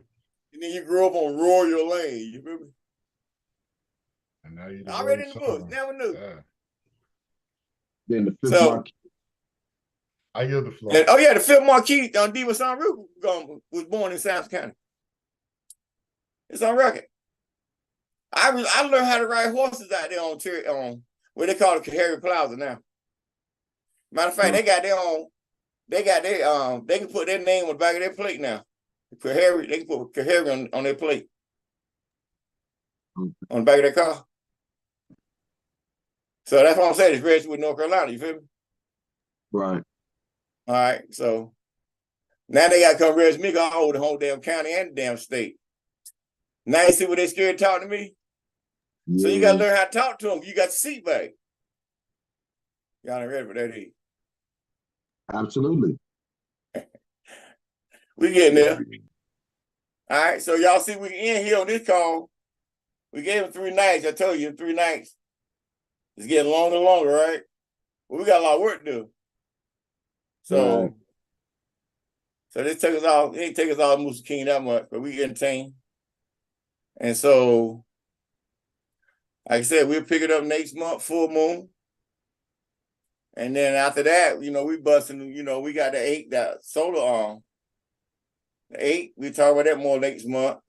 [SPEAKER 10] And then you grew up on Royal Lane. You feel me?
[SPEAKER 8] And now you
[SPEAKER 10] Already in the books. Never knew.
[SPEAKER 8] Yeah.
[SPEAKER 2] Then the fifth
[SPEAKER 10] So,
[SPEAKER 2] mark.
[SPEAKER 8] I yield the floor.
[SPEAKER 10] And, oh yeah, the fifth Marquis on Diva Sanru was born in South County. It's on record. I learned how to ride horses out there on what they call the Cahari Plaza now. Matter of fact, they got their own. They can put their name on the back of their plate now. Cahari, they can put Cahari on their plate. On the back of their car. So that's what I'm saying. It's registered with North Carolina. You feel me?
[SPEAKER 2] Right.
[SPEAKER 10] All right. So now they got to come register me because I hold the whole damn county and the damn state. Now you see what they scared to talk to me? Yeah. So you got to learn how to talk to them. You got the seat back. Y'all ain't ready for that either.
[SPEAKER 2] Absolutely.
[SPEAKER 10] We getting there. All right. So y'all see we in here on this call. We gave them 3 nights. I told you 3 nights. It's getting longer and longer, right? Well, we got a lot of work to do. So, so this took us all, it ain't take us all Musa King that much, but we entertain. And so, like I said, we'll pick it up next month, full moon. And then after that, you know, we busting, you know, we got the 8, that solar arm. The 8, we talk about that more next month.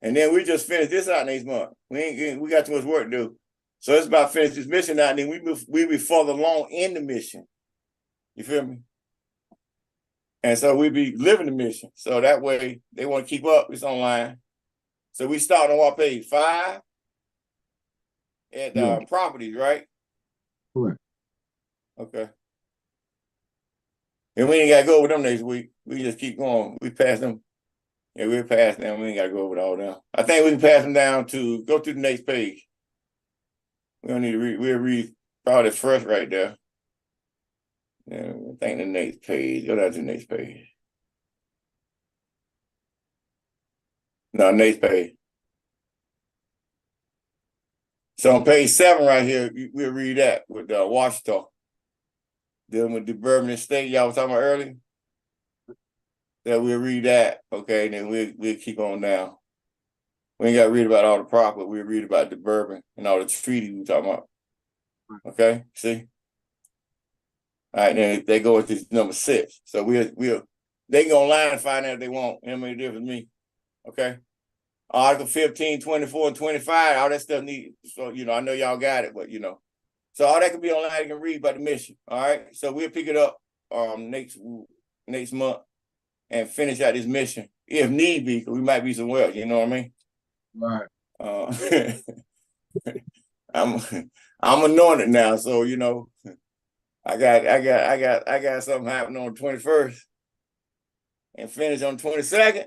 [SPEAKER 10] And then we just finish this out next month. We got too much work to do. So it's about finish this mission out, and then we be further along in the mission. You feel me? And so we be living the mission. So that way they want to keep up. It's online. So we start on what page? 5 at properties, right?
[SPEAKER 2] Correct.
[SPEAKER 10] Okay. And we ain't got to go over them next week. We just keep going. We pass them. Yeah, we'll pass them. We ain't got to go over all them. I think we can pass them down to go to the next page. We don't need to read. We'll read probably the first right there. Yeah, I think the next page. Go down to the next page. No, next page. So on page 7 right here, we'll read that with Washington. Dealing with the Bourbon State, y'all was talking about earlier. That we'll read that, okay, and then we'll keep on down. We ain't got to read about all the property. We'll read about the Bourbon and all the treaties we talking about. Okay, see? All right, then they go into number 6. So they can go online and find out if they want. It don't make a difference to me. Okay. Article 15, 24, and 25, all that stuff need. So, you know, I know y'all got it, but you know. So all that can be online, you can read about the mission. All right. So we'll pick it up next month and finish out this mission. If need be, because we might be somewhere else, you know what I mean?
[SPEAKER 2] Right.
[SPEAKER 10] I'm anointed now, so you know, I got something happening on the 21st and finish on the 22nd.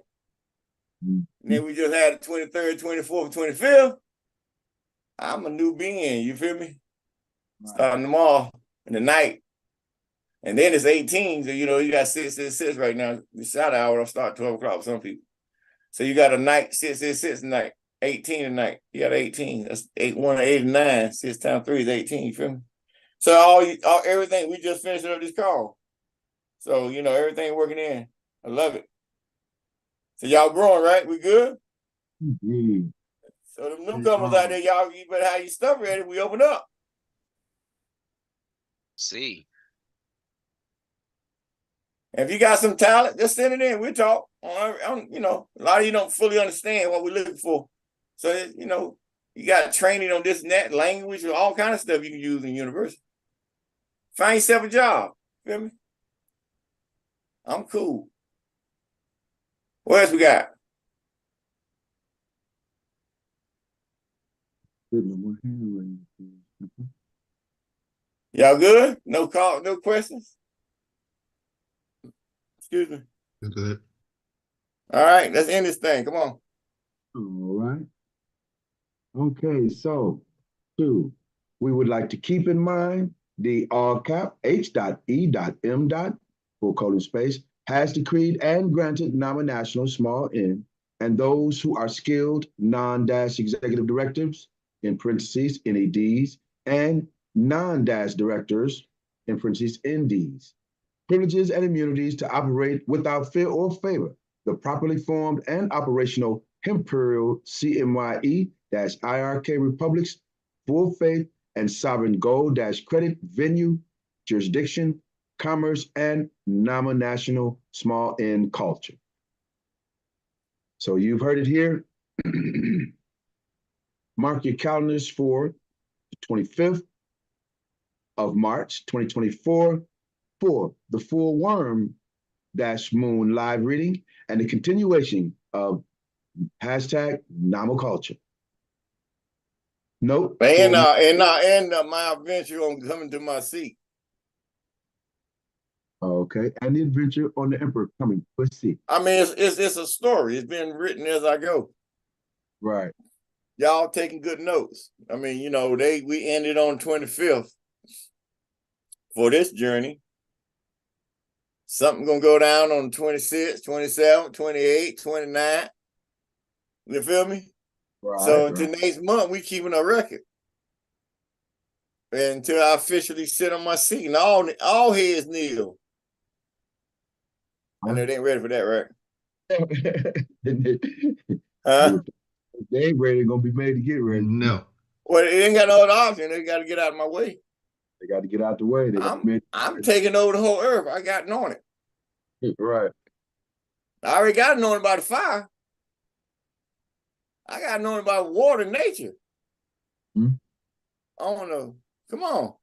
[SPEAKER 10] And then we just had the 23rd, 24th, 25th. I'm a new being, you feel me? Right. Starting tomorrow in the night. And then it's 18, so you know, you got 666 right now. The shout hour will start 12 o'clock for some people. So you got a night, 666 tonight, 18 tonight. You got 18. That's 8, 1, 8, and 9. 6 times 3 is 18, you feel me? So everything, we just finished up this call. So, you know, everything working in. I love it. So y'all growing, right? We good?
[SPEAKER 2] Mm-hmm.
[SPEAKER 10] So the newcomers out there, y'all, you better have your stuff ready. We open up.
[SPEAKER 13] See.
[SPEAKER 10] If you got some talent, just send it in. We'll talk. You know, a lot of you don't fully understand what we're looking for. So, you know, you got training on this and that, language, or all kind of stuff you can use in university. Find yourself a job. Feel me? I'm cool. What else we got? Y'all good? No call, no questions? Excuse me.
[SPEAKER 3] Good.
[SPEAKER 10] All right, let's end this thing. Come on.
[SPEAKER 2] All right. Okay, so two, we would like to keep in mind the RCAP H.E.M. full colon space has decreed and granted nominational small n and those who are skilled non-dash executive directors in parentheses NEDs and non-dash directors in parentheses NDs privileges and immunities to operate without fear or favor the properly formed and operational Imperial CMYE-IRK republics, full faith and sovereign gold-credit venue, jurisdiction, commerce, and nominational small n culture. So you've heard it here. Mark your calendars for the 25th of March, 2024, for the full worm -moon live reading and the continuation of hashtag nomoculture. Note.
[SPEAKER 10] And my adventure on coming to my seat.
[SPEAKER 2] Okay, and the adventure on the Emperor coming. Let's see.
[SPEAKER 10] I mean, it's a story. It's been written as I go.
[SPEAKER 2] Right.
[SPEAKER 10] Y'all taking good notes. I mean, you know, we ended on 25th for this journey. Something gonna go down on 26, 27, 28, 29. You feel me?
[SPEAKER 2] Right,
[SPEAKER 10] so until next month, we keeping a record. Until I officially sit on my seat and all heads kneel. I know they ain't ready for that, right?
[SPEAKER 2] They ain't ready, gonna be made to get ready.
[SPEAKER 3] No.
[SPEAKER 10] Well, they ain't got no other option. They got to get out of my way.
[SPEAKER 2] They got to get out the way.
[SPEAKER 10] I'm taking over the whole earth. I got anointed.
[SPEAKER 2] Right.
[SPEAKER 10] I already got anointed by the fire. I got anointed by water and nature. I don't know. Come on.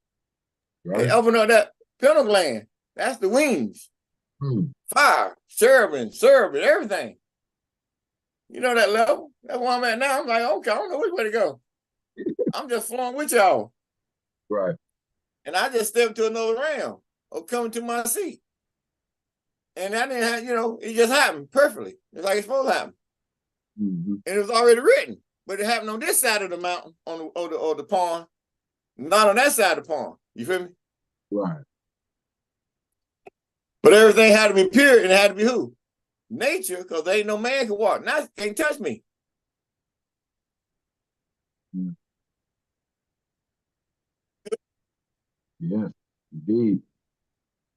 [SPEAKER 10] Right. Hey, open up that pineal gland. That's the wings. Fire, cherubim, everything. You know that level? That's where I'm at now. I'm like, okay, I don't know which way to go. I'm just flowing with y'all.
[SPEAKER 2] Right.
[SPEAKER 10] And I just stepped to another realm of coming to my seat. And that didn't have, you know, it just happened perfectly. It's like it's supposed to happen. And it was already written. But it happened on this side of the mountain, on the pond, not on that side of the pond. You feel me?
[SPEAKER 2] Right.
[SPEAKER 10] But everything had to be pure, and it had to be who? Nature, because there ain't no man can walk. Now can't touch me.
[SPEAKER 2] Yes, indeed.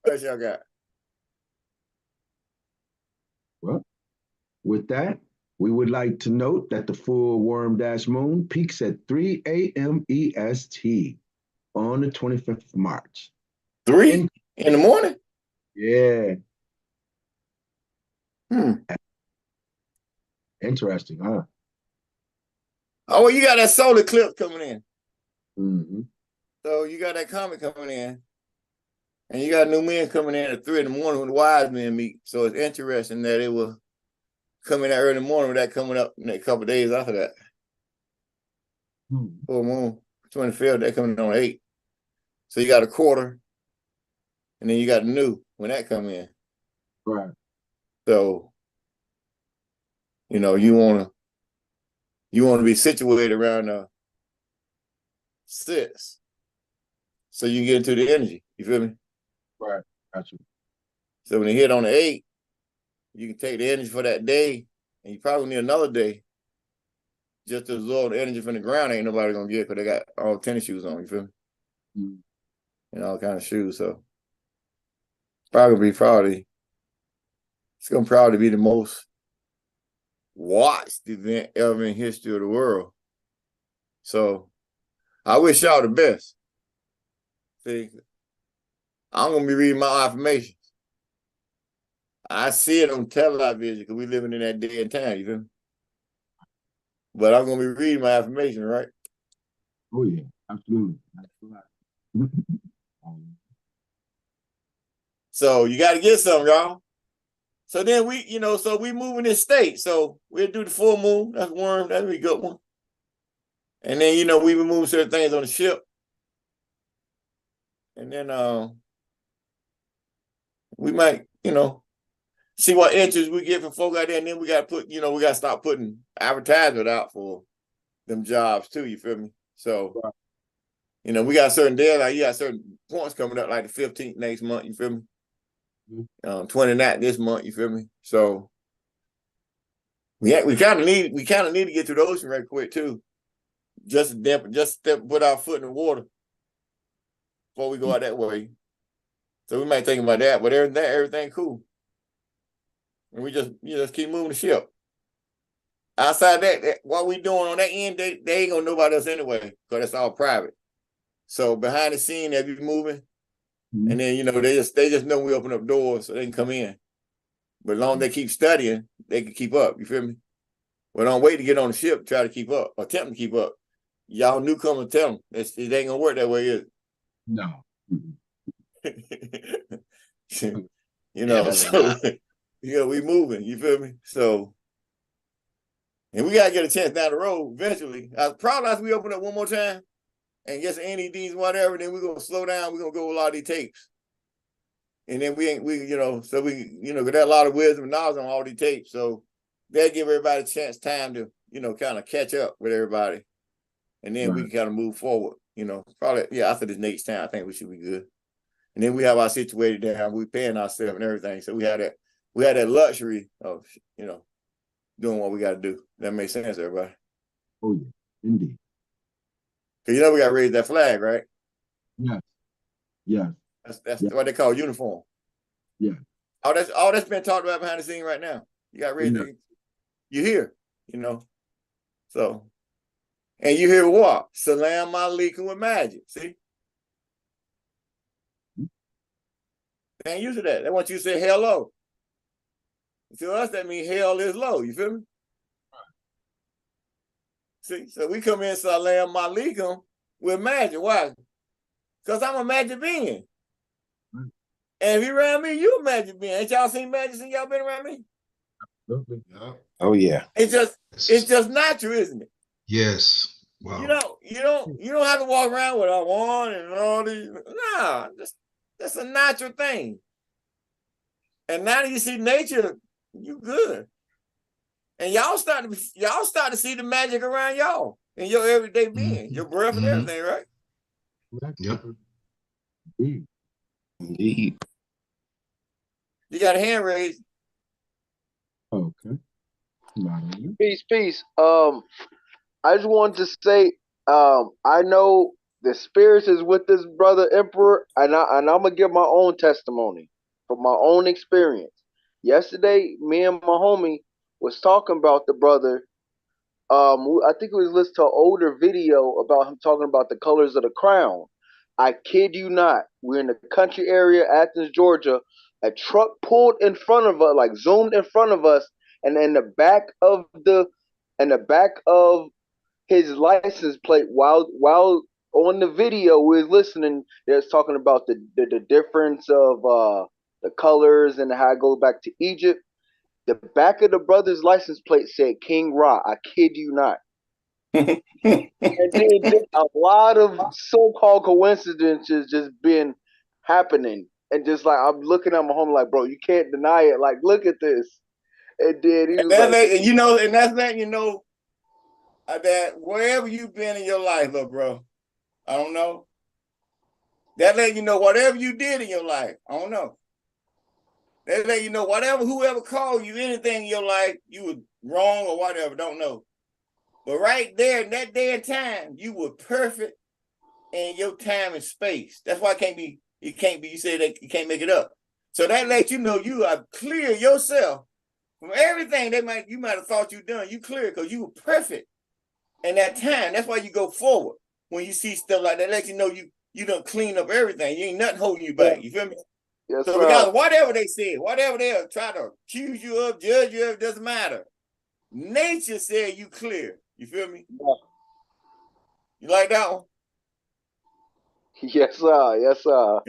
[SPEAKER 10] What y'all got?
[SPEAKER 2] Well, with that, we would like to note that the full worm -moon peaks at 3 a.m. EST on the 25th of March.
[SPEAKER 10] 3 in the morning?
[SPEAKER 2] Yeah. Interesting, huh?
[SPEAKER 10] Oh, well, you got that solar eclipse coming in. So you got that comet coming in. And you got new men coming in at 3 in the morning when the wise men meet. So it's interesting that it will come in that early morning with that coming up in a couple of days after that. Full moon, 25th, that coming on 8. So you got a quarter. And then you got the new when that come in.
[SPEAKER 2] Right.
[SPEAKER 10] So, you know, you wanna be situated around 6. So you can get into the energy. You feel me?
[SPEAKER 2] Right. Gotcha.
[SPEAKER 10] So when they hit on the 8, you can take the energy for that day, and you probably need another day just to absorb the energy from the ground. Ain't nobody gonna get because they got all tennis shoes on. You feel me? And all kind of shoes. So it's gonna probably be the most watched event ever in history of the world. So I wish y'all the best. See, I'm gonna be reading my affirmations. I see it on television because we living in that day and time, you feel me? But I'm gonna be reading my affirmation, right?
[SPEAKER 2] Oh yeah, absolutely.
[SPEAKER 10] So you got to get some, y'all. So then we move in this state. So we'll do the full moon. That's worm. That'll be a good one. And then, we remove certain things on the ship. And then we might, see what interest we get from folk out there, and then we got to put, we got to start putting advertisement out for them jobs too. You feel me? So, we got certain deadline. You got certain points coming up, like the 15th next month. You feel me? 29th this month. You feel me? So, we kind of need to get to the ocean right quick too, just to put our foot in the water before we go out that way. So we might think about that, but everything cool. And we just keep moving the ship. Outside that, what we doing on that end, they ain't gonna know about us anyway, because it's all private. So behind the scene, they be moving, and then they just know we open up doors so they can come in. But as long as they keep studying, they can keep up. You feel me? Well, don't wait to get on the ship, try to keep up, attempt to keep up. Y'all newcomers, tell them it ain't gonna work that way, is it?
[SPEAKER 2] No.
[SPEAKER 10] So we moving, you feel me? So, and we gotta get a chance down the road eventually. Probably as we open up one more time and get some NEDs, whatever, then we're gonna slow down, we're gonna go with a lot of these tapes. And then so we got a lot of wisdom and knowledge on all these tapes. So they'll give everybody a chance, time to, kind of catch up with everybody. And then we can kind of move forward, probably, after this next time, I think we should be good. And then we have our situated down, we paying ourselves and everything. So we had that luxury of, doing what we got to do. That makes sense, everybody.
[SPEAKER 2] Oh, yeah, indeed.
[SPEAKER 10] Because we got to raise that flag, right?
[SPEAKER 2] Yeah. Yeah.
[SPEAKER 10] That's what they call uniform.
[SPEAKER 2] Yeah.
[SPEAKER 10] All that's been talked about behind the scene right now. You got to raise you hear, So, and you hear what? Salam alaikum with magic. See? They ain't used to that. They want you to say hello. To us, that means hell is low. You feel me? See, so we come in salam alaikum with magic. Why? Because I'm a magic being. And if you around me, you a magic being. Ain't y'all seen magic since y'all been around me?
[SPEAKER 11] Oh yeah.
[SPEAKER 10] It's just natural, isn't it?
[SPEAKER 3] Yes. Wow.
[SPEAKER 10] You don't have to walk around with I want and all these. Nah, that's a natural thing. And now that you see nature, you good. And y'all start to see the magic around y'all in your everyday being, your breath and everything, right?
[SPEAKER 3] Yep.
[SPEAKER 11] Indeed.
[SPEAKER 10] You got a hand raised.
[SPEAKER 2] Okay.
[SPEAKER 9] Peace. I just wanted to say, I know the spirits is with this brother Emperor, and I'm gonna give my own testimony from my own experience. Yesterday, me and my homie was talking about the brother. I think we was listening to an older video about him talking about the colors of the crown. I kid you not. We're in the country area, Athens, Georgia. A truck pulled in front of us, like zoomed in front of us, and in the back of his license plate, while on the video we was listening, they was talking about the difference of the colors and how it goes back to Egypt. The back of the brother's license plate said King Ra. I kid you not. And then just a lot of so-called coincidences just been happening. And just like I'm looking at my home like, bro, you can't deny it. Like, look at this. And then he was
[SPEAKER 10] that wherever you've been in your life, look, bro, I don't know. That let you know whatever you did in your life, I don't know. That let you know whoever called you anything in your life, you were wrong or whatever, don't know. But right there in that day and time, you were perfect in your time and space. That's why you say that you can't make it up. So that lets you know you are clear yourself from everything you might have thought you done. You clear because you were perfect in that time. That's why you go forward. When you see stuff like that, let you know you done clean up everything. You ain't nothing holding you back. You feel me?
[SPEAKER 9] Yes,
[SPEAKER 10] so regardless, whatever they said, whatever they'll try to accuse you of, judge you of, doesn't matter. Nature said you clear. You feel me?
[SPEAKER 9] Yeah.
[SPEAKER 10] You like that one?
[SPEAKER 9] Yes, sir. Yes, sir.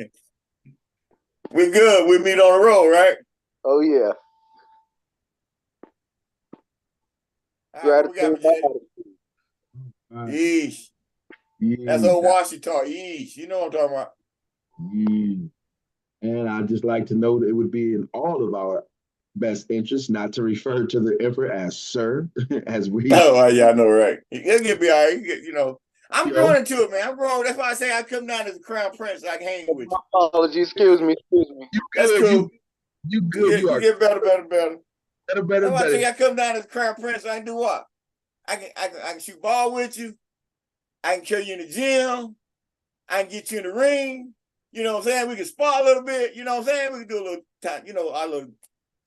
[SPEAKER 10] We good. We meet on the road, right?
[SPEAKER 9] Oh yeah.
[SPEAKER 10] Right, we got Yeesh. That's old Washington. Yeesh. You know what I'm talking about.
[SPEAKER 2] And I'd just like to know that it would be in all of our best interest not to refer to the emperor as sir, as we.
[SPEAKER 10] Oh, yeah, I know, right? He'll get me all right. You know, I'm
[SPEAKER 2] Yo.
[SPEAKER 10] growing into it, man. I'm growing. That's why I say I come down as a crown prince. So I can hang with you.
[SPEAKER 9] Apologies, excuse me.
[SPEAKER 10] That's cool.
[SPEAKER 2] You good. You are
[SPEAKER 10] get better.
[SPEAKER 2] better.
[SPEAKER 10] That's why I tell you I come down as a crown prince. So I can do what? I can shoot ball with you. I can carry you in the gym. I can get you in the ring. You know what I'm saying? We can spar a little bit. You know what I'm saying? We can do a little time, you know, our little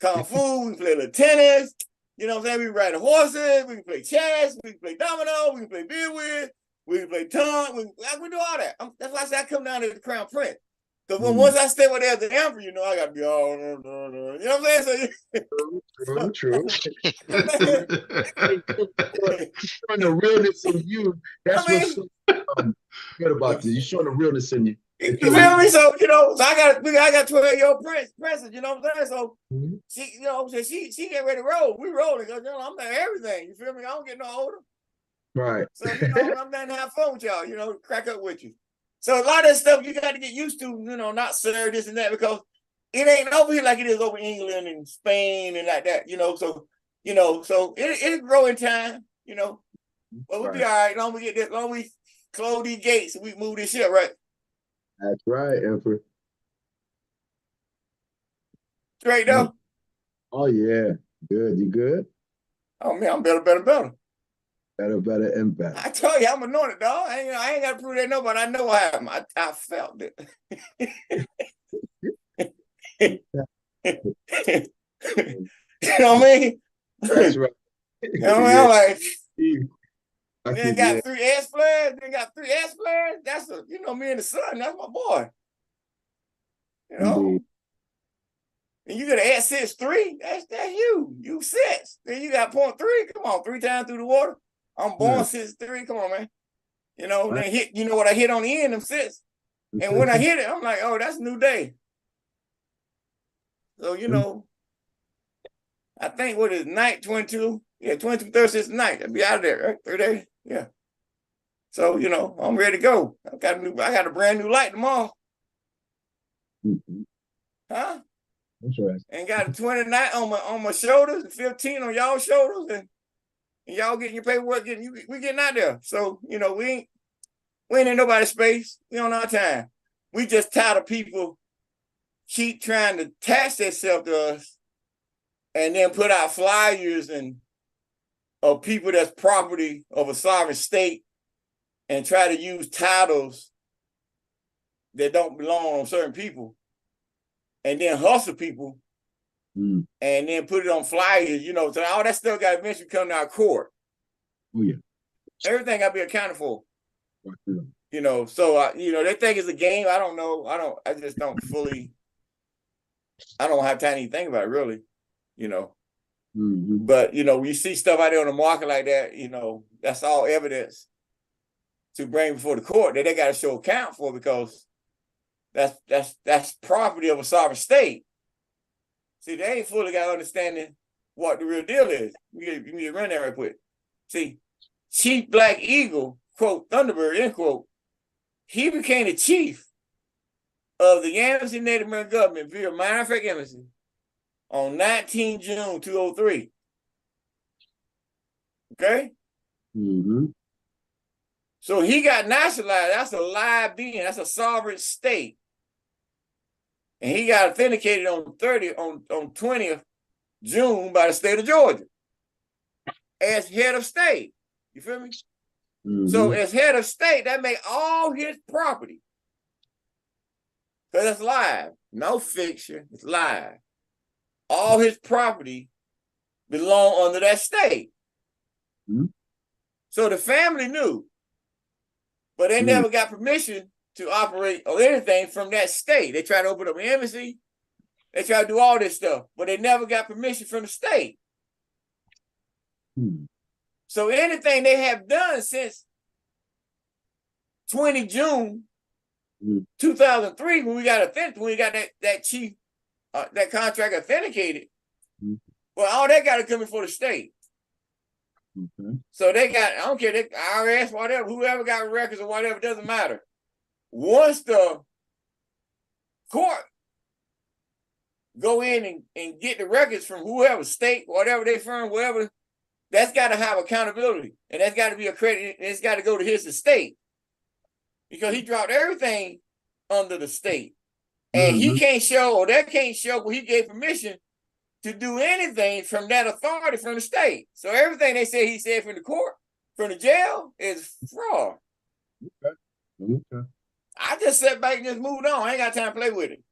[SPEAKER 10] kung fu. We can play a little tennis. You know what I'm saying? We can ride the horses. We can play chess. We can play domino. We can play billiards. We can play tongue. We do all that. That's why I say I come down as the crown prince. Because once I stay with as the emperor, you know, I got to be all, you know what I'm saying? So,
[SPEAKER 2] true. Showing the realness in you. That's what's so good about this. You're showing the realness in you.
[SPEAKER 10] You feel me? So, you know, so I got 12-year-old princess, you know what I'm saying? So she, you know, so she get ready to roll. We rolling because, you know, I'm there everything. You feel me? I don't get no older.
[SPEAKER 2] Right.
[SPEAKER 10] So, you know, I'm down to have fun with y'all, you know, crack up with you. So a lot of that stuff you got to get used to, you know, not sir, this and that, because it ain't over here like it is over England and Spain and like that, you know. So, you know, so it'll grow in time, you know. But we'll be all right. Long as we close these gates and we move this shit, right?
[SPEAKER 2] That's right, Emperor.
[SPEAKER 10] Straight though?
[SPEAKER 2] Oh yeah. Good. You good?
[SPEAKER 10] Oh man, I'm better.
[SPEAKER 2] Better and better.
[SPEAKER 10] I told you I'm anointed, dog. I ain't got to prove that nobody. I know what happened. I felt it. You know what I mean?
[SPEAKER 2] That's right.
[SPEAKER 10] You know what I mean? I'm like,
[SPEAKER 2] then
[SPEAKER 10] got 3 S flares. Then got 3 S flares. That's you know, me and the son. That's my boy. You know.
[SPEAKER 2] Indeed.
[SPEAKER 10] And you got an S6-3. That's you. You 6. Then you got 0.3. Come on, 3 times through the water. I'm born 6'3". Come on, man. You know, then hit. You know what I hit on the end? Them 6. And when I hit it, I'm like, oh, that's a new day. So you know, I think what is night 22? Yeah, 22, 36 night. I'll be out of there, right? 3 days. Yeah. So you know, I'm ready to go. I got a brand new light tomorrow. Huh?
[SPEAKER 2] Interesting.
[SPEAKER 10] And got a 29 on my shoulders and 15 on y'all shoulders, and y'all getting your paperwork. We getting out there. So you know, we ain't in nobody's space. We on our time. We just tired of people keep trying to attach themselves to us, and then put out flyers of people that's property of a sovereign state, and try to use titles that don't belong on certain people, and then hustle people, and then put it on flyers, you know. So all that stuff got to eventually come to our court.
[SPEAKER 2] Oh yeah.
[SPEAKER 10] Everything got to be accounted for. You know, so you know, they think it's a game. I don't know. I just don't fully. I don't have time to even think about it, really. You know. But you know, when you see stuff out there on the market like that, you know, that's all evidence to bring before the court that they got to show account for, because that's property of a sovereign state. See, they ain't fully got understanding what the real deal is. You need to run that right quick. See, Chief Black Eagle, quote, Thunderbird, end quote, he became the chief of the Yamasee Native American government via minor effect embassy on 19 June 2003. Okay? So he got nationalized. That's a live being. That's a sovereign state. And he got authenticated on 20th June by the state of Georgia as head of state. You feel me? So as head of state, that make all his property, because it's live, no fiction, it's live. All his property belong under that state. So the family knew, but they never got permission to operate or anything from that state. They tried to open up an embassy. They tried to do all this stuff, but they never got permission from the state. So anything they have done since 20 June 2003, when we got that chief, that contract authenticated, well, all that got to come before the state. So they got, I don't care, they IRS, whatever, whoever got records or whatever, doesn't matter. Once the court go in and get the records from whoever, state, whatever they firm, whatever, that's got to have accountability. And that's got to be accredited. And it's got to go to his estate. Because he dropped everything under the state. And he can't show, or that can't show where he gave permission to do anything from that authority from the state. So everything they say he said from the court, from the jail, is fraud. I just sat back and just moved on. I ain't got time to play with it.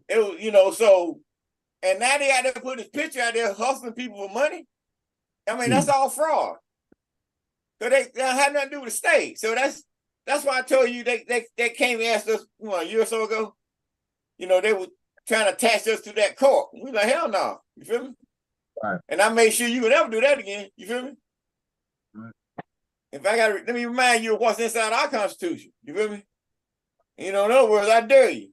[SPEAKER 10] It was, you know, so, and now they got to put his picture out there hustling people for money. I mean, that's all fraud. So they had nothing to do with the state. So that's why I told you they came and asked us a year or so ago. You know, they were trying to attach us to that court. We like, hell no. You feel me?
[SPEAKER 2] Right.
[SPEAKER 10] And I made sure you would never do that again. You feel me?
[SPEAKER 2] Right.
[SPEAKER 10] If I got to, let me remind you of what's inside our Constitution. You feel me? You know, in other words, I dare you.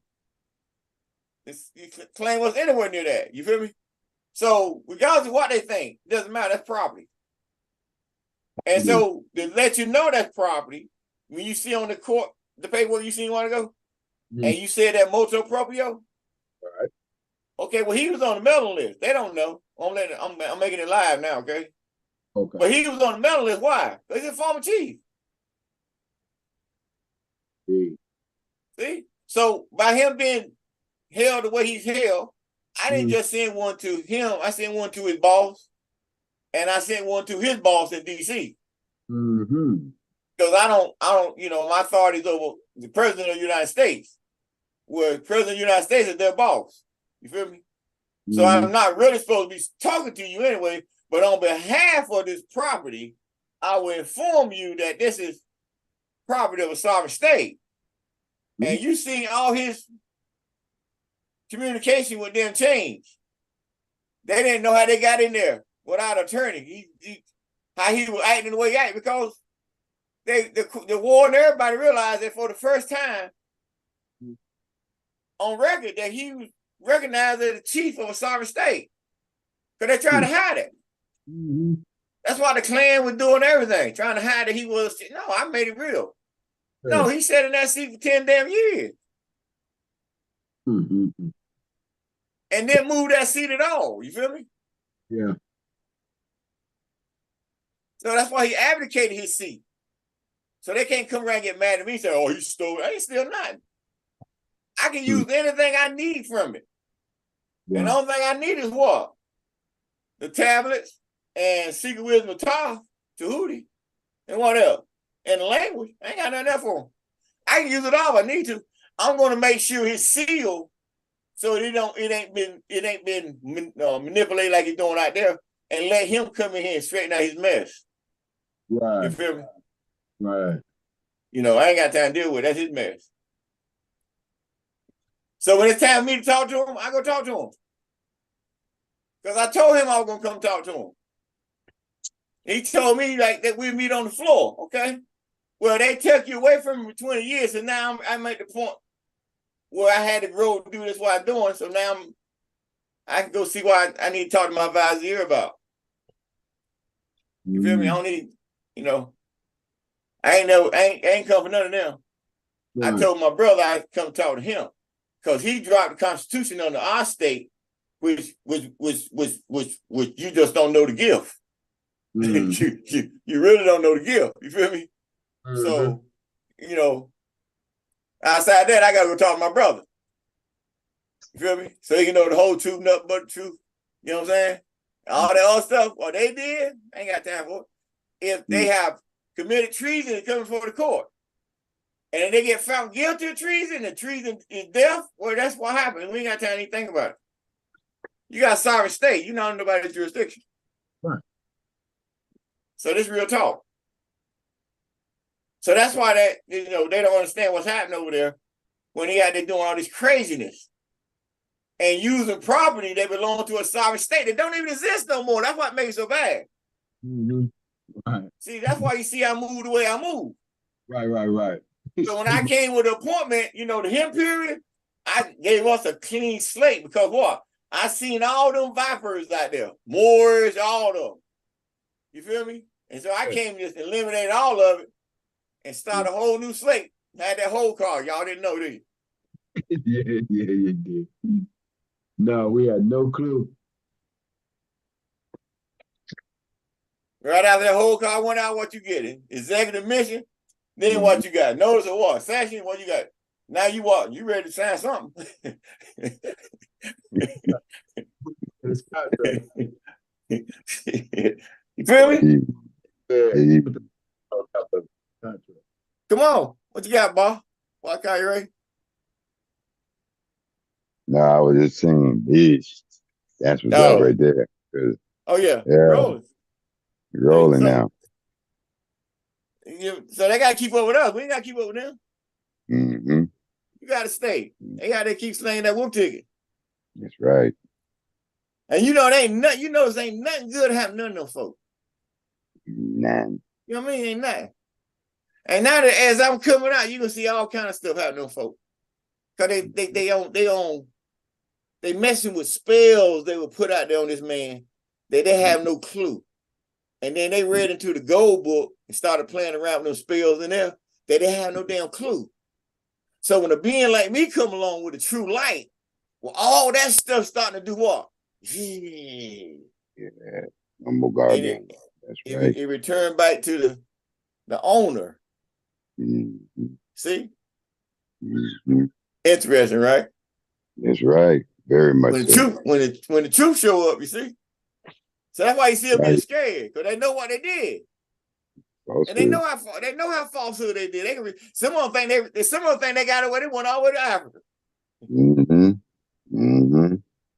[SPEAKER 10] You claim what's anywhere near that. You feel me? So, regardless of what they think, it doesn't matter. That's property. And so, to let you know that's property, when you see on the court, the paperwork you see a while ago, and you said that motu proprio,
[SPEAKER 2] right?
[SPEAKER 10] Okay, well, he was on the medal list. They don't know. I'm making it live now, okay?
[SPEAKER 2] Okay.
[SPEAKER 10] But he was on the medal list. Why? Because he's a former chief. See? So, by him being held the way he's held, I didn't just send one to him. I sent one to his boss, and I sent one to his boss in D.C. Because I don't, you know, my authority is over the president of the United States, where the president of the United States is their boss. You feel me? So I'm not really supposed to be talking to you anyway, but on behalf of this property, I will inform you that this is property of a sovereign state. And you see all his communication with them change. They didn't know how they got in there without an attorney. How he was acting the way he acted, because the war and everybody realized that for the first time on record that he was recognized as the chief of a sovereign state. Because they tried to hide it. That's why the Klan was doing everything, trying to hide that he was. No, I made it real. No, he sat in that seat for 10 damn years. And didn't move that seat at all. You feel me?
[SPEAKER 2] Yeah.
[SPEAKER 10] So that's why he abdicated his seat. So they can't come around and get mad at me and say, oh, he stole it. I ain't steal nothing. I can use anything I need from it. And the only thing I need is what? The tablets and Secret Wisdom of Thoth, Tahuti, and what else? And the language. I ain't got nothing else for him. I can use it all if I need to. I'm going to make sure his seal, so it ain't been manipulated like he's doing out there, and let him come in here and straighten out his mess.
[SPEAKER 2] Right.
[SPEAKER 10] You feel me?
[SPEAKER 2] Right.
[SPEAKER 10] You know, I ain't got time to deal with it. That's his mess. So when it's time for me to talk to him, I go talk to him. Because I told him I was going to come talk to him. He told me like that we'd meet on the floor, okay? Well, they took you away from me for 20 years, and now I'm at the point where I had to grow to do this what I'm doing, so now I can go see what I need to talk to my advisor here about. You feel me? I don't need, you know, I ain't come for none of them. I told my brother I'd come talk to him, because he dropped the Constitution under our state, which you just don't know the gift. You really don't know the gift. You feel me? So, you know, outside that, I gotta go talk to my brother. You feel me? So he can know the whole truth, nothing but the truth. You know what I'm saying? All that other stuff, what they did, I ain't got time for it. If they have committed treason and coming before the court, and they get found guilty of treason, and treason is death, well, that's what happened. We ain't got time to even think about it. You got a sovereign state. You're not in nobody's jurisdiction.
[SPEAKER 2] Right.
[SPEAKER 10] So this is real talk. So that's why they don't understand what's happening over there when he out there doing all this craziness and using property that belongs to a sovereign state that don't even exist no more. That's what makes it so bad.
[SPEAKER 2] Right.
[SPEAKER 10] See, that's why you see I move the way I move.
[SPEAKER 2] Right.
[SPEAKER 10] So when I came with the appointment, the Imperial, I gave us a clean slate, because what? I seen all them vipers out there, Moors, all of them. You feel me? And so I came just eliminate all of it and start a whole new slate. Had that whole card. Y'all didn't know, did you?
[SPEAKER 2] Yeah, you did. No, we had no clue.
[SPEAKER 10] Right out of that whole car, went out what you getting. Executive mission, then what you got? Notice of what? Session, what you got? Now you what? You ready to sign something?
[SPEAKER 2] It's contract.
[SPEAKER 10] You feel me?
[SPEAKER 2] Yeah. Contract.
[SPEAKER 10] Come on. What you got, boss? What car you ready?
[SPEAKER 11] No, I was just saying, that's what's up right there.
[SPEAKER 10] Oh yeah,
[SPEAKER 11] Yeah,
[SPEAKER 10] rolling.
[SPEAKER 11] rolling now.
[SPEAKER 10] So they gotta keep up with us. We ain't gotta keep up with them.
[SPEAKER 11] Mm-hmm.
[SPEAKER 10] You gotta stay. They gotta keep slinging that whoop ticket.
[SPEAKER 11] That's right.
[SPEAKER 10] And you know it ain't nothing. You know it ain't nothing good happening to none of them folks.
[SPEAKER 11] None.
[SPEAKER 10] You know what I mean? Ain't nothing. And now that as I'm coming out, you gonna see all kind of stuff happening to them folks. Cause they messing with spells they would put out there on this man that they have no clue. And then they read into the gold book and started playing around with those spells in there that they have no damn clue. So when a being like me come along with a true light, well, all that stuff starting to do what?
[SPEAKER 11] Yeah. No more gargling. That's right.
[SPEAKER 10] It returned back to the owner.
[SPEAKER 11] Mm-hmm.
[SPEAKER 10] See?
[SPEAKER 11] Mm-hmm.
[SPEAKER 10] Interesting, right?
[SPEAKER 11] That's right. Very much
[SPEAKER 10] when the
[SPEAKER 11] so.
[SPEAKER 10] truth, when the truth show up, you see. So that's why you see them getting scared, because they know what they did.
[SPEAKER 11] Falsehood.
[SPEAKER 10] And they know how falsehood they did. Some of them think they got away. They went all the way to Africa.
[SPEAKER 11] Mm-hmm. Mm-hmm.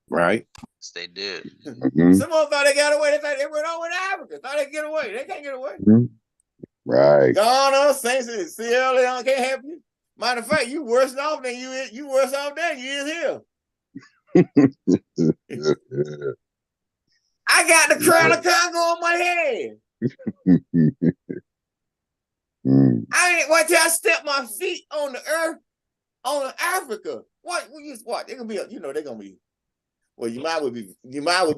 [SPEAKER 12] Right. Yes, they did.
[SPEAKER 11] Mm-hmm.
[SPEAKER 10] Some of them thought they got away. They thought they went all the way to Africa. Thought they could get away. They can't get away.
[SPEAKER 11] Mm-hmm. Right.
[SPEAKER 10] Ghana, Saints, Sierra Leone can't help you. Matter of fact, you worse off than you worse off than you is here. I got the crown of Congo on my head. I ain't wait till I step my feet on the earth, on Africa. What? They're gonna be, they're gonna be. Well, you might would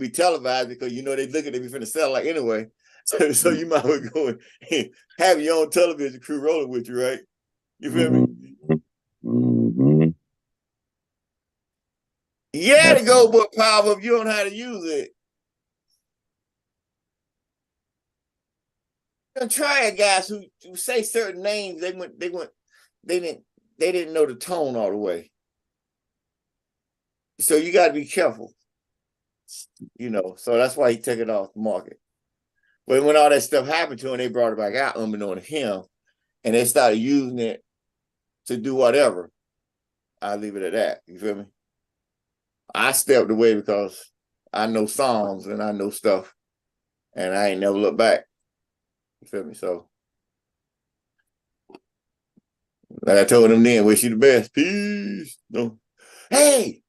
[SPEAKER 10] be televised because they look at they be finna sell like anyway. So you might well go and have your own television crew rolling with you, right? You feel me?
[SPEAKER 11] Mm-hmm.
[SPEAKER 10] Yeah, the gold book powerful if you don't know how to use it. I'm trying guys who say certain names, they didn't know the tone all the way. So you got to be careful, so that's why he took it off the market. But when all that stuff happened to him, they brought it back out unbeknown to him, and they started using it to do whatever. I'll leave it at that. You feel me? I stepped away because I know Psalms and I know stuff, and I ain't never looked back. You feel me? So, like I told them then, wish you the best. Peace. No. Hey,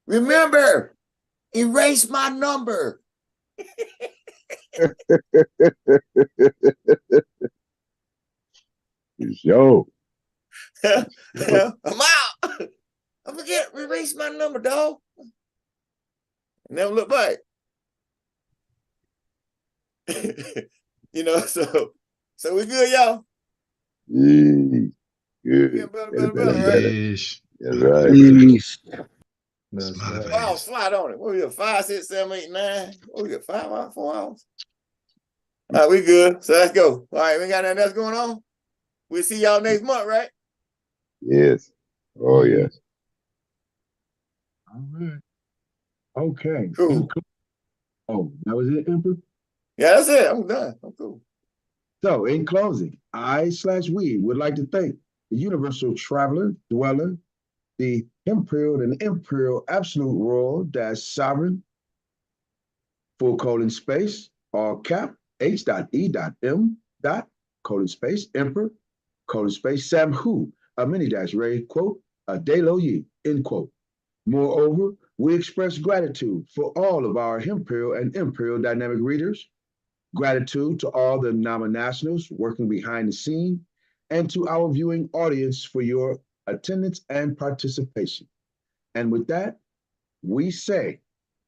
[SPEAKER 10] remember, erase my number.
[SPEAKER 11] Yo.
[SPEAKER 10] I'm out. I forget, erase my number, dog. Never look back. So we good, y'all.
[SPEAKER 11] Good.
[SPEAKER 10] Better, right?
[SPEAKER 11] That's right.
[SPEAKER 10] Wow, slide on it. What we got? 5, 6, 7, 8, 9. What we got? 5 hours, 4 hours. All right, we good. So let's go. All right, we got nothing else going on. We'll see y'all next month, right?
[SPEAKER 11] Yes. Oh, yes.
[SPEAKER 2] All right. Okay.
[SPEAKER 10] Cool.
[SPEAKER 2] Oh, that was it, Emperor?
[SPEAKER 10] Yeah, that's it. I'm done. I'm cool.
[SPEAKER 2] So, in closing, I/we would like to thank the universal traveler, dweller, the Imperial and Imperial Absolute Royal Sovereign, full colon space, all cap, H.E.M. colon space, Emperor, colon space, Samhu, a mini ray, quote, a de lo ye, end quote. Moreover, we express gratitude for all of our Imperial and Imperial dynamic readers, gratitude to all the nominationals working behind the scene, and to our viewing audience for your attendance and participation. And with that, we say,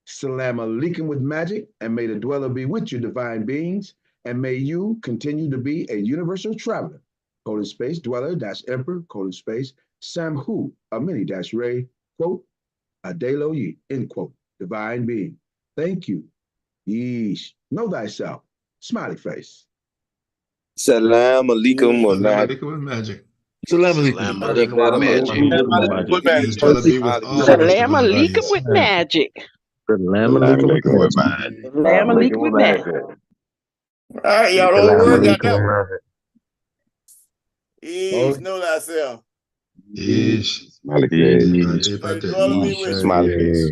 [SPEAKER 2] Salam alaikum with magic, and may the dweller be with you, divine beings, and may you continue to be a universal traveler, colon space, dweller, dash emperor, colon space, Samhu, a mini dash ray, quote, Adelo ye, end quote. Divine being. Thank you. Yeesh. Know thyself. Smiley face.
[SPEAKER 5] Salam alaikum wa
[SPEAKER 3] Salam
[SPEAKER 5] magic.
[SPEAKER 3] alaikum with magic.
[SPEAKER 13] Salam
[SPEAKER 12] Salam
[SPEAKER 13] alaikum.
[SPEAKER 12] alaikum with magic.
[SPEAKER 3] Peace, brother, be with all
[SPEAKER 14] Salam
[SPEAKER 3] of us, divine
[SPEAKER 14] alaikum
[SPEAKER 3] beings.
[SPEAKER 14] with magic.
[SPEAKER 12] Salam
[SPEAKER 11] Salam
[SPEAKER 12] alaikum with
[SPEAKER 11] alaikum with
[SPEAKER 12] magic.
[SPEAKER 11] mine.
[SPEAKER 14] Salam alaikum with magic.
[SPEAKER 10] All right, y'all. The whole world got that one. Ease, know thyself.
[SPEAKER 3] Yeesh.
[SPEAKER 11] Smiley
[SPEAKER 3] Right,
[SPEAKER 11] face.
[SPEAKER 10] May the
[SPEAKER 3] everybody.
[SPEAKER 10] dwelling be with you.
[SPEAKER 5] Smiley face.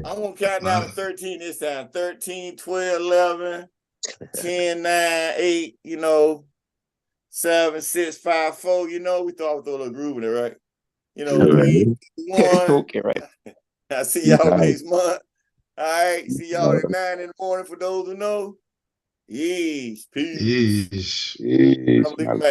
[SPEAKER 10] I'm going to count down to 13 this time. 13, 12, 11, 10, 9, 8, 7, 6, 5, 4. We thought we threw a little groove in it, right? 3, 1.
[SPEAKER 5] Okay, right.
[SPEAKER 10] I see y'all next month. All right. See y'all at 9 in the morning for those who know. Yes. Peace.
[SPEAKER 3] Yeesh.
[SPEAKER 11] Peace.
[SPEAKER 10] I'm leaving